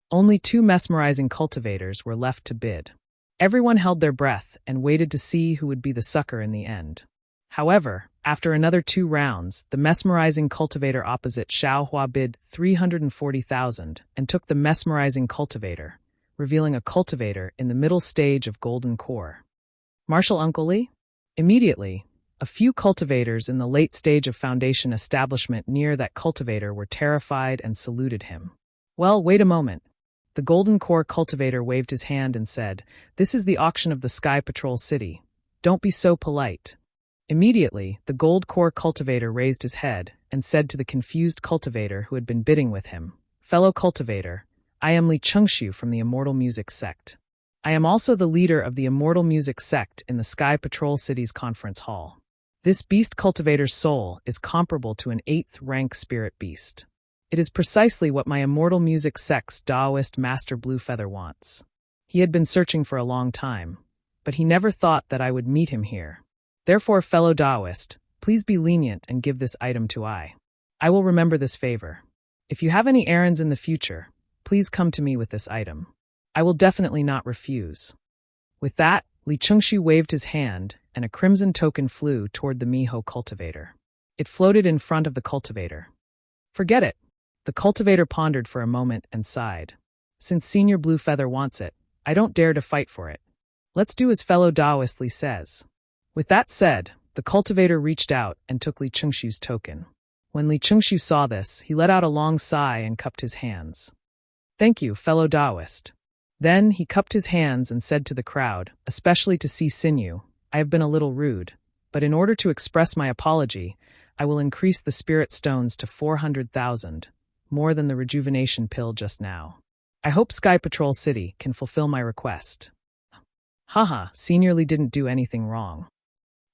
Only 2 mesmerizing cultivators were left to bid. Everyone held their breath and waited to see who would be the sucker in the end. However, After another 2 rounds, the mesmerizing cultivator opposite Xiao Hua bid 340,000 and took the mesmerizing cultivator, revealing a cultivator in the middle stage of golden core. Marshal Uncle Lee? Immediately, a few cultivators in the late stage of foundation establishment near that cultivator were terrified and saluted him. Well, wait a moment. The golden core cultivator waved his hand and said, "This is the auction of the Sky Patrol City. Don't be so polite." Immediately, the gold core cultivator raised his head and said to the confused cultivator who had been bidding with him, "Fellow cultivator, I am Li Chengxiu from the Immortal Music Sect. I am also the leader of the Immortal Music Sect in the Sky Patrol City's conference hall. This beast cultivator's soul is comparable to an 8th rank spirit beast. It is precisely what my Immortal Music Sect's Taoist Master Bluefeather wants. He had been searching for a long time, but he never thought that I would meet him here. Therefore, fellow Taoist, please be lenient and give this item to I. I will remember this favor. If you have any errands in the future, please come to me with this item. I will definitely not refuse." With that, Li Chengxiu waved his hand, and a crimson token flew toward the Miho cultivator. It floated in front of the cultivator. "Forget it." The cultivator pondered for a moment and sighed. "Since Senior Bluefeather wants it, I don't dare to fight for it. Let's do as fellow Taoist Li says." With that said, the cultivator reached out and took Li Chengxiu's token. When Li Chengxiu saw this, he let out a long sigh and cupped his hands. "Thank you, fellow Taoist." Then he cupped his hands and said to the crowd, especially to Si Sinew, "I have been a little rude, but in order to express my apology, I will increase the spirit stones to 400,000, more than the rejuvenation pill just now. I hope Sky Patrol City can fulfill my request." Haha, Senior Li didn't do anything wrong.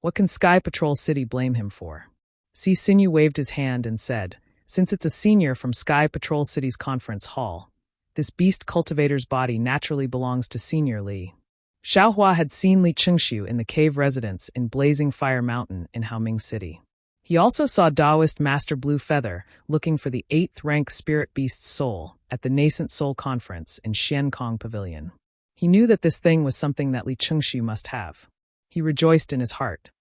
What can Sky Patrol City blame him for? Si Sinew waved his hand and said, "Since it's a senior from Sky Patrol City's conference hall, this beast cultivator's body naturally belongs to Senior Li." Xiao Hua had seen Li Chengxiu in the cave residence in Blazing Fire Mountain in Haoming City. He also saw Taoist Master Bluefeather looking for the 8th rank spirit beast's soul at the Nascent Soul Conference in Xiankong Pavilion. He knew that this thing was something that Li Chengxiu must have. He rejoiced in his heart.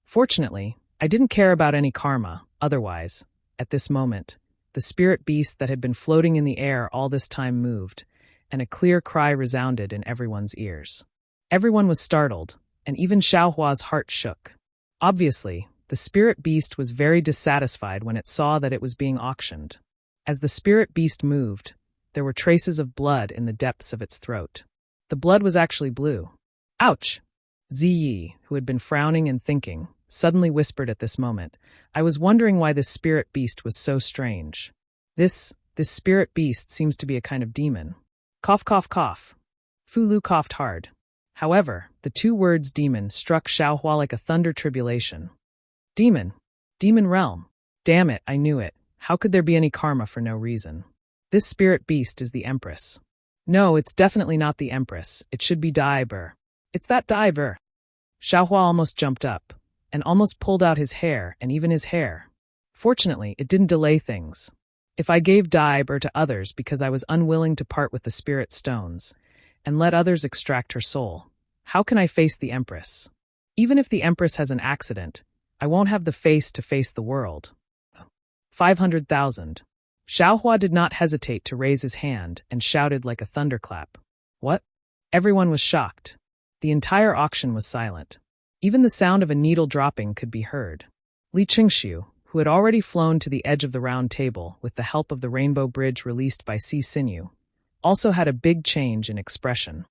Fortunately, I didn't care about any karma, otherwise, at this moment, the spirit beast that had been floating in the air all this time moved, and a clear cry resounded in everyone's ears. Everyone was startled, and even Xiao Hua's heart shook. Obviously, the spirit beast was very dissatisfied when it saw that it was being auctioned. As the spirit beast moved, there were traces of blood in the depths of its throat. The blood was actually blue. Ouch! Ziyi, who had been frowning and thinking, suddenly whispered at this moment, "I was wondering why this spirit beast was so strange. This spirit beast seems to be a kind of demon." Cough, cough, cough. Fu Lu coughed hard. However, the 2 words demon struck Xiao Hua like a thunder tribulation. Demon. Demon realm. Damn it, I knew it. How could there be any karma for no reason? This spirit beast is the Empress. No, it's definitely not the Empress. It should be Dai Ber. It's that Dai Ber. Xiao Hua almost jumped up, and almost pulled out his hair and even his hair. Fortunately, it didn't delay things. If I gave Dai Ber to others because I was unwilling to part with the spirit stones, and let others extract her soul, how can I face the Empress? Even if the Empress has an accident, I won't have the face to face the world. 500,000. Xiao Hua did not hesitate to raise his hand and shouted like a thunderclap. What? Everyone was shocked. The entire auction was silent. Even the sound of a needle dropping could be heard. Li Chengxiu, who had already flown to the edge of the round table with the help of the rainbow bridge released by Si Sinew, also had a big change in expression.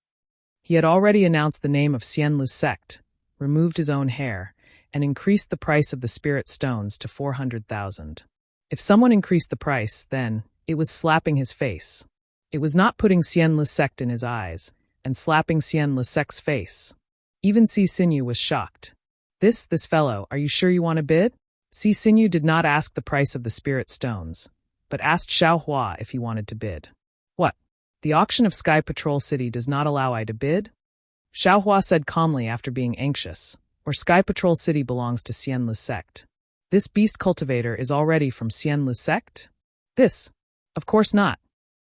He had already announced the name of Xian Lu's sect, removed his own hair, and increased the price of the spirit stones to 400,000. If someone increased the price, then it was slapping his face. It was not putting Xian Lu's sect in his eyes and slapping Xian Lu's sect's face. Even Si Sinew was shocked. This fellow, are you sure you want to bid? Si Sinew did not ask the price of the spirit stones, but asked Xiao Hua if he wanted to bid. What? The auction of Sky Patrol City does not allow I to bid? Xiao Hua said calmly after being anxious, or Sky Patrol City belongs to Xian Lu's sect. This beast cultivator is already from Xian Lu's sect? This? Of course not.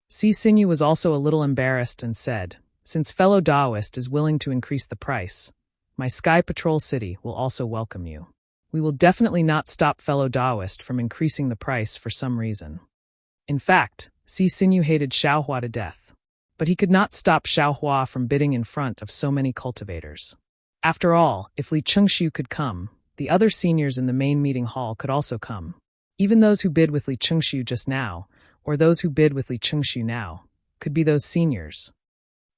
Si Sinew was also a little embarrassed and said, "Since fellow Taoist is willing to increase the price, my Sky Patrol City will also welcome you." We will definitely not stop fellow Taoist from increasing the price for some reason. In fact, Si Sinew hated Xiaohua to death. But he could not stop Xiaohua from bidding in front of so many cultivators. After all, if Li Chengxiu could come, the other seniors in the main meeting hall could also come. Even those who bid with Li Chengxiu just now, or those who bid with Li Chengxiu now, could be those seniors.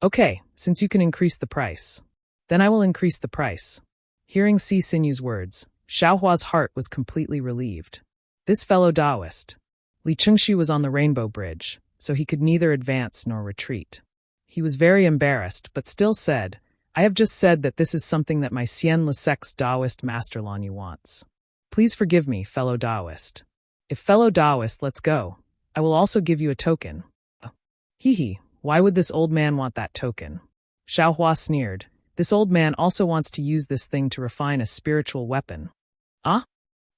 Okay, since you can increase the price, then I will increase the price. Hearing Si Sinew's words, Xiaohua's heart was completely relieved. This fellow Taoist. Li Chengxiu was on the Rainbow Bridge, so he could neither advance nor retreat. He was very embarrassed, but still said, I have just said that this is something that my Xian Le Sec's Taoist Master Lanyu wants. Please forgive me, fellow Taoist. If fellow Taoist, let's go. I will also give you a token. Hee, why would this old man want that token? Xiaohua sneered. This old man also wants to use this thing to refine a spiritual weapon. Ah?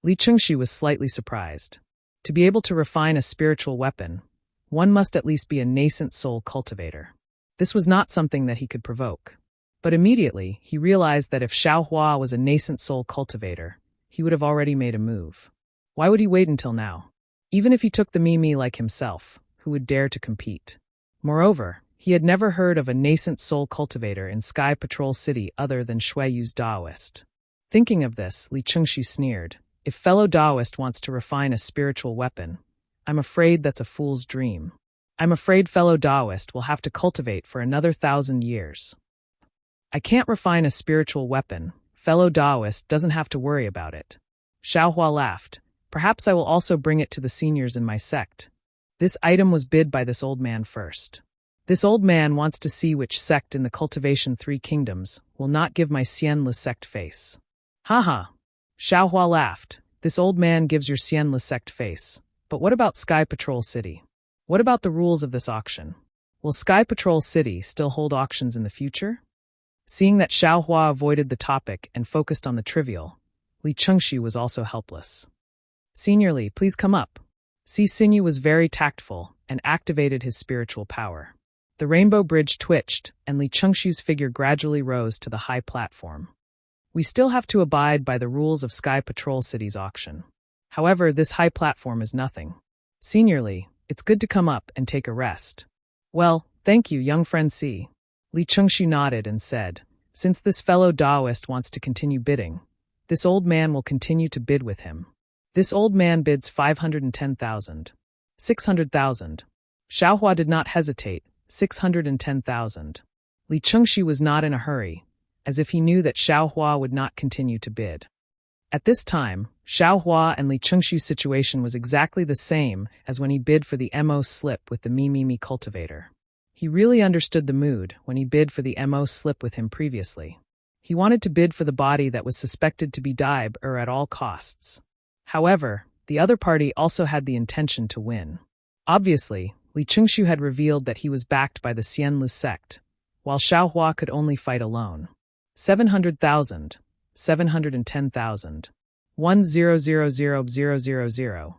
Li Chengxiu was slightly surprised. To be able to refine a spiritual weapon, one must at least be a nascent soul cultivator. This was not something that he could provoke. But immediately, he realized that if Xiaohua was a nascent soul cultivator, he would have already made a move. Why would he wait until now? Even if he took the Mimi like himself, who would dare to compete? Moreover, he had never heard of a nascent soul cultivator in Sky Patrol City other than Shuiyu's Taoist. Thinking of this, Li Chengxiu sneered. If fellow Taoist wants to refine a spiritual weapon, I'm afraid that's a fool's dream. I'm afraid fellow Taoist will have to cultivate for another 1,000 years. I can't refine a spiritual weapon. Fellow Taoist doesn't have to worry about it. Xiaohua laughed. Perhaps I will also bring it to the seniors in my sect. This item was bid by this old man first. This old man wants to see which sect in the Cultivation 3 Kingdoms will not give my Xian Le sect face. Haha. Xiaohua laughed. This old man gives your Xian Le sect face. But what about Sky Patrol City? What about the rules of this auction? Will Sky Patrol City still hold auctions in the future? Seeing that Xiaohua avoided the topic and focused on the trivial, Li Chengxiu was also helpless. Senior Li, please come up. Si Sinew was very tactful and activated his spiritual power. The rainbow bridge twitched, and Li Chengxiu's figure gradually rose to the high platform. We still have to abide by the rules of Sky Patrol City's auction. However, this high platform is nothing. Senior Li, it's good to come up and take a rest. Well, thank you, young friend Si. Li Chengxiu nodded and said, since this fellow Taoist wants to continue bidding, this old man will continue to bid with him. This old man bids 510,000. 600,000. Xiaohua did not hesitate. 610,000. Li Chengxiu was not in a hurry, as if he knew that Xiaohua would not continue to bid. At this time, Xiaohua and Li Chengxiu's situation was exactly the same as when he bid for the MO slip with the Mi cultivator. He really understood the mood when he bid for the MO slip with him previously. He wanted to bid for the body that was suspected to be Daib at all costs. However, the other party also had the intention to win. Obviously, Li Chengxiu had revealed that he was backed by the Xian Le sect, while Xiaohua could only fight alone. 700,000. 710,000. 1,000,000.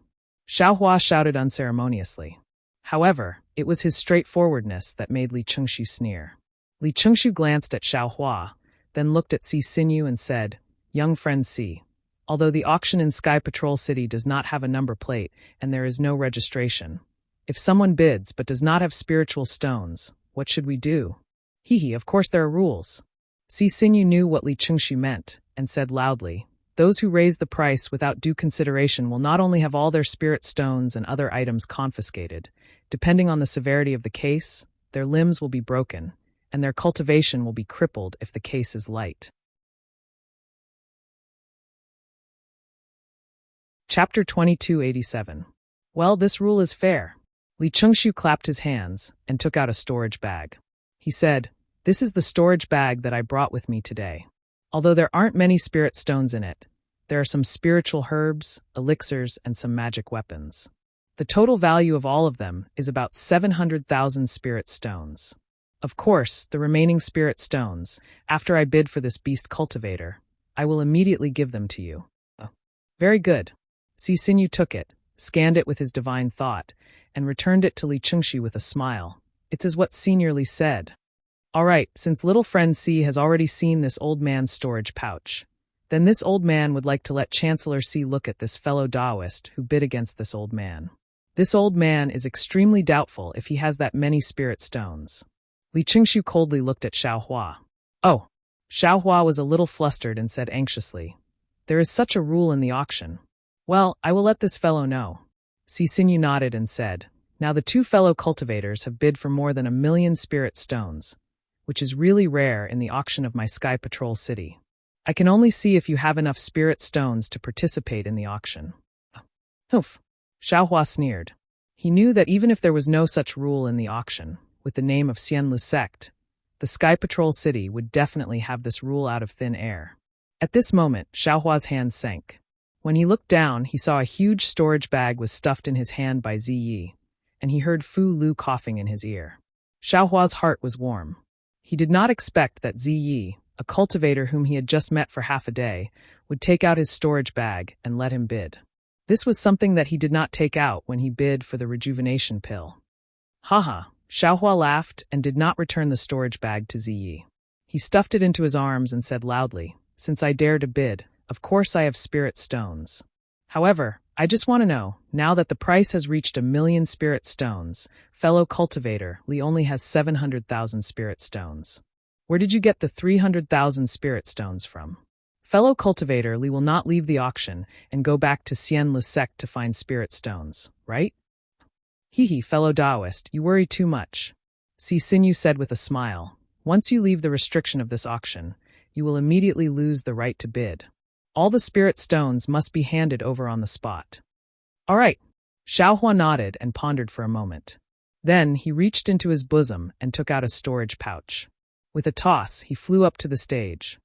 Xiaohua shouted unceremoniously. However, it was his straightforwardness that made Li Chengxiu sneer. Li Chengxiu glanced at Xiaohua, then looked at Si Sinew and said, young friend Si, although the auction in Sky Patrol City does not have a number plate and there is no registration, if someone bids but does not have spiritual stones, what should we do? Of course there are rules. Si Sinew knew what Li Chengxiu meant, and said loudly, those who raise the price without due consideration will not only have all their spirit stones and other items confiscated, depending on the severity of the case, their limbs will be broken, and their cultivation will be crippled if the case is light. Chapter 2287. Well, this rule is fair. Li Chengxiu clapped his hands and took out a storage bag. He said, this is the storage bag that I brought with me today. Although there aren't many spirit stones in it, there are some spiritual herbs, elixirs, and some magic weapons. The total value of all of them is about 700,000 spirit stones. Of course, the remaining spirit stones, after I bid for this beast cultivator, I will immediately give them to you. Very good. Si Sinew took it, scanned it with his divine thought, and returned it to Li Chengxiu with a smile. It's as what Senior Li said. All right, since little friend Si has already seen this old man's storage pouch, Then this old man would like to let Chancellor C look at this fellow Taoist who bid against this old man. This old man is extremely doubtful if he has that many spirit stones. Li Qingshu coldly looked at Xiao Hua. Oh. Xiao Hua was a little flustered and said anxiously, "There is such a rule in the auction." "Well, I will let this fellow know." Sisinyu nodded and said, "Now the two fellow cultivators have bid for more than 1,000,000 spirit stones, which is really rare in the auction of my Sky Patrol city. I can only see if you have enough spirit stones to participate in the auction." Humph. Xiao Hua sneered. He knew that even if there was no such rule in the auction, with the name of Xianlu sect, the Sky Patrol city would definitely have this rule out of thin air. At this moment, Xiao Hua's hand sank. When he looked down, he saw a huge storage bag was stuffed in his hand by Ziyi, and he heard Fu Lu coughing in his ear. Xiao Hua's heart was warm. He did not expect that Ziyi, a cultivator whom he had just met for half a day, would take out his storage bag and let him bid. This was something that he did not take out when he bid for the rejuvenation pill. Haha, Xiao Hua laughed and did not return the storage bag to Ziyi. He stuffed it into his arms and said loudly, "Since I dare to bid, of course I have spirit stones. However, I just want to know, now that the price has reached 1,000,000 spirit stones, fellow cultivator Li only has 700,000 spirit stones. Where did you get the 300,000 spirit stones from? Fellow cultivator Li will not leave the auction and go back to Xianlu sect to find spirit stones, right?" "Hee, fellow Taoist, you worry too much," Sisinyu said with a smile. "Once you leave the restriction of this auction, you will immediately lose the right to bid. All the spirit stones must be handed over on the spot." "All right." Xiao Hua nodded and pondered for a moment. Then he reached into his bosom and took out a storage pouch. With a toss, he flew up to the stage.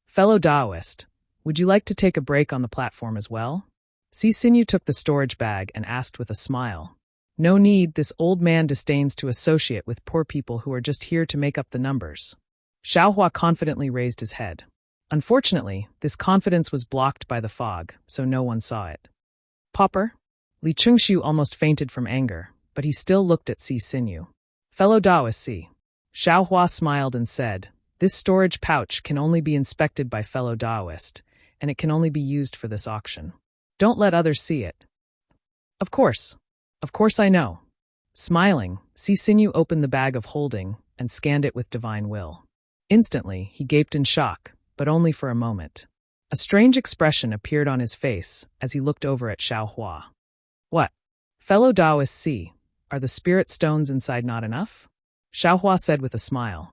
"Fellow Taoist, would you like to take a break on the platform as well?" Sisinyu took the storage bag and asked with a smile. "No need, this old man disdains to associate with poor people who are just here to make up the numbers." Xiao Hua confidently raised his head. Unfortunately, this confidence was blocked by the fog, so no one saw it. "Pauper?" Li Qingshu almost fainted from anger, but he still looked at Sisinyu. "Fellow Taoist see." Xiao Hua smiled and said, "This storage pouch can only be inspected by fellow Taoist, and it can only be used for this auction. Don't let others see it." Of course I know." Smiling, Sisinyu opened the bag of holding and scanned it with divine will. Instantly, he gaped in shock, but only for a moment. A strange expression appeared on his face as he looked over at Xiao Hua. "What? Fellow Taoists see, are the spirit stones inside not enough?" Xiao Hua said with a smile.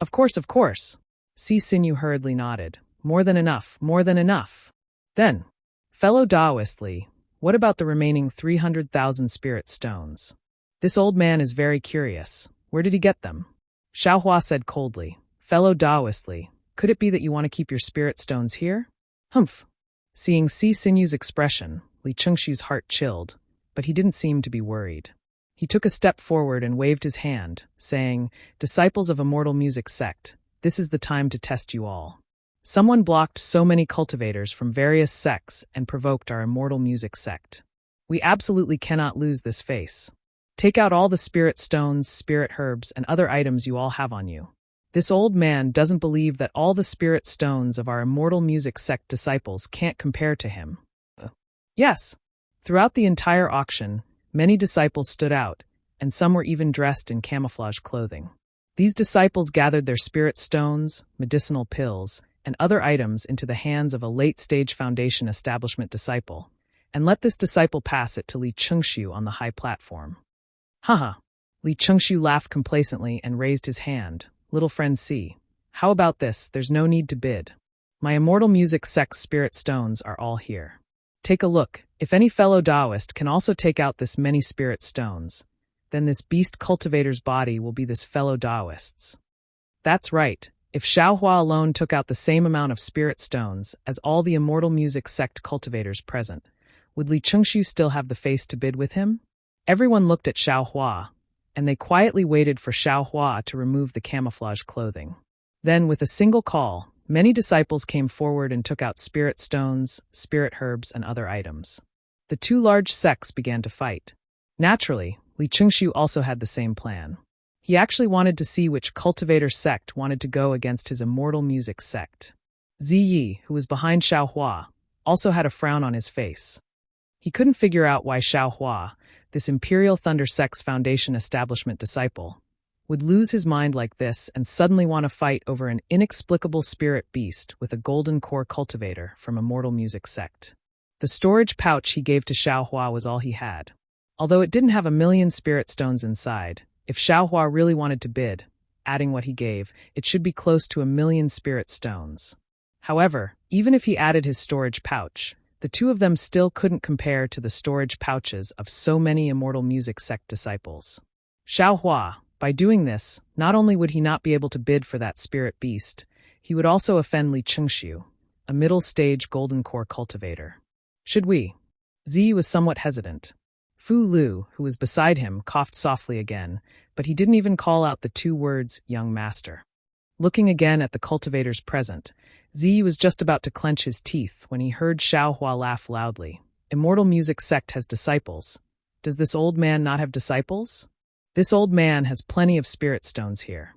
Of course. Sisinyu hurriedly nodded. "More than enough, more than enough." Then, "Fellow Taoist Li, what about the remaining 300,000 spirit stones? This old man is very curious. Where did he get them?" Xiao Hua said coldly, "Fellow Taoist Li, could it be that you want to keep your spirit stones here?" Humph. Seeing Sisinyu's expression, Li Qingshu's heart chilled, but he didn't seem to be worried. He took a step forward and waved his hand, saying, "Disciples of Immortal Music Sect, this is the time to test you all. Someone blocked so many cultivators from various sects and provoked our Immortal Music Sect. We absolutely cannot lose this face. Take out all the spirit stones, spirit herbs, and other items you all have on you. This old man doesn't believe that all the spirit stones of our Immortal Music Sect disciples can't compare to him." Yes. Throughout the entire auction, many disciples stood out, and some were even dressed in camouflage clothing. These disciples gathered their spirit stones, medicinal pills, and other items into the hands of a late-stage Foundation establishment disciple, and let this disciple pass it to Li Qingshu on the high platform. Haha. Li Qingshu laughed complacently and raised his hand. "Little friend C, how about this? There's no need to bid. My Immortal Music Sect's spirit stones are all here. Take a look. If any fellow Taoist can also take out this many spirit stones, then this beast cultivator's body will be this fellow Taoist's." That's right. If Xiao Hua alone took out the same amount of spirit stones as all the Immortal Music Sect cultivators present, would Li Qingshu still have the face to bid with him? Everyone looked at Xiao Hua, and they quietly waited for Xiao Hua to remove the camouflage clothing. Then, with a single call, many disciples came forward and took out spirit stones, spirit herbs, and other items. The two large sects began to fight. Naturally, Li Qingshu also had the same plan. He actually wanted to see which cultivator sect wanted to go against his Immortal Music Sect. Ziyi, who was behind Xiaohua, also had a frown on his face. He couldn't figure out why Xiaohua, this Imperial Thunder Sect's Foundation establishment disciple, would lose his mind like this and suddenly want to fight over an inexplicable spirit beast with a golden core cultivator from Immortal Music Sect. The storage pouch he gave to Xiaohua was all he had. Although it didn't have 1,000,000 spirit stones inside, if Xiaohua really wanted to bid, adding what he gave, it should be close to 1,000,000 spirit stones. However, even if he added his storage pouch, the two of them still couldn't compare to the storage pouches of so many Immortal Music Sect disciples. Xiaohua, by doing this, not only would he not be able to bid for that spirit beast, he would also offend Li Chengxiu, a middle-stage golden core cultivator. Should we? Zi was somewhat hesitant. Fu Lu, who was beside him, coughed softly again, but he didn't even call out the two words, young master. Looking again at the cultivators present, Zi was just about to clench his teeth when he heard Xiaohua laugh loudly. Immortal Music Sect has disciples. Does this old man not have disciples? This old man has plenty of spirit stones here.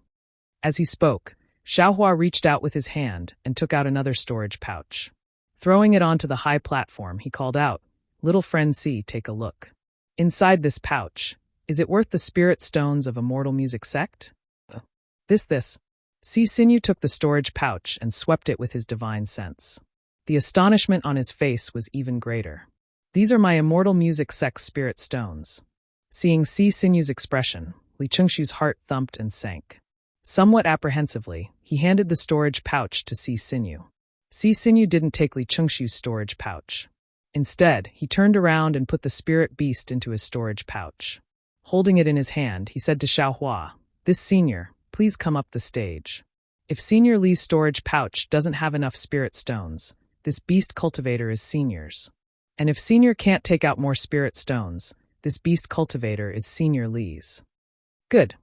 As he spoke, Xiaohua reached out with his hand and took out another storage pouch. Throwing it onto the high platform, he called out, "Little friend C, take a look. Inside this pouch, is it worth the spirit stones of Immortal Music Sect?" This. Si Sinew took the storage pouch and swept it with his divine sense. The astonishment on his face was even greater. "These are my Immortal Music Sect spirit stones." Seeing Si Sinew's expression, Li Chengxiu's heart thumped and sank. Somewhat apprehensively, he handed the storage pouch to Si Sinew. Si Sinew didn't take Li Chengxiu's storage pouch. Instead, he turned around and put the spirit beast into his storage pouch. Holding it in his hand, he said to Xiaohua, "This senior, please come up the stage. If Senior Li's storage pouch doesn't have enough spirit stones, this beast cultivator is Senior's. And if Senior can't take out more spirit stones, this beast cultivator is Senior Li's." "Good."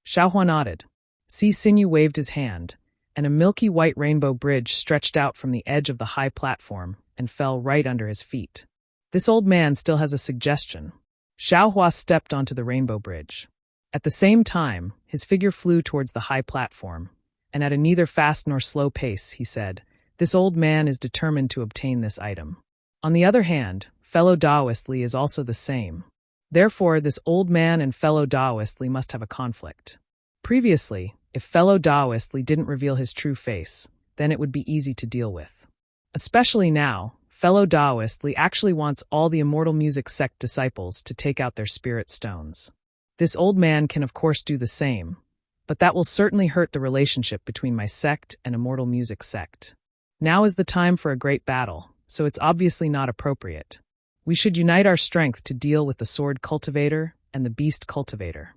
Xiaohua nodded. Si Sinew waved his hand, and a milky white rainbow bridge stretched out from the edge of the high platform and fell right under his feet. "This old man still has a suggestion." Xiaohua stepped onto the rainbow bridge. At the same time, his figure flew towards the high platform, and at a neither fast nor slow pace, he said, "This old man is determined to obtain this item. On the other hand, fellow Taoist Li is also the same. Therefore, this old man and fellow Taoist Li must have a conflict. Previously, if fellow Taoist Li didn't reveal his true face, then it would be easy to deal with. Especially now, fellow Taoist Li actually wants all the Immortal Music Sect disciples to take out their spirit stones. This old man can of course do the same, but that will certainly hurt the relationship between my sect and Immortal Music Sect. Now is the time for a great battle, so it's obviously not appropriate. We should unite our strength to deal with the sword cultivator and the beast cultivator."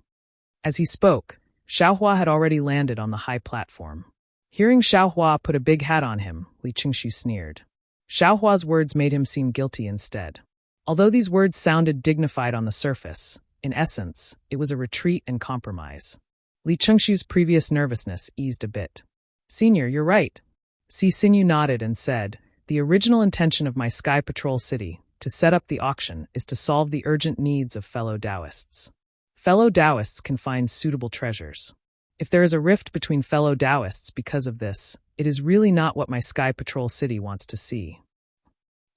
As he spoke, Xiaohua had already landed on the high platform. Hearing Xiaohua put a big hat on him, Li Chengxiu sneered. Xiaohua's words made him seem guilty instead. Although these words sounded dignified on the surface, in essence, it was a retreat and compromise. Li Chengxiu's previous nervousness eased a bit. "Senior, you're right." Si Sinew nodded and said, "The original intention of my Sky Patrol City, to set up the auction, is to solve the urgent needs of fellow Taoists. Fellow Taoists can find suitable treasures. If there is a rift between fellow Taoists because of this, it is really not what my Sky Patrol City wants to see."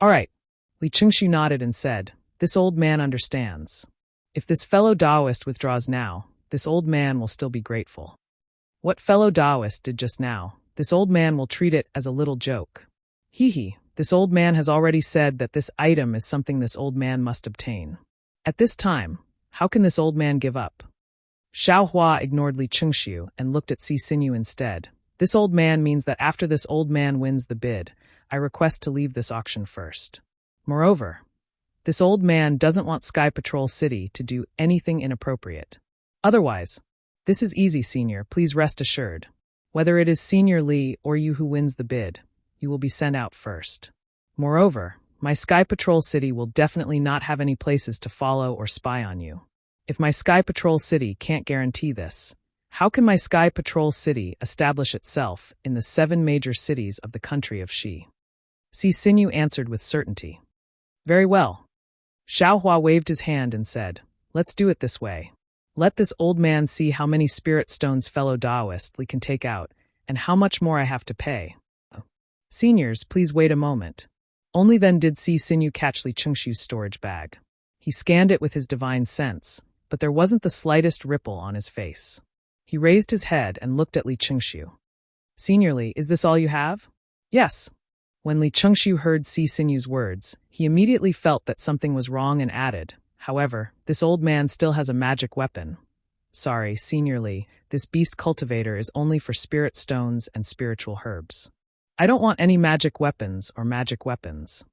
"All right." Li Chengxiu nodded and said, "This old man understands. If this fellow Taoist withdraws now, this old man will still be grateful. What fellow Taoist did just now, this old man will treat it as a little joke. Hee, this old man has already said that this item is something this old man must obtain. At this time, how can this old man give up?" Xiaohua ignored Li Chengxiu and looked at Si Sinew instead. "This old man means that after this old man wins the bid, I request to leave this auction first. Moreover, this old man doesn't want Sky Patrol City to do anything inappropriate. Otherwise, this is easy, Senior, please rest assured. Whether it is Senior Li or you who wins the bid, you will be sent out first. Moreover, my Sky Patrol City will definitely not have any places to follow or spy on you. If my Sky Patrol City can't guarantee this, how can my Sky Patrol City establish itself in the 7 major cities of the country of Xi?" Si Sinew answered with certainty. "Very well." Xiaohua waved his hand and said, "Let's do it this way. Let this old man see how many spirit stones fellow Taoist Li can take out, and how much more I have to pay." Seniors, please wait a moment. Only then did Si Sinyu catch Li Chengshu's storage bag. He scanned it with his divine sense, but there wasn't the slightest ripple on his face. He raised his head and looked at Li Chengshu. Senior Li, is this all you have? Yes. When Li Chengshu heard Si Sinyu's words, he immediately felt that something was wrong and added, however, this old man still has a magic weapon. Sorry, Senior Li, this beast cultivator is only for spirit stones and spiritual herbs. I don't want any magic weapons or magic weapons.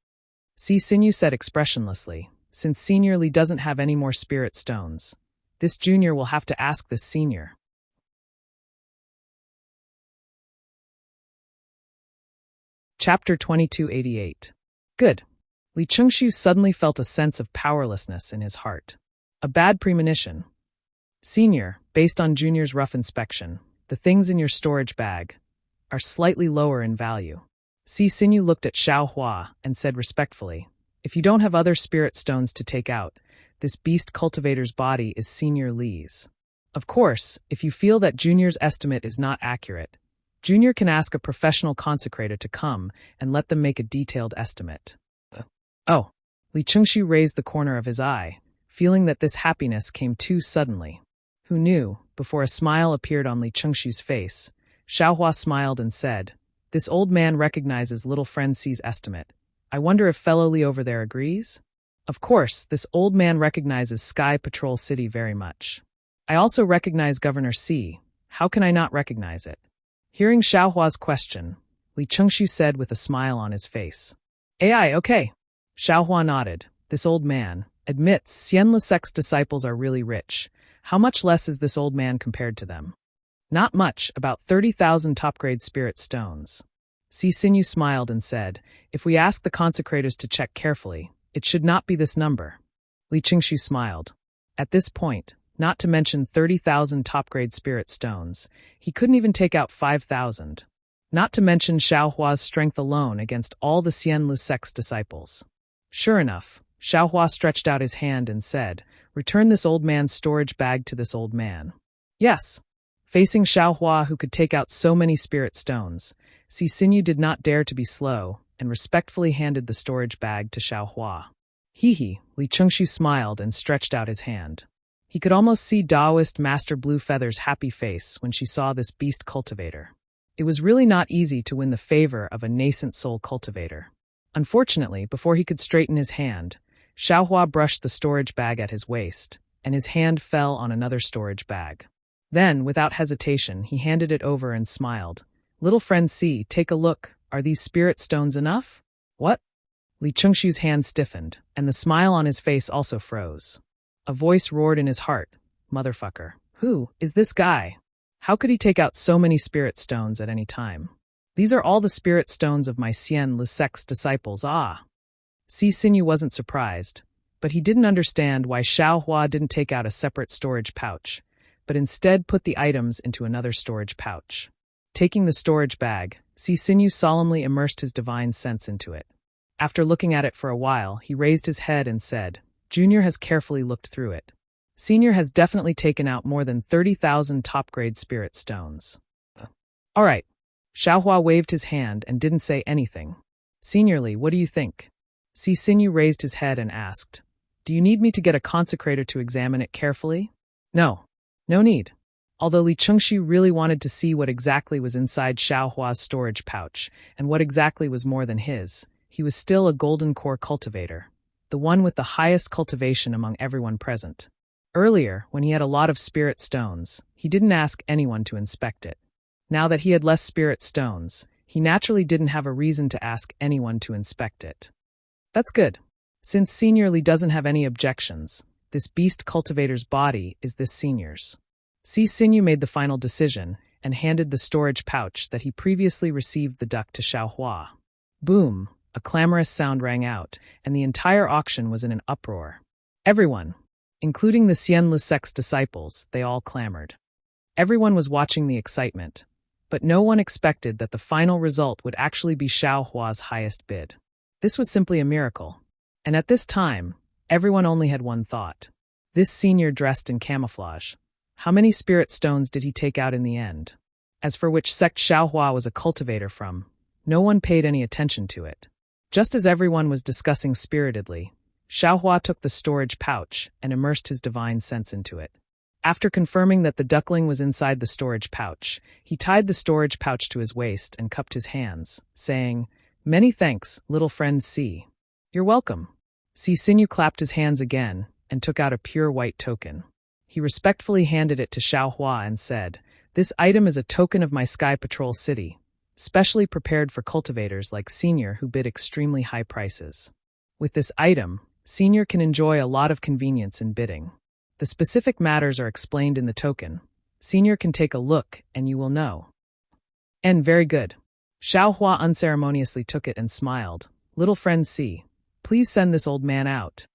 Si Sinyu said expressionlessly, since Senior Li doesn't have any more spirit stones. This junior will have to ask this senior. Chapter 2288. Good. Li Chengshu suddenly felt a sense of powerlessness in his heart. A bad premonition. Senior, based on Junior's rough inspection, the things in your storage bag are slightly lower in value. Si Sinyu looked at Xiao Hua and said respectfully, if you don't have other spirit stones to take out, this beast cultivator's body is Senior Li's. Of course, if you feel that Junior's estimate is not accurate, Junior can ask a professional consecrator to come and let them make a detailed estimate. Oh, Li Chengshu raised the corner of his eye, feeling that this happiness came too suddenly. Who knew, before a smile appeared on Li Chengshu's face, Xiao Hua smiled and said, this old man recognizes little friend C's estimate. I wonder if fellow Li over there agrees? Of course, this old man recognizes Sky Patrol City very much. I also recognize Governor C. How can I not recognize it? Hearing Xiao Hua's question, Li Chengshu said with a smile on his face. AI, okay. Xiao Hua nodded. This old man admits Xian Lisec's disciples are really rich. How much less is this old man compared to them? Not much, about 30,000 top-grade spirit stones. Si Sinyu smiled and said, if we ask the consecrators to check carefully, it should not be this number. Li Chengshu smiled. At this point, not to mention 30,000 top-grade spirit stones, he couldn't even take out 5,000. Not to mention Xiao Hua's strength alone against all the Xian Lisec's disciples. Sure enough, Xiao Hua stretched out his hand and said, return this old man's storage bag to this old man. Yes. Facing Xiao Hua, who could take out so many spirit stones, Si Sinyu did not dare to be slow and respectfully handed the storage bag to Xiao Hua. Hee, Li Chengshu smiled and stretched out his hand. He could almost see Taoist Master Blue Feather's happy face when she saw this beast cultivator. It was really not easy to win the favor of a nascent soul cultivator. Unfortunately, before he could straighten his hand, Xiao Hua brushed the storage bag at his waist, and his hand fell on another storage bag. Then, without hesitation, he handed it over and smiled. Little friend C, take a look. Are these spirit stones enough? What? Li Chengshu's hand stiffened, and the smile on his face also froze. A voice roared in his heart. Motherfucker. Who is this guy? How could he take out so many spirit stones at any time? These are all the spirit stones of my Xian Lisec's disciples, ah. Si Sinyu wasn't surprised, but he didn't understand why Xiao Hua didn't take out a separate storage pouch, but instead put the items into another storage pouch. Taking the storage bag, Si Sinyu solemnly immersed his divine sense into it. After looking at it for a while, he raised his head and said, Junior has carefully looked through it. Senior has definitely taken out more than 30,000 top-grade spirit stones. All right. Xiao Hua waved his hand and didn't say anything. Senior Li, what do you think? Si Sinyu raised his head and asked, do you need me to get a consecrator to examine it carefully? No. No need. Although Li Chengshu really wanted to see what exactly was inside Xiao Hua's storage pouch, and what exactly was more than his, he was still a golden core cultivator, the one with the highest cultivation among everyone present. Earlier, when he had a lot of spirit stones, he didn't ask anyone to inspect it. Now that he had less spirit stones, he naturally didn't have a reason to ask anyone to inspect it. That's good. Since Senior Li doesn't have any objections, this beast cultivator's body is this senior's. Si Sinyu made the final decision and handed the storage pouch that he previously received the duck to Xiao Hua. Boom! A clamorous sound rang out, and the entire auction was in an uproar. Everyone, including the Xian Lisec's disciples, they all clamored. Everyone was watching the excitement, but no one expected that the final result would actually be Xiao Hua's highest bid. This was simply a miracle. And at this time, everyone only had one thought. This senior dressed in camouflage. How many spirit stones did he take out in the end? As for which sect Xiao Hua was a cultivator from, No one paid any attention to it. Just as everyone was discussing spiritedly, Xiaohua took the storage pouch and immersed his divine sense into it. After confirming that the duckling was inside the storage pouch, he tied the storage pouch to his waist and cupped his hands, saying, "Many thanks, little friend C." "You're welcome." Si Sinew clapped his hands again and took out a pure white token. He respectfully handed it to Xiaohua and said, "This item is a token of my Sky Patrol City, specially prepared for cultivators like Senior who bid extremely high prices. With this item, Senior can enjoy a lot of convenience in bidding. The specific matters are explained in the token. Senior can take a look and you will know." "And very good." Xiaohua unceremoniously took it and smiled. "Little friend C, please send this old man out."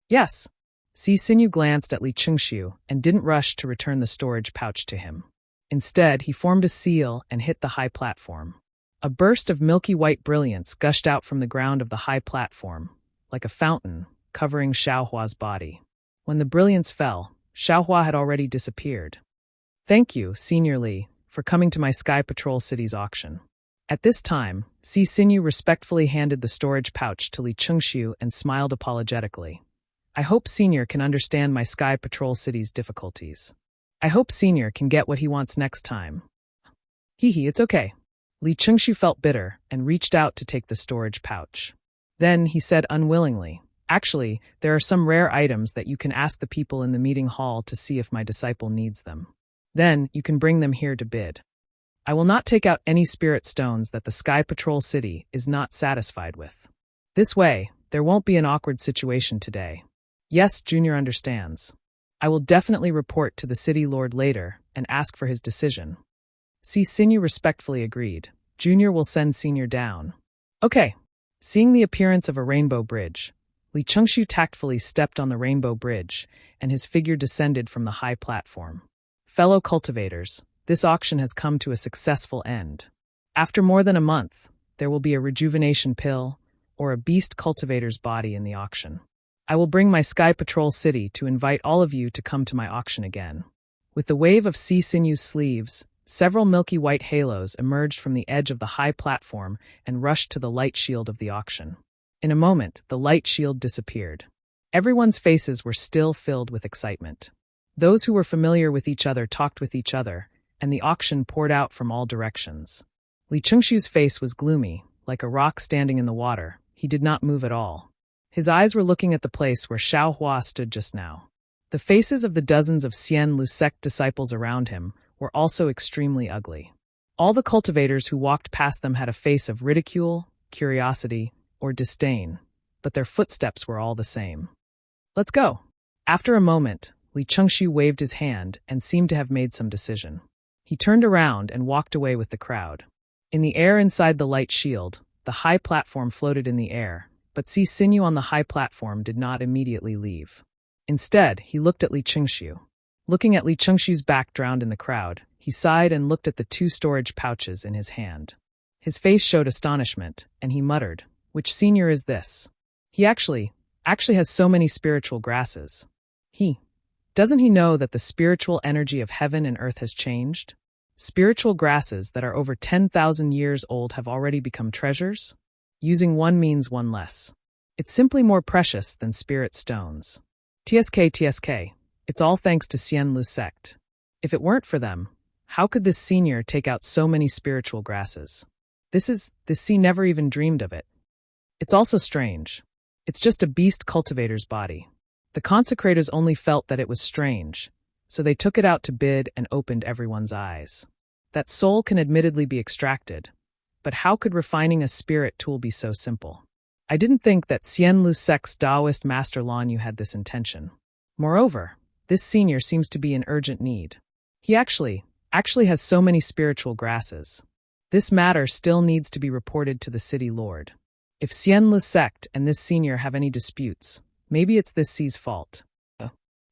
"Yes." Si Sinew glanced at Li Chengxiu and didn't rush to return the storage pouch to him. Instead, he formed a seal and hit the high platform. A burst of milky white brilliance gushed out from the ground of the high platform, like a fountain, covering Xiaohua's body. When the brilliance fell, Xiaohua had already disappeared. "Thank you, Senior Li, for coming to my Sky Patrol City's auction." At this time, Si Sinew respectfully handed the storage pouch to Li Chengxiu and smiled apologetically. "I hope Senior can understand my Sky Patrol City's difficulties. I hope Senior can get what he wants next time." "Hee, it's okay." Li Chengxiu felt bitter and reached out to take the storage pouch. Then he said unwillingly, "Actually, there are some rare items that you can ask the people in the meeting hall to see if my disciple needs them. Then you can bring them here to bid. I will not take out any spirit stones that the Sky Patrol City is not satisfied with. This way, there won't be an awkward situation today." "Yes, Junior understands. I will definitely report to the city lord later and ask for his decision." Si Sinew respectfully agreed. "Junior will send Senior down." "Okay." Seeing the appearance of a rainbow bridge, Li Chengxiu tactfully stepped on the rainbow bridge, and his figure descended from the high platform. "Fellow cultivators, this auction has come to a successful end. After more than a month, there will be a rejuvenation pill or a beast cultivator's body in the auction. I will bring my Sky Patrol City to invite all of you to come to my auction again." With the wave of Si Sinew's sleeves, several milky white halos emerged from the edge of the high platform and rushed to the light shield of the auction. In a moment, the light shield disappeared. Everyone's faces were still filled with excitement. Those who were familiar with each other talked with each other, and the auction poured out from all directions. Li Chengxiu's face was gloomy, like a rock standing in the water. He did not move at all. His eyes were looking at the place where Xiaohua stood just now. The faces of the dozens of Xian Lu sect disciples around him were also extremely ugly. All the cultivators who walked past them had a face of ridicule, curiosity, or disdain, but their footsteps were all the same. "Let's go." After a moment, Li Chengxiu waved his hand and seemed to have made some decision. He turned around and walked away with the crowd. In the air inside the light shield, the high platform floated in the air, but Si Sinew on the high platform did not immediately leave. Instead, he looked at Li Chengxiu. Looking at Li Chengxiu's back drowned in the crowd, he sighed and looked at the two storage pouches in his hand. His face showed astonishment, and he muttered, "Which senior is this? He actually has so many spiritual grasses. Doesn't he know that the spiritual energy of heaven and earth has changed? Spiritual grasses that are over 10,000 years old have already become treasures? Using one means one less. It's simply more precious than spirit stones. TSK, it's all thanks to Xian Lu sect. If it weren't for them, how could this senior take out so many spiritual grasses? This C never even dreamed of it. It's also strange. It's just a beast cultivator's body. The consecrators only felt that it was strange, so they took it out to bid and opened everyone's eyes. That soul can admittedly be extracted, but how could refining a spirit tool be so simple? I didn't think that Xian Lu sect's Taoist master Lan Yu had this intention. Moreover, this senior seems to be in urgent need. He actually has so many spiritual grasses. This matter still needs to be reported to the city lord. If Xian Lu sect and this senior have any disputes, maybe it's this C's fault.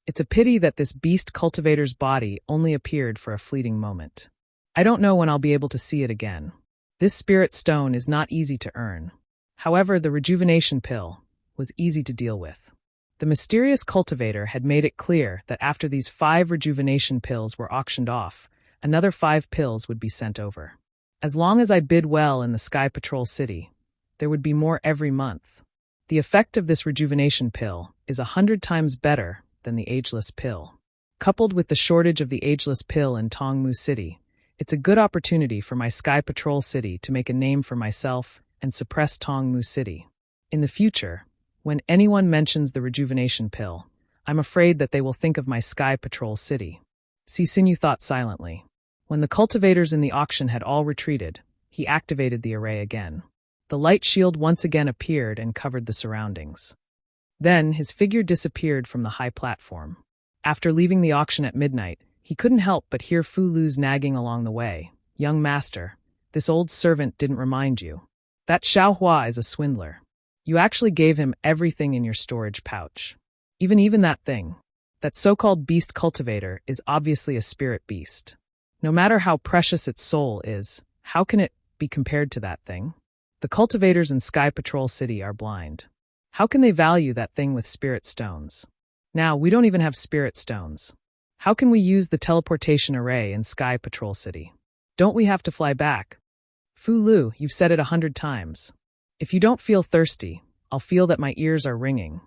It's a pity that this beast cultivator's body only appeared for a fleeting moment. I don't know when I'll be able to see it again. This spirit stone is not easy to earn. However, the rejuvenation pill was easy to deal with. The mysterious cultivator had made it clear that after these 5 rejuvenation pills were auctioned off, another 5 pills would be sent over. As long as I bid well in the Sky Patrol City, there would be more every month. The effect of this rejuvenation pill is 100 times better than the ageless pill. Coupled with the shortage of the ageless pill in Tongmu City, it's a good opportunity for my Sky Patrol City to make a name for myself and suppress Tongmu City. In the future, when anyone mentions the rejuvenation pill, I'm afraid that they will think of my Sky Patrol City. Sisinyu thought silently. When the cultivators in the auction had all retreated, he activated the array again. The light shield once again appeared and covered the surroundings. Then his figure disappeared from the high platform. After leaving the auction at midnight, he couldn't help but hear Fu Lu's nagging along the way. "Young master, this old servant didn't remind you. That Xiaohua is a swindler. You actually gave him everything in your storage pouch. Even that thing. That so-called beast cultivator is obviously a spirit beast. No matter how precious its soul is, how can it be compared to that thing? The cultivators in Sky Patrol City are blind. How can they value that thing with spirit stones? Now, we don't even have spirit stones. How can we use the teleportation array in Sky Patrol City? Don't we have to fly back? Fu Lu, you've said it 100 times. If you don't feel thirsty, I'll feel that my ears are ringing."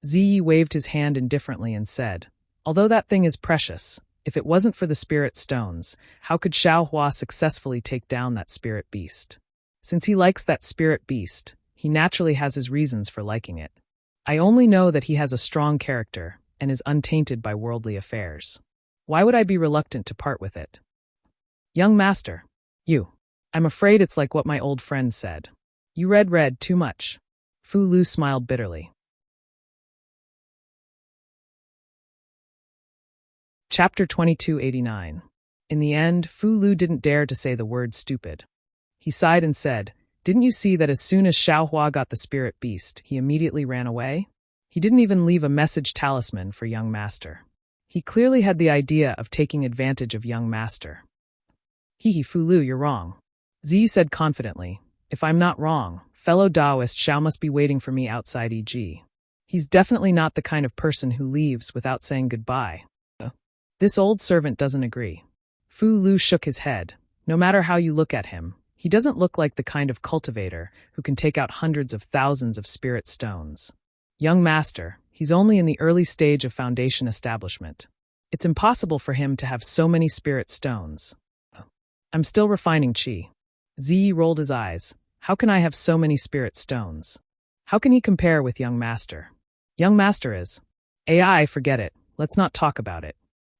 Ziyi waved his hand indifferently and said, "Although that thing is precious, if it wasn't for the spirit stones, how could Xiaohua successfully take down that spirit beast? Since he likes that spirit beast, he naturally has his reasons for liking it. I only know that he has a strong character and is untainted by worldly affairs. Why would I be reluctant to part with it?" "Young master, I'm afraid it's like what my old friend said. You read too much." Fu Lu smiled bitterly. Chapter 2289. In the end, Fu Lu didn't dare to say the word stupid. He sighed and said, "Didn't you see that as soon as Xiaohua got the spirit beast, he immediately ran away? He didn't even leave a message talisman for young master. He clearly had the idea of taking advantage of young master." Fu Lu, you're wrong." Zi said confidently. "If I'm not wrong, fellow Taoist Xiao must be waiting for me outside EG. He's definitely not the kind of person who leaves without saying goodbye." This old servant doesn't agree. Fu Lu shook his head. "No matter how you look at him, he doesn't look like the kind of cultivator who can take out hundreds of thousands of spirit stones. Young master, he's only in the early stage of foundation establishment. It's impossible for him to have so many spirit stones. I'm still refining qi." Zi rolled his eyes. "How can I have so many spirit stones? How can he compare with young master? Young master is AI, forget it. Let's not talk about it.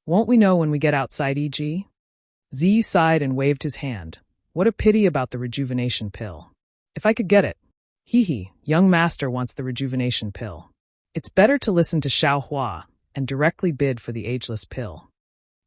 Won't we know when we get outside EG?" Zi sighed and waved his hand. "What a pity about the rejuvenation pill. If I could get it." Young master wants the rejuvenation pill. It's better to listen to Xiaohua and directly bid for the ageless pill.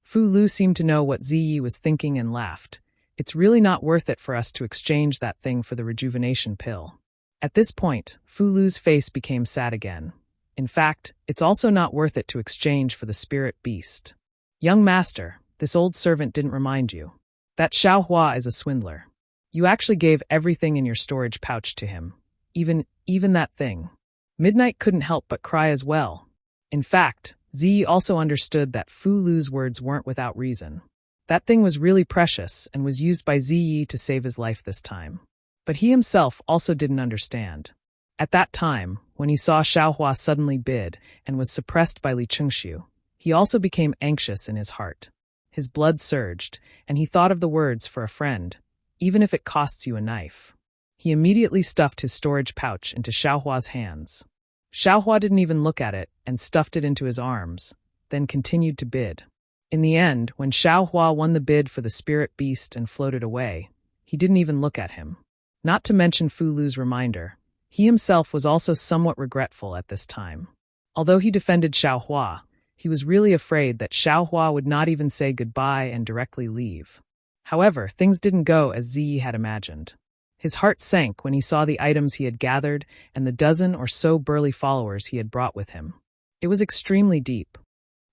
Fu Lu seemed to know what Ziyi was thinking and laughed. "It's really not worth it for us to exchange that thing for the rejuvenation pill." At this point, Fu Lu's face became sad again. "In fact, it's also not worth it to exchange for the spirit beast. Young master, this old servant didn't remind you. That Xiaohua is a swindler. You actually gave everything in your storage pouch to him. Even that thing." Midnight couldn't help but cry as well. In fact, Ziyi also understood that Fu Lu's words weren't without reason. That thing was really precious and was used by Ziyi to save his life this time. But he himself also didn't understand. At that time, when he saw Xiaohua suddenly bid and was suppressed by Li Chengxiu, he also became anxious in his heart. His blood surged, and he thought of the words for a friend, "Even if it costs you a knife." He immediately stuffed his storage pouch into Xiaohua's hands. Xiaohua didn't even look at it and stuffed it into his arms, then continued to bid. In the end, when Xiaohua won the bid for the spirit beast and floated away, he didn't even look at him. Not to mention Fu Lu's reminder, he himself was also somewhat regretful at this time. Although he defended Xiaohua, he was really afraid that Xiaohua would not even say goodbye and directly leave. However, things didn't go as Ziyi had imagined. His heart sank when he saw the items he had gathered and the dozen or so burly followers he had brought with him. It was extremely deep.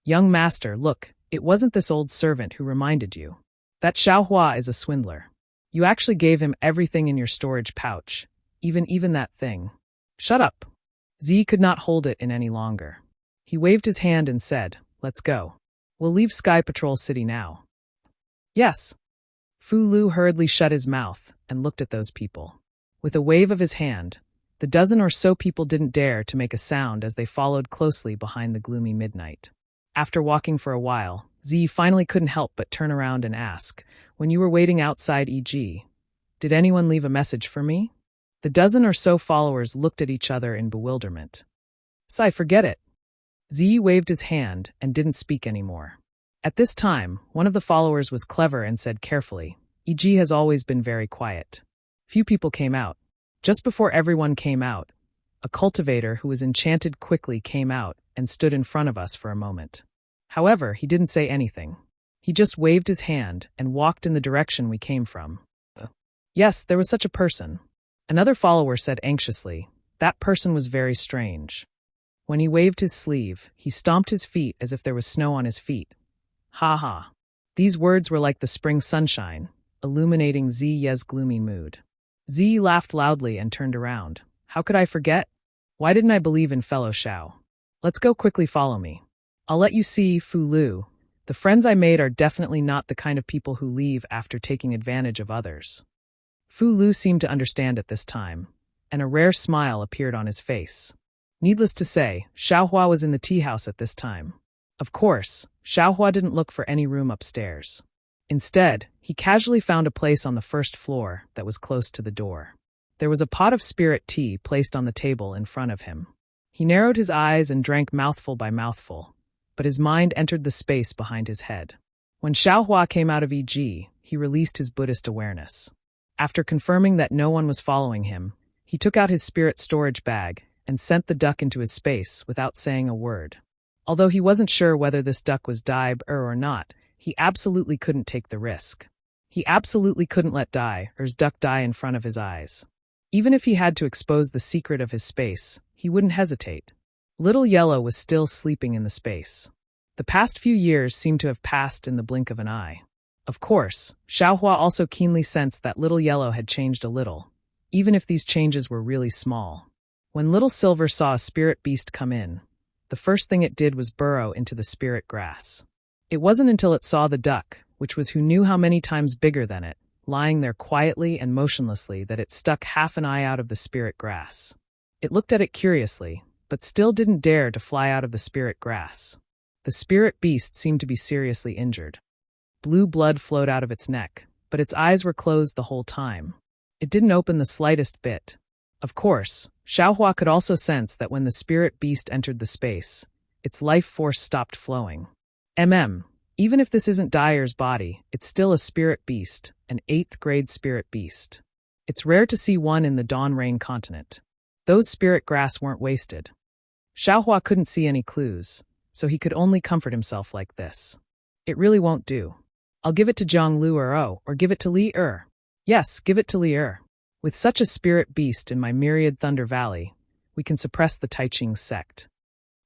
"Young master, look, it wasn't this old servant who reminded you. That Xiaohua is a swindler. You actually gave him everything in your storage pouch, even that thing." "Shut up." Zi could not hold it in any longer. He waved his hand and said, "Let's go. We'll leave Sky Patrol City now." "Yes." Fu Lu hurriedly shut his mouth and looked at those people. With a wave of his hand, the dozen or so people didn't dare to make a sound as they followed closely behind the gloomy midnight. After walking for a while, Z finally couldn't help but turn around and ask, "When you were waiting outside EG, did anyone leave a message for me?" The dozen or so followers looked at each other in bewilderment. "Sai, forget it." Z waved his hand and didn't speak anymore. At this time, one of the followers was clever and said carefully, "EG has always been very quiet. Few people came out. Just before everyone came out, a cultivator who was enchanted quickly came out and stood in front of us for a moment. However, he didn't say anything. He just waved his hand and walked in the direction we came from." "Yes, there was such a person." Another follower said anxiously, "That person was very strange. When he waved his sleeve, he stomped his feet as if there was snow on his feet. Ha ha." These words were like the spring sunshine, illuminating Z's gloomy mood. Z laughed loudly and turned around. "How could I forget? Why didn't I believe in fellow Shao? Let's go, quickly follow me. I'll let you see, Fu Lu. The friends I made are definitely not the kind of people who leave after taking advantage of others." Fu Lu seemed to understand at this time, and a rare smile appeared on his face. Needless to say, Xiaohua was in the tea house at this time. Of course, Xiaohua didn't look for any room upstairs. Instead, he casually found a place on the first floor that was close to the door. There was a pot of spirit tea placed on the table in front of him. He narrowed his eyes and drank mouthful by mouthful, but his mind entered the space behind his head. When Xiaohua came out of EG, he released his Buddhist awareness. After confirming that no one was following him, he took out his spirit storage bag and sent the duck into his space without saying a word. Although he wasn't sure whether this duck was Dai-er or not, he absolutely couldn't take the risk. He absolutely couldn't let Dai-er's duck die in front of his eyes. Even if he had to expose the secret of his space, he wouldn't hesitate. Little Yellow was still sleeping in the space. The past few years seemed to have passed in the blink of an eye. Of course, Xiaohua also keenly sensed that Little Yellow had changed a little, even if these changes were really small. When Little Silver saw a spirit beast come in, the first thing it did was burrow into the spirit grass. It wasn't until it saw the duck, which was who knew how many times bigger than it, lying there quietly and motionlessly, that it stuck half an eye out of the spirit grass. It looked at it curiously, but still didn't dare to fly out of the spirit grass. The spirit beast seemed to be seriously injured. Blue blood flowed out of its neck, but its eyes were closed the whole time. It didn't open the slightest bit. Of course, Xiaohua could also sense that when the spirit beast entered the space, its life force stopped flowing. Even if this isn't Dyer's body, it's still a spirit beast, an 8th grade spirit beast. It's rare to see one in the Dawn Rain continent. Those spirit grass weren't wasted. Xiaohua couldn't see any clues, so he could only comfort himself like this. It really won't do. I'll give it to Zhang Luo or give it to Li Er. Yes, give it to Li Er. With such a spirit beast in my myriad Thunder Valley, we can suppress the Taiching sect.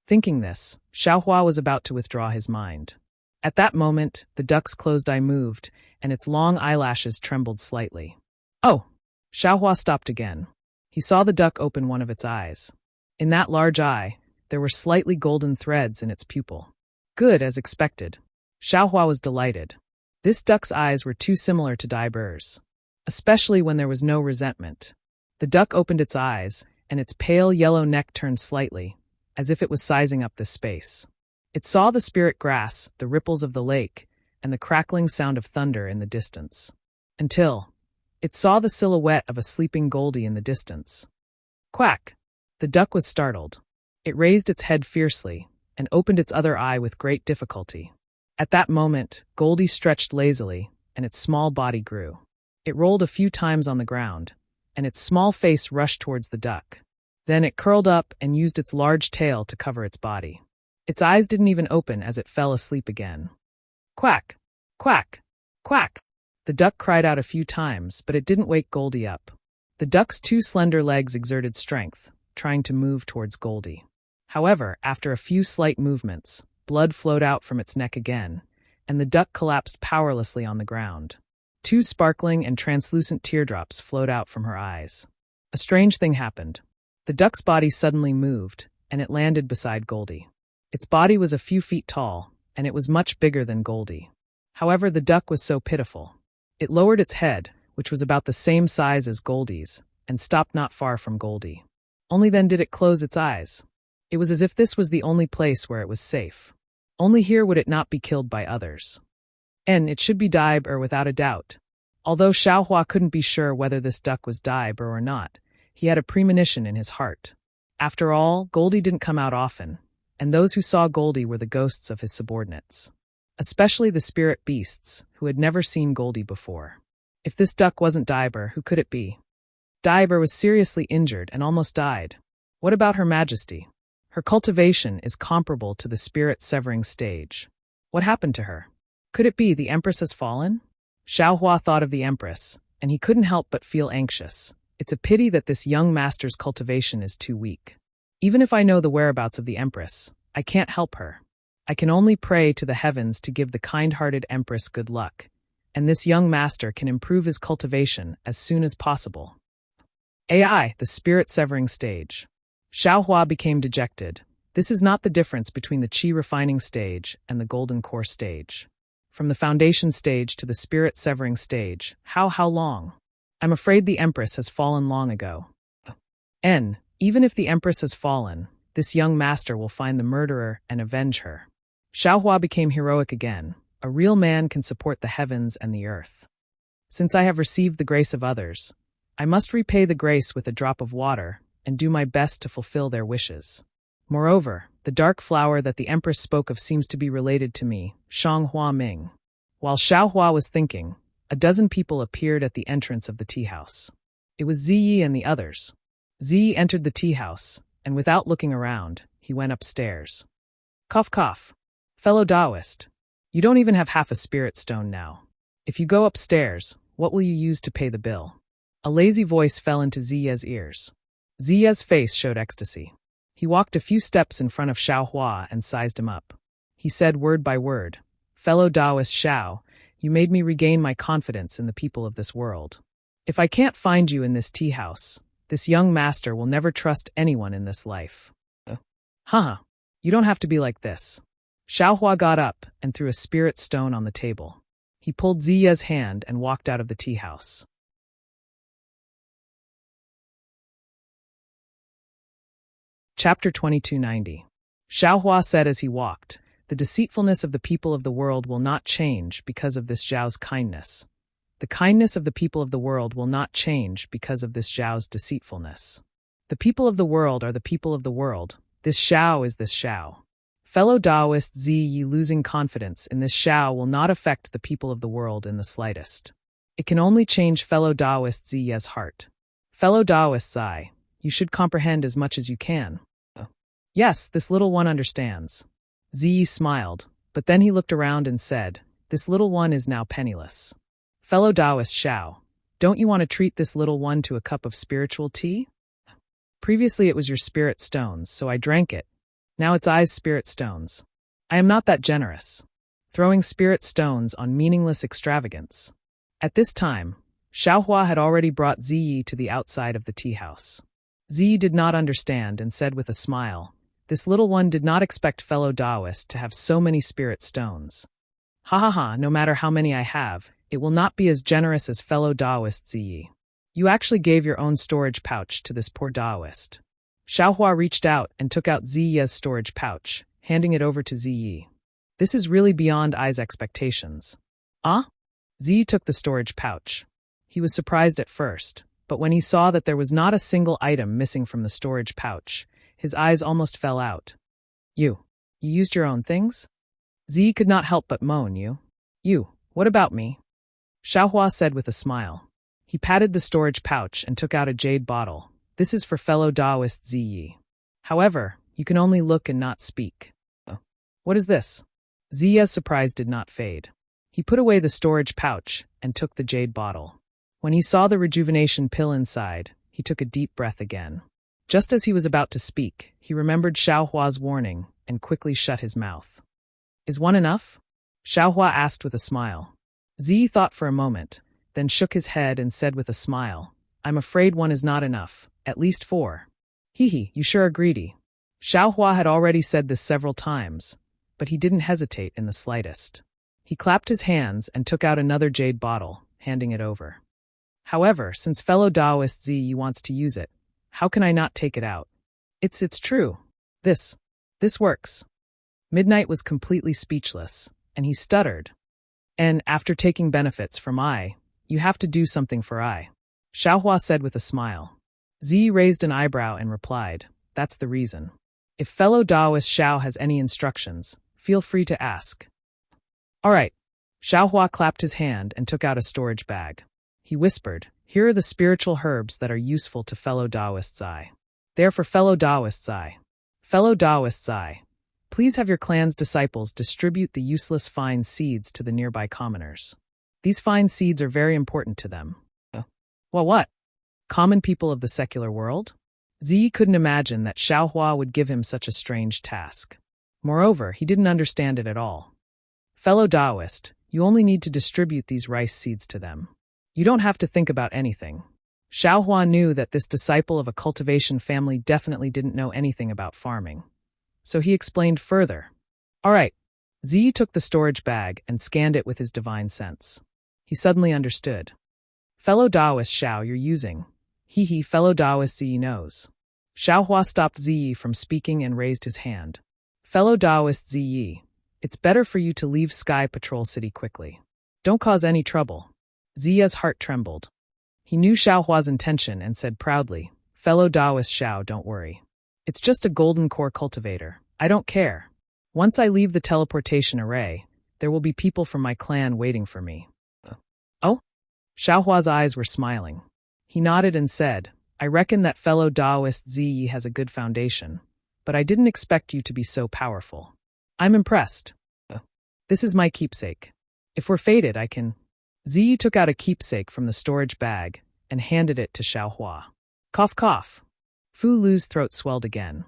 Thinking this, Xiaohua was about to withdraw his mind. At that moment, the duck's closed eye moved, and its long eyelashes trembled slightly. Oh! Xiaohua stopped again. He saw the duck open one of its eyes. In that large eye, there were slightly golden threads in its pupil. Good, as expected. Xiaohua was delighted. This duck's eyes were too similar to Dai-er's, especially when there was no resentment. The duck opened its eyes, and its pale yellow neck turned slightly, as if it was sizing up this space. It saw the spirit grass, the ripples of the lake, and the crackling sound of thunder in the distance. Until it saw the silhouette of a sleeping Goldie in the distance. Quack! The duck was startled. It raised its head fiercely, and opened its other eye with great difficulty. At that moment, Goldie stretched lazily, and its small body grew. It rolled a few times on the ground, and its small face rushed towards the duck. Then it curled up and used its large tail to cover its body. Its eyes didn't even open as it fell asleep again. Quack! Quack! Quack! The duck cried out a few times, but it didn't wake Goldie up. The duck's 2 slender legs exerted strength, trying to move towards Goldie. However, after a few slight movements, blood flowed out from its neck again, and the duck collapsed powerlessly on the ground. 2 sparkling and translucent teardrops flowed out from her eyes. A strange thing happened. The duck's body suddenly moved, and it landed beside Goldie. Its body was a few feet tall, and it was much bigger than Goldie. However, the duck was so pitiful. It lowered its head, which was about the same size as Goldie's, and stopped not far from Goldie. Only then did it close its eyes. It was as if this was the only place where it was safe. Only here would it not be killed by others. And it should be Daiber without a doubt. Although Xiaohua couldn't be sure whether this duck was Daiber or not, he had a premonition in his heart. After all, Goldie didn't come out often, and those who saw Goldie were the ghosts of his subordinates. Especially the spirit beasts, who had never seen Goldie before. If this duck wasn't Daiber, who could it be? Daiber was seriously injured and almost died. What about Her Majesty? Her cultivation is comparable to the spirit-severing stage. What happened to her? Could it be the Empress has fallen? Xiaohua thought of the Empress, and he couldn't help but feel anxious. It's a pity that this young master's cultivation is too weak. Even if I know the whereabouts of the Empress, I can't help her. I can only pray to the heavens to give the kind-hearted Empress good luck, and this young master can improve his cultivation as soon as possible. AI, the spirit-severing stage. Xiaohua became dejected. This is not the difference between the qi refining stage and the golden core stage. From the foundation stage to the spirit-severing stage, how long? I'm afraid the Empress has fallen long ago. Even if the Empress has fallen, this young master will find the murderer and avenge her. Xiaohua became heroic again. A real man can support the heavens and the earth. Since I have received the grace of others, I must repay the grace with a drop of water and do my best to fulfill their wishes. Moreover, the dark flower that the Empress spoke of seems to be related to me, Shanghua Ming. While Xiaohua was thinking, a dozen people appeared at the entrance of the tea house. It was Ziyi and the others. Ziyi entered the tea house, and without looking around, he went upstairs. Cough cough. Fellow Taoist, you don't even have half a spirit stone now. If you go upstairs, what will you use to pay the bill? A lazy voice fell into Ziya's ears. Ziya's face showed ecstasy. He walked a few steps in front of Xiaohua and sized him up. He said word by word, "Fellow Taoist Xiao, you made me regain my confidence in the people of this world. If I can't find you in this tea house, this young master will never trust anyone in this life." Haha, you don't have to be like this. Xiaohua got up and threw a spirit stone on the table. He pulled Ziya's hand and walked out of the tea house. Chapter 2290. Xiaohua said as he walked, "The deceitfulness of the people of the world will not change because of this Zhao's kindness. The kindness of the people of the world will not change because of this Zhao's deceitfulness. The people of the world are the people of the world. This Xiao is this Xiao. Fellow Taoist Ziyi losing confidence in this Xiao will not affect the people of the world in the slightest. It can only change fellow Taoist Ziyi's heart. Fellow Taoist Zai, you should comprehend as much as you can." Yes, this little one understands. Ziyi smiled, but then he looked around and said, "This little one is now penniless. Fellow Taoist Xiao, don't you want to treat this little one to a cup of spiritual tea? Previously it was your spirit stones, so I drank it. Now it's I's spirit stones. I am not that generous. Throwing spirit stones on meaningless extravagance." At this time, Xiaohua had already brought Ziyi to the outside of the tea house. Ziyi did not understand and said with a smile, "This little one did not expect fellow Taoist to have so many spirit stones. Ha ha ha, no matter how many I have, it will not be as generous as fellow Taoist Ziyi. You actually gave your own storage pouch to this poor Taoist." Xiaohua reached out and took out Ziyi's storage pouch, handing it over to Ziyi. "This is really beyond I's expectations." "Ah?" Ziyi took the storage pouch. He was surprised at first, but when he saw that there was not a single item missing from the storage pouch, his eyes almost fell out. You used your own things?" Ziyi could not help but moan. What about me?" Xiaohua said with a smile. He patted the storage pouch and took out a jade bottle. "This is for fellow Taoist Ziyi. However, you can only look and not speak." "What is this?" Ziya's surprise did not fade. He put away the storage pouch and took the jade bottle. When he saw the rejuvenation pill inside, he took a deep breath again. Just as he was about to speak, he remembered Xiaohua's warning and quickly shut his mouth. "Is one enough?" Xiaohua asked with a smile. Ziyi thought for a moment, then shook his head and said with a smile, "I'm afraid one is not enough, at least 4. Hee, you sure are greedy." Xiaohua had already said this several times, but he didn't hesitate in the slightest. He clapped his hands and took out another jade bottle, handing it over. However, since fellow Taoist Ziyi wants to use it, how can I not take it out? It's true. This works. Midnight was completely speechless, and he stuttered. And after taking benefits from I, you have to do something for I. Xiaohua said with a smile. Ziyi raised an eyebrow and replied, that's the reason. If fellow Taoist Xiao has any instructions, feel free to ask. All right. Xiaohua clapped his hand and took out a storage bag. He whispered, here are the spiritual herbs that are useful to fellow Taoists I. They are for fellow Taoists I. Fellow Taoists I. Please have your clan's disciples distribute the useless fine seeds to the nearby commoners. These fine seeds are very important to them. Well, what? Common people of the secular world? Ziyi couldn't imagine that Xiaohua would give him such a strange task. Moreover, he didn't understand it at all. Fellow Taoist, you only need to distribute these rice seeds to them. You don't have to think about anything. Xiaohua knew that this disciple of a cultivation family definitely didn't know anything about farming. So he explained further. All right. Ziyi took the storage bag and scanned it with his divine sense. He suddenly understood. Fellow Taoist Xiao you're using. Fellow Taoist Ziyi knows. Xiaohua stopped Ziyi from speaking and raised his hand. Fellow Taoist Ziyi, it's better for you to leave Sky Patrol City quickly. Don't cause any trouble. Ziya's heart trembled. He knew Xiaohua's intention and said proudly, fellow Taoist Xiao, don't worry. It's just a golden core cultivator. I don't care. Once I leave the teleportation array, there will be people from my clan waiting for me. Oh? Xiaohua's eyes were smiling. He nodded and said, I reckon that fellow Taoist Ziyi has a good foundation, but I didn't expect you to be so powerful. I'm impressed. This is my keepsake. If we're fated, I can... Ziyi took out a keepsake from the storage bag and handed it to Xiaohua. Cough, cough. Fu Lu's throat swelled again.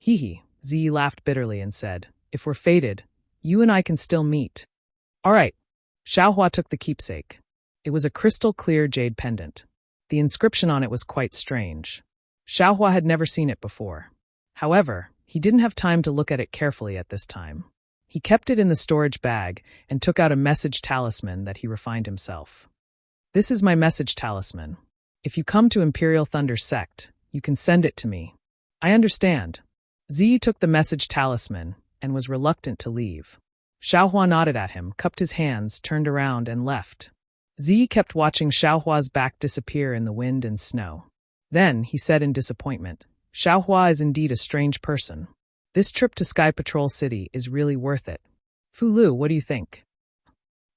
Ziyi laughed bitterly and said, if we're fated, you and I can still meet. All right. Xiaohua took the keepsake. It was a crystal-clear jade pendant. The inscription on it was quite strange. Xiaohua had never seen it before. However, he didn't have time to look at it carefully at this time. He kept it in the storage bag and took out a message talisman that he refined himself. This is my message talisman. If you come to Imperial Thunder Sect, you can send it to me. I understand. Ziyi took the message talisman and was reluctant to leave. Xiaohua nodded at him, cupped his hands, turned around, and left. Ziyi kept watching Xiaohua's back disappear in the wind and snow. Then, he said in disappointment, Xiaohua is indeed a strange person. This trip to Sky Patrol City is really worth it. Fu Lu, what do you think?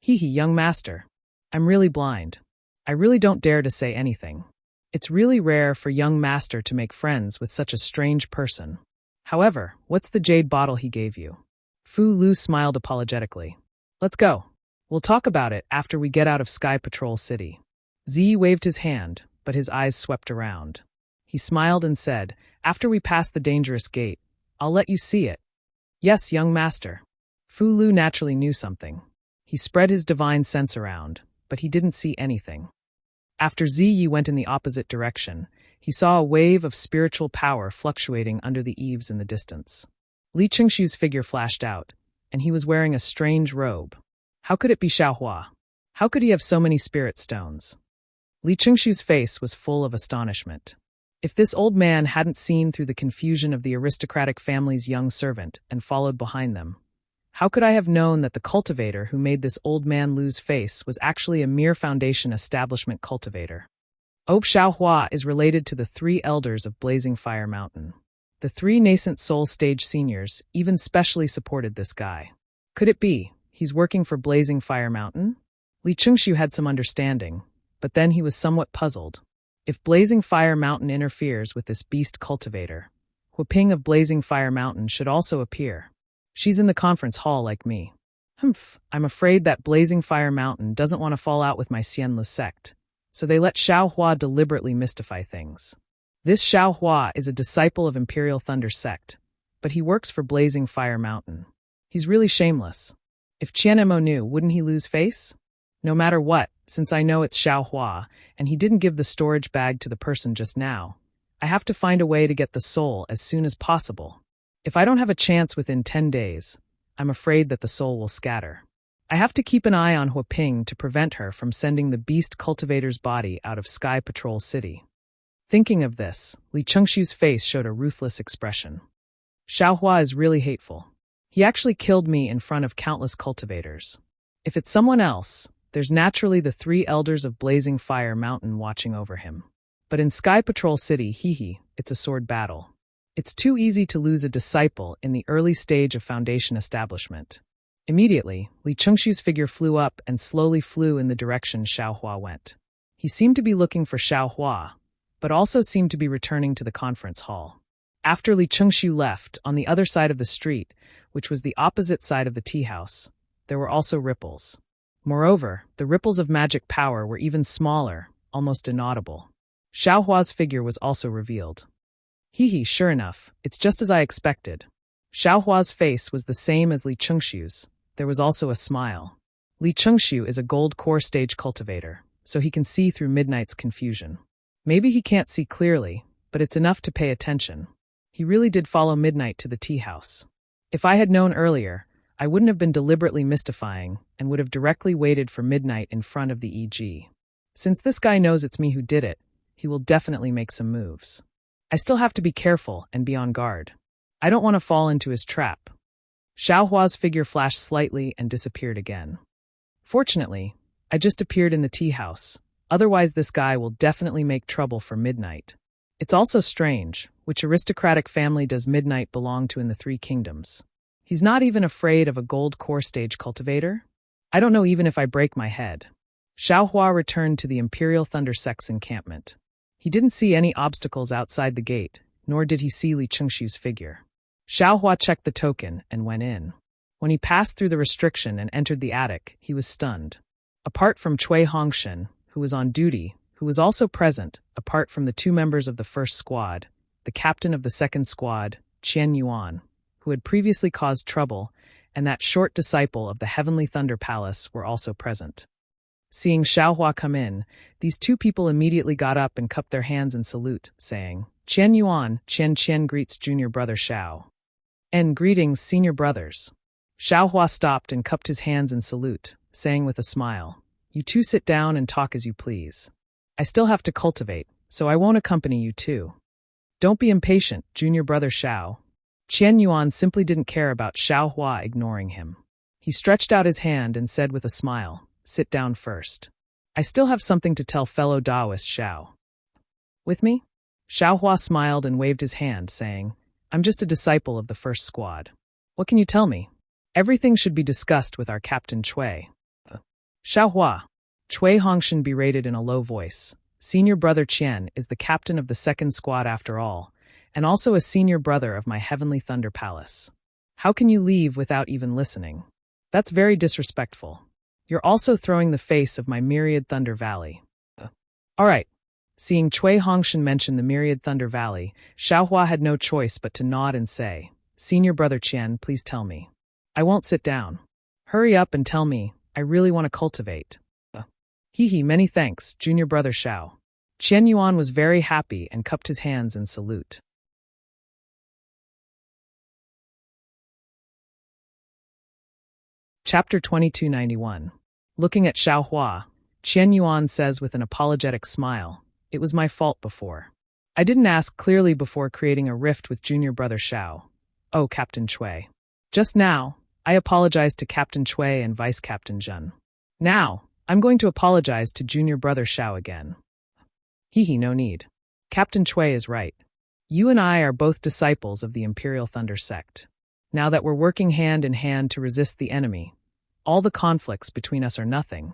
Young master. I'm really blind. I really don't dare to say anything. It's really rare for young master to make friends with such a strange person. However, what's the jade bottle he gave you? Fu Lu smiled apologetically. Let's go. We'll talk about it after we get out of Sky Patrol City. Ziyi waved his hand, but his eyes swept around. He smiled and said, after we pass the dangerous gate, I'll let you see it. Yes, young master. Fu Lu naturally knew something. He spread his divine sense around, but he didn't see anything. After Ziyi went in the opposite direction, he saw a wave of spiritual power fluctuating under the eaves in the distance. Li Qingshu's figure flashed out, and he was wearing a strange robe. How could it be Xiaohua? How could he have so many spirit stones? Li Qingshu's face was full of astonishment. If this old man hadn't seen through the confusion of the aristocratic family's young servant and followed behind them, how could I have known that the cultivator who made this old man lose face was actually a mere foundation establishment cultivator? Xiaohua is related to the 3 elders of Blazing Fire Mountain. The 3 nascent soul stage seniors even specially supported this guy. Could it be he's working for Blazing Fire Mountain? Li Qingshu had some understanding, but then he was somewhat puzzled. If Blazing Fire Mountain interferes with this beast cultivator, Huaping of Blazing Fire Mountain should also appear. She's in the conference hall like me. I'm afraid that Blazing Fire Mountain doesn't want to fall out with my Xianle sect, so they let Xiaohua deliberately mystify things. This Xiaohua is a disciple of Imperial Thunder Sect, but he works for Blazing Fire Mountain. He's really shameless. If Qianmo knew, wouldn't he lose face? No matter what, since I know it's Xiaohua, and he didn't give the storage bag to the person just now, I have to find a way to get the soul as soon as possible. If I don't have a chance within 10 days, I'm afraid that the soul will scatter. I have to keep an eye on Huaping to prevent her from sending the beast cultivator's body out of Sky Patrol City. Thinking of this, Li Chengxiu's face showed a ruthless expression. Xiaohua is really hateful. He actually killed me in front of countless cultivators. If it's someone else, there's naturally the 3 elders of Blazing Fire Mountain watching over him. But in Sky Patrol City, it's a sword battle. It's too easy to lose a disciple in the early stage of Foundation establishment. Immediately, Li Chengxiu's figure flew up and slowly flew in the direction Xiaohua went. He seemed to be looking for Xiaohua, but also seemed to be returning to the conference hall. After Li Chengxiu left, on the other side of the street, which was the opposite side of the tea house, there were also ripples. Moreover, the ripples of magic power were even smaller, almost inaudible. Xiaohua's figure was also revealed. Sure enough, it's just as I expected. Xiaohua's face was the same as Li Chengxiu's. There was also a smile. Li Chengxiu is a gold core stage cultivator, so he can see through Midnight's confusion. Maybe he can't see clearly, but it's enough to pay attention. He really did follow Midnight to the tea house. If I had known earlier, I wouldn't have been deliberately mystifying and would have directly waited for Midnight in front of the EG. Since this guy knows it's me who did it, he will definitely make some moves. I still have to be careful and be on guard. I don't want to fall into his trap. Xiaohua's figure flashed slightly and disappeared again. Fortunately, I just appeared in the tea house. Otherwise, this guy will definitely make trouble for Midnight. It's also strange, which aristocratic family does Midnight belong to in the 3 kingdoms? He's not even afraid of a gold core stage cultivator? I don't know even if I break my head. Xiaohua returned to the Imperial Thunder Sect's encampment. He didn't see any obstacles outside the gate, nor did he see Li Chengxiu's figure. Xiaohua checked the token and went in. When he passed through the restriction and entered the attic, he was stunned. Apart from Cui Hongshan, who was on duty, who was also present, apart from the 2 members of the first squad, the captain of the second squad, Qian Yuan, who had previously caused trouble, and that short disciple of the Heavenly Thunder Palace were also present. Seeing Xiaohua come in, these 2 people immediately got up and cupped their hands in salute, saying, Qian Yuan, Qian greets junior brother Xiao. And greetings, senior brothers. Xiaohua stopped and cupped his hands in salute, saying with a smile, You 2 sit down and talk as you please. I still have to cultivate, so I won't accompany you too. Don't be impatient, junior brother Xiao. Qian Yuan simply didn't care about Xiaohua ignoring him. He stretched out his hand and said with a smile, Sit down first. I still have something to tell fellow Daoist Xiao. With me? Xiaohua smiled and waved his hand, saying, I'm just a disciple of the first squad. What can you tell me? Everything should be discussed with our Captain Cui. Xiaohua. Cui Hongshan berated in a low voice. Senior brother Qian is the captain of the second squad after all, and also a senior brother of my Heavenly Thunder Palace. How can you leave without even listening? That's very disrespectful. You're also throwing the face of my Myriad Thunder Valley. All right. Seeing Cui Hongshan mention the Myriad Thunder Valley, Xiaohua had no choice but to nod and say, Senior brother Qian, please tell me. I won't sit down. Hurry up and tell me. I really want to cultivate. Many thanks, junior brother Xiao. Qian Yuan was very happy and cupped his hands in salute. Chapter 2291. Looking at Xiaohua, Qian Yuan says with an apologetic smile, It was my fault before. I didn't ask clearly before creating a rift with junior brother Xiao. Oh, Captain Cui. Just now, I apologized to Captain Cui and Vice Captain Zhen. Now, I'm going to apologize to junior brother Xiao again. No need. Captain Cui is right. You and I are both disciples of the Imperial Thunder Sect. Now that we're working hand in hand to resist the enemy, all the conflicts between us are nothing.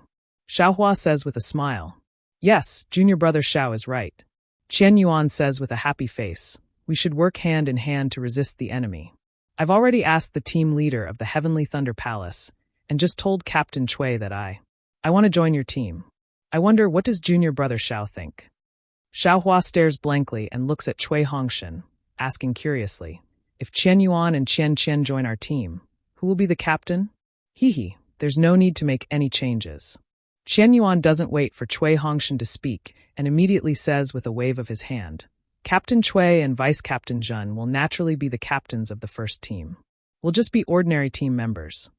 Xiaohua says with a smile. Yes, junior brother Xiao is right. Qian Yuan says with a happy face. We should work hand in hand to resist the enemy. I've already asked the team leader of the Heavenly Thunder Palace, and just told Captain Cui that I want to join your team. I wonder, what does junior brother Xiao think? Xiaohua stares blankly and looks at Cui Hongshan, asking curiously, if Qian Yuan and Qian join our team, who will be the captain? There's no need to make any changes. Qian Yuan doesn't wait for Cui Hongshan to speak and immediately says with a wave of his hand, Captain Cui and Vice Captain Zhen will naturally be the captains of the first team. We'll just be ordinary team members.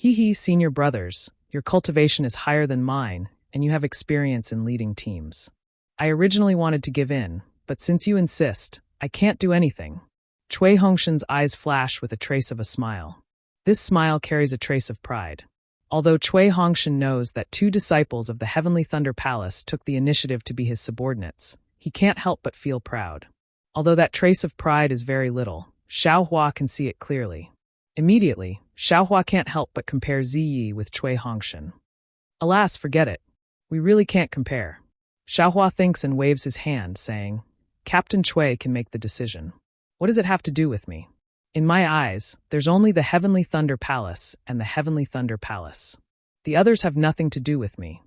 Hee hee, senior brothers, your cultivation is higher than mine, and you have experience in leading teams. I originally wanted to give in, but since you insist, I can't do anything. Cui Hongshan's eyes flash with a trace of a smile. This smile carries a trace of pride. Although Cui Hongshan knows that 2 disciples of the Heavenly Thunder Palace took the initiative to be his subordinates, he can't help but feel proud. Although that trace of pride is very little, Xiaohua can see it clearly. Immediately, Xiaohua can't help but compare Ziyi with Cui Hongshan. Alas, forget it. We really can't compare. Xiaohua thinks and waves his hand, saying, Captain Cui can make the decision. What does it have to do with me? In my eyes, there's only the Heavenly Thunder Palace and the Heavenly Thunder Palace. The others have nothing to do with me.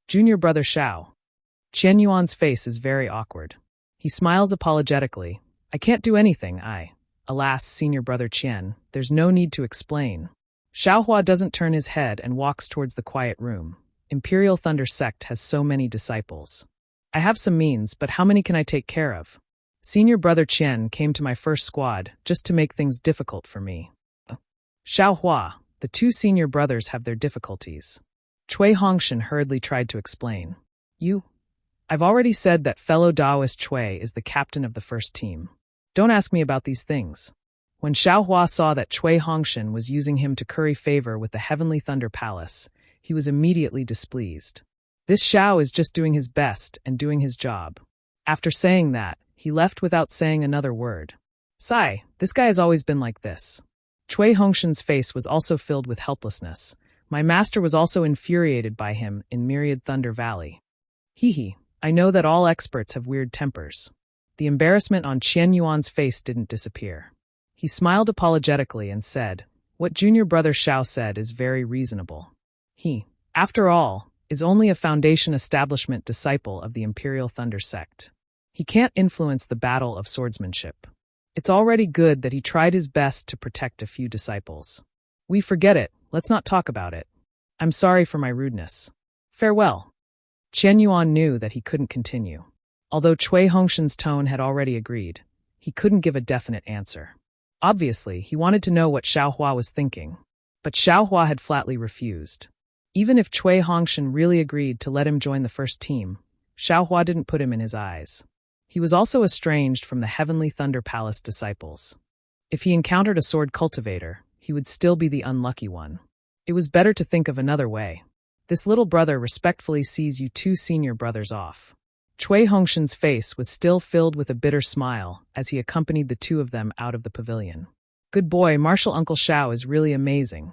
Junior brother Xiao. Qian Yuan's face is very awkward. He smiles apologetically. I can't do anything, Alas, senior brother Qian, there's no need to explain. Xiaohua doesn't turn his head and walks towards the quiet room. Imperial Thunder Sect has so many disciples. I have some means, but how many can I take care of? Senior brother Qian came to my first squad just to make things difficult for me. Xiaohua, the 2 senior brothers have their difficulties. Cui Hongshan hurriedly tried to explain. I've already said that fellow Daoist Cui is the captain of the first team. Don't ask me about these things. When Xiaohua saw that Cui Hongshan was using him to curry favor with the Heavenly Thunder Palace, he was immediately displeased. This Xiao is just doing his best and doing his job. After saying that, he left without saying another word. Sigh, this guy has always been like this. Cui Hongshan's face was also filled with helplessness. My master was also infuriated by him in Myriad Thunder Valley. Hee, I know that all experts have weird tempers. The embarrassment on Qian Yuan's face didn't disappear. He smiled apologetically and said, What junior brother Xiao said is very reasonable. He, after all, is only a foundation establishment disciple of the Imperial Thunder Sect. He can't influence the battle of swordsmanship. It's already good that he tried his best to protect a few disciples. We forget it, let's not talk about it. I'm sorry for my rudeness. Farewell. Qian Yuan knew that he couldn't continue. Although Cui Hongshan's tone had already agreed, he couldn't give a definite answer. Obviously, he wanted to know what Xiaohua was thinking, but Xiaohua had flatly refused. Even if Cui Hongshan really agreed to let him join the first team, Xiaohua didn't put him in his eyes. He was also estranged from the Heavenly Thunder Palace disciples. If he encountered a sword cultivator, he would still be the unlucky one. It was better to think of another way. This little brother respectfully sees you 2 senior brothers off. Cui Hongshan's face was still filled with a bitter smile as he accompanied the 2 of them out of the pavilion. Good boy, Martial Uncle Xiao is really amazing.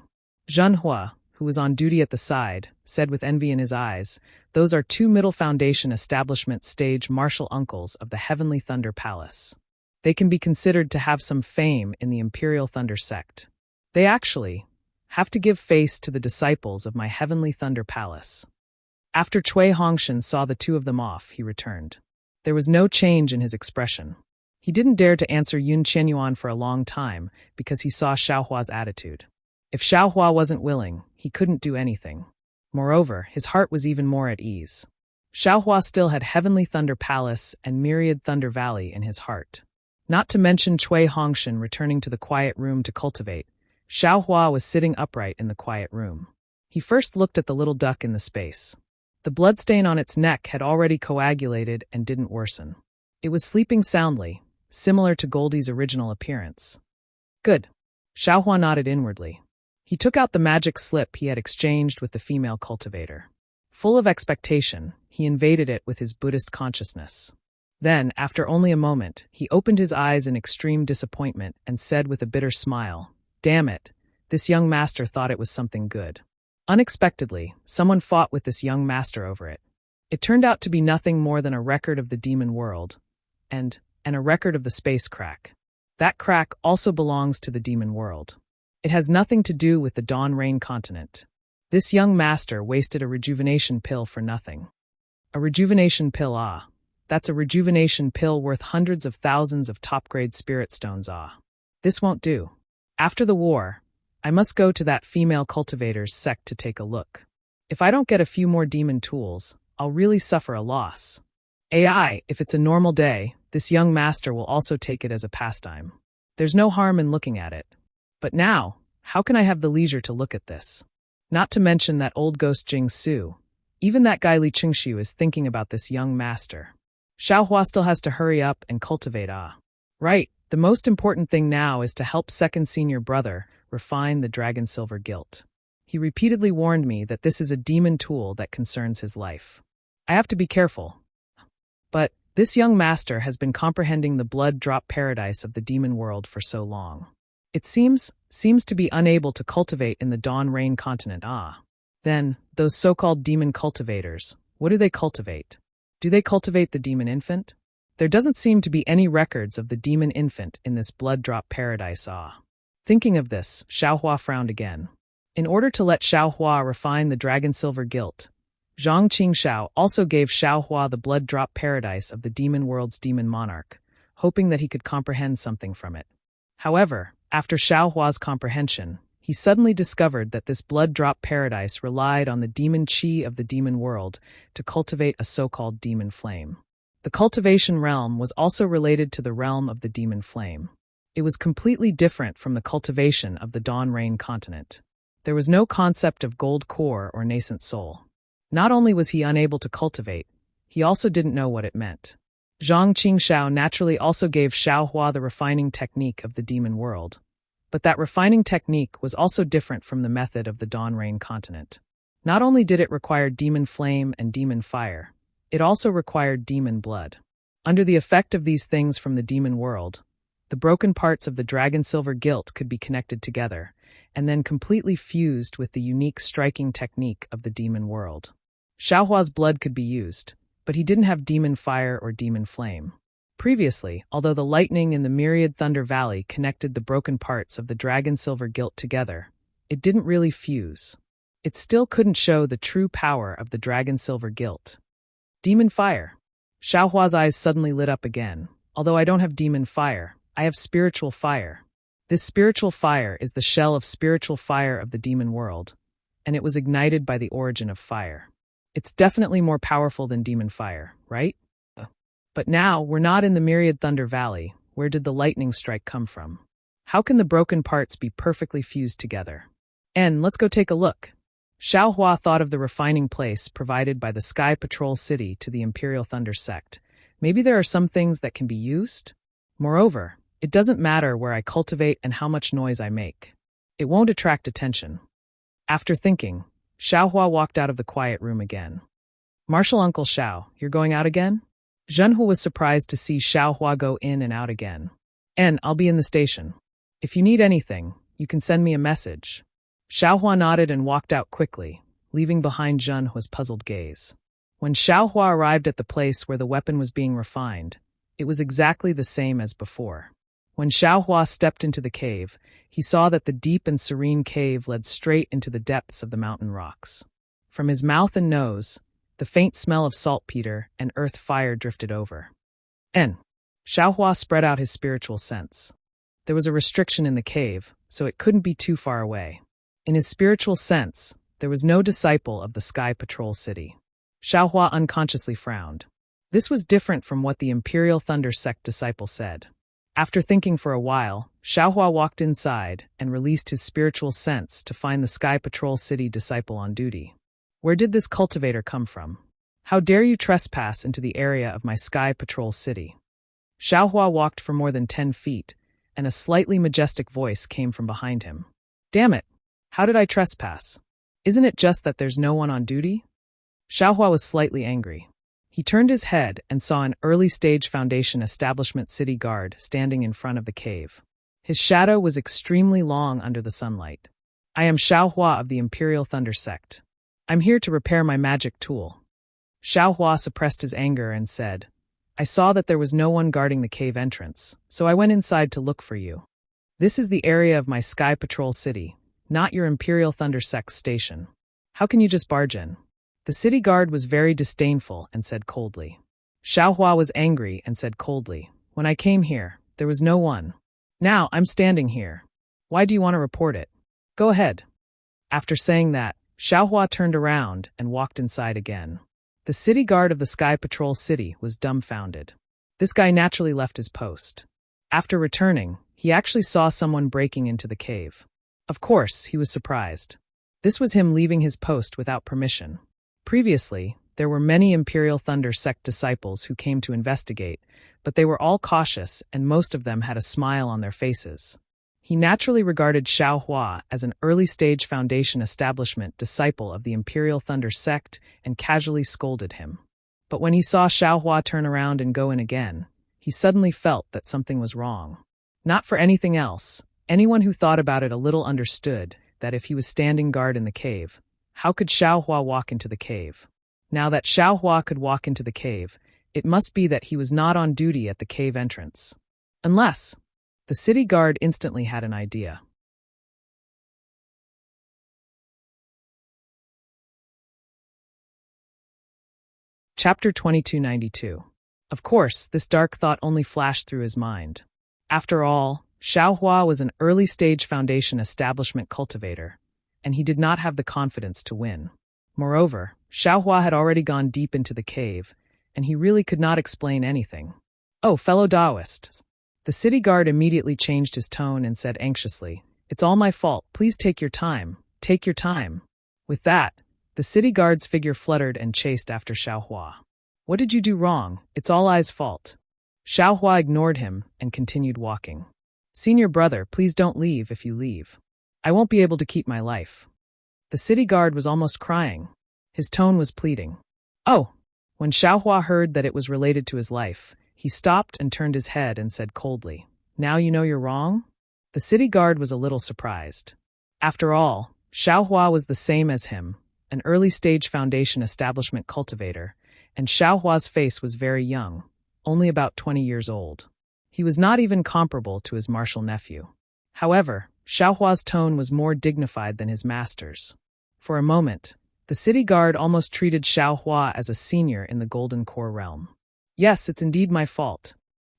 Zhenhua, who was on duty at the side, said with envy in his eyes, Those are 2 Middle Foundation Establishment stage martial uncles of the Heavenly Thunder Palace. They can be considered to have some fame in the Imperial Thunder Sect. They actually have to give face to the disciples of my Heavenly Thunder Palace. After Cui Hongshan saw the 2 of them off, he returned. There was no change in his expression. He didn't dare to answer Yun Qianyuan for a long time because he saw Xiaohua's attitude. If Xiaohua wasn't willing, he couldn't do anything. Moreover, his heart was even more at ease. Xiaohua still had Heavenly Thunder Palace and Myriad Thunder Valley in his heart. Not to mention Cui Hongshan returning to the quiet room to cultivate, Xiaohua was sitting upright in the quiet room. He first looked at the little duck in the space. The bloodstain on its neck had already coagulated and didn't worsen. It was sleeping soundly, similar to Goldie's original appearance. Good. Xiaohua nodded inwardly. He took out the magic slip he had exchanged with the female cultivator. Full of expectation, he invaded it with his Buddhist consciousness. Then, after only a moment, he opened his eyes in extreme disappointment and said with a bitter smile, Damn it, this young master thought it was something good. Unexpectedly, someone fought with this young master over it. It turned out to be nothing more than a record of the demon world, and a record of the space crack. That crack also belongs to the demon world. It has nothing to do with the Dawn Rain continent. This young master wasted a rejuvenation pill for nothing. A rejuvenation pill, that's a rejuvenation pill worth hundreds of thousands of top-grade spirit stones, This won't do. After the war, I must go to that female cultivator's sect to take a look. If I don't get a few more demon tools, I'll really suffer a loss. If it's a normal day, this young master will also take it as a pastime. There's no harm in looking at it. But now, How can I have the leisure to look at this? Not to mention that old ghost Jing Su. Even that guy Li Qingxiu is thinking about this young master. Xiaohua still has to hurry up and cultivate. Right, the most important thing now is to help second senior brother refine the dragon silver gilt. He repeatedly warned me that this is a demon tool that concerns his life. I have to be careful. But this young master has been comprehending the blood drop paradise of the demon world for so long. It seems to be unable to cultivate in the Dawn Rain continent. Then, those so-called demon cultivators, what do they cultivate? Do they cultivate the demon infant? There doesn't seem to be any records of the demon infant in this blood drop paradise. Thinking of this, Xiaohua frowned again. In order to let Xiaohua refine the dragon silver gilt, Zhang Qingxiao also gave Xiaohua the blood drop paradise of the demon world's demon monarch, hoping that he could comprehend something from it. However, after Xiaohua's comprehension, he suddenly discovered that this blood drop paradise relied on the demon qi of the demon world to cultivate a so-called demon flame. The cultivation realm was also related to the realm of the demon flame. It was completely different from the cultivation of the Dawn Rain continent. There was no concept of gold core or nascent soul. Not only was he unable to cultivate, he also didn't know what it meant. Zhang Qingxiao naturally also gave Xiaohua the refining technique of the demon world. But that refining technique was also different from the method of the Dawn Rain continent. Not only did it require demon flame and demon fire, it also required demon blood. Under the effect of these things from the demon world, the broken parts of the dragon silver gilt could be connected together, and then completely fused with the unique striking technique of the demon world. Xiaohua's blood could be used, but he didn't have demon fire or demon flame. Previously, although the lightning in the Myriad Thunder Valley connected the broken parts of the dragon silver gilt together, it didn't really fuse. It still couldn't show the true power of the dragon silver gilt. Demon fire. Xiaohua's eyes suddenly lit up again. Although I don't have demon fire, I have spiritual fire. This spiritual fire is the shell of spiritual fire of the demon world, and it was ignited by the origin of fire. It's definitely more powerful than demon fire, right? But now, we're not in the Myriad Thunder Valley. Where did the lightning strike come from? How can the broken parts be perfectly fused together? Let's go take a look. Xiaohua thought of the refining place provided by the Sky Patrol City to the Imperial Thunder Sect. Maybe there are some things that can be used? Moreover, it doesn't matter where I cultivate and how much noise I make. It won't attract attention. After thinking, Xiaohua walked out of the quiet room again. Marshal Uncle Xiao, you're going out again? Zhenhu was surprised to see Xiaohua go in and out again. I'll be in the station. If you need anything, you can send me a message. Xiaohua nodded and walked out quickly, leaving behind Zhenhu's puzzled gaze. When Xiaohua arrived at the place where the weapon was being refined, it was exactly the same as before. When Xiaohua stepped into the cave, he saw that the deep and serene cave led straight into the depths of the mountain rocks. From his mouth and nose, the faint smell of saltpeter and earth fire drifted over. Xiaohua spread out his spiritual sense. There was a restriction in the cave, so it couldn't be too far away. In his spiritual sense, there was no disciple of the Sky Patrol City. Xiaohua unconsciously frowned. This was different from what the Imperial Thunder Sect disciple said. After thinking for a while, Xiaohua walked inside and released his spiritual sense to find the Sky Patrol City disciple on duty. Where did this cultivator come from? How dare you trespass into the area of my Sky Patrol City? Xiaohua walked for more than 10 feet, and a slightly majestic voice came from behind him. Damn it! How did I trespass? Isn't it just that there's no one on duty? Xiaohua was slightly angry. He turned his head and saw an early-stage Foundation establishment city guard standing in front of the cave. His shadow was extremely long under the sunlight. I am Xiaohua of the Imperial Thunder Sect. I'm here to repair my magic tool. Xiaohua suppressed his anger and said, I saw that there was no one guarding the cave entrance, so I went inside to look for you. This is the area of my Sky Patrol City, not your Imperial Thunder Sect station. How can you just barge in? The city guard was very disdainful and said coldly. Xiaohua was angry and said coldly, When I came here, there was no one. Now I'm standing here. Why do you want to report it? Go ahead. After saying that, Xiaohua turned around and walked inside again. The city guard of the Sky Patrol City was dumbfounded. This guy naturally left his post. After returning, he actually saw someone breaking into the cave. Of course, he was surprised. This was him leaving his post without permission. Previously, there were many Imperial Thunder sect disciples who came to investigate, but they were all cautious and most of them had a smile on their faces. He naturally regarded Xiao Hua as an early-stage Foundation establishment disciple of the Imperial Thunder sect and casually scolded him. But when he saw Xiao Hua turn around and go in again, he suddenly felt that something was wrong. Not for anything else, anyone who thought about it a little understood that if he was standing guard in the cave, how could Xiao Hua walk into the cave? Now that Xiao Hua could walk into the cave, it must be that he was not on duty at the cave entrance. Unless, the city guard instantly had an idea. Chapter 2292. Of course, this dark thought only flashed through his mind. After all, Xiao Hua was an early-stage Foundation establishment cultivator, and he did not have the confidence to win. Moreover, Xiao Hua had already gone deep into the cave, and he really could not explain anything. "Oh, fellow Taoists." The city guard immediately changed his tone and said anxiously, "It's all my fault. Please take your time. Take your time." With that, the city guard's figure fluttered and chased after Xiao Hua. "What did you do wrong? It's all I's fault." Xiao Hua ignored him and continued walking. "Senior brother, please don't leave. If you leave, I won't be able to keep my life." The city guard was almost crying. His tone was pleading. "Oh!" When Xiao Hua heard that it was related to his life, he stopped and turned his head and said coldly, "Now you know you're wrong?" The city guard was a little surprised. After all, Xiao Hua was the same as him, an early-stage Foundation establishment cultivator, and Xiao Hua's face was very young, only about 20 years old. He was not even comparable to his martial nephew. However, Xiao Hua's tone was more dignified than his master's. For a moment, the city guard almost treated Xiao Hua as a senior in the Golden Core realm. "Yes, it's indeed my fault."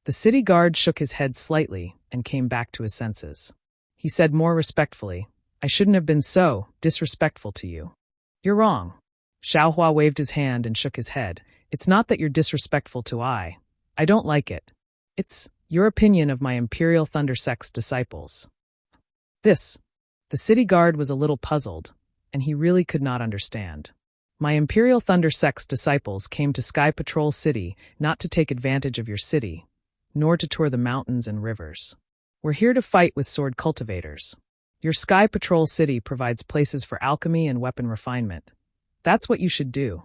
The city guard shook his head slightly and came back to his senses. He said more respectfully, "I shouldn't have been so disrespectful to you." "You're wrong." Xiao Hua waved his hand and shook his head. "It's not that you're disrespectful to I don't like it. It's your opinion of my Imperial Thunder Sect's disciples." The city guard was a little puzzled, and he really could not understand. "My Imperial Thunder Sect's disciples came to Sky Patrol City not to take advantage of your city, nor to tour the mountains and rivers. We're here to fight with sword cultivators. Your Sky Patrol City provides places for alchemy and weapon refinement. That's what you should do."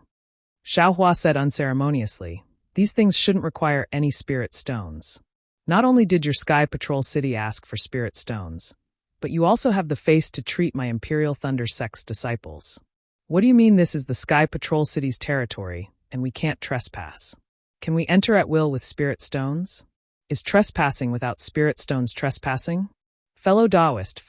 Xiao Hua said unceremoniously, "These things shouldn't require any spirit stones. Not only did your Sky Patrol City ask for spirit stones, but you also have the face to treat my Imperial Thunder Sect's disciples. What do you mean this is the Sky Patrol City's territory, and we can't trespass? Can we enter at will with spirit stones? Is trespassing without spirit stones trespassing? Fellow Taoist.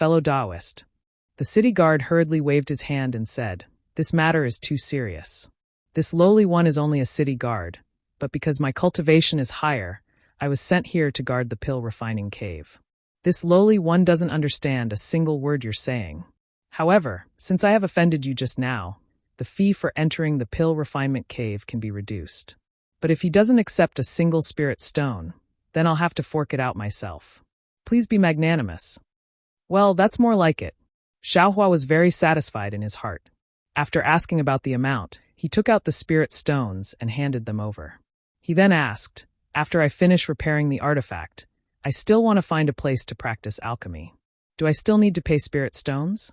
The city guard hurriedly waved his hand and said, "This matter is too serious. This lowly one is only a city guard, but because my cultivation is higher, I was sent here to guard the pill refining cave. This lowly one doesn't understand a single word you're saying. However, since I have offended you just now, the fee for entering the pill refinement cave can be reduced. But if he doesn't accept a single spirit stone, then I'll have to fork it out myself. Please be magnanimous." "Well, that's more like it." Xiao Hua was very satisfied in his heart. After asking about the amount, he took out the spirit stones and handed them over. He then asked, "After I finish repairing the artifact, I still want to find a place to practice alchemy. Do I still need to pay spirit stones?"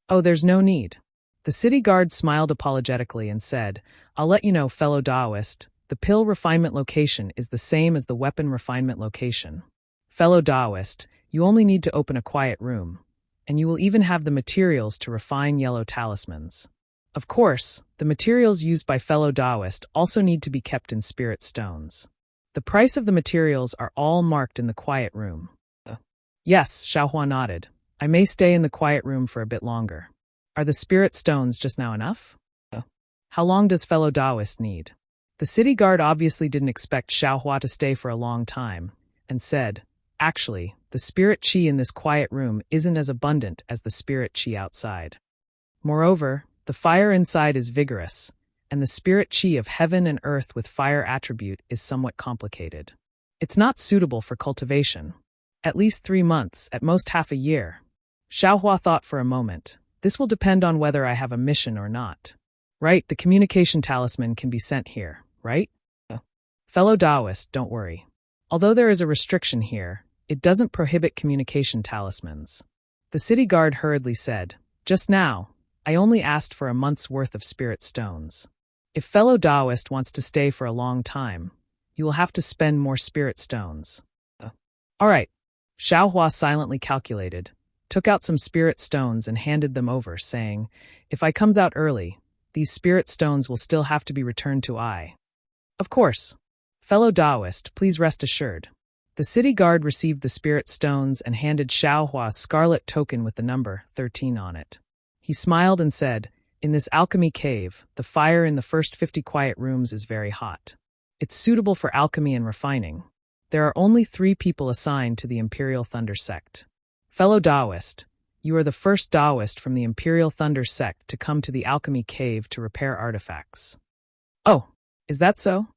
"Oh, there's no need." The city guard smiled apologetically and said, "I'll let you know, fellow Taoist, the pill refinement location is the same as the weapon refinement location. Fellow Taoist, you only need to open a quiet room, and you will even have the materials to refine yellow talismans. Of course, the materials used by fellow Taoist also need to be kept in spirit stones. The price of the materials are all marked in the quiet room." "Yes," Xiao Hua nodded. "I may stay in the quiet room for a bit longer. Are the spirit stones just now enough? How long does fellow Taoist need?" The city guard obviously didn't expect Xiao Hua to stay for a long time, and said, "Actually, the spirit qi in this quiet room isn't as abundant as the spirit qi outside. Moreover, the fire inside is vigorous, and the spirit qi of heaven and earth with fire attribute is somewhat complicated. It's not suitable for cultivation. At least 3 months, at most half a year." Xiaohua thought for a moment. This will depend on whether I have a mission or not. Right, the communication talisman can be sent here, right? Fellow Taoist, don't worry. Although there is a restriction here, it doesn't prohibit communication talismans. The city guard hurriedly said, just now, I only asked for a month's worth of spirit stones. If fellow Taoist wants to stay for a long time, you will have to spend more spirit stones. All right. Xiaohua silently calculated, took out some spirit stones and handed them over, saying, if I comes out early, these spirit stones will still have to be returned to I. Of course. Fellow Taoist, please rest assured. The city guard received the spirit stones and handed Xiaohua a scarlet token with the number 13 on it. He smiled and said, in this alchemy cave, the fire in the first 50 quiet rooms is very hot. It's suitable for alchemy and refining. There are only 3 people assigned to the Imperial Thunder Sect. Fellow Taoist, you are the first Taoist from the Imperial Thunder Sect to come to the alchemy cave to repair artifacts. Oh, is that so?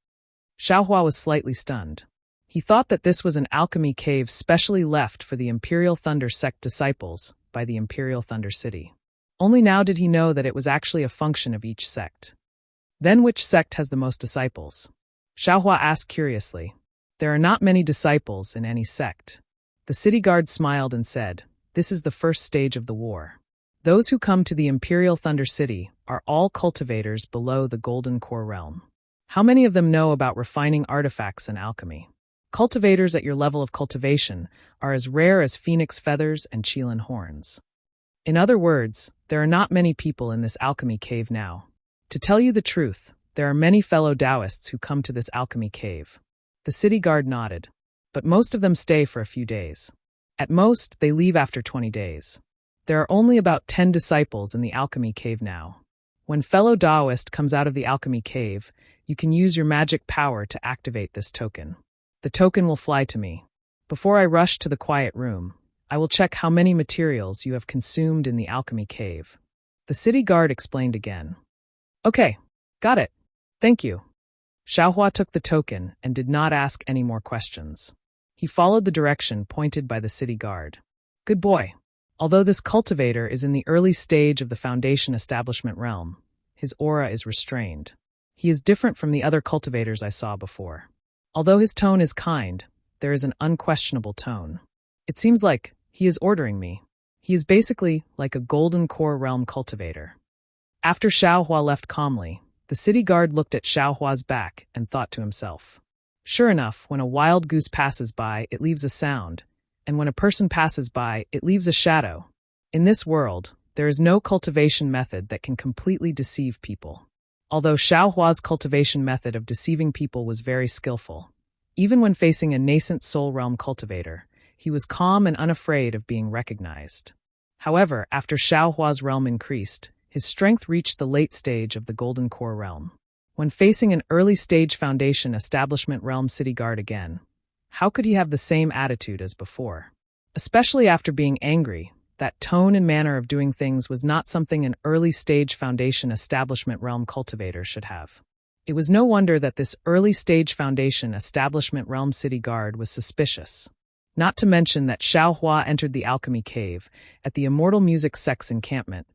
Xiaohua was slightly stunned. He thought that this was an alchemy cave specially left for the Imperial Thunder Sect disciples by the Imperial Thunder City. Only now did he know that it was actually a function of each sect. Then which sect has the most disciples? Xiaohua asked curiously. There are not many disciples in any sect. The city guard smiled and said, this is the first stage of the war. Those who come to the Imperial Thunder City are all cultivators below the Golden Core realm. How many of them know about refining artifacts and alchemy? Cultivators at your level of cultivation are as rare as phoenix feathers and Qilin horns. In other words, there are not many people in this alchemy cave now. To tell you the truth, there are many fellow Taoists who come to this alchemy cave. The city guard nodded, but most of them stay for a few days. At most, they leave after 20 days. There are only about 10 disciples in the alchemy cave now. When fellow Taoist comes out of the alchemy cave, you can use your magic power to activate this token. The token will fly to me. Before I rush to the quiet room, I will check how many materials you have consumed in the alchemy cave. The city guard explained again. Okay, got it. Thank you. Xiaohua took the token and did not ask any more questions. He followed the direction pointed by the city guard. Good boy. Although this cultivator is in the early stage of the Foundation establishment realm, his aura is restrained. He is different from the other cultivators I saw before. Although his tone is kind, there is an unquestionable tone. It seems like he is ordering me. He is basically like a Golden Core realm cultivator. After Xiaohua left calmly, the city guard looked at Xiaohua's back and thought to himself. Sure enough, when a wild goose passes by, it leaves a sound, and when a person passes by, it leaves a shadow. In this world, there is no cultivation method that can completely deceive people. Although Xiaohua's cultivation method of deceiving people was very skillful, even when facing a nascent soul realm cultivator, he was calm and unafraid of being recognized. However, after Xiaohua's realm increased, his strength reached the late stage of the Golden Core realm. When facing an early stage Foundation establishment realm city guard again, how could he have the same attitude as before? Especially after being angry, that tone and manner of doing things was not something an early stage Foundation establishment realm cultivator should have. It was no wonder that this early stage Foundation establishment realm city guard was suspicious. Not to mention that Xiaohua entered the alchemy cave at the Immortal Music Sect's encampment.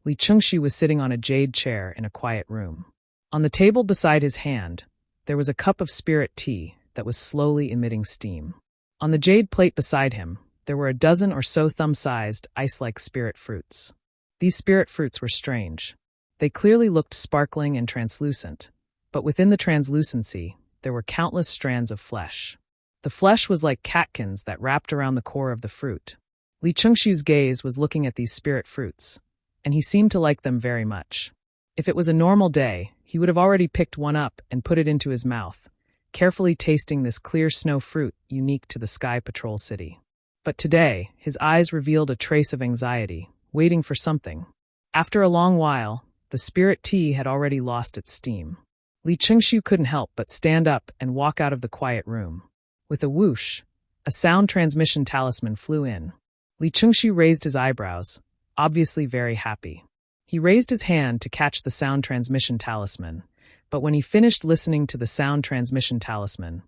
Li Chengxi was sitting on a jade chair in a quiet room. On the table beside his hand, there was a cup of spirit tea that was slowly emitting steam. On the jade plate beside him, there were a dozen or so thumb-sized, ice-like spirit fruits. These spirit fruits were strange. They clearly looked sparkling and translucent, but within the translucency, there were countless strands of flesh. The flesh was like catkins that wrapped around the core of the fruit. Li Chengxiu's gaze was looking at these spirit fruits, and he seemed to like them very much. If it was a normal day, he would have already picked one up and put it into his mouth, carefully tasting this clear snow fruit unique to the Sky Patrol City. But today, his eyes revealed a trace of anxiety, waiting for something. After a long while, the spirit tea had already lost its steam. Li Chengxiu couldn't help but stand up and walk out of the quiet room. With a whoosh, a sound transmission talisman flew in. Li Chengxiu raised his eyebrows, obviously very happy. He raised his hand to catch the sound transmission talisman, but when he finished listening to the sound transmission talisman,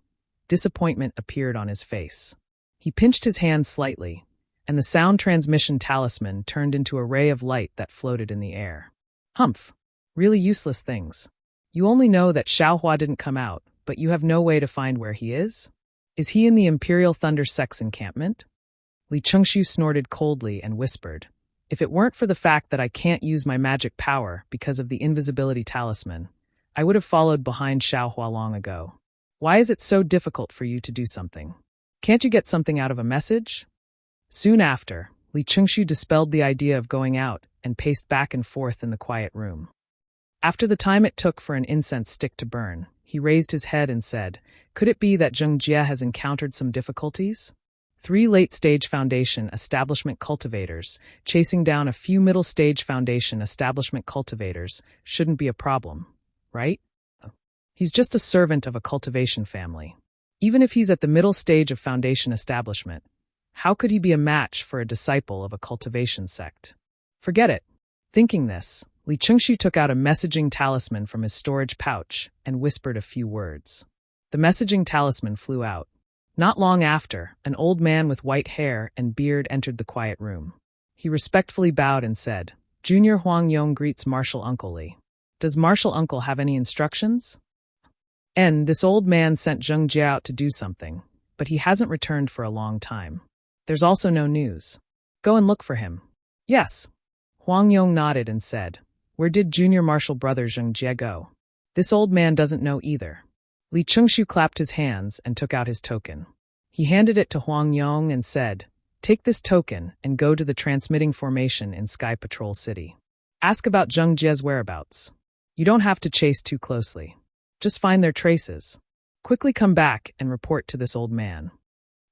disappointment appeared on his face. He pinched his hand slightly, and the sound transmission talisman turned into a ray of light that floated in the air. Humph. Really useless things. You only know that Xiaohua didn't come out, but you have no way to find where he is? Is he in the Imperial Thunder Sect's encampment? Li Chengxiu snorted coldly and whispered, "If it weren't for the fact that I can't use my magic power because of the invisibility talisman, I would have followed behind Xiaohua long ago. Why is it so difficult for you to do something? Can't you get something out of a message?" Soon after, Li Chengxiu dispelled the idea of going out and paced back and forth in the quiet room. After the time it took for an incense stick to burn, he raised his head and said, "Could it be that Zheng Jie has encountered some difficulties? 3 late-stage Foundation establishment cultivators chasing down a few middle-stage Foundation establishment cultivators shouldn't be a problem, right? He's just a servant of a cultivation family. Even if he's at the middle stage of Foundation establishment, how could he be a match for a disciple of a cultivation sect? Forget it." Thinking this, Li Chengxiu took out a messaging talisman from his storage pouch and whispered a few words. The messaging talisman flew out. Not long after, an old man with white hair and beard entered the quiet room. He respectfully bowed and said, "Junior Huang Yong greets Martial Uncle Li. Does Martial Uncle have any instructions?" This old man sent Zheng Jie out to do something, but he hasn't returned for a long time. There's also no news. Go and look for him. Yes. Huang Yong nodded and said, "Where did junior martial brother Zheng Jie go?" This old man doesn't know either. Li Chengxiu clapped his hands and took out his token. He handed it to Huang Yong and said, "Take this token and go to the transmitting formation in Sky Patrol City. Ask about Zheng Jie's whereabouts. You don't have to chase too closely. Just find their traces. Quickly come back and report to this old man."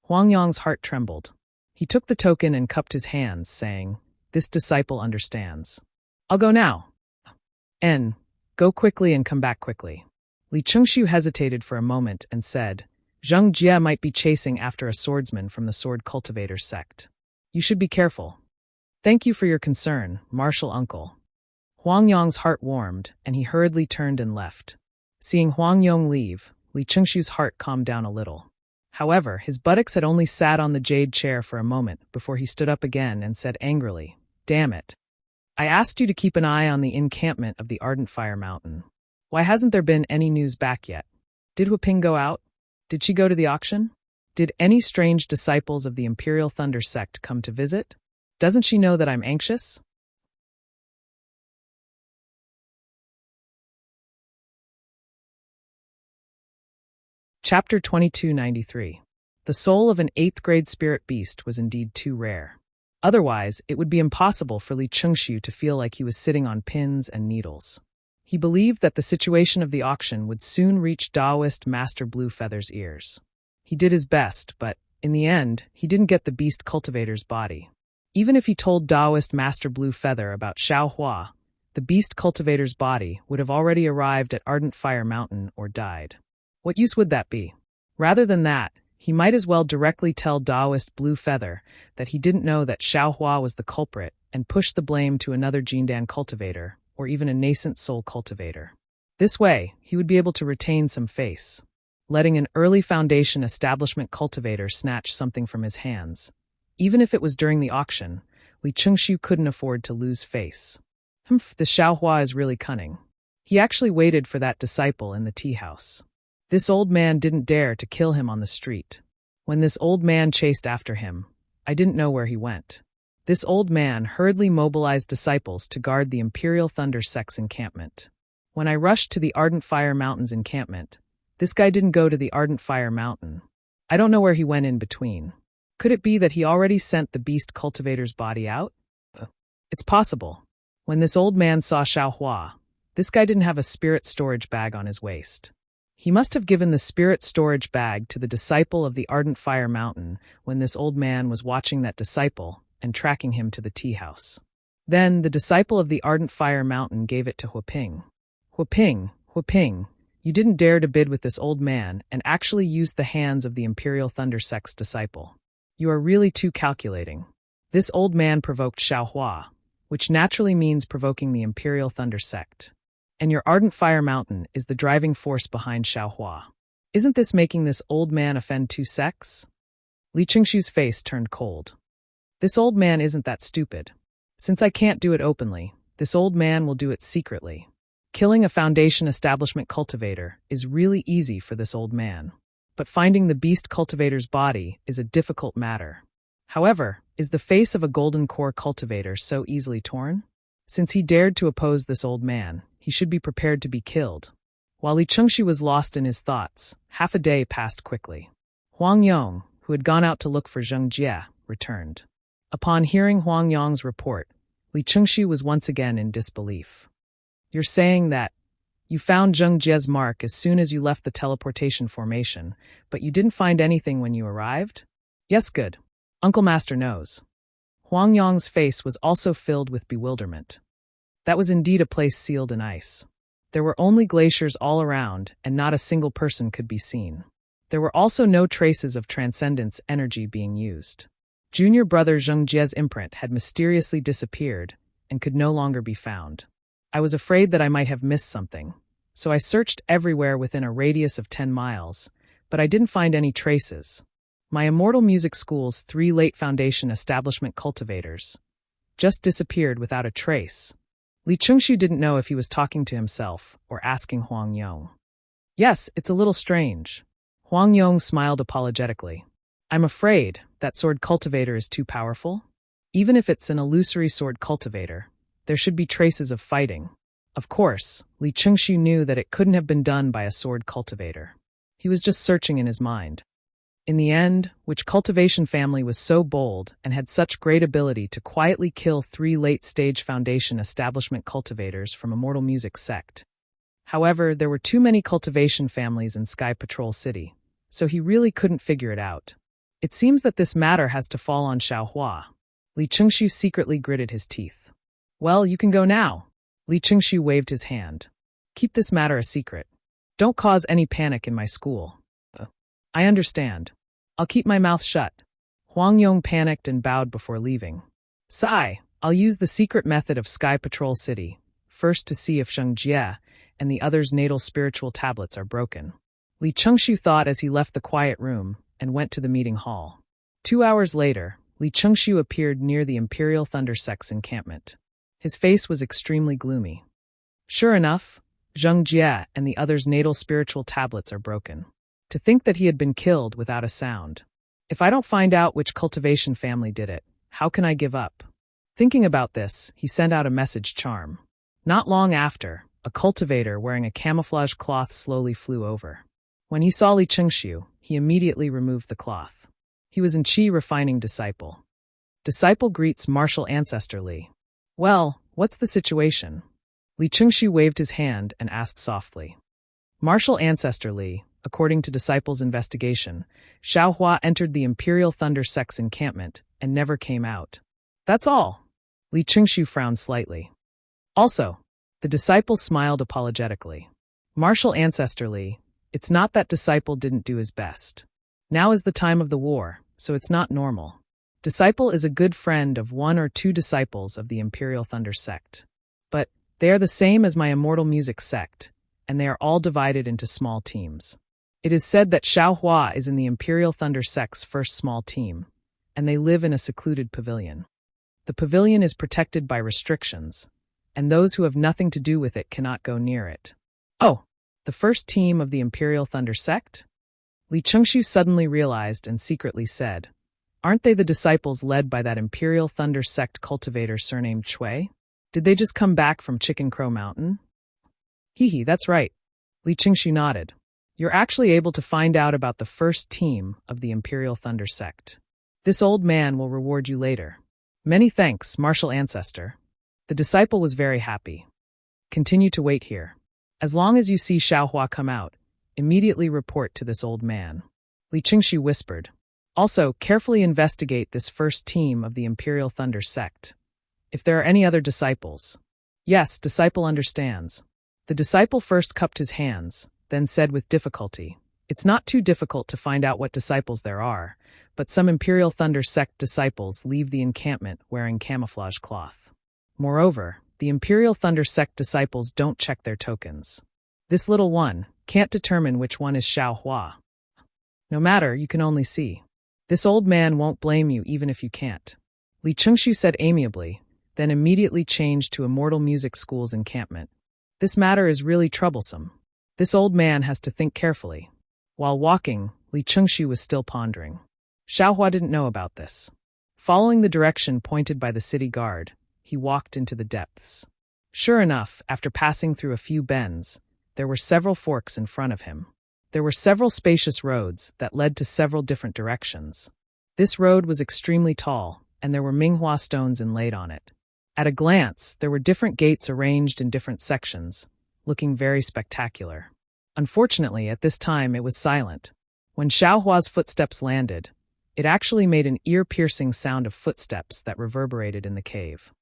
Huang Yong's heart trembled. He took the token and cupped his hands, saying, "This disciple understands. I'll go now." Go quickly and come back quickly. Li Chengxiu hesitated for a moment and said, "Zheng Jie might be chasing after a swordsman from the Sword Cultivator sect. You should be careful. Thank you for your concern, Martial Uncle." Huang Yong's heart warmed, and he hurriedly turned and left. Seeing Huang Yong leave, Li Chengxiu's heart calmed down a little. However, his buttocks had only sat on the jade chair for a moment before he stood up again and said angrily, "Damn it. I asked you to keep an eye on the encampment of the Ardent Fire Mountain. Why hasn't there been any news back yet? Did Huaping go out? Did she go to the auction? Did any strange disciples of the Imperial Thunder Sect come to visit? Doesn't she know that I'm anxious?" Chapter 2293. The soul of an 8th-grade spirit beast was indeed too rare. Otherwise, it would be impossible for Li Chengxiu to feel like he was sitting on pins and needles. He believed that the situation of the auction would soon reach Taoist Master Bluefeather's ears. He did his best, but, in the end, he didn't get the beast cultivator's body. Even if he told Taoist Master Bluefeather about Xiaohua, the beast cultivator's body would have already arrived at Ardent Fire Mountain or died. What use would that be? Rather than that, he might as well directly tell Taoist Bluefeather that he didn't know that Xiaohua was the culprit and push the blame to another Jindan cultivator or even a nascent soul cultivator. This way, he would be able to retain some face. Letting an early Foundation establishment cultivator snatch something from his hands, even if it was during the auction, Li Chengxiu couldn't afford to lose face. The Xiaohua is really cunning. He actually waited for that disciple in the tea house. This old man didn't dare to kill him on the street. When this old man chased after him, I didn't know where he went. This old man hurriedly mobilized disciples to guard the Imperial Thunder Sect's encampment. When I rushed to the Ardent Fire Mountain's encampment, this guy didn't go to the Ardent Fire Mountain. I don't know where he went in between. Could it be that he already sent the beast cultivator's body out? It's possible. When this old man saw Xiaohua, this guy didn't have a spirit storage bag on his waist. He must have given the spirit storage bag to the disciple of the Ardent Fire Mountain when this old man was watching that disciple and tracking him to the tea house. Then the disciple of the Ardent Fire Mountain gave it to Huaping. Huaping, you didn't dare to bid with this old man and actually used the hands of the Imperial Thunder Sect's disciple. You are really too calculating. This old man provoked Xiaohua, which naturally means provoking the Imperial Thunder Sect. And your Ardent Fire Mountain is the driving force behind Xiaohua. Isn't this making this old man offend 2 sects? Li Chengxiu's face turned cold. This old man isn't that stupid. Since I can't do it openly, this old man will do it secretly. Killing a Foundation establishment cultivator is really easy for this old man. But finding the beast cultivator's body is a difficult matter. However, is the face of a golden core cultivator so easily torn? Since he dared to oppose this old man, he should be prepared to be killed. While Li Chengxu was lost in his thoughts, half a day passed quickly. Huang Yong, who had gone out to look for Zheng Jie, returned. Upon hearing Huang Yong's report, Li Chengxu was once again in disbelief. You're saying that you found Zheng Jie's mark as soon as you left the teleportation formation, but you didn't find anything when you arrived? Yes, good. Uncle Master knows. Huang Yong's face was also filled with bewilderment. That was indeed a place sealed in ice. There were only glaciers all around, and not a single person could be seen. There were also no traces of transcendence energy being used. Junior brother Zheng Jie's imprint had mysteriously disappeared and could no longer be found. I was afraid that I might have missed something, so I searched everywhere within a radius of 10 miles, but I didn't find any traces. My Immortal Music School's 3 late Foundation establishment cultivators just disappeared without a trace. Li Chengxu didn't know if he was talking to himself or asking Huang Yong. Yes, it's a little strange. Huang Yong smiled apologetically. I'm afraid that sword cultivator is too powerful. Even if it's an illusory sword cultivator, there should be traces of fighting. Of course, Li Chengxu knew that it couldn't have been done by a sword cultivator. He was just searching in his mind. In the end, which cultivation family was so bold and had such great ability to quietly kill 3 late-stage Foundation establishment cultivators from Immortal Music sect? However, there were too many cultivation families in Sky Patrol City, so he really couldn't figure it out. It seems that this matter has to fall on Xiaohua. Li Chengxu secretly gritted his teeth. Well, you can go now. Li Chengxu waved his hand. Keep this matter a secret. Don't cause any panic in my school. I understand. I'll keep my mouth shut. Huang Yong panicked and bowed before leaving. Sigh, I'll use the secret method of Sky Patrol City, first to see if Zheng Jie and the others' natal spiritual tablets are broken. Li Chengxu thought as he left the quiet room and went to the meeting hall. 2 hours later, Li Chengxu appeared near the Imperial Thunder Sect's encampment. His face was extremely gloomy. Sure enough, Zheng Jie and the others' natal spiritual tablets are broken. To think that he had been killed without a sound. If I don't find out which cultivation family did it, how can I give up? Thinking about this, he sent out a message charm. Not long after, a cultivator wearing a camouflage cloth slowly flew over. When he saw Li Chengxu, he immediately removed the cloth. He was an Qi refining disciple. Disciple greets martial ancestor Li. Well, what's the situation? Li Chengxu waved his hand and asked softly. Martial ancestor Li, according to disciple's investigation, Xiaohua entered the Imperial Thunder Sect's encampment and never came out. That's all. Li Chengxu frowned slightly. Also, the disciple smiled apologetically. Martial ancestor Li, it's not that disciple didn't do his best. Now is the time of the war, so it's not normal. Disciple is a good friend of 1 or 2 disciples of the Imperial Thunder Sect. But they are the same as my Immortal Music sect, and they are all divided into small teams. It is said that Xiaohua is in the Imperial Thunder Sect's first small team, and they live in a secluded pavilion. The pavilion is protected by restrictions, and those who have nothing to do with it cannot go near it. Oh, the first team of the Imperial Thunder Sect? Li Chengxu suddenly realized and secretly said, aren't they the disciples led by that Imperial Thunder Sect cultivator surnamed Cui? Did they just come back from Chicken Crow Mountain? Hee, that's right. Li Chengxu nodded. You're actually able to find out about the first team of the Imperial Thunder Sect. This old man will reward you later. Many thanks, martial ancestor. The disciple was very happy. Continue to wait here. As long as you see Xiaohua come out, immediately report to this old man. Li Chengxu whispered. Also, carefully investigate this first team of the Imperial Thunder Sect. If there are any other disciples. Yes, disciple understands. The disciple first cupped his hands, then said with difficulty, it's not too difficult to find out what disciples there are, but some Imperial Thunder Sect disciples leave the encampment wearing camouflage cloth. Moreover, the Imperial Thunder Sect disciples don't check their tokens. This little one can't determine which one is Xiaohua. No matter, you can only see. This old man won't blame you even if you can't. Li Chengxiu said amiably, then immediately changed to Immortal Music School's encampment. This matter is really troublesome. This old man has to think carefully. While walking, Li Chengxiu was still pondering. Xiaohua didn't know about this. Following the direction pointed by the city guard, he walked into the depths. Sure enough, after passing through a few bends, there were several forks in front of him. There were several spacious roads that led to several different directions. This road was extremely tall, and there were Minghua stones inlaid on it. At a glance, there were different gates arranged in different sections, looking very spectacular. Unfortunately, at this time it was silent. When Xiaohua's footsteps landed, it actually made an ear-piercing sound of footsteps that reverberated in the cave.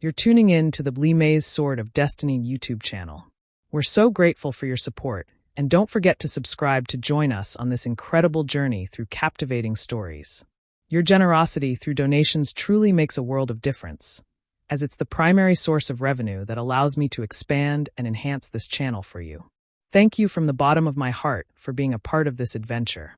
You're tuning in to the Li Mei's Sword of Destiny YouTube channel. We're so grateful for your support, and don't forget to subscribe to join us on this incredible journey through captivating stories. Your generosity through donations truly makes a world of difference, as it's the primary source of revenue that allows me to expand and enhance this channel for you. Thank you from the bottom of my heart for being a part of this adventure.